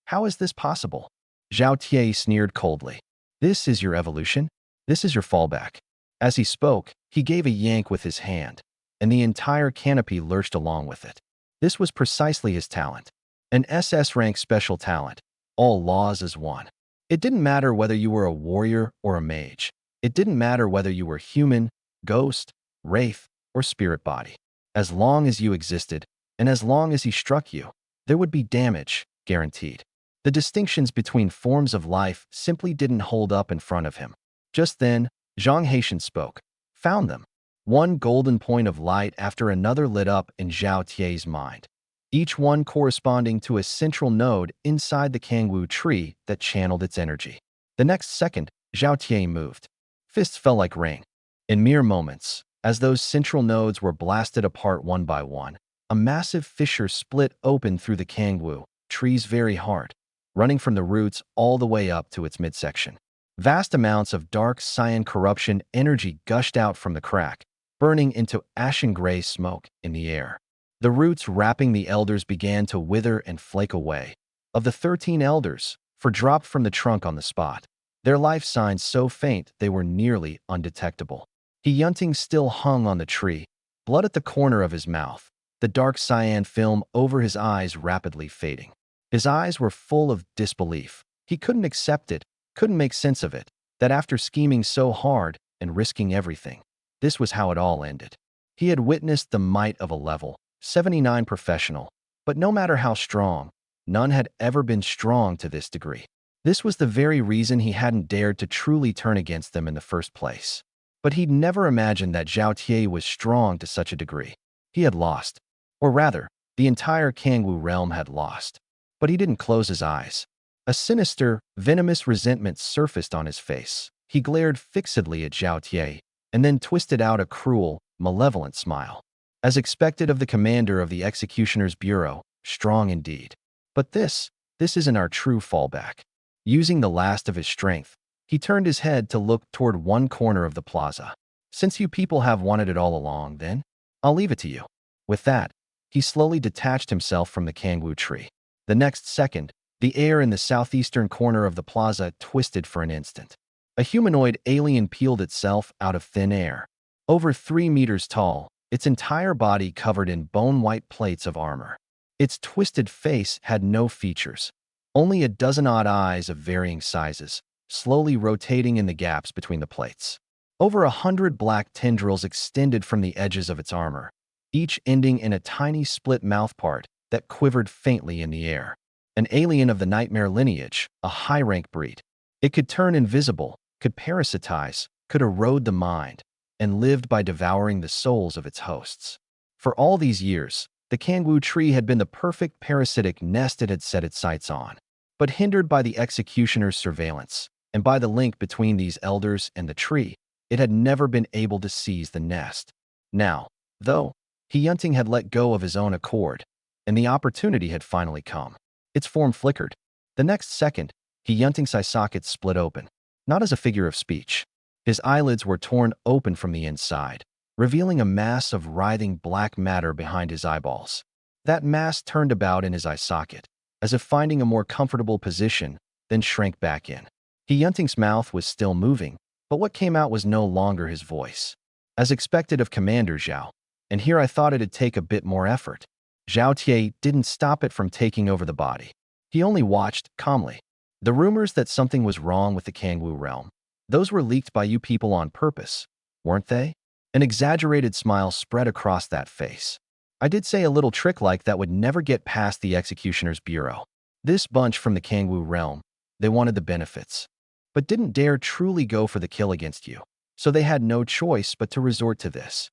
How is this possible? Zhao Tie sneered coldly. This is your evolution? This is your fallback. As he spoke, he gave a yank with his hand, and the entire canopy lurched along with it. This was precisely his talent. An SS rank special talent, all laws as one. It didn't matter whether you were a warrior or a mage. It didn't matter whether you were human, ghost, wraith, or spirit body. As long as you existed, and as long as he struck you, there would be damage, guaranteed. The distinctions between forms of life simply didn't hold up in front of him. Just then, Zhang Haitian spoke. Found them. One golden point of light after another lit up in Zhao Tie's mind, each one corresponding to a central node inside the Kangwu tree that channeled its energy. The next second, Zhao Tie moved. Fists fell like rain. In mere moments, as those central nodes were blasted apart one by one, a massive fissure split open through the Kangwu tree's very heart, running from the roots all the way up to its midsection. Vast amounts of dark cyan corruption energy gushed out from the crack, burning into ashen gray smoke in the air. The roots wrapping the elders began to wither and flake away. Of the 13 elders, 4 dropped from the trunk on the spot, their life signs so faint they were nearly undetectable. He Yunting still hung on the tree, blood at the corner of his mouth, the dark cyan film over his eyes rapidly fading. His eyes were full of disbelief. He couldn't accept it, couldn't make sense of it, that after scheming so hard and risking everything, this was how it all ended. He had witnessed the might of a level 79 professional, but no matter how strong, none had ever been strong to this degree. This was the very reason he hadn't dared to truly turn against them in the first place. But he'd never imagined that Zhao Tie was strong to such a degree. He had lost. Or rather, the entire Kangwu realm had lost. But he didn't close his eyes. A sinister, venomous resentment surfaced on his face. He glared fixedly at Zhao Tie, and then twisted out a cruel, malevolent smile. As expected of the commander of the Executioner's Bureau, strong indeed. But this isn't our true fallback. Using the last of his strength, he turned his head to look toward one corner of the plaza. Since you people have wanted it all along, then, I'll leave it to you. With that, he slowly detached himself from the kangwu tree. The next second, the air in the southeastern corner of the plaza twisted for an instant. A humanoid alien peeled itself out of thin air. Over 3 meters tall, its entire body covered in bone-white plates of armor. Its twisted face had no features, only a dozen odd eyes of varying sizes, slowly rotating in the gaps between the plates. Over 100 black tendrils extended from the edges of its armor, each ending in a tiny split mouthpart that quivered faintly in the air. An alien of the nightmare lineage, a high-rank breed. It could turn invisible, could parasitize, could erode the mind, and lived by devouring the souls of its hosts. For all these years, the kangwu tree had been the perfect parasitic nest it had set its sights on. But hindered by the executioner's surveillance, and by the link between these elders and the tree, it had never been able to seize the nest. Now, though, Hyunting had let go of his own accord, and the opportunity had finally come. Its form flickered. The next second, Hyunting's eye sockets split open, not as a figure of speech. His eyelids were torn open from the inside, revealing a mass of writhing black matter behind his eyeballs. That mass turned about in his eye socket, as if finding a more comfortable position, then shrank back in. Hyunting's mouth was still moving, but what came out was no longer his voice. As expected of Commander Zhao, and here I thought it'd take a bit more effort. Zhao Tie didn't stop it from taking over the body. He only watched, calmly. The rumors that something was wrong with the Kangwu realm, those were leaked by you people on purpose, weren't they? An exaggerated smile spread across that face. I did say a little trick like that would never get past the Executioner's Bureau. This bunch from the Kangwu realm, they wanted the benefits, but didn't dare truly go for the kill against you, so they had no choice but to resort to this.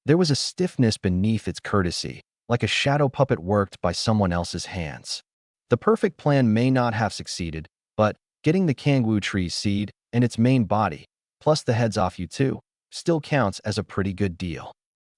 There was a stiffness beneath its courtesy, like a shadow puppet worked by someone else's hands. The perfect plan may not have succeeded, but getting the kangwu tree seed and its main body, plus the heads off you too, still counts as a pretty good deal.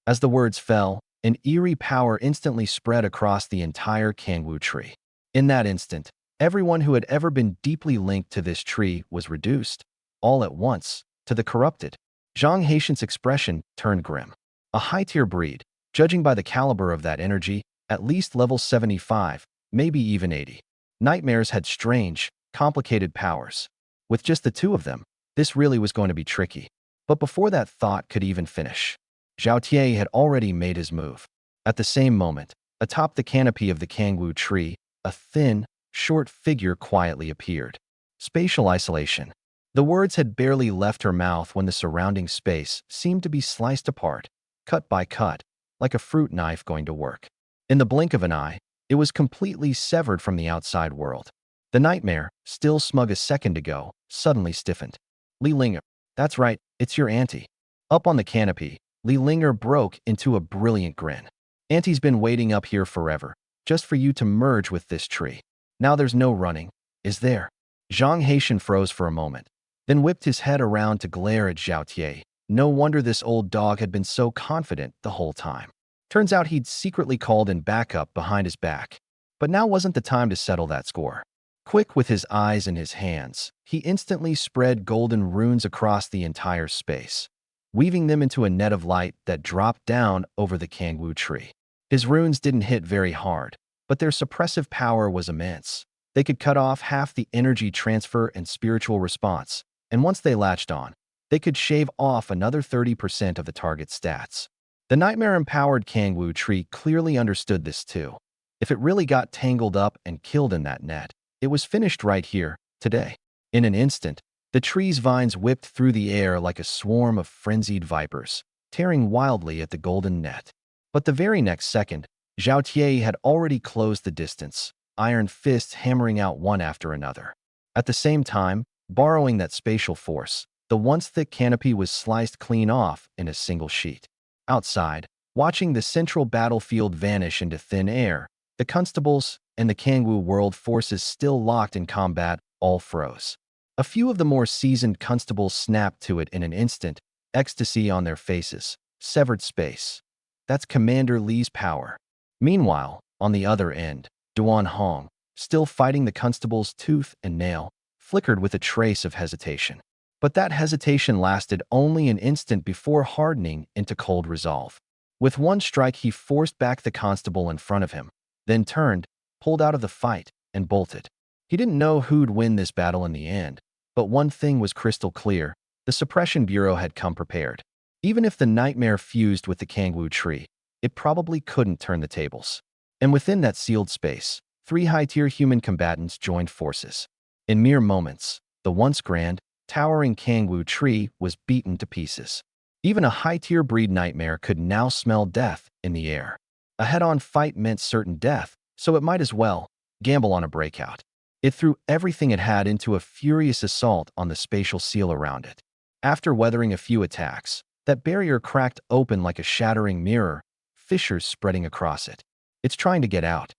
As the words fell, an eerie power instantly spread across the entire kangwu tree. In that instant, everyone who had ever been deeply linked to this tree was reduced, all at once, to the corrupted. Zhang Haitian's expression turned grim. A high-tier breed, judging by the caliber of that energy, at least level 75, maybe even 80. Nightmares had strange, complicated powers. With just the two of them, this really was going to be tricky. But before that thought could even finish, Zhao Tie had already made his move. At the same moment, atop the canopy of the kangwu tree, a thin, short figure quietly appeared. Spatial isolation. The words had barely left her mouth when the surrounding space seemed to be sliced apart, cut by cut, like a fruit knife going to work. In the blink of an eye, it was completely severed from the outside world. The nightmare, still smug a second ago, suddenly stiffened. Li Linger, that's right, it's your auntie. Up on the canopy, Li Linger broke into a brilliant grin. Auntie's been waiting up here forever, just for you to merge with this tree. Now there's no running, is there? Zhang Haitian froze for a moment, then whipped his head around to glare at Zhao Tie. No wonder this old dog had been so confident the whole time. Turns out he'd secretly called in backup behind his back. But now wasn't the time to settle that score. Quick with his eyes and his hands, he instantly spread golden runes across the entire space, weaving them into a net of light that dropped down over the kangwu tree. His runes didn't hit very hard, but their suppressive power was immense. They could cut off half the energy transfer and spiritual response, and once they latched on, they could shave off another 30% of the target's stats. The nightmare-empowered kangwu tree clearly understood this too. If it really got tangled up and killed in that net, it was finished right here, today. In an instant, the tree's vines whipped through the air like a swarm of frenzied vipers, tearing wildly at the golden net. But the very next second, Zhao Tie had already closed the distance, iron fists hammering out one after another. At the same time, borrowing that spatial force, the once thick canopy was sliced clean off in a single sheet. Outside, watching the central battlefield vanish into thin air, the constables and the kangwu world forces still locked in combat all froze. A few of the more seasoned constables snapped to it in an instant, ecstasy on their faces, severed space. That's Commander Lee's power. Meanwhile, on the other end, Duan Hong, still fighting the constable's tooth and nail, flickered with a trace of hesitation. But that hesitation lasted only an instant before hardening into cold resolve. With one strike, he forced back the constable in front of him, then turned, pulled out of the fight, and bolted. He didn't know who'd win this battle in the end, but one thing was crystal clear: the Suppression Bureau had come prepared. Even if the nightmare fused with the Kangwu tree, it probably couldn't turn the tables. And within that sealed space, 3 high-tier human combatants joined forces. In mere moments, the once grand, towering Kangwu tree was beaten to pieces. Even a high-tier breed nightmare could now smell death in the air. A head-on fight meant certain death, so it might as well gamble on a breakout. It threw everything it had into a furious assault on the spatial seal around it. After weathering a few attacks, that barrier cracked open like a shattering mirror, fissures spreading across it. It's trying to get out.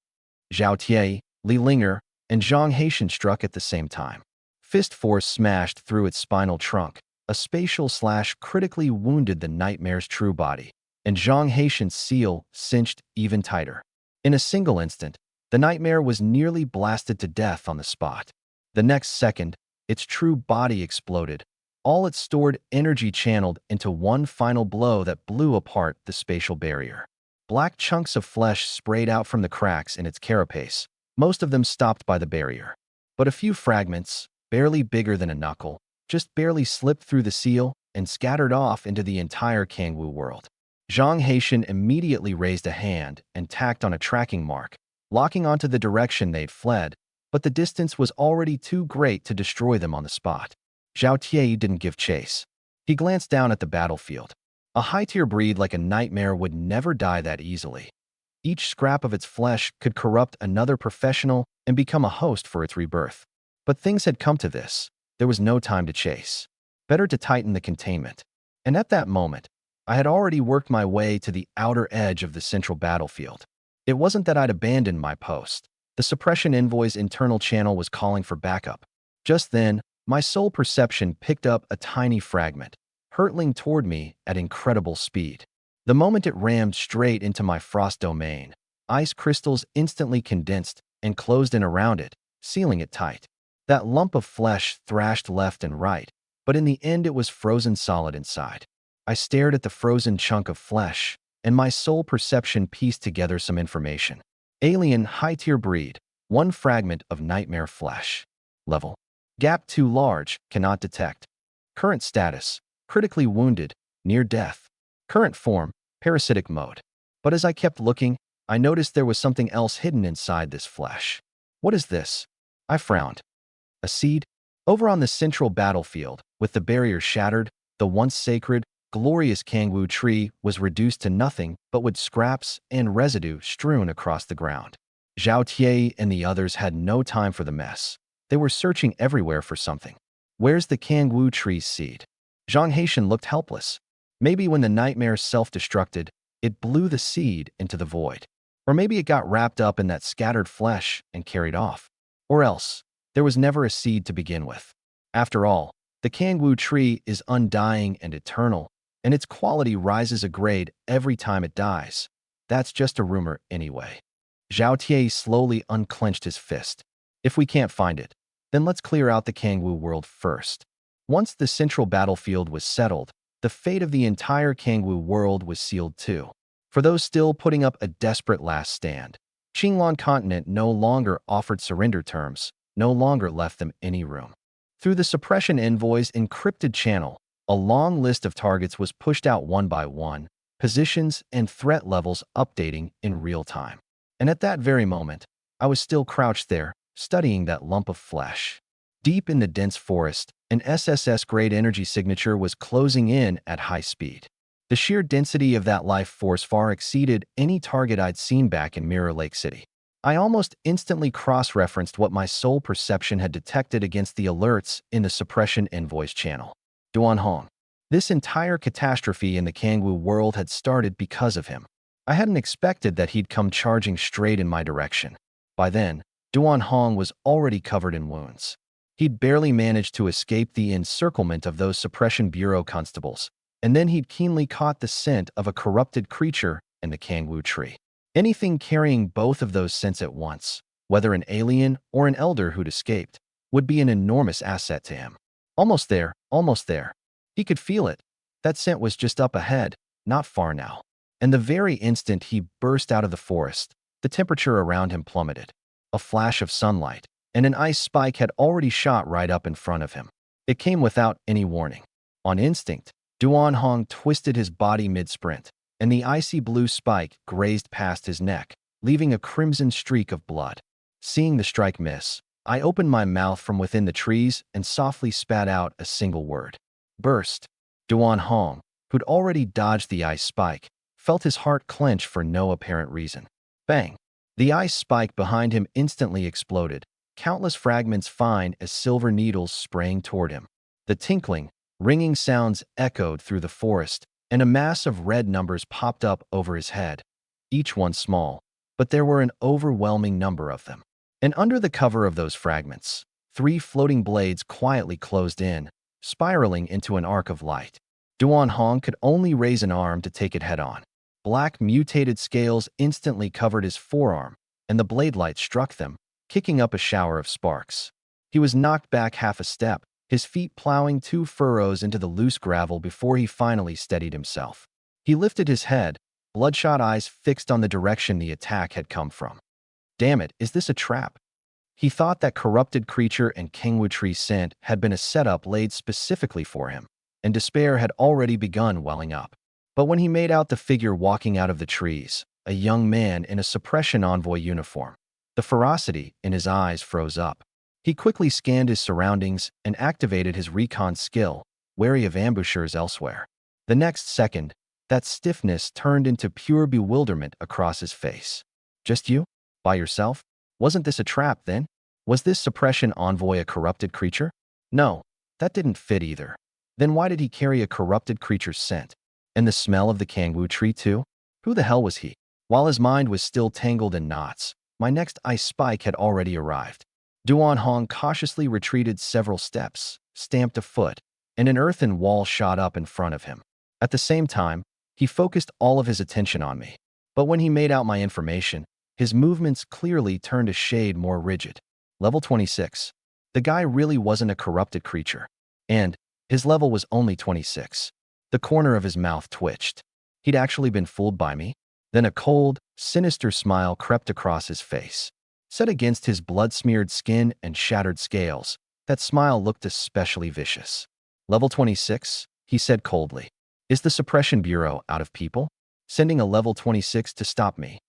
Zhao Tie, Li Linger, and Zhang Haitian struck at the same time. Fist force smashed through its spinal trunk. A spatial slash critically wounded the nightmare's true body, and Zhang Haitian's seal cinched even tighter. In a single instant, the nightmare was nearly blasted to death on the spot. The next second, its true body exploded, all its stored energy channeled into one final blow that blew apart the spatial barrier. Black chunks of flesh sprayed out from the cracks in its carapace, most of them stopped by the barrier. But a few fragments, barely bigger than a knuckle, just barely slipped through the seal and scattered off into the entire Kangwu world. Zhang Haitian immediately raised a hand and tacked on a tracking mark, locking onto the direction they'd fled, but the distance was already too great to destroy them on the spot. Zhao Tie didn't give chase. He glanced down at the battlefield. A high-tier breed like a nightmare would never die that easily. Each scrap of its flesh could corrupt another professional and become a host for its rebirth. But things had come to this. There was no time to chase. Better to tighten the containment. And at that moment, I had already worked my way to the outer edge of the central battlefield. It wasn't that I'd abandoned my post. The Suppression Envoy's internal channel was calling for backup. Just then, my soul perception picked up a tiny fragment, hurtling toward me at incredible speed. The moment it rammed straight into my frost domain, ice crystals instantly condensed and closed in around it, sealing it tight. That lump of flesh thrashed left and right, but in the end it was frozen solid inside. I stared at the frozen chunk of flesh, and my soul perception pieced together some information. Alien high-tier breed, 1 fragment of nightmare flesh. Level: gap too large, cannot detect. Current status: critically wounded, near death. Current form: parasitic mode. But as I kept looking, I noticed there was something else hidden inside this flesh. What is this? I frowned. A seed? Over on the central battlefield, with the barrier shattered, the once sacred, glorious Kangwu tree was reduced to nothing but wood scraps and residue strewn across the ground. Zhao Tie and the others had no time for the mess. They were searching everywhere for something. Where's the Kangwu tree's seed? Zhang Haitian looked helpless. Maybe when the nightmare self-destructed, it blew the seed into the void. Or maybe it got wrapped up in that scattered flesh and carried off. Or else, there was never a seed to begin with. After all, the Kangwu tree is undying and eternal, and its quality rises a grade every time it dies. That's just a rumor anyway. Zhao Tie slowly unclenched his fist. If we can't find it, then let's clear out the Kangwu world first. Once the central battlefield was settled, the fate of the entire Kangwu world was sealed too. For those still putting up a desperate last stand, Qinglan continent no longer offered surrender terms, no longer left them any room. Through the Suppression Envoy's encrypted channel, a long list of targets was pushed out one by one, positions and threat levels updating in real time. And at that very moment, I was still crouched there, studying that lump of flesh. Deep in the dense forest, an SSS-grade energy signature was closing in at high speed. The sheer density of that life force far exceeded any target I'd seen back in Mirror Lake City. I almost instantly cross-referenced what my soul perception had detected against the alerts in the Suppression Envoy's channel. Duan Hong. This entire catastrophe in the Kangwu world had started because of him. I hadn't expected that he'd come charging straight in my direction. By then, Duan Hong was already covered in wounds. He'd barely managed to escape the encirclement of those Suppression Bureau constables, and then he'd keenly caught the scent of a corrupted creature in the Kangwu tree. Anything carrying both of those scents at once, whether an alien or an elder who'd escaped, would be an enormous asset to him. Almost there, almost there. He could feel it. That scent was just up ahead, not far now. And the very instant he burst out of the forest, the temperature around him plummeted. A flash of sunlight, and an ice spike had already shot right up in front of him. It came without any warning. On instinct, Duan Hong twisted his body mid-sprint, and the icy blue spike grazed past his neck, leaving a crimson streak of blood. Seeing the strike miss, I opened my mouth from within the trees and softly spat out a single word. Burst. Duan Hong, who'd already dodged the ice spike, felt his heart clench for no apparent reason. Bang! The ice spike behind him instantly exploded, countless fragments fine as silver needles spraying toward him. The tinkling, ringing sounds echoed through the forest, and a mass of red numbers popped up over his head. Each one small, but there were an overwhelming number of them. And under the cover of those fragments, 3 floating blades quietly closed in, spiraling into an arc of light. Duan Hong could only raise an arm to take it head-on. Black mutated scales instantly covered his forearm, and the blade light struck them, kicking up a shower of sparks. He was knocked back half a step, his feet plowing 2 furrows into the loose gravel before he finally steadied himself. He lifted his head, bloodshot eyes fixed on the direction the attack had come from. Damn it, is this a trap? He thought that corrupted creature and Kangwu tree scent had been a setup laid specifically for him, and despair had already begun welling up. But when he made out the figure walking out of the trees, a young man in a suppression envoy uniform, the ferocity in his eyes froze up. He quickly scanned his surroundings and activated his recon skill, wary of ambushers elsewhere. The next second, that stiffness turned into pure bewilderment across his face. Just you? By yourself? Wasn't this a trap, then? Was this suppression envoy a corrupted creature? No, that didn't fit either. Then why did he carry a corrupted creature's scent? And the smell of the Kangwu tree, too? Who the hell was he? While his mind was still tangled in knots, my next ice spike had already arrived. Duan Hong cautiously retreated several steps, stamped a foot, and an earthen wall shot up in front of him. At the same time, he focused all of his attention on me. But when he made out my information, his movements clearly turned a shade more rigid. Level 26. The guy really wasn't a corrupted creature. And his level was only 26. The corner of his mouth twitched. He'd actually been fooled by me? Then a cold, sinister smile crept across his face. Set against his blood-smeared skin and shattered scales, that smile looked especially vicious. Level 26, he said coldly. Is the Suppression Bureau out of people? Sending a level 26 to stop me.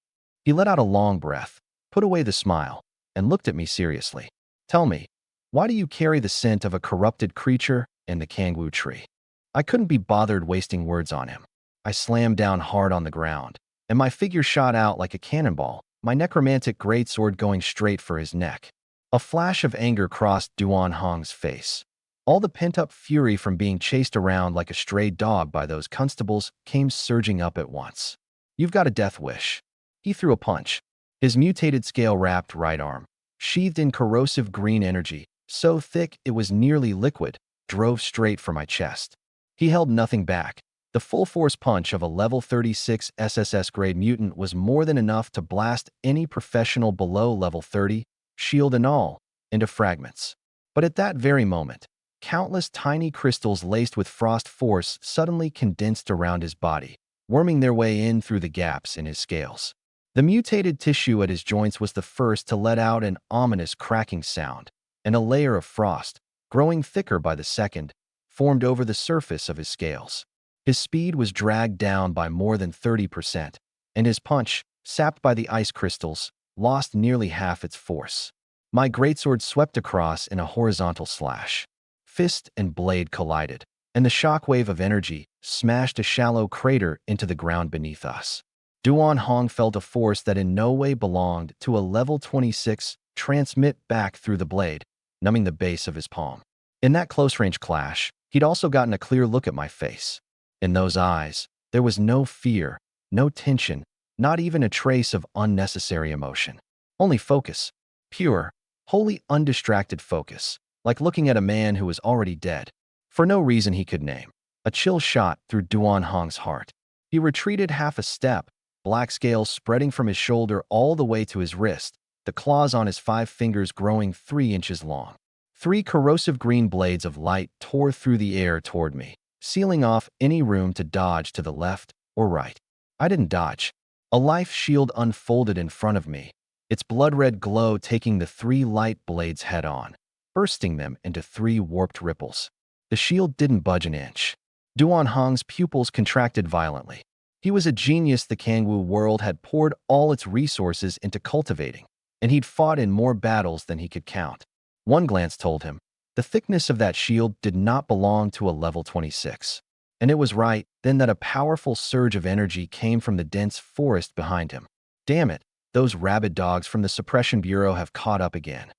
He let out a long breath, put away the smile, and looked at me seriously. Tell me, why do you carry the scent of a corrupted creature in the Kangwu tree? I couldn't be bothered wasting words on him. I slammed down hard on the ground, and my figure shot out like a cannonball, my necromantic greatsword going straight for his neck. A flash of anger crossed Duan Hong's face. All the pent-up fury from being chased around like a stray dog by those constables came surging up at once. You've got a death wish. He threw a punch. His mutated scale-wrapped right arm, sheathed in corrosive green energy, so thick it was nearly liquid, drove straight for my chest. He held nothing back. The full-force punch of a level 36 SSS grade mutant was more than enough to blast any professional below level 30, shield and all, into fragments. But at that very moment, countless tiny crystals laced with frost force suddenly condensed around his body, worming their way in through the gaps in his scales. The mutated tissue at his joints was the first to let out an ominous cracking sound, and a layer of frost, growing thicker by the second, formed over the surface of his scales. His speed was dragged down by more than 30%, and his punch, sapped by the ice crystals, lost nearly half its force. My greatsword swept across in a horizontal slash. Fist and blade collided, and the shockwave of energy smashed a shallow crater into the ground beneath us. Duan Hong felt a force that in no way belonged to a level 26 transmit back through the blade, numbing the base of his palm. In that close-range clash, he'd also gotten a clear look at my face. In those eyes, there was no fear, no tension, not even a trace of unnecessary emotion. Only focus. Pure, wholly undistracted focus, like looking at a man who was already dead, for no reason he could name. A chill shot through Duan Hong's heart. He retreated half a step, black scales spreading from his shoulder all the way to his wrist, the claws on his 5 fingers growing 3 inches long. 3 corrosive green blades of light tore through the air toward me, sealing off any room to dodge to the left or right. I didn't dodge. A life shield unfolded in front of me, its blood-red glow taking the 3 light blades head-on, bursting them into 3 warped ripples. The shield didn't budge an inch. Duan Hong's pupils contracted violently. He was a genius the Kangwu world had poured all its resources into cultivating, and he'd fought in more battles than he could count. One glance told him, the thickness of that shield did not belong to a level 26. And it was right then that a powerful surge of energy came from the dense forest behind him. Damn it, those rabid dogs from the Suppression Bureau have caught up again.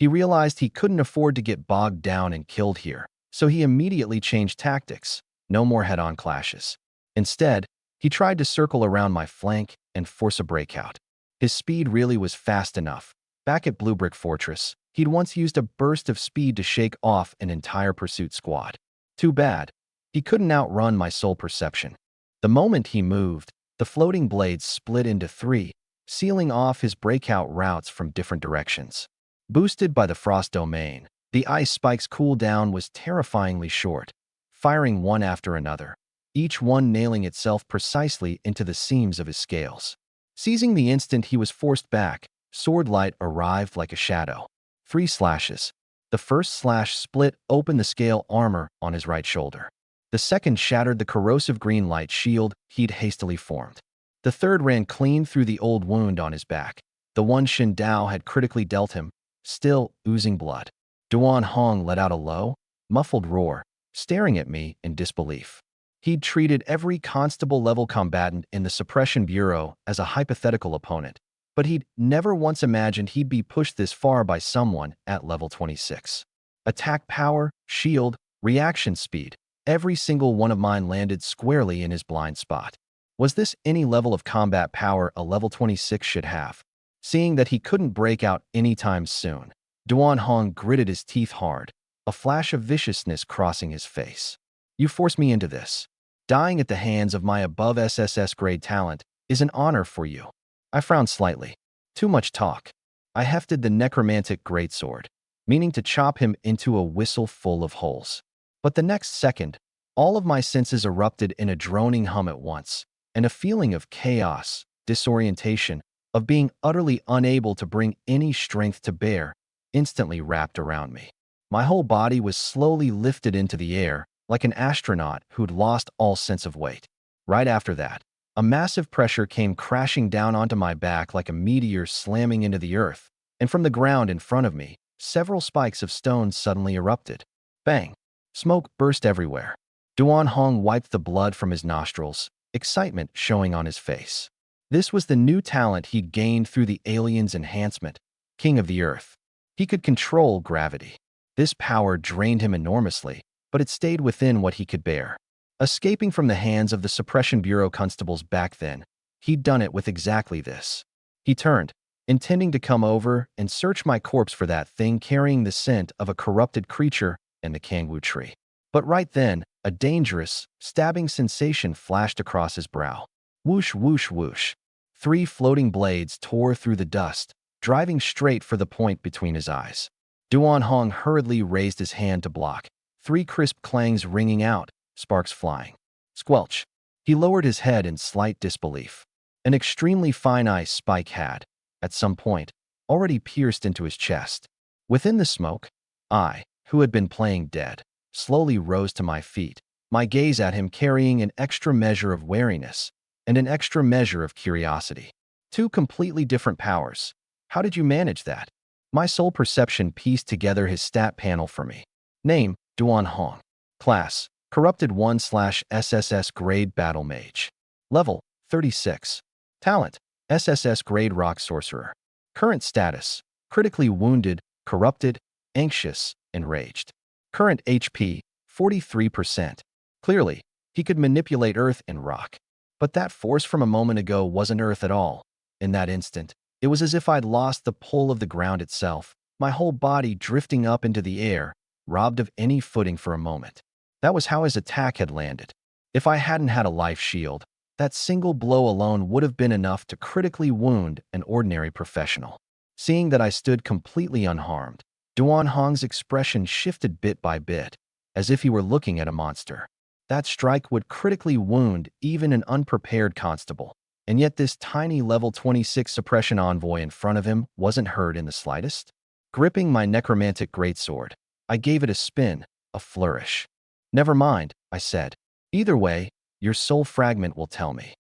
He realized he couldn't afford to get bogged down and killed here, so he immediately changed tactics. No more head-on clashes. Instead, he tried to circle around my flank and force a breakout. His speed really was fast enough. Back at Blue Brick Fortress, he'd once used a burst of speed to shake off an entire pursuit squad. Too bad. He couldn't outrun my soul perception. The moment he moved, the floating blades split into 3, sealing off his breakout routes from different directions. Boosted by the frost domain, the ice spike's cooldown was terrifyingly short, firing one after another, each one nailing itself precisely into the seams of his scales. Seizing the instant he was forced back, Sword Light arrived like a shadow. 3 slashes. The first slash split open the scale armor on his right shoulder. The second shattered the corrosive green light shield he'd hastily formed. The third ran clean through the old wound on his back, the one Xin Dao had critically dealt him, still oozing blood. Duan Hong let out a low, muffled roar, staring at me in disbelief. He'd treated every constable-level combatant in the Suppression Bureau as a hypothetical opponent, but he'd never once imagined he'd be pushed this far by someone at level 26. Attack power, shield, reaction speed, every single one of mine landed squarely in his blind spot. Was this any level of combat power a level 26 should have? Seeing that he couldn't break out anytime soon, Duan Hong gritted his teeth hard, a flash of viciousness crossing his face. You forced me into this. Dying at the hands of my above SSS grade talent is an honor for you. I frowned slightly. Too much talk. I hefted the necromantic greatsword, meaning to chop him into a whistle full of holes. But the next second, all of my senses erupted in a droning hum at once, and a feeling of chaos, disorientation, of being utterly unable to bring any strength to bear, instantly wrapped around me. My whole body was slowly lifted into the air, like an astronaut who'd lost all sense of weight. Right after that, a massive pressure came crashing down onto my back like a meteor slamming into the earth, and from the ground in front of me, several spikes of stone suddenly erupted. Bang! Smoke burst everywhere. Duan Hong wiped the blood from his nostrils, excitement showing on his face. This was the new talent he'd gained through the alien's enhancement, King of the Earth. He could control gravity. This power drained him enormously, but it stayed within what he could bear. Escaping from the hands of the Suppression Bureau constables back then, he'd done it with exactly this. He turned, intending to come over and search my corpse for that thing carrying the scent of a corrupted creature in the Kangwu tree. But right then, a dangerous, stabbing sensation flashed across his brow. Whoosh, whoosh, whoosh. 3 floating blades tore through the dust, driving straight for the point between his eyes. Duan Hong hurriedly raised his hand to block. 3 crisp clangs ringing out, sparks flying. Squelch. He lowered his head in slight disbelief. An extremely fine ice spike had, at some point, already pierced into his chest. Within the smoke, I, who had been playing dead, slowly rose to my feet, my gaze at him carrying an extra measure of wariness and an extra measure of curiosity. 2 completely different powers. How did you manage that? My soul perception pieced together his stat panel for me. Name, Duan Hong. Class, Corrupted 1/SSS Grade Battle Mage. Level, 36. Talent, SSS Grade Rock Sorcerer. Current status, Critically Wounded, Corrupted, Anxious, Enraged. Current HP, 43%. Clearly, he could manipulate earth and rock. But that force from a moment ago wasn't earth at all. In that instant, it was as if I'd lost the pull of the ground itself, my whole body drifting up into the air, robbed of any footing for a moment. That was how his attack had landed. If I hadn't had a life shield, that single blow alone would have been enough to critically wound an ordinary professional. Seeing that I stood completely unharmed, Duan Hong's expression shifted bit by bit, as if he were looking at a monster. That strike would critically wound even an unprepared constable, and yet this tiny level 26 suppression envoy in front of him wasn't hurt in the slightest. Gripping my necromantic greatsword, I gave it a spin, a flourish. "Never mind," I said. "Either way, your soul fragment will tell me."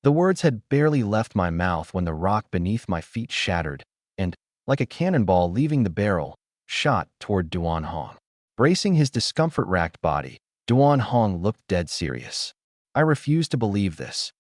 The words had barely left my mouth when the rock beneath my feet shattered, and, like a cannonball leaving the barrel, shot toward Duan Hong. Bracing his discomfort-racked body, Duan Hong looked dead serious. I refused to believe this.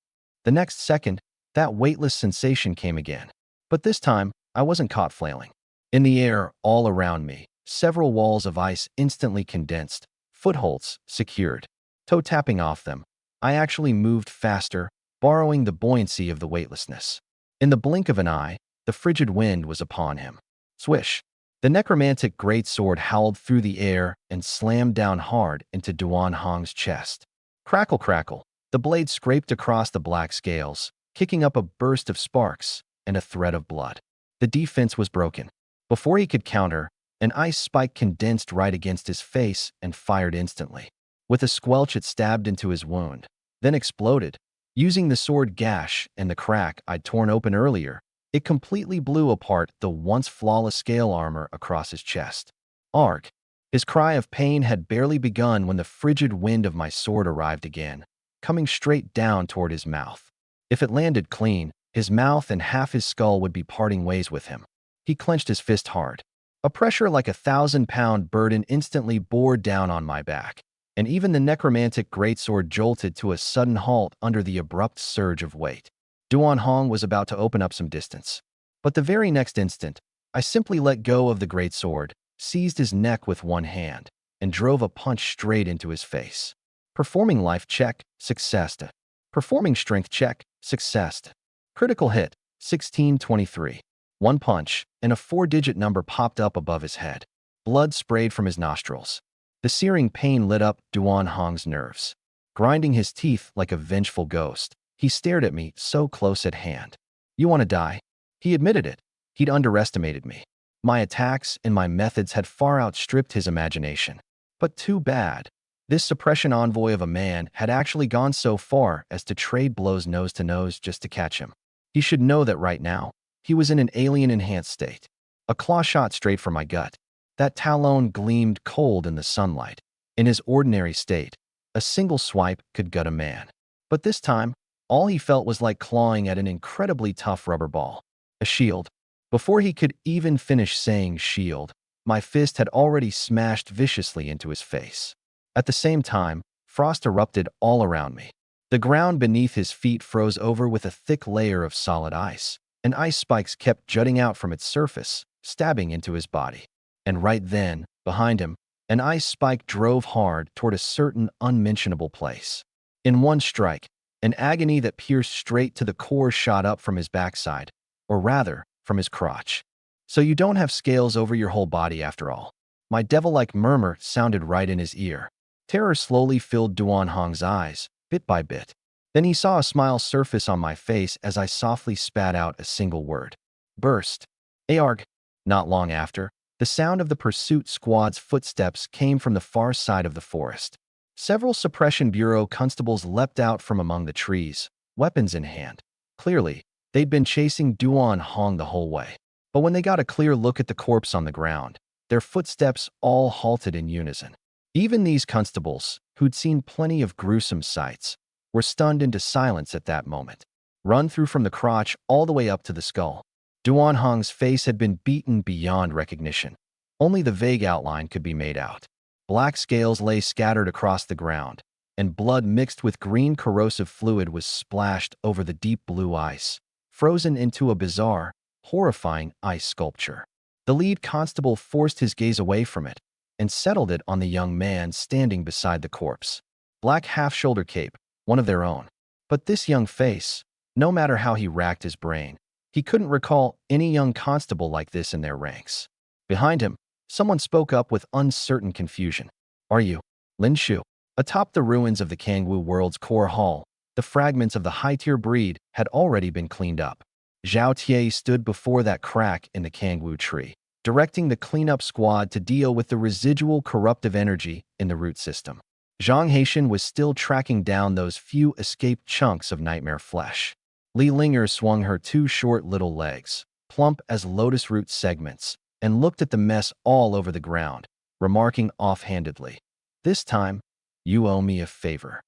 The next second, that weightless sensation came again. But this time, I wasn't caught flailing. In the air, all around me, several walls of ice instantly condensed, footholds secured. Toe-tapping off them, I actually moved faster, borrowing the buoyancy of the weightlessness. In the blink of an eye, the frigid wind was upon him. Swish! The necromantic greatsword howled through the air and slammed down hard into Duan Hong's chest. Crackle, crackle! The blade scraped across the black scales, kicking up a burst of sparks and a thread of blood. The defense was broken. Before he could counter, an ice spike condensed right against his face and fired instantly. With a squelch, it stabbed into his wound, then exploded. Using the sword gash and the crack I'd torn open earlier, it completely blew apart the once flawless scale armor across his chest. Arg! His cry of pain had barely begun when the frigid wind of my sword arrived again, coming straight down toward his mouth. If it landed clean, his mouth and half his skull would be parting ways with him. He clenched his fist hard. A pressure like a 1,000-pound burden instantly bore down on my back, and even the necromantic greatsword jolted to a sudden halt under the abrupt surge of weight. Duan Hong was about to open up some distance. But the very next instant, I simply let go of the greatsword, seized his neck with one hand, and drove a punch straight into his face. Performing life check, successed. Performing strength check, successed. Critical hit, 1623. One punch, and a 4-digit number popped up above his head. Blood sprayed from his nostrils. The searing pain lit up Duan Hong's nerves. Grinding his teeth like a vengeful ghost, he stared at me so close at hand. "You want to die?" He admitted it. He'd underestimated me. My attacks and my methods had far outstripped his imagination. But too bad. This suppression envoy of a man had actually gone so far as to trade blows nose to nose just to catch him. He should know that right now, he was in an alien-enhanced state. A claw shot straight for my gut. That talon gleamed cold in the sunlight. In his ordinary state, a single swipe could gut a man. But this time, all he felt was like clawing at an incredibly tough rubber ball. A shield. Before he could even finish saying shield, my fist had already smashed viciously into his face. At the same time, frost erupted all around me. The ground beneath his feet froze over with a thick layer of solid ice, and ice spikes kept jutting out from its surface, stabbing into his body. And right then, behind him, an ice spike drove hard toward a certain unmentionable place. In one strike, an agony that pierced straight to the core shot up from his backside, or rather, from his crotch. "So you don't have scales over your whole body after all." My devil-like murmur sounded right in his ear. Terror slowly filled Duan Hong's eyes, bit by bit. Then he saw a smile surface on my face as I softly spat out a single word. "Burst." Arg. Not long after, the sound of the pursuit squad's footsteps came from the far side of the forest. Several Suppression Bureau constables leapt out from among the trees, weapons in hand. Clearly, they'd been chasing Duan Hong the whole way. But when they got a clear look at the corpse on the ground, their footsteps all halted in unison. Even these constables, who'd seen plenty of gruesome sights, were stunned into silence at that moment. Run through from the crotch all the way up to the skull. Duan Hong's face had been beaten beyond recognition. Only the vague outline could be made out. Black scales lay scattered across the ground, and blood mixed with green corrosive fluid was splashed over the deep blue ice, frozen into a bizarre, horrifying ice sculpture. The lead constable forced his gaze away from it and settled it on the young man standing beside the corpse. Black half-shoulder cape, one of their own. But this young face, no matter how he racked his brain, he couldn't recall any young constable like this in their ranks. Behind him, someone spoke up with uncertain confusion. "Are you Lin Shu?" Atop the ruins of the Kangwu world's core hall, the fragments of the high-tier breed had already been cleaned up. Zhao Tie stood before that crack in the Kangwu tree, directing the cleanup squad to deal with the residual corruptive energy in the root system. Zhang Haitian was still tracking down those few escaped chunks of nightmare flesh. Li Linger swung her two short little legs, plump as lotus root segments, and looked at the mess all over the ground, remarking offhandedly, "This time, you owe me a favor."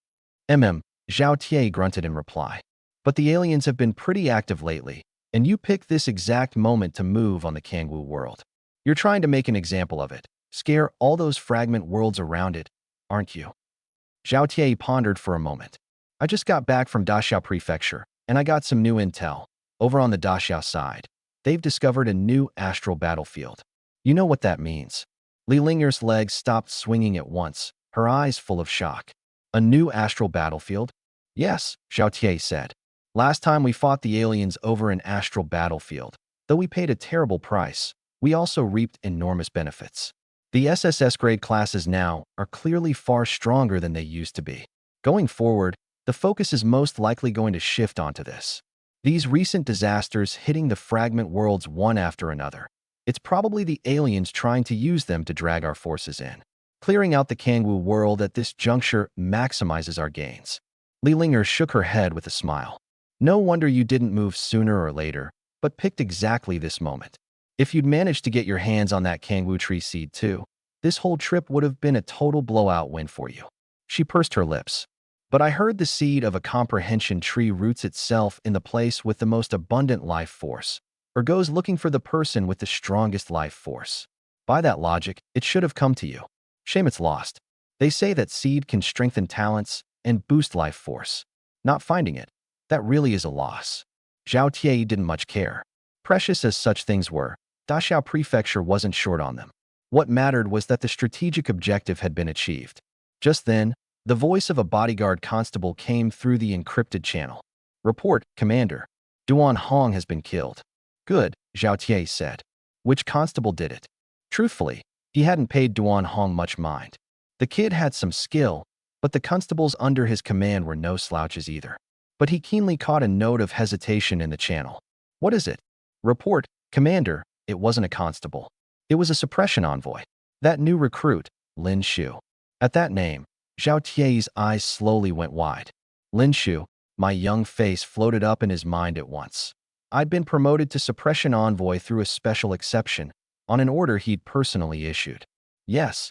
Zhao Tie grunted in reply. "But the aliens have been pretty active lately, and you picked this exact moment to move on the Kangwu world. You're trying to make an example of it, scare all those fragment worlds around it, aren't you?" Zhao Tie pondered for a moment. "I just got back from Daxiao Prefecture, and I got some new intel. Over on the Daxiao side, they've discovered a new astral battlefield. You know what that means." Li Linger's legs stopped swinging at once, her eyes full of shock. "A new astral battlefield?" "Yes," Zhao Tie said. "Last time we fought the aliens over an astral battlefield. Though we paid a terrible price, we also reaped enormous benefits. The SSS grade classes now are clearly far stronger than they used to be. Going forward, the focus is most likely going to shift onto this. These recent disasters hitting the fragment worlds one after another. It's probably the aliens trying to use them to drag our forces in. Clearing out the Kangwu world at this juncture maximizes our gains." Li Linger shook her head with a smile. "No wonder you didn't move sooner or later, but picked exactly this moment. If you'd managed to get your hands on that Kangwu tree seed too, this whole trip would have been a total blowout win for you." She pursed her lips. "But I heard the seed of a comprehension tree roots itself in the place with the most abundant life force, or goes looking for the person with the strongest life force. By that logic, it should have come to you. Shame it's lost. They say that seed can strengthen talents and boost life force. Not finding it, that really is a loss." Zhao Tie didn't much care. Precious as such things were, Daxiao Prefecture wasn't short on them. What mattered was that the strategic objective had been achieved. Just then, the voice of a bodyguard constable came through the encrypted channel. "Report, Commander. Duan Hong has been killed." "Good," Zhao Tie said. "Which constable did it?" Truthfully, he hadn't paid Duan Hong much mind. The kid had some skill, but the constables under his command were no slouches either. But he keenly caught a note of hesitation in the channel. "What is it?" "Report, Commander, it wasn't a constable. It was a suppression envoy. That new recruit, Lin Shu." At that name, Zhao Tie's eyes slowly went wide. Lin Shu, my young face floated up in his mind at once. I'd been promoted to suppression envoy through a special exception, on an order he'd personally issued. Yes.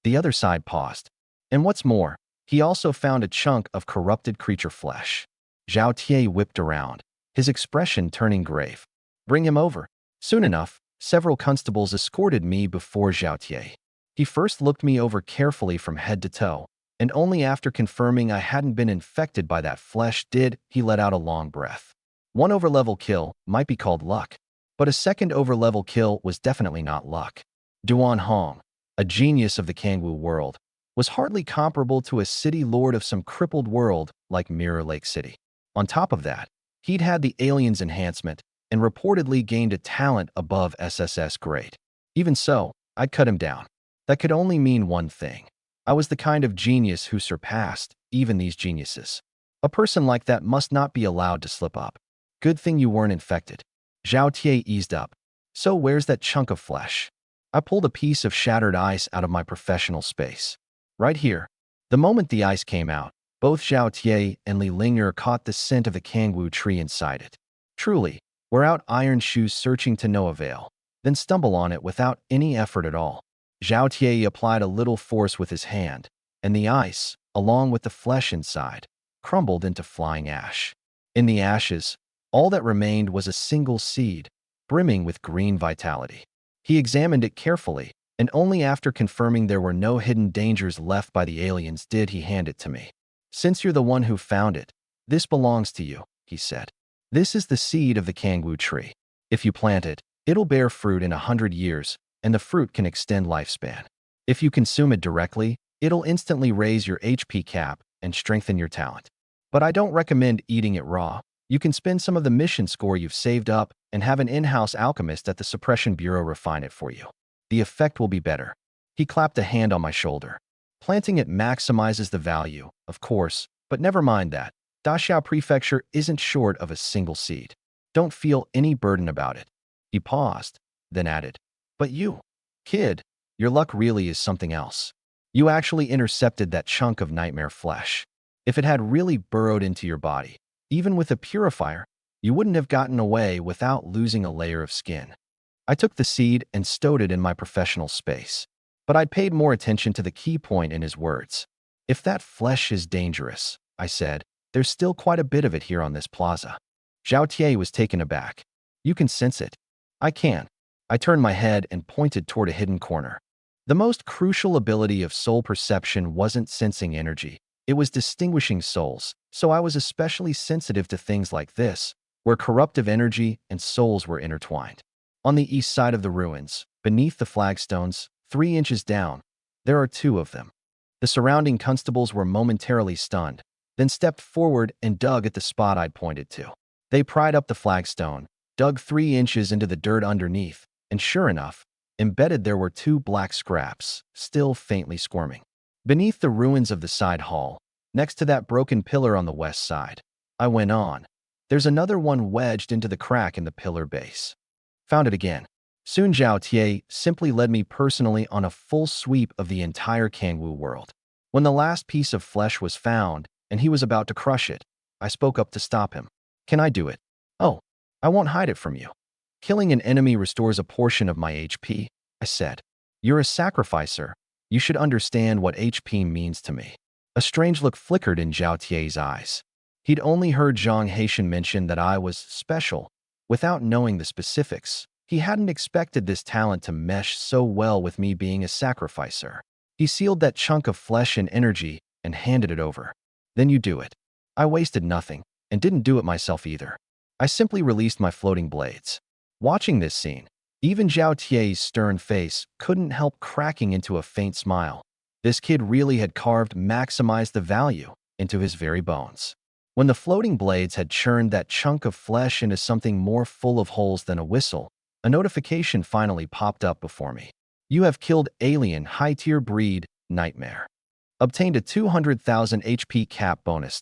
The other side paused. And what's more, he also found a chunk of corrupted creature flesh. Zhao Tie whipped around, his expression turning grave. "Bring him over." Soon enough, several constables escorted me before Zhao Tie. He first looked me over carefully from head to toe, and only after confirming I hadn't been infected by that flesh did he let out a long breath. One overlevel kill might be called luck, but a second overlevel kill was definitely not luck. Duan Hong, a genius of the Kangwu world, was hardly comparable to a city lord of some crippled world like Mirror Lake City. On top of that, he'd had the aliens enhancement and reportedly gained a talent above SSS grade. Even so, I'd cut him down. That could only mean one thing. I was the kind of genius who surpassed even these geniuses. A person like that must not be allowed to slip up. Good thing you weren't infected. Zhao Tie eased up. "So where's that chunk of flesh?" I pulled a piece of shattered ice out of my professional space. "Right here." The moment the ice came out, both Zhao Tie and Li Linger caught the scent of the Kangwu tree inside it. Truly, we're out iron shoes searching to no avail, then stumble on it without any effort at all. Zhao Tie applied a little force with his hand, and the ice, along with the flesh inside, crumbled into flying ash. In the ashes, all that remained was a single seed, brimming with green vitality. He examined it carefully, and only after confirming there were no hidden dangers left by the aliens did he hand it to me. "Since you're the one who found it, this belongs to you," he said. "This is the seed of the Kangwu tree. If you plant it, it'll bear fruit in 100 years, and the fruit can extend lifespan. If you consume it directly, it'll instantly raise your HP cap and strengthen your talent. But I don't recommend eating it raw. You can spend some of the mission score you've saved up and have an in-house alchemist at the Suppression Bureau refine it for you. The effect will be better." He clapped a hand on my shoulder. Planting it maximizes the value, of course, but never mind that. Dachau Prefecture isn't short of a single seed. Don't feel any burden about it. He paused, then added, but you, kid, your luck really is something else. You actually intercepted that chunk of nightmare flesh. If it had really burrowed into your body, even with a purifier, you wouldn't have gotten away without losing a layer of skin. I took the seed and stowed it in my professional space. But I'd paid more attention to the key point in his words. If that flesh is dangerous, I said, there's still quite a bit of it here on this plaza. Zhao Tie was taken aback. You can sense it. I can. I turned my head and pointed toward a hidden corner. The most crucial ability of soul perception wasn't sensing energy. It was distinguishing souls, so I was especially sensitive to things like this, where corruptive energy and souls were intertwined. On the east side of the ruins, beneath the flagstones, 3 inches down, there are 2 of them. The surrounding constables were momentarily stunned, then stepped forward and dug at the spot I'd pointed to. They pried up the flagstone, dug 3 inches into the dirt underneath, and sure enough, embedded there were 2 black scraps, still faintly squirming. Beneath the ruins of the side hall, next to that broken pillar on the west side, I went on. There's another one wedged into the crack in the pillar base. Found it again. Soon Zhao Tie simply led me personally on a full sweep of the entire Kangwu world. When the last piece of flesh was found, and he was about to crush it, I spoke up to stop him. Can I do it? Oh, I won't hide it from you. Killing an enemy restores a portion of my HP, I said. You're a sacrificer. You should understand what HP means to me. A strange look flickered in Zhao Tie's eyes. He'd only heard Zhang Haitian mention that I was special, without knowing the specifics. He hadn't expected this talent to mesh so well with me being a sacrificer. He sealed that chunk of flesh and energy and handed it over. Then you do it. I wasted nothing, and didn't do it myself either. I simply released my floating blades. Watching this scene, even Zhao Tie's stern face couldn't help cracking into a faint smile. This kid really had maximized the value into his very bones. When the floating blades had churned that chunk of flesh into something more full of holes than a whistle, a notification finally popped up before me. You have killed alien high-tier breed Nightmare. Obtained a 200,000 HP cap bonus.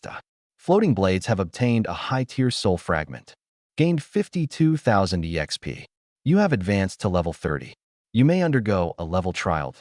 Floating blades have obtained a high-tier soul fragment. Gained 52,000 EXP. You have advanced to level 30. You may undergo a level trial.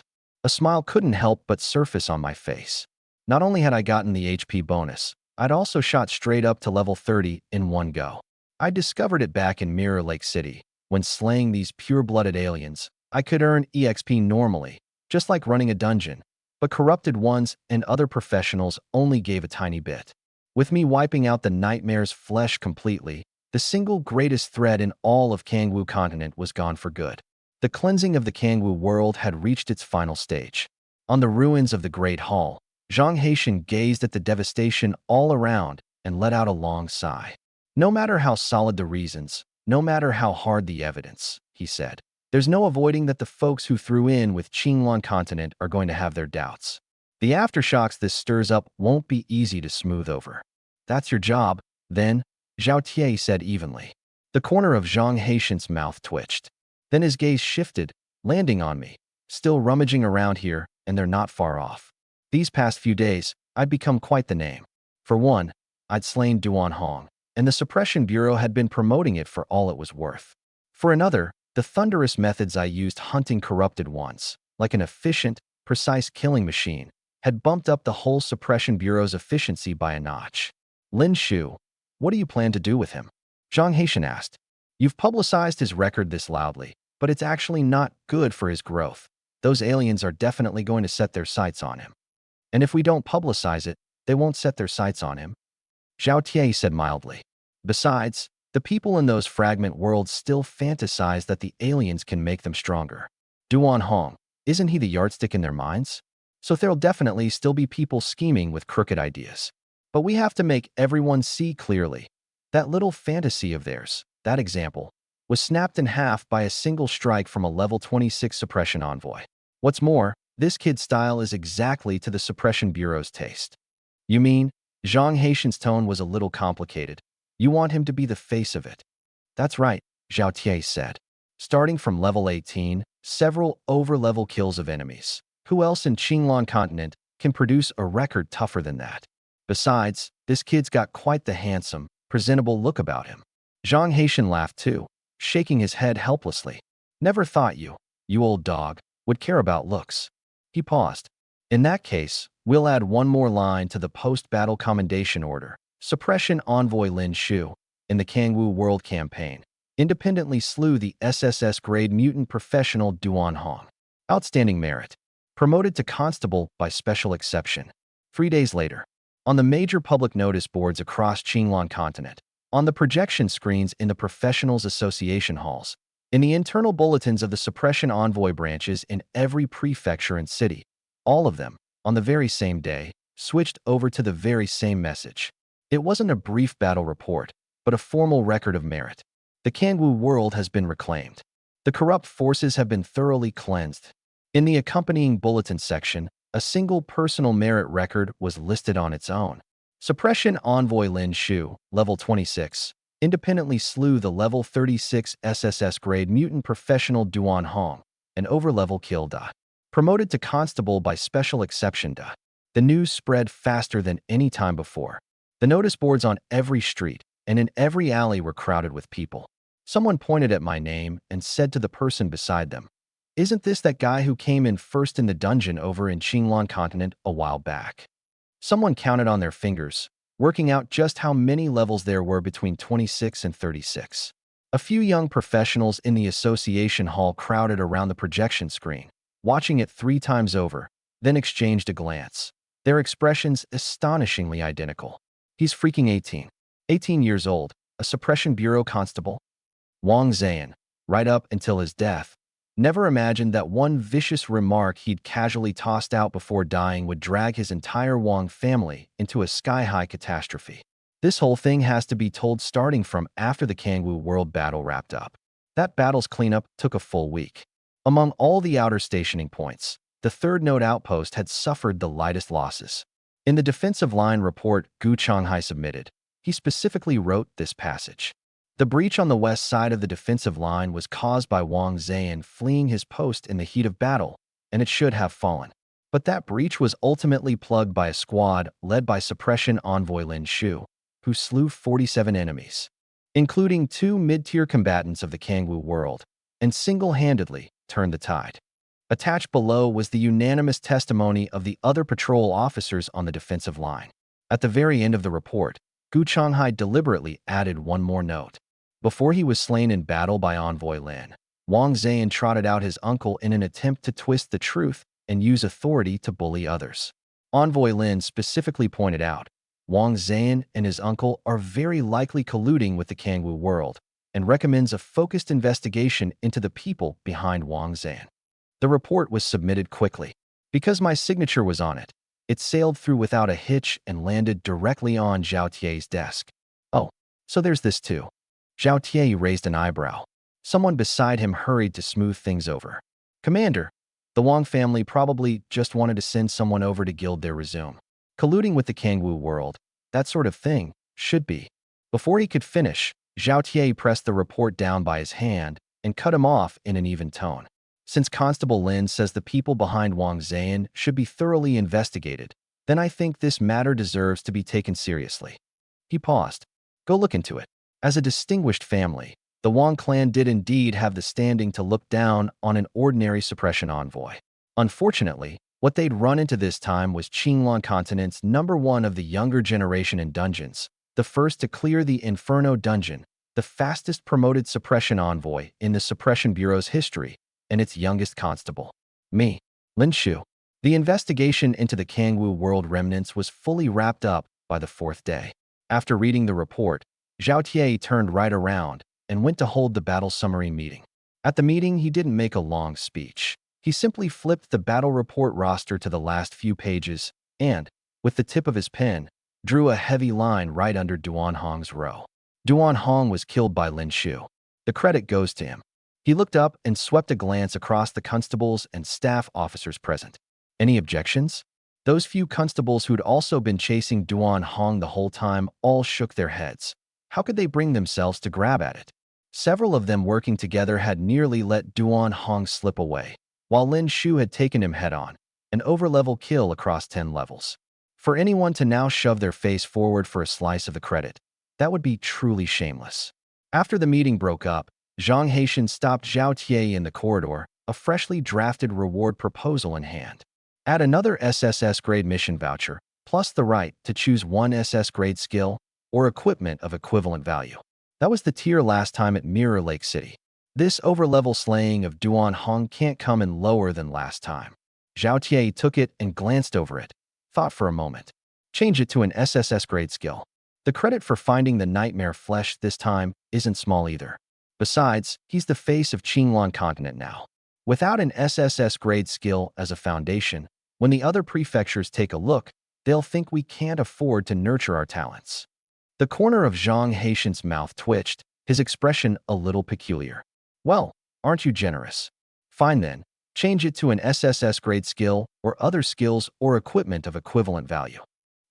A smile couldn't help but surface on my face. Not only had I gotten the HP bonus, I'd also shot straight up to level 30 in one go. I discovered it back in Mirror Lake City. When slaying these pure-blooded aliens, I could earn EXP normally, just like running a dungeon, but corrupted ones and other professionals only gave a tiny bit. With me wiping out the Nightmare's flesh completely, the single greatest threat in all of Kangwu continent was gone for good. The cleansing of the Kangwu world had reached its final stage. On the ruins of the Great Hall, Zhang Haitian gazed at the devastation all around and let out a long sigh. No matter how solid the reasons, no matter how hard the evidence, he said, there's no avoiding that the folks who threw in with Qinglan continent are going to have their doubts. The aftershocks this stirs up won't be easy to smooth over. That's your job, then, Zhao Tie said evenly. The corner of Zhang Haitian's mouth twitched. Then his gaze shifted, landing on me. Still rummaging around here, and they're not far off. These past few days, I'd become quite the name. For one, I'd slain Duan Hong, and the Suppression Bureau had been promoting it for all it was worth. For another, the thunderous methods I used hunting corrupted ones, like an efficient, precise killing machine, had bumped up the whole Suppression Bureau's efficiency by a notch. Lin Shu, what do you plan to do with him? Zhang Haitian asked. You've publicized his record this loudly, but it's actually not good for his growth. Those aliens are definitely going to set their sights on him. And if we don't publicize it, they won't set their sights on him. Zhao Tie said mildly. Besides, the people in those fragment worlds still fantasize that the aliens can make them stronger. Duan Hong, isn't he the yardstick in their minds? So there'll definitely still be people scheming with crooked ideas. But we have to make everyone see clearly. That little fantasy of theirs, that example, was snapped in half by a single strike from a level 26 suppression envoy. What's more, this kid's style is exactly to the Suppression Bureau's taste. You mean, Zhang Haitian's tone was a little complicated. You want him to be the face of it. That's right, Zhao Tie said. Starting from level 18, several over-level kills of enemies. Who else in Qinglan continent can produce a record tougher than that. Besides, this kid's got quite the handsome, presentable look about him. Zhang Haitian laughed too, shaking his head helplessly. Never thought you old dog, would care about looks. He paused. In that case, we'll add one more line to the post-battle commendation order. Suppression envoy Lin Shu, in the Kangwu World Campaign, independently slew the SSS grade mutant professional Duan Hong. Outstanding merit. Promoted to constable by special exception. 3 days later, on the major public notice boards across Qinglan continent, on the projection screens in the Professionals Association halls, in the internal bulletins of the suppression envoy branches in every prefecture and city, all of them, on the very same day, switched over to the very same message. It wasn't a brief battle report, but a formal record of merit. The Kangwu world has been reclaimed. The corrupt forces have been thoroughly cleansed. In the accompanying bulletin section, a single personal merit record was listed on its own. Suppression envoy Lin Shu, level 26, independently slew the level 36 SSS grade mutant professional Duan Hong, an overlevel kill. Promoted to constable by special exception. The news spread faster than any time before. The notice boards on every street and in every alley were crowded with people. Someone pointed at my name and said to the person beside them, "Isn't this that guy who came in first in the dungeon over in Qinglan continent a while back?" Someone counted on their fingers, working out just how many levels there were between 26 and 36. A few young professionals in the association hall crowded around the projection screen, watching it 3 times over, then exchanged a glance. Their expressions astonishingly identical. He's freaking 18 years old, a suppression bureau constable. Wang Zhan, right up until his death, never imagined that one vicious remark he'd casually tossed out before dying would drag his entire Wang family into a sky-high catastrophe. This whole thing has to be told starting from after the Kangwu World battle wrapped up. That battle's cleanup took a full week. Among all the outer stationing points, the third node outpost had suffered the lightest losses. In the defensive line report Gu Changhai submitted, he specifically wrote this passage. The breach on the west side of the defensive line was caused by Wang Zhan fleeing his post in the heat of battle, and it should have fallen. But that breach was ultimately plugged by a squad led by suppression envoy Lin Shu, who slew 47 enemies, including 2 mid-tier combatants of the Kangwu world, and single-handedly turned the tide. Attached below was the unanimous testimony of the other patrol officers on the defensive line. At the very end of the report, Gu Changhai deliberately added one more note. Before he was slain in battle by envoy Lin, Wang Zhan trotted out his uncle in an attempt to twist the truth and use authority to bully others. Envoy Lin specifically pointed out, Wang Zhan and his uncle are very likely colluding with the Kangwu world, and recommends a focused investigation into the people behind Wang Zhan. The report was submitted quickly. Because my signature was on it, it sailed through without a hitch and landed directly on Zhao Tie's desk. Oh, so there's this too. Zhao Tie raised an eyebrow. Someone beside him hurried to smooth things over. Commander, the Wang family probably just wanted to send someone over to gild their resume. Colluding with the Kangwu world, that sort of thing, should be. Before he could finish, Zhao Tie pressed the report down by his hand and cut him off in an even tone. Since Constable Lin says the people behind Wang Zhan should be thoroughly investigated, then I think this matter deserves to be taken seriously. He paused. Go look into it. As a distinguished family, the Wang clan did indeed have the standing to look down on an ordinary suppression envoy. Unfortunately, what they'd run into this time was Qinglan continent's #1 of the younger generation in dungeons, the first to clear the Inferno dungeon, the fastest promoted suppression envoy in the Suppression Bureau's history, and its youngest constable. Me, Lin Shu. The investigation into the Kangwu world remnants was fully wrapped up by the 4th day. After reading the report, Zhao Tie turned right around and went to hold the battle summary meeting. At the meeting, he didn't make a long speech. He simply flipped the battle report roster to the last few pages and, with the tip of his pen, drew a heavy line right under Duan Hong's row. Duan Hong was killed by Lin Shu. The credit goes to him. He looked up and swept a glance across the constables and staff officers present. Any objections? Those few constables who'd also been chasing Duan Hong the whole time all shook their heads. How could they bring themselves to grab at it? Several of them working together had nearly let Duan Hong slip away, while Lin Shu had taken him head-on. an overlevel kill across 10 levels. For anyone to now shove their face forward for a slice of the credit, that would be truly shameless. After the meeting broke up, Zhang Haitian stopped Zhao Tie in the corridor, a freshly drafted reward proposal in hand. Add another SSS grade mission voucher, plus the right to choose one SS grade skill or equipment of equivalent value. That was the tier last time at Mirror Lake City. This overlevel slaying of Duan Hong can't come in lower than last time. Zhao Tie took it and glanced over it, thought for a moment. Change it to an SSS grade skill. The credit for finding the nightmare flesh this time isn't small either. Besides, he's the face of Qinglan continent now. Without an SSS grade skill as a foundation, when the other prefectures take a look, they'll think we can't afford to nurture our talents. The corner of Zhang Haitian's mouth twitched, his expression a little peculiar. Well, aren't you generous? Fine then, change it to an SSS grade skill or other skills or equipment of equivalent value.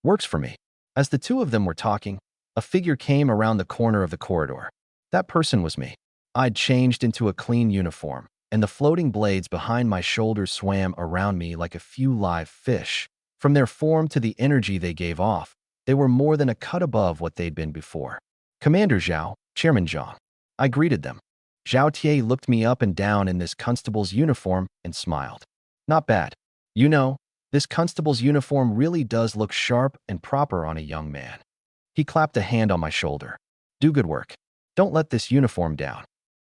Works for me. As the two of them were talking, a figure came around the corner of the corridor. That person was me. I'd changed into a clean uniform, and the floating blades behind my shoulders swam around me like a few live fish. From their form to the energy they gave off, they were more than a cut above what they'd been before. Commander Zhao, Chairman Zhang. I greeted them. Zhao Tie looked me up and down in this constable's uniform and smiled. Not bad. You know, this constable's uniform really does look sharp and proper on a young man. He clapped a hand on my shoulder. Do good work. Don't let this uniform down.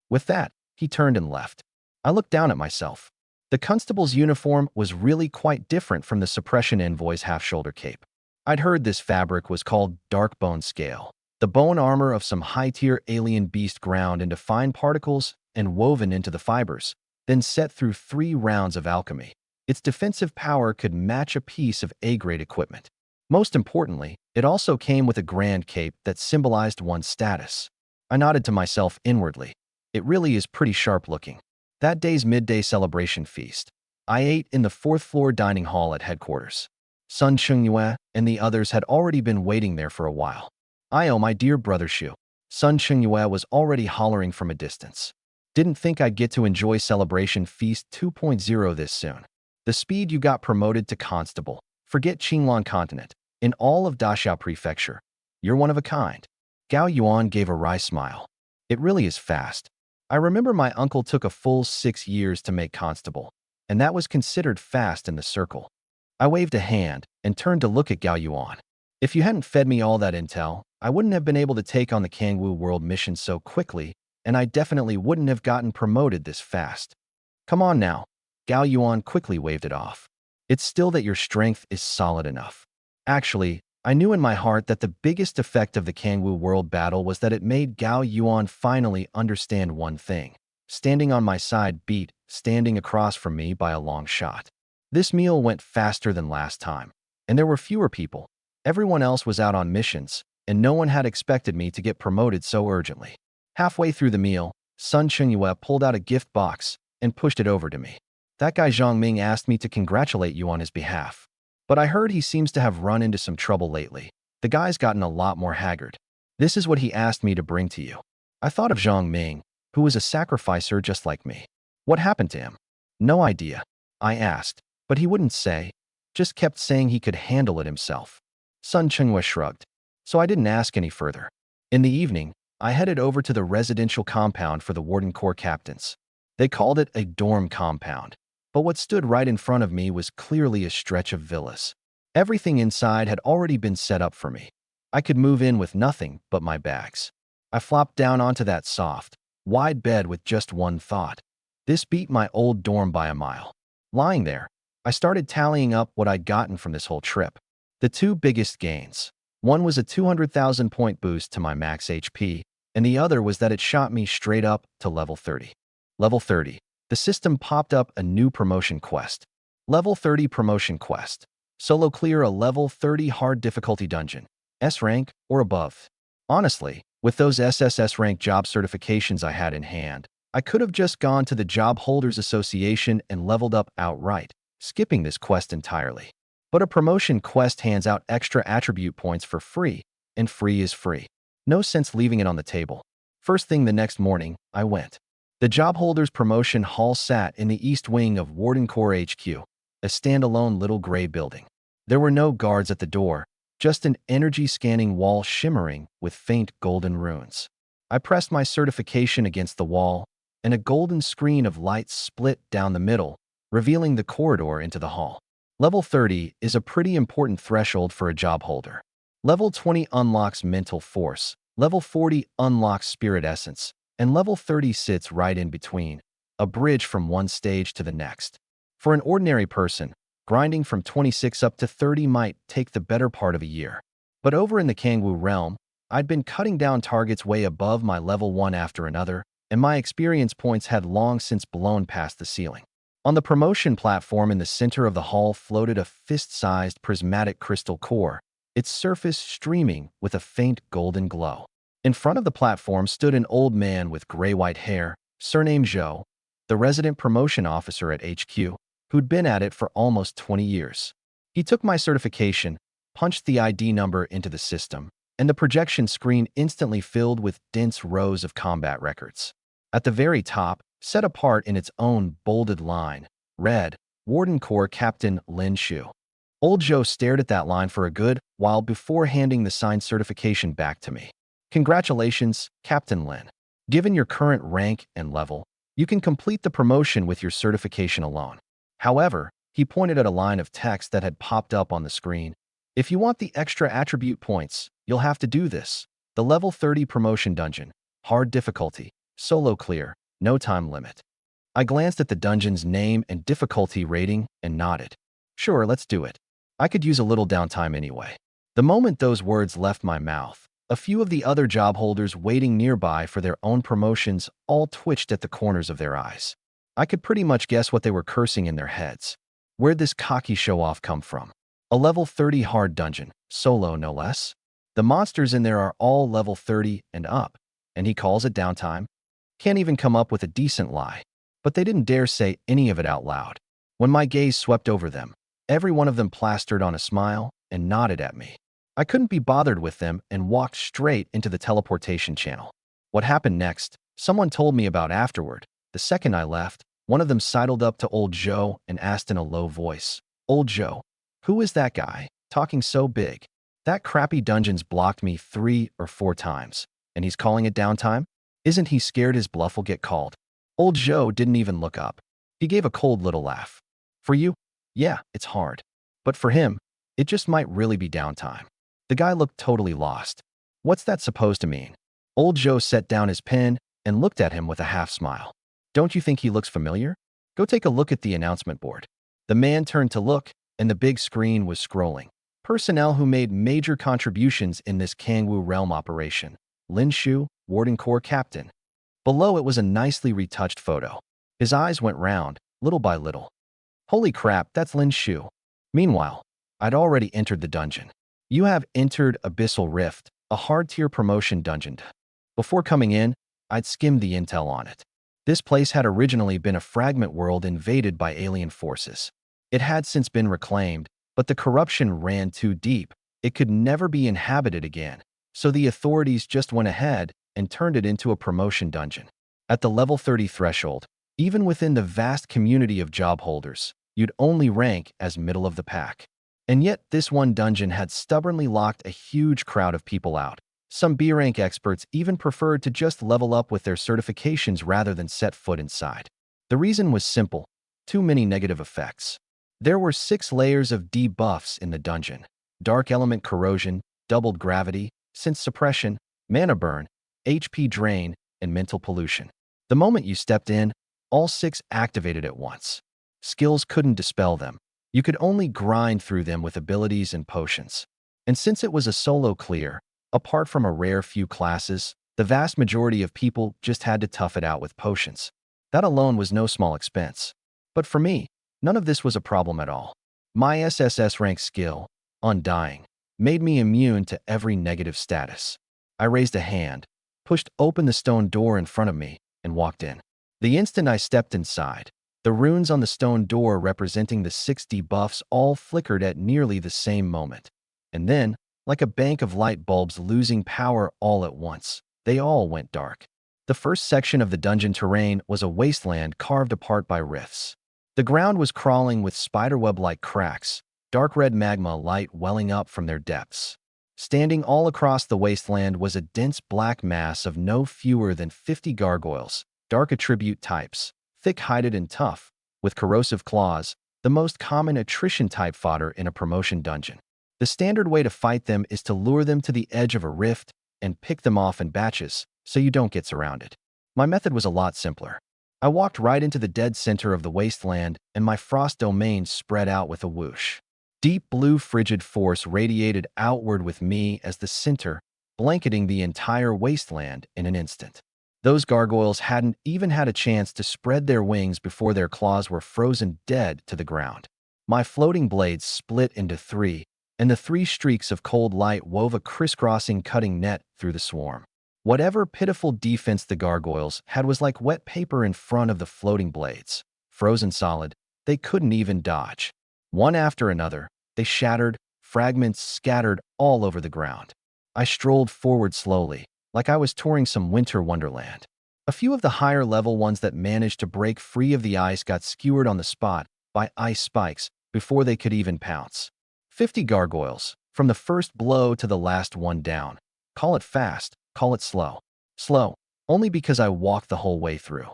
With that, he turned and left. I looked down at myself. The constable's uniform was really quite different from the suppression envoy's half-shoulder cape. I'd heard this fabric was called dark bone scale, the bone armor of some high-tier alien beast ground into fine particles and woven into the fibers, then set through 3 rounds of alchemy. Its defensive power could match a piece of A-grade equipment. Most importantly, it also came with a grand cape that symbolized one's status. I nodded to myself inwardly. It really is pretty sharp-looking. That day's midday celebration feast, I ate in the 4th-floor dining hall at headquarters. Sun Chengyue and the others had already been waiting there for a while. "Oh, my dear brother Shu." Sun Chengyue was already hollering from a distance. Didn't think I'd get to enjoy Celebration Feast 2.0 this soon. The speed you got promoted to constable. Forget Qinglan continent. In all of Dachau Prefecture, you're one of a kind. Gao Yuan gave a wry smile. It really is fast. I remember my uncle took a full 6 years to make constable, and that was considered fast in the circle. I waved a hand and turned to look at Gao Yuan. If you hadn't fed me all that intel, I wouldn't have been able to take on the Kangwu World mission so quickly, and I definitely wouldn't have gotten promoted this fast. Come on now. Gao Yuan quickly waved it off. It's still that your strength is solid enough. Actually, I knew in my heart that the biggest effect of the Kangwu World battle was that it made Gao Yuan finally understand one thing. Standing on my side beat standing across from me by a long shot. This meal went faster than last time, and there were fewer people. Everyone else was out on missions, and no one had expected me to get promoted so urgently. Halfway through the meal, Sun Chengyue pulled out a gift box and pushed it over to me. That guy Zhang Ming asked me to congratulate you on his behalf. But I heard he seems to have run into some trouble lately. The guy's gotten a lot more haggard. This is what he asked me to bring to you. I thought of Zhang Ming, who was a sacrificer just like me. What happened to him? No idea. I asked, but he wouldn't say. Just kept saying he could handle it himself. Sun Chenghua shrugged. So I didn't ask any further. In the evening, I headed over to the residential compound for the Warden Corps captains. They called it a dorm compound, but what stood right in front of me was clearly a stretch of villas. Everything inside had already been set up for me. I could move in with nothing but my bags. I flopped down onto that soft, wide bed with just one thought. This beat my old dorm by a mile. Lying there, I started tallying up what I'd gotten from this whole trip. The 2 biggest gains. One was a 200,000 point boost to my max HP, and the other was that it shot me straight up to level 30. Level 30. The system popped up a new promotion quest. Level 30 promotion quest. Solo clear a level 30 hard difficulty dungeon. S rank or above. Honestly, with those SSS rank job certifications I had in hand, I could have just gone to the Job Holders Association and leveled up outright, skipping this quest entirely. But a promotion quest hands out extra attribute points for free, and free is free. No sense leaving it on the table. First thing the next morning, I went. The Job Holders Promotion Hall sat in the east wing of Warden Corps HQ. a standalone little gray building. There were no guards at the door, just an energy-scanning wall shimmering with faint golden runes. I pressed my certification against the wall, and a golden screen of light split down the middle, revealing the corridor into the hall. Level 30 is a pretty important threshold for a job holder. Level 20 unlocks mental force, level 40 unlocks spirit essence, and level 30 sits right in between, a bridge from one stage to the next. For an ordinary person, grinding from 26 up to 30 might take the better part of a year. But over in the Kangwoo realm, I'd been cutting down targets way above my level 1 after another, and my experience points had long since blown past the ceiling. On the promotion platform in the center of the hall floated a fist-sized prismatic crystal core, its surface streaming with a faint golden glow. In front of the platform stood an old man with gray-white hair, surnamed Zhou, the resident promotion officer at HQ, who'd been at it for almost 20 years. He took my certification, punched the ID number into the system, and the projection screen instantly filled with dense rows of combat records. At the very top, set apart in its own bolded line, read, Warden Corps Captain Lin Shu. Old Zhou stared at that line for a good while before handing the signed certification back to me. Congratulations, Captain Lin. Given your current rank and level, you can complete the promotion with your certification alone. However, he pointed at a line of text that had popped up on the screen. If you want the extra attribute points, you'll have to do this. The level 30 promotion dungeon, hard difficulty, solo clear, no time limit. I glanced at the dungeon's name and difficulty rating and nodded. Sure, let's do it. I could use a little downtime anyway. The moment those words left my mouth, a few of the other job holders waiting nearby for their own promotions all twitched at the corners of their eyes. I could pretty much guess what they were cursing in their heads. Where'd this cocky show-off come from? A level 30 hard dungeon, solo no less. The monsters in there are all level 30 and up, and he calls it downtime? Can't even come up with a decent lie. But they didn't dare say any of it out loud. When my gaze swept over them, every one of them plastered on a smile and nodded at me. I couldn't be bothered with them and walked straight into the teleportation channel. What happened next, someone told me about afterward. The second I left, one of them sidled up to old Zhou and asked in a low voice, Old Zhou, who is that guy, talking so big? That crappy dungeon's blocked me 3 or 4 times, and he's calling it downtime? Isn't he scared his bluff will get called? Old Zhou didn't even look up. He gave a cold little laugh. For you? Yeah, it's hard. But for him, it just might really be downtime. The guy looked totally lost. What's that supposed to mean? Old Zhou set down his pen and looked at him with a half smile. Don't you think he looks familiar? Go take a look at the announcement board. The man turned to look, and the big screen was scrolling. Personnel who made major contributions in this Kangwoo realm operation. Lin Shu, Warden Corps Captain. Below it was a nicely retouched photo. His eyes went round, little by little. Holy crap, that's Lin Shu. Meanwhile, I'd already entered the dungeon. You have entered Abyssal Rift, a hard-tier promotion dungeon. Before coming in, I'd skimmed the intel on it. This place had originally been a fragment world invaded by alien forces. It had since been reclaimed, but the corruption ran too deep. It could never be inhabited again, so the authorities just went ahead and turned it into a promotion dungeon. At the level 30 threshold, even within the vast community of job holders, you'd only rank as middle of the pack. And yet, this one dungeon had stubbornly locked a huge crowd of people out. Some B-rank experts even preferred to just level up with their certifications rather than set foot inside. The reason was simple: too many negative effects. There were 6 layers of debuffs in the dungeon: dark element corrosion, doubled gravity, sense suppression, mana burn, HP drain, and mental pollution. The moment you stepped in, all 6 activated at once. Skills couldn't dispel them. You could only grind through them with abilities and potions. And since it was a solo clear, apart from a rare few classes, the vast majority of people just had to tough it out with potions. That alone was no small expense. But for me, none of this was a problem at all. My SSS rank skill, Undying, made me immune to every negative status. I raised a hand, pushed open the stone door in front of me, and walked in. The instant I stepped inside, the runes on the stone door representing the 6 debuffs all flickered at nearly the same moment. And then, like a bank of light bulbs losing power all at once, they all went dark. The first section of the dungeon terrain was a wasteland carved apart by rifts. The ground was crawling with spiderweb-like cracks, dark red magma light welling up from their depths. Standing all across the wasteland was a dense black mass of no fewer than 50 gargoyles, dark attribute types, thick-hided and tough, with corrosive claws, the most common attrition-type fodder in a promotion dungeon. The standard way to fight them is to lure them to the edge of a rift and pick them off in batches so you don't get surrounded. My method was a lot simpler. I walked right into the dead center of the wasteland, and my frost domain spread out with a whoosh. Deep blue frigid force radiated outward with me as the center, blanketing the entire wasteland in an instant. Those gargoyles hadn't even had a chance to spread their wings before their claws were frozen dead to the ground. My floating blades split into three, and the three streaks of cold light wove a crisscrossing cutting net through the swarm. Whatever pitiful defense the gargoyles had was like wet paper in front of the floating blades. Frozen solid, they couldn't even dodge. One after another, they shattered, fragments scattered all over the ground. I strolled forward slowly, like I was touring some winter wonderland. A few of the higher-level ones that managed to break free of the ice got skewered on the spot by ice spikes before they could even pounce. 50 gargoyles, from the first blow to the last one down. Call it fast, call it slow. Slow, only because I walked the whole way through.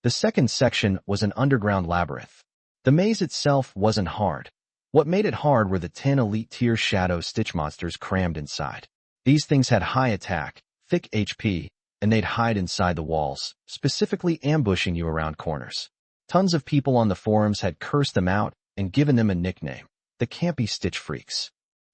The second section was an underground labyrinth. The maze itself wasn't hard. What made it hard were the 10 elite-tier shadow stitch monsters crammed inside. These things had high attack, thick HP, and they'd hide inside the walls, specifically ambushing you around corners. Tons of people on the forums had cursed them out and given them a nickname, the Campy Stitch Freaks.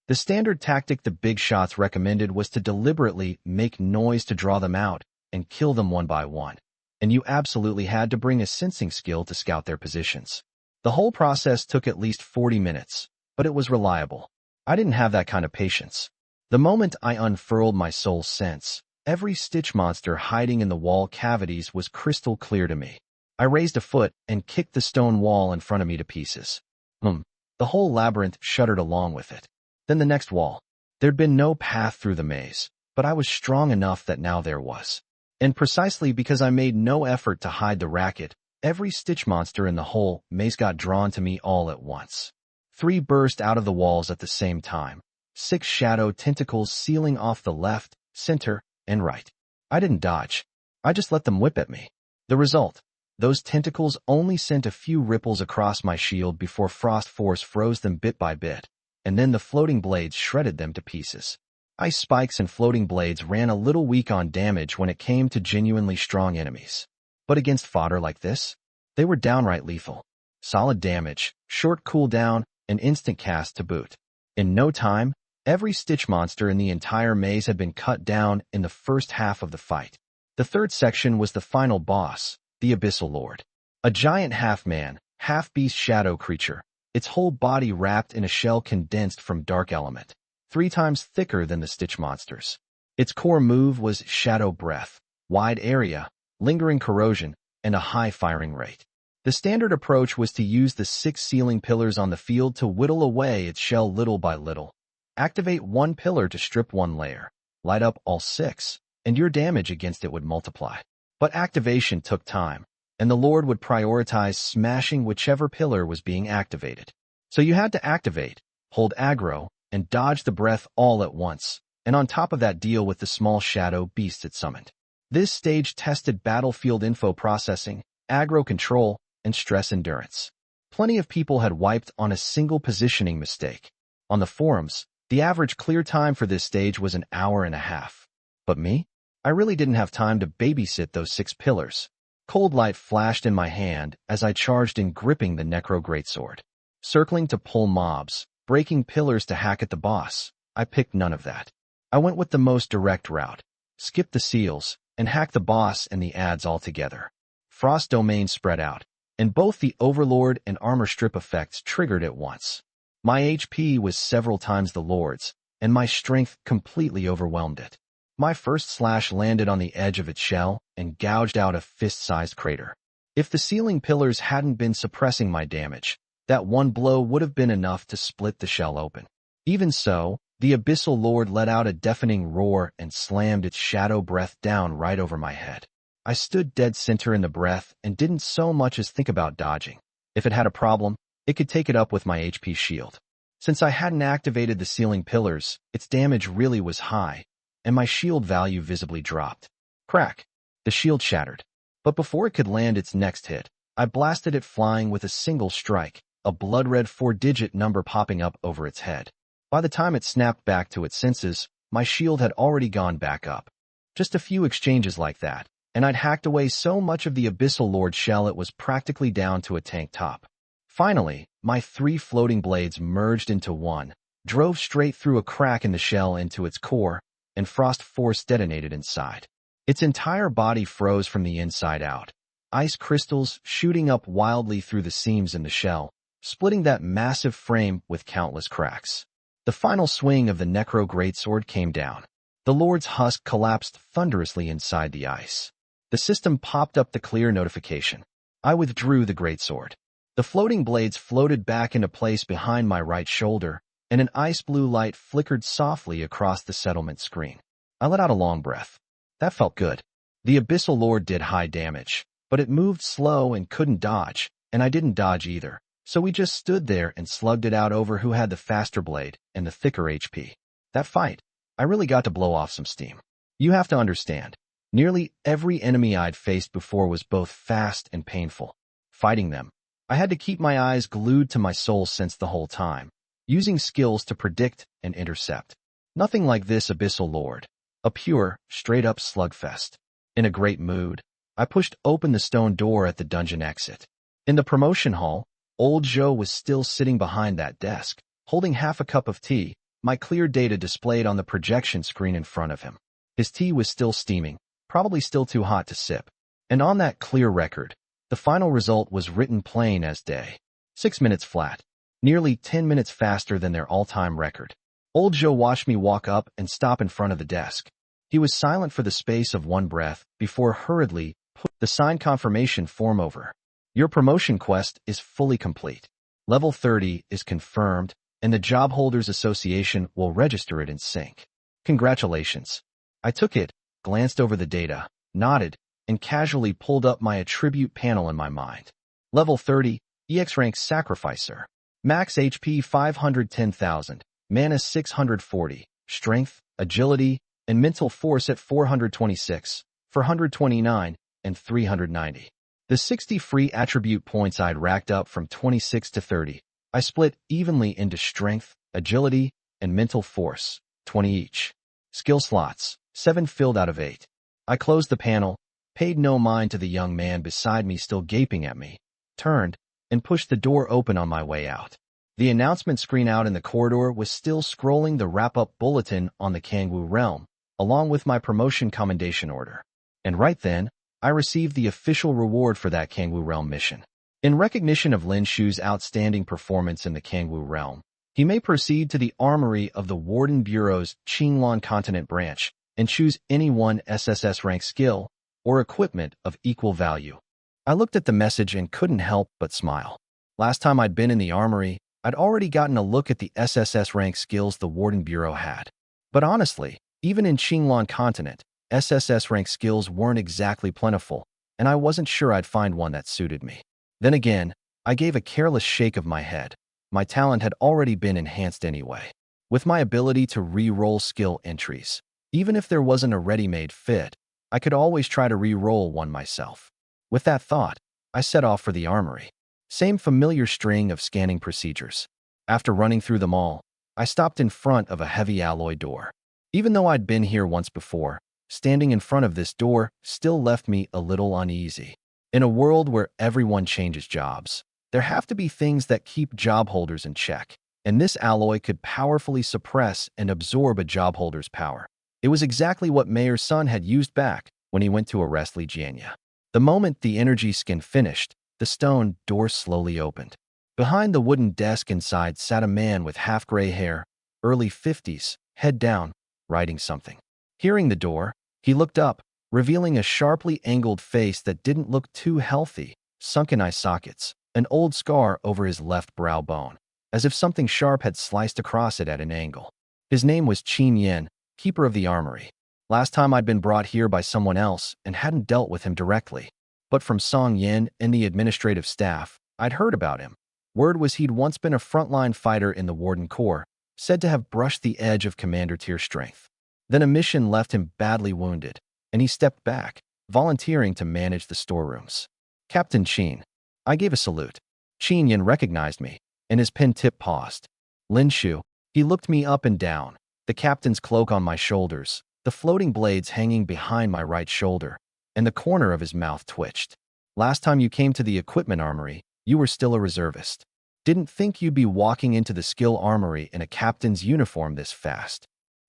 The standard tactic the big shots recommended was to deliberately make noise to draw them out and kill them one by one. And you absolutely had to bring a sensing skill to scout their positions. The whole process took at least 40 minutes, but it was reliable. I didn't have that kind of patience. The moment I unfurled my soul sense, every stitch monster hiding in the wall cavities was crystal clear to me. I raised a foot and kicked the stone wall in front of me to pieces. The whole labyrinth shuddered along with it. Then the next wall. There'd been no path through the maze, but I was strong enough that now there was. And precisely because I made no effort to hide the racket, every stitch monster in the whole maze got drawn to me all at once. 3 burst out of the walls at the same time. 6 shadow tentacles sealing off the left, center, and right. I didn't dodge. I just let them whip at me. The result? Those tentacles only sent a few ripples across my shield before frost force froze them bit by bit, and then the floating blades shredded them to pieces. Ice spikes and floating blades ran a little weak on damage when it came to genuinely strong enemies. But against fodder like this, they were downright lethal. Solid damage, short cooldown, and instant cast to boot. In no time, every stitch monster in the entire maze had been cut down in the first half of the fight. The third section was the final boss, the Abyssal Lord. A giant half-man, half-beast shadow creature, its whole body wrapped in a shell condensed from dark element, 3 times thicker than the stitch monsters. Its core move was Shadow Breath, wide area, lingering corrosion, and a high firing rate. The standard approach was to use the 6 ceiling pillars on the field to whittle away its shell little by little. Activate 1 pillar to strip 1 layer, light up all 6, and your damage against it would multiply. But activation took time, and the Lord would prioritize smashing whichever pillar was being activated. So you had to activate, hold aggro, and dodge the breath all at once, and on top of that deal with the small shadow beasts it summoned. This stage tested battlefield info processing, aggro control, and stress endurance. Plenty of people had wiped on a single positioning mistake. On the forums, the average clear time for this stage was an hour and a half. But me? I really didn't have time to babysit those 6 pillars. Cold light flashed in my hand as I charged in gripping the Necro Greatsword. Circling to pull mobs, breaking pillars to hack at the boss, I picked none of that. I went with the most direct route. Skip the seals, and hack the boss and the ads altogether. Frost domain spread out, and both the Overlord and armor strip effects triggered at once. My HP was several times the Lord's, and my strength completely overwhelmed it. My first slash landed on the edge of its shell and gouged out a fist-sized crater. If the ceiling pillars hadn't been suppressing my damage, that one blow would have been enough to split the shell open. Even so, the Abyssal Lord let out a deafening roar and slammed its shadow breath down right over my head. I stood dead center in the breath and didn't so much as think about dodging. If it had a problem, it could take it up with my HP shield. Since I hadn't activated the ceiling pillars, its damage really was high, and my shield value visibly dropped. Crack! The shield shattered. But before it could land its next hit, I blasted it flying with a single strike, a blood-red 4-digit number popping up over its head. By the time it snapped back to its senses, my shield had already gone back up. Just a few exchanges like that, and I'd hacked away so much of the Abyssal Lord shell it was practically down to a tank top. Finally, my 3 floating blades merged into one, drove straight through a crack in the shell into its core, and Frost Force detonated inside. Its entire body froze from the inside out, ice crystals shooting up wildly through the seams in the shell, splitting that massive frame with countless cracks. The final swing of the Necro Greatsword came down. The Lord's husk collapsed thunderously inside the ice. The system popped up the clear notification. I withdrew the Greatsword. The floating blades floated back into place behind my right shoulder, and an ice blue light flickered softly across the settlement screen. I let out a long breath. That felt good. The Abyssal Lord did high damage, but it moved slow and couldn't dodge, and I didn't dodge either, so we just stood there and slugged it out over who had the faster blade and the thicker HP. That fight, I really got to blow off some steam. You have to understand, nearly every enemy I'd faced before was both fast and painful. Fighting them, I had to keep my eyes glued to my soul sense the whole time, using skills to predict and intercept. Nothing like this Abyssal Lord. A pure, straight-up slugfest. In a great mood, I pushed open the stone door at the dungeon exit. In the promotion hall, old Joe was still sitting behind that desk, holding half a cup of tea, my clear data displayed on the projection screen in front of him. His tea was still steaming, probably still too hot to sip. And on that clear record, the final result was written plain as day. 6 minutes flat. Nearly 10 minutes faster than their all-time record. Old Joe watched me walk up and stop in front of the desk. He was silent for the space of one breath before hurriedly put the signed confirmation form over. Your promotion quest is fully complete. Level 30 is confirmed, and the Job Holders Association will register it in sync. Congratulations. I took it, glanced over the data, nodded, and casually pulled up my attribute panel in my mind. Level 30, EX rank Sacrificer. Max HP 510,000, Mana 640, Strength, Agility, and Mental Force at 426, 429, and 390. The 60 free attribute points I'd racked up from 26 to 30, I split evenly into Strength, Agility, and Mental Force, 20 each. Skill slots, 7 filled out of 8. I closed the panel, paid no mind to the young man beside me still gaping at me, turned, and pushed the door open on my way out. The announcement screen out in the corridor was still scrolling the wrap-up bulletin on the Kangwu realm, along with my promotion commendation order. And right then, I received the official reward for that Kangwu realm mission. In recognition of Lin Shu's outstanding performance in the Kangwu realm, he may proceed to the armory of the Warden Bureau's Qinglong Continent branch and choose any one SSS rank skill or equipment of equal value. I looked at the message and couldn't help but smile. Last time I'd been in the armory, I'd already gotten a look at the SSS rank skills the Warden Bureau had. But honestly, even in Qinglong Continent, SSS rank skills weren't exactly plentiful, and I wasn't sure I'd find one that suited me. Then again, I gave a careless shake of my head. My talent had already been enhanced anyway. With my ability to re-roll skill entries, even if there wasn't a ready-made fit, I could always try to re-roll one myself. With that thought, I set off for the armory. Same familiar string of scanning procedures. After running through them all, I stopped in front of a heavy alloy door. Even though I'd been here once before, standing in front of this door still left me a little uneasy. In a world where everyone changes jobs, there have to be things that keep job holders in check, and this alloy could powerfully suppress and absorb a job holder's power. It was exactly what Mayor's son had used back when he went to arrest Li Jianya. The moment the energy skin finished, the stone door slowly opened. Behind the wooden desk inside sat a man with half-gray hair, early 50s, head down, writing something. Hearing the door, he looked up, revealing a sharply angled face that didn't look too healthy, sunken eye sockets, an old scar over his left brow bone, as if something sharp had sliced across it at an angle. His name was Qin Yin, keeper of the armory. Last time I'd been brought here by someone else and hadn't dealt with him directly. But from Song Yin and the administrative staff, I'd heard about him. Word was he'd once been a frontline fighter in the Warden Corps, said to have brushed the edge of commander tier strength. Then a mission left him badly wounded, and he stepped back, volunteering to manage the storerooms. Captain Qin. I gave a salute. Qin Yin recognized me, and his pen tip paused. Lin Shu. He looked me up and down, the captain's cloak on my shoulders, the floating blades hanging behind my right shoulder, and the corner of his mouth twitched. Last time you came to the equipment armory, you were still a reservist. Didn't think you'd be walking into the skill armory in a captain's uniform this fast.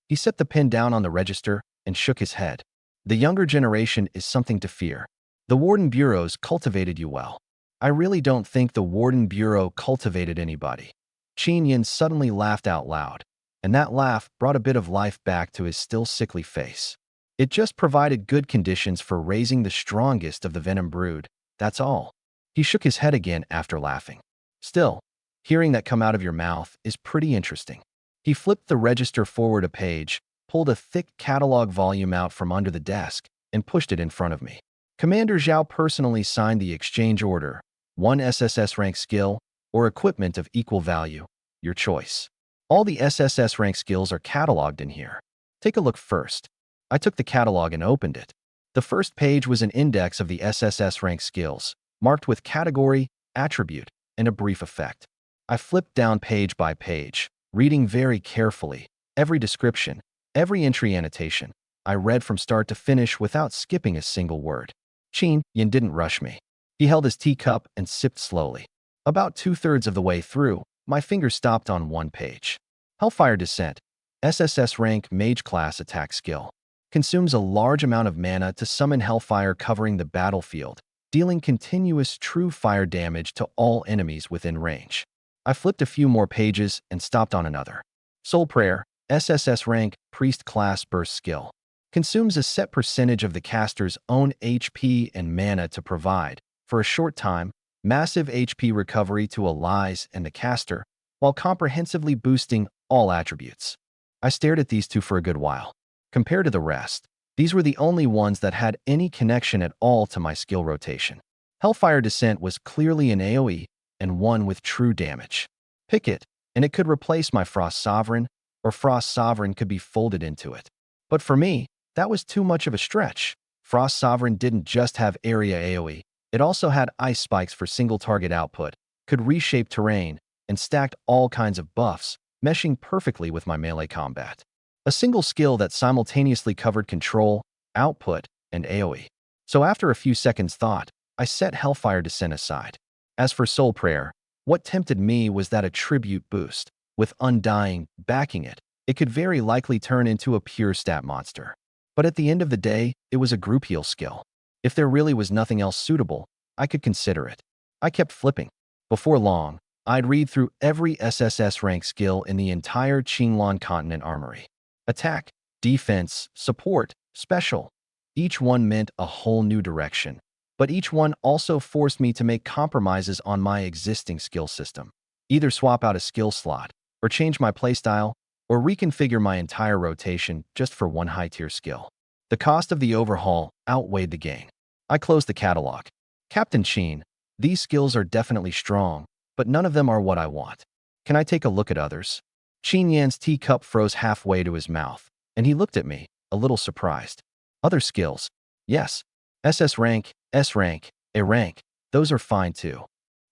He set the pen down on the register and shook his head. The younger generation is something to fear. The Warden Bureaus cultivated you well. I really don't think the Warden Bureau cultivated anybody. Qin Yin suddenly laughed out loud, and that laugh brought a bit of life back to his still sickly face. It just provided good conditions for raising the strongest of the venom brood, that's all. He shook his head again after laughing. Still, hearing that come out of your mouth is pretty interesting. He flipped the register forward a page, pulled a thick catalog volume out from under the desk, and pushed it in front of me. Commander Zhao personally signed the exchange order, 1 SSS rank skill, or equipment of equal value, your choice. All the SSS rank skills are cataloged in here. Take a look first. I took the catalog and opened it. The first page was an index of the SSS rank skills, marked with category, attribute, and a brief effect. I flipped down page by page, reading very carefully, every description, every entry annotation. I read from start to finish without skipping a single word. Qin Yin didn't rush me. He held his teacup and sipped slowly. About 2/3 of the way through, my finger stopped on one page. Hellfire Descent, SSS rank mage class attack skill. Consumes a large amount of mana to summon hellfire covering the battlefield, dealing continuous true fire damage to all enemies within range. I flipped a few more pages and stopped on another. Soul Prayer, SSS rank priest class burst skill. Consumes a set percentage of the caster's own HP and mana to provide, for a short time, massive HP recovery to allies and the caster, while comprehensively boosting all attributes. I stared at these two for a good while. Compared to the rest, these were the only ones that had any connection at all to my skill rotation. Hellfire Descent was clearly an AoE, and one with true damage. Pick it, and it could replace my Frost Sovereign, or Frost Sovereign could be folded into it. But for me, that was too much of a stretch. Frost Sovereign didn't just have area AoE, it also had ice spikes for single target output, could reshape terrain, and stacked all kinds of buffs, meshing perfectly with my melee combat. A single skill that simultaneously covered control, output, and AoE. So after a few seconds thought, I set Hellfire Descent aside. As for Soul Prayer, what tempted me was that attribute boost. With Undying backing it, it could very likely turn into a pure stat monster. But at the end of the day, it was a group heal skill. If there really was nothing else suitable, I could consider it. I kept flipping. Before long, I'd read through every SSS rank skill in the entire Qinglan Continent Armory. Attack, defense, support, special. Each one meant a whole new direction, but each one also forced me to make compromises on my existing skill system. Either swap out a skill slot, or change my playstyle, or reconfigure my entire rotation just for one high-tier skill. The cost of the overhaul outweighed the gain. I closed the catalog. Captain Qin, these skills are definitely strong, but none of them are what I want. Can I take a look at others? Qin Yan's teacup froze halfway to his mouth, and he looked at me, a little surprised. Other skills? Yes. SS rank, S rank, A rank, those are fine too.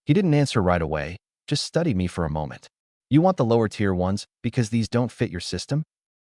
He didn't answer right away, just studied me for a moment. You want the lower tier ones because these don't fit your system?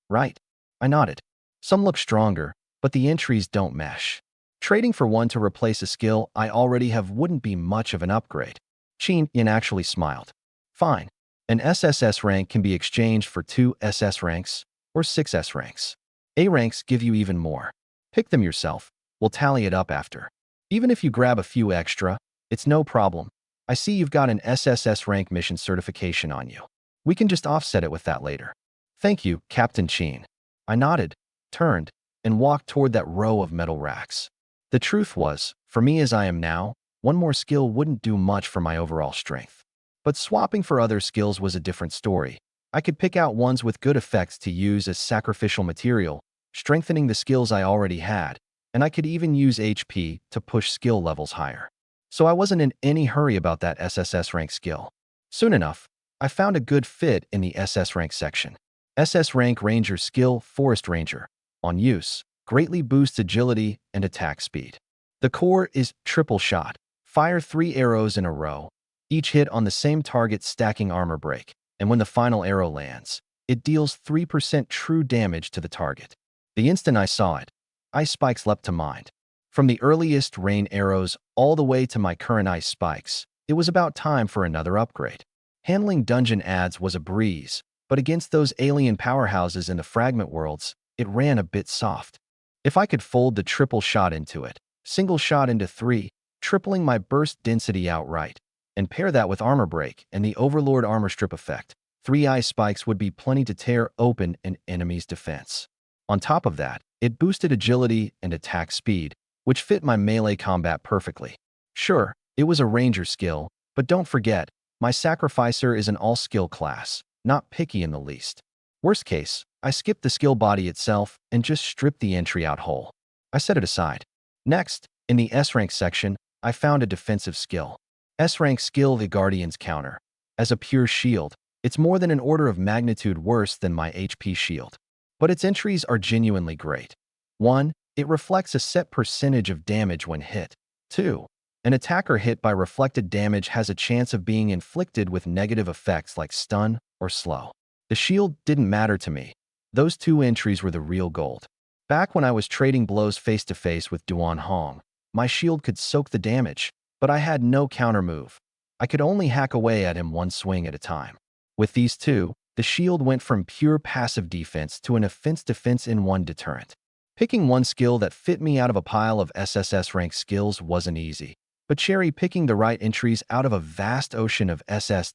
Right. I nodded. Some look stronger, but the entries don't mesh. Trading for one to replace a skill I already have wouldn't be much of an upgrade. Qin Yin actually smiled. Fine. An SSS rank can be exchanged for 2 SS ranks or 6 S ranks. A ranks give you even more. Pick them yourself. We'll tally it up after. Even if you grab a few extra, it's no problem. I see you've got an SSS rank mission certification on you. We can just offset it with that later. Thank you, Captain Qin. I nodded, turned, and walked toward that row of metal racks. The truth was, for me as I am now, one more skill wouldn't do much for my overall strength. But swapping for other skills was a different story. I could pick out ones with good effects to use as sacrificial material, strengthening the skills I already had, and I could even use HP to push skill levels higher. so I wasn't in any hurry about that SSS rank skill. Soon enough, I found a good fit in the SS rank section. SS rank Ranger skill Forest Ranger. On use, greatly boosts agility and attack speed. The core is triple shot. Fire 3 arrows in a row, each hit on the same target stacking armor break, and when the final arrow lands, it deals 3% true damage to the target. The instant I saw it, ice spikes leapt to mind. From the earliest rain arrows all the way to my current ice spikes, it was about time for another upgrade. Handling dungeon adds was a breeze, but against those alien powerhouses in the fragment worlds, it ran a bit soft. If I could fold the triple shot into it, single shot into 3, tripling my burst density outright, and pair that with armor break and the Overlord armor strip effect, 3 ice spikes would be plenty to tear open an enemy's defense. On top of that, it boosted agility and attack speed, which fit my melee combat perfectly. Sure, it was a ranger skill, but don't forget, my sacrificer is an all-skill class, not picky in the least. Worst case, I skipped the skill body itself and just stripped the entry out whole. I set it aside. Next, in the S-rank section, I found a defensive skill. S-rank skill the Guardian's Counter. As a pure shield, it's more than an order of magnitude worse than my HP shield. But its entries are genuinely great. 1. It reflects a set percentage of damage when hit. 2. An attacker hit by reflected damage has a chance of being inflicted with negative effects like stun or slow. The shield didn't matter to me. Those 2 entries were the real gold. Back when I was trading blows face-to-face with Duan Hong, my shield could soak the damage, but I had no counter move. I could only hack away at him one swing at a time. With these 2, the shield went from pure passive defense to an offense-defense in one deterrent. Picking one skill that fit me out of a pile of SSS rank skills wasn't easy, but cherry-picking the right entries out of a vast ocean of SS-,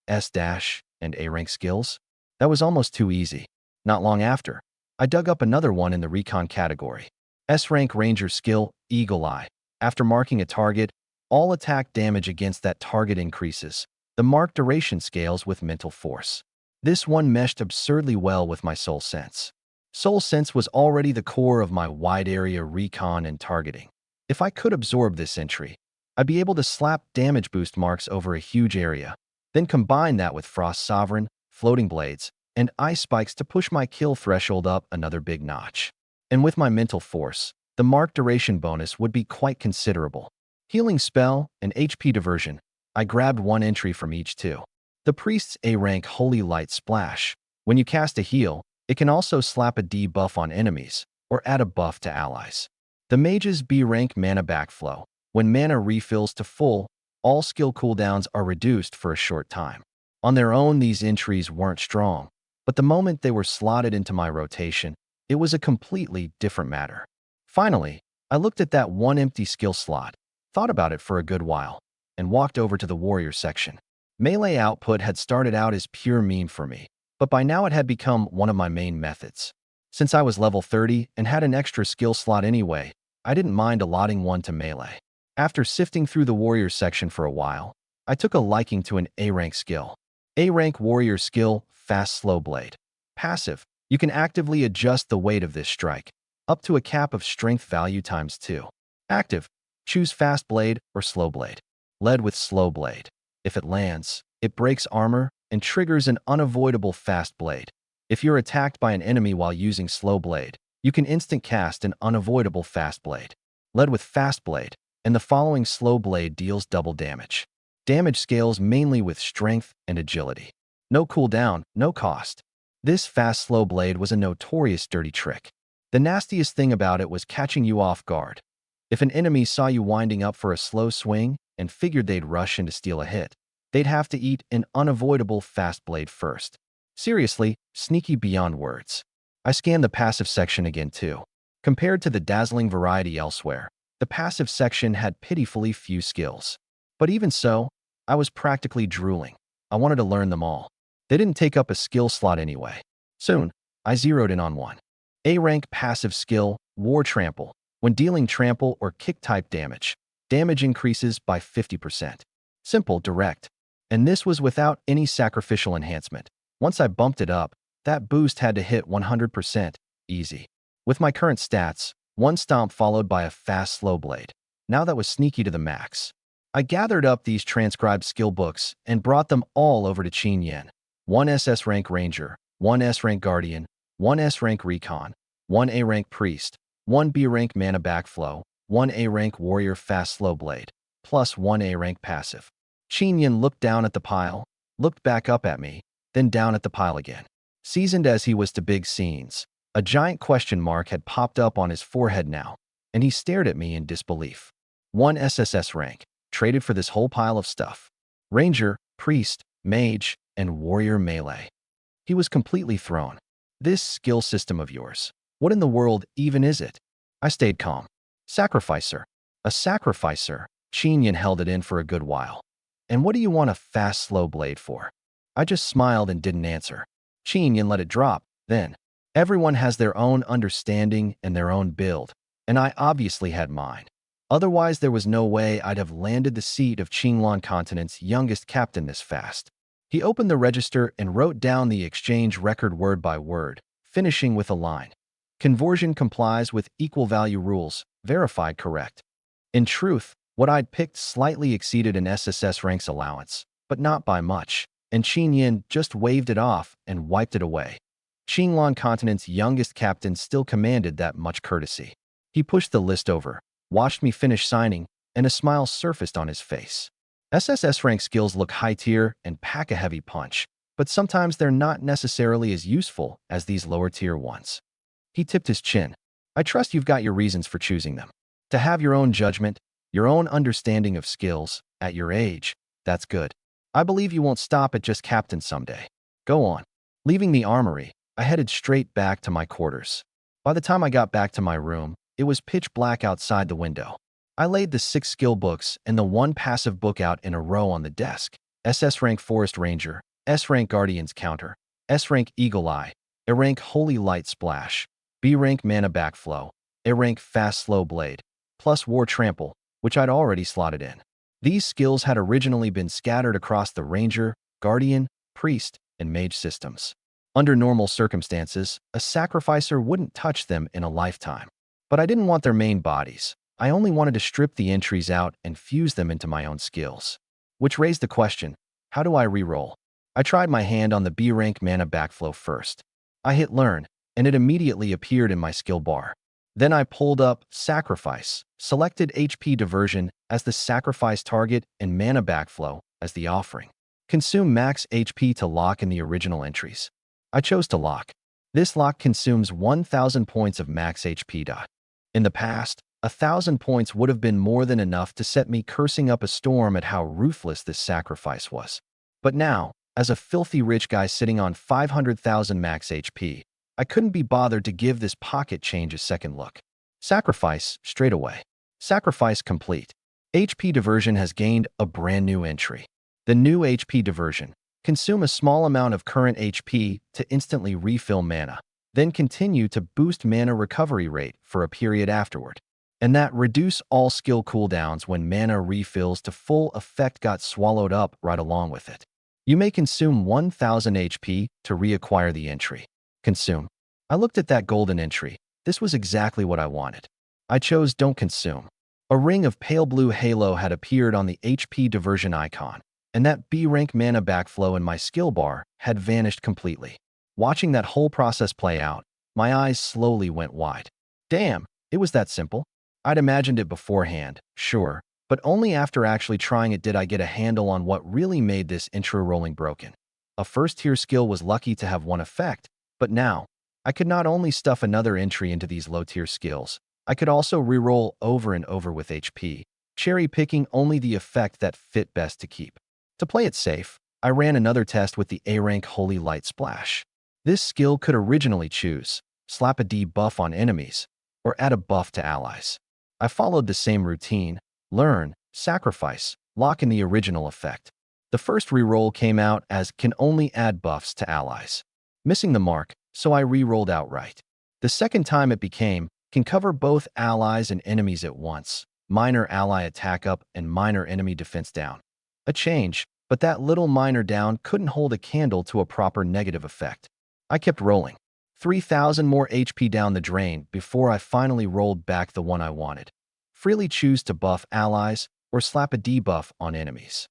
S-, and A-rank skills, that was almost too easy. Not long after, I dug up another one in the recon category. S-rank Ranger skill, Eagle Eye. After marking a target, all attack damage against that target increases. The mark duration scales with mental force. This one meshed absurdly well with my soul sense. Soul sense was already the core of my wide area recon and targeting. If I could absorb this entry, I'd be able to slap damage boost marks over a huge area, then combine that with Frost Sovereign, Floating Blades, and Ice Spikes to push my kill threshold up another big notch. And with my mental force, the mark duration bonus would be quite considerable. Healing Spell and HP Diversion, I grabbed one entry from each 2. The Priest's A-rank Holy Light Splash. When you cast a heal, it can also slap a debuff on enemies, or add a buff to allies. The Mage's B-rank Mana Backflow. When mana refills to full, all skill cooldowns are reduced for a short time. On their own, these entries weren't strong, but the moment they were slotted into my rotation, it was a completely different matter. Finally, I looked at that one empty skill slot, thought about it for a good while, and walked over to the warrior section. Melee output had started out as pure meme for me, but by now it had become one of my main methods. Since I was level 30 and had an extra skill slot anyway, I didn't mind allotting one to melee. After sifting through the warrior section for a while, I took a liking to an A-rank skill. A-rank warrior skill, Fast Slow Blade. Passive, you can actively adjust the weight of this strike, up to a cap of strength value times 2. Active, choose Fast Blade or Slow Blade. Led with Slow Blade. If it lands, it breaks armor and triggers an unavoidable Fast Blade. If you're attacked by an enemy while using Slow Blade, you can instant cast an unavoidable Fast Blade. Led with Fast Blade, and the following Slow Blade deals double damage. Damage scales mainly with strength and agility. No cooldown, no cost. This Fast Slow Blade was a notorious dirty trick. The nastiest thing about it was catching you off guard. If an enemy saw you winding up for a slow swing and figured they'd rush in to steal a hit, they'd have to eat an unavoidable Fast Blade first. Seriously, sneaky beyond words. I scanned the passive section again too. Compared to the dazzling variety elsewhere, the passive section had pitifully few skills. But even so, I was practically drooling. I wanted to learn them all. They didn't take up a skill slot anyway. Soon, I zeroed in on one. A-rank passive skill, War Trample. When dealing trample or kick-type damage, damage increases by 50%. Simple, direct. And this was without any sacrificial enhancement. Once I bumped it up, that boost had to hit 100%, easy. With my current stats, one stomp followed by a fast slow blade. Now that was sneaky to the max. I gathered up these transcribed skill books and brought them all over to Qin Yen. 1 SS rank Ranger, 1 S rank Guardian, 1 S rank Recon, 1 A rank Priest, 1 B rank Mana Backflow, 1 A rank Warrior Fast Slow Blade, plus 1 A rank Passive. Qin Yen looked down at the pile, looked back up at me, then down at the pile again. Seasoned as he was to big scenes, a giant question mark had popped up on his forehead now, and he stared at me in disbelief. 1 SSS rank, traded for this whole pile of stuff. Ranger, Priest, Mage, and Warrior Melee. He was completely thrown. This skill system of yours, what in the world even is it? I stayed calm. Sacrificer. A sacrificer. Qin Yen held it in for a good while. And what do you want a fast slow blade for? I just smiled and didn't answer. Qin Yen let it drop, then. Everyone has their own understanding and their own build, and I obviously had mine. Otherwise, there was no way I'd have landed the seat of Qinglan Continent's youngest captain this fast. He opened the register and wrote down the exchange record word by word, finishing with a line. Conversion complies with equal value rules, verified correct. In truth, what I'd picked slightly exceeded an SSS rank's allowance, but not by much, and Qin Yen just waved it off and wiped it away. Qinglan Continent's youngest captain still commanded that much courtesy. He pushed the list over, watched me finish signing, and a smile surfaced on his face. SSS rank skills look high tier and pack a heavy punch, but sometimes they're not necessarily as useful as these lower tier ones. He tipped his chin. I trust you've got your reasons for choosing them. To have your own judgment, your own understanding of skills, at your age, that's good. I believe you won't stop at just captain someday. Go on. Leaving the armory, I headed straight back to my quarters. By the time I got back to my room, it was pitch black outside the window. I laid the 6 skill books and the 1 passive book out in a row on the desk. SS rank Forest Ranger, S rank Guardian's Counter, S rank Eagle Eye, A rank Holy Light Splash, B rank Mana Backflow, A rank Fast Slow Blade, plus War Trample, which I'd already slotted in. These skills had originally been scattered across the Ranger, Guardian, Priest, and Mage systems. Under normal circumstances, a sacrificer wouldn't touch them in a lifetime. But I didn't want their main bodies. I only wanted to strip the entries out and fuse them into my own skills. Which raised the question, how do I reroll? I tried my hand on the B rank Mana Backflow first. I hit Learn, and it immediately appeared in my skill bar. Then I pulled up Sacrifice, selected HP Diversion as the sacrifice target and Mana Backflow as the offering. Consume max HP to lock in the original entries. I chose to lock. This lock consumes 1,000 points of max HP. In the past, 1,000 points would have been more than enough to set me cursing up a storm at how ruthless this sacrifice was. But now, as a filthy rich guy sitting on 500,000 max HP, I couldn't be bothered to give this pocket change a second look. Sacrifice, straight away. Sacrifice complete. HP Diversion has gained a brand new entry. The new HP Diversion. Consume a small amount of current HP to instantly refill mana, then continue to boost mana recovery rate for a period afterward. And that reduce all skill cooldowns when mana refills to full effect got swallowed up right along with it. You may consume 1,000 HP to reacquire the entry. Consume. I looked at that golden entry. This was exactly what I wanted. I chose Don't Consume. A ring of pale blue halo had appeared on the HP Diversion icon, and that B rank Mana Backflow in my skill bar had vanished completely. Watching that whole process play out, my eyes slowly went wide. Damn, it was that simple. I'd imagined it beforehand, sure, but only after actually trying it did I get a handle on what really made this intro rolling broken. A first-tier skill was lucky to have one effect, but now, I could not only stuff another entry into these low-tier skills, I could also reroll over and over with HP, cherry-picking only the effect that fit best to keep. To play it safe, I ran another test with the A-rank Holy Light Splash. This skill could originally choose, slap a debuff on enemies, or add a buff to allies. I followed the same routine, Learn, Sacrifice, lock in the original effect. The first reroll came out as can only add buffs to allies. Missing the mark, so I re-rolled outright. The second time it became, can cover both allies and enemies at once, minor ally attack up and minor enemy defense down. A change, but that little minor down couldn't hold a candle to a proper negative effect. I kept rolling. 3,000 more HP down the drain before I finally rolled back the one I wanted. Freely choose to buff allies, or slap a debuff on enemies.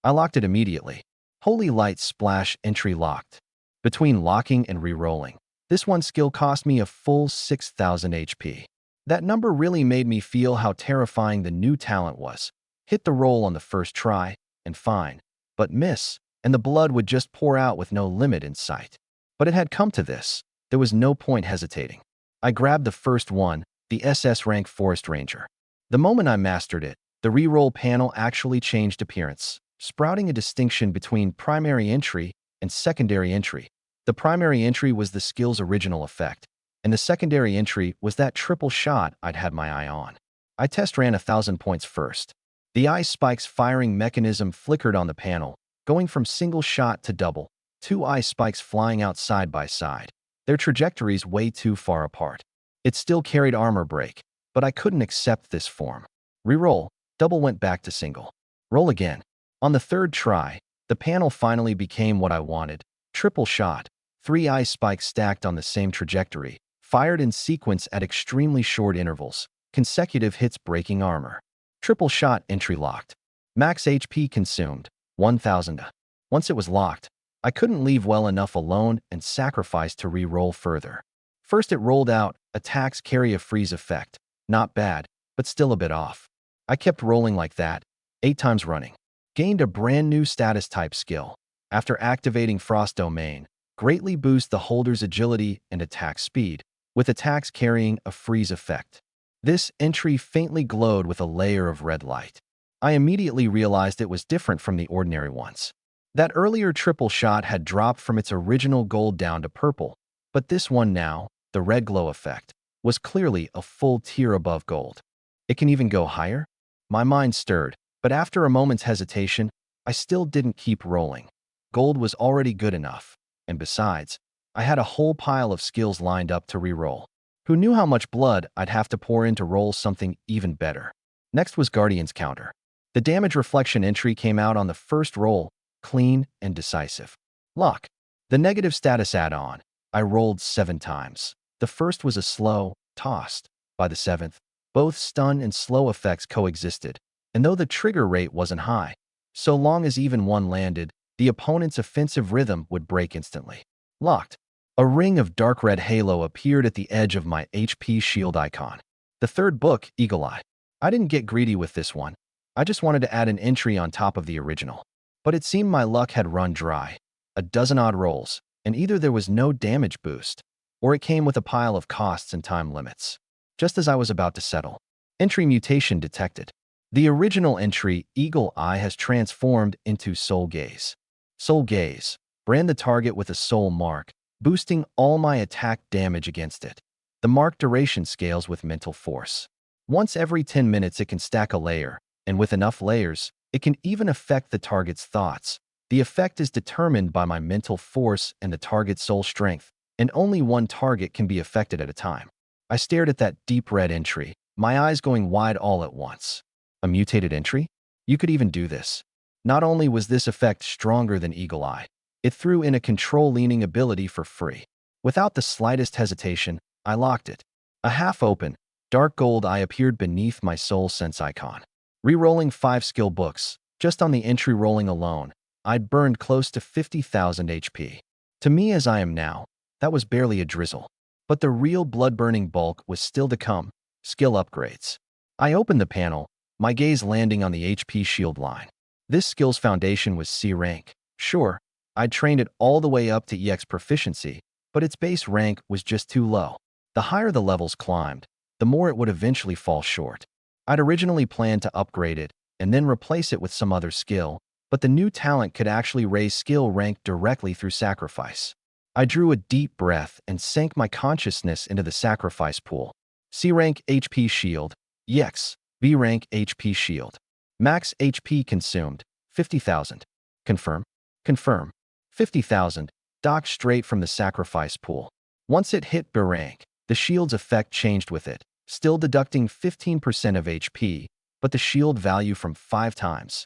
I locked it immediately. Holy Light Splash entry locked. Between locking and re-rolling, this one skill cost me a full 6,000 HP. That number really made me feel how terrifying the new talent was. Hit the roll on the first try, and fine, but miss, and the blood would just pour out with no limit in sight. But it had come to this. There was no point hesitating. I grabbed the first one, the SS rank Forest Ranger. The moment I mastered it, the reroll panel actually changed appearance, sprouting a distinction between primary entry and secondary entry. The primary entry was the skill's original effect, and the secondary entry was that triple shot I'd had my eye on. I test ran 1,000 points first. The ice spike's firing mechanism flickered on the panel, going from single shot to double, 2 ice spikes flying out side by side, their trajectories way too far apart. It still carried armor break, but I couldn't accept this form. Reroll, double went back to single. Roll again. On the third try, the panel finally became what I wanted. Triple shot, 3 ice spikes stacked on the same trajectory, fired in sequence at extremely short intervals, consecutive hits breaking armor. Triple shot entry locked. Max HP consumed, 1,000. Once it was locked, I couldn't leave well enough alone and sacrificed to re-roll further. First it rolled out, attacks carry a freeze effect. Not bad, but still a bit off. I kept rolling like that, 8 times running. Gained a brand new status type skill. After activating Frost Domain, greatly boost the holder's agility and attack speed, with attacks carrying a freeze effect. This entry faintly glowed with a layer of red light. I immediately realized it was different from the ordinary ones. That earlier triple shot had dropped from its original gold down to purple, but this one now, the red glow effect, was clearly a full tier above gold. It can even go higher? My mind stirred, but after a moment's hesitation, I still didn't keep rolling. Gold was already good enough, and besides, I had a whole pile of skills lined up to re-roll. Who knew how much blood I'd have to pour in to roll something even better? Next was Guardian's Counter. The damage reflection entry came out on the first roll, clean and decisive. Lock. The negative status add-on. I rolled 7 times. The first was a slow, tossed. By the 7th, both stun and slow effects coexisted, and though the trigger rate wasn't high, so long as even one landed, the opponent's offensive rhythm would break instantly. Locked. A ring of dark red halo appeared at the edge of my HP shield icon. The third book, Eagle Eye. I didn't get greedy with this one. I just wanted to add an entry on top of the original. But it seemed my luck had run dry. A dozen odd rolls, and either there was no damage boost, or it came with a pile of costs and time limits. Just as I was about to settle, entry mutation detected. The original entry, Eagle Eye, has transformed into Soul Gaze. Soul Gaze. Brand the target with a soul mark, boosting all my attack damage against it. The mark duration scales with mental force. Once every 10 minutes it can stack a layer, and with enough layers, it can even affect the target's thoughts. The effect is determined by my mental force and the target's soul strength, and only one target can be affected at a time. I stared at that deep red entry, my eyes going wide all at once. A mutated entry? You could even do this. Not only was this effect stronger than Eagle Eye, it threw in a control-leaning ability for free. Without the slightest hesitation, I locked it. A half-open, dark gold eye appeared beneath my soul sense icon. Rerolling 5 skill books, just on the entry rolling alone, I'd burned close to 50,000 HP. To me as I am now, that was barely a drizzle. But the real blood-burning bulk was still to come, skill upgrades. I opened the panel, my gaze landing on the HP shield line. This skill's foundation was C rank. Sure, I'd trained it all the way up to EX proficiency, but its base rank was just too low. The higher the levels climbed, the more it would eventually fall short. I'd originally planned to upgrade it and then replace it with some other skill, but the new talent could actually raise skill rank directly through sacrifice. I drew a deep breath and sank my consciousness into the sacrifice pool. C rank HP shield, EX, B rank HP shield. Max HP consumed, 50,000. Confirm. Confirm. 50,000, docked straight from the sacrifice pool. Once it hit B rank, the shield's effect changed with it, still deducting 15% of HP, but the shield value from 5 times.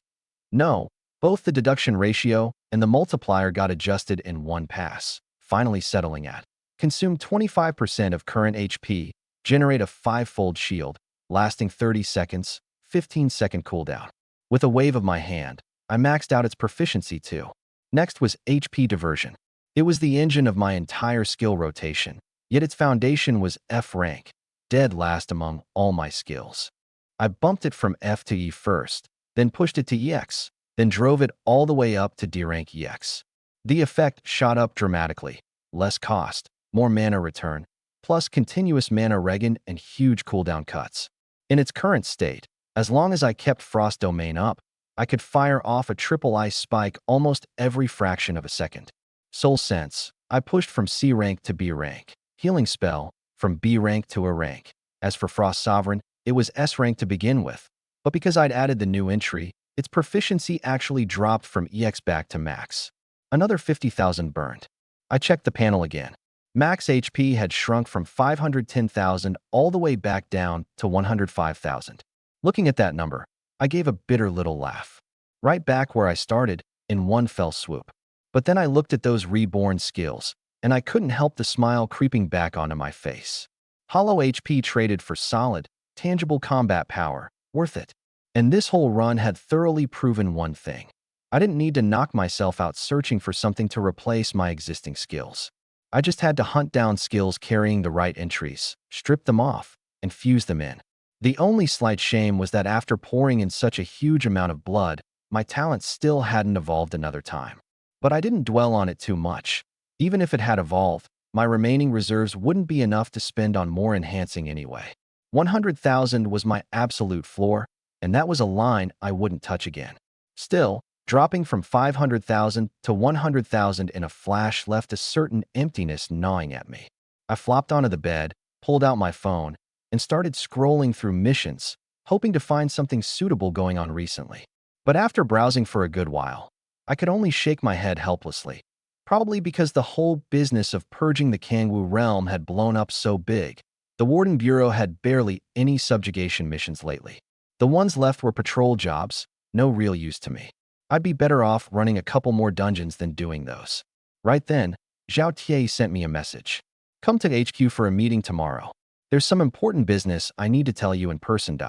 No, both the deduction ratio and the multiplier got adjusted in one pass, finally settling at. Consume 25% of current HP, generate a 5-fold shield, lasting 30 seconds, 15-second cooldown. With a wave of my hand, I maxed out its proficiency too. Next was HP diversion. It was the engine of my entire skill rotation, yet its foundation was F rank, dead last among all my skills. I bumped it from F to E first, then pushed it to EX, then drove it all the way up to D rank EX. The effect shot up dramatically. Less cost, more mana return, plus continuous mana regen and huge cooldown cuts. In its current state, as long as I kept Frost Domain up, I could fire off a triple ice spike almost every fraction of a second. Soul Sense, I pushed from C rank to B rank. Healing Spell, from B rank to A rank. As for Frost Sovereign, it was S rank to begin with, but because I'd added the new entry, its proficiency actually dropped from EX back to max. Another 50,000 burned. I checked the panel again. Max HP had shrunk from 510,000 all the way back down to 105,000. Looking at that number, I gave a bitter little laugh. Right back where I started, in one fell swoop. But then I looked at those reborn skills, and I couldn't help the smile creeping back onto my face. Hollow HP traded for solid, tangible combat power, worth it. And this whole run had thoroughly proven one thing. I didn't need to knock myself out searching for something to replace my existing skills. I just had to hunt down skills carrying the right entries, strip them off, and fuse them in. The only slight shame was that after pouring in such a huge amount of blood, my talent still hadn't evolved another time. But I didn't dwell on it too much. Even if it had evolved, my remaining reserves wouldn't be enough to spend on more enhancing anyway. 100,000 was my absolute floor, and that was a line I wouldn't touch again. Still, dropping from 500,000 to 100,000 in a flash left a certain emptiness gnawing at me. I flopped onto the bed, pulled out my phone, and started scrolling through missions, hoping to find something suitable going on recently. But after browsing for a good while, I could only shake my head helplessly, probably because the whole business of purging the Kangwoo realm had blown up so big. The Warden Bureau had barely any subjugation missions lately. The ones left were patrol jobs, no real use to me. I'd be better off running a couple more dungeons than doing those. Right then, Zhao Tie sent me a message. Come to HQ for a meeting tomorrow. There's some important business I need to tell you in person.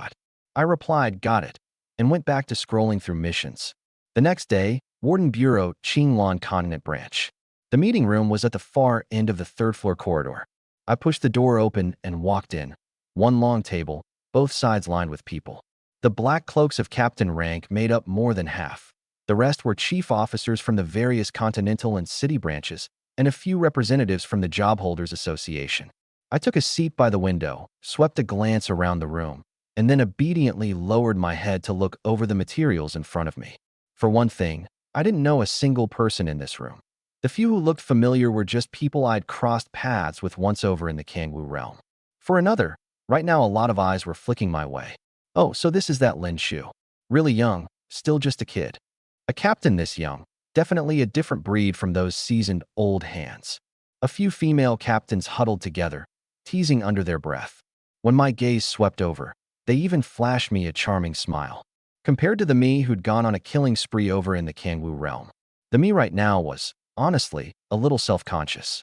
I replied, got it, and went back to scrolling through missions. The next day, Warden Bureau, Qinglan Continent Branch. The meeting room was at the far end of the third-floor corridor. I pushed the door open and walked in. One long table, both sides lined with people. The black cloaks of captain rank made up more than half. The rest were chief officers from the various continental and city branches, and a few representatives from the Job Holders Association. I took a seat by the window, swept a glance around the room, and then obediently lowered my head to look over the materials in front of me. For one thing, I didn't know a single person in this room. The few who looked familiar were just people I'd crossed paths with once over in the Kangwoo realm. For another, right now a lot of eyes were flicking my way. Oh, so this is that Lin Shu. Really young, still just a kid. A captain this young, definitely a different breed from those seasoned old hands. A few female captains huddled together, teasing under their breath. When my gaze swept over, they even flashed me a charming smile. Compared to the me who'd gone on a killing spree over in the Kangwoo realm, the me right now was, honestly, a little self-conscious.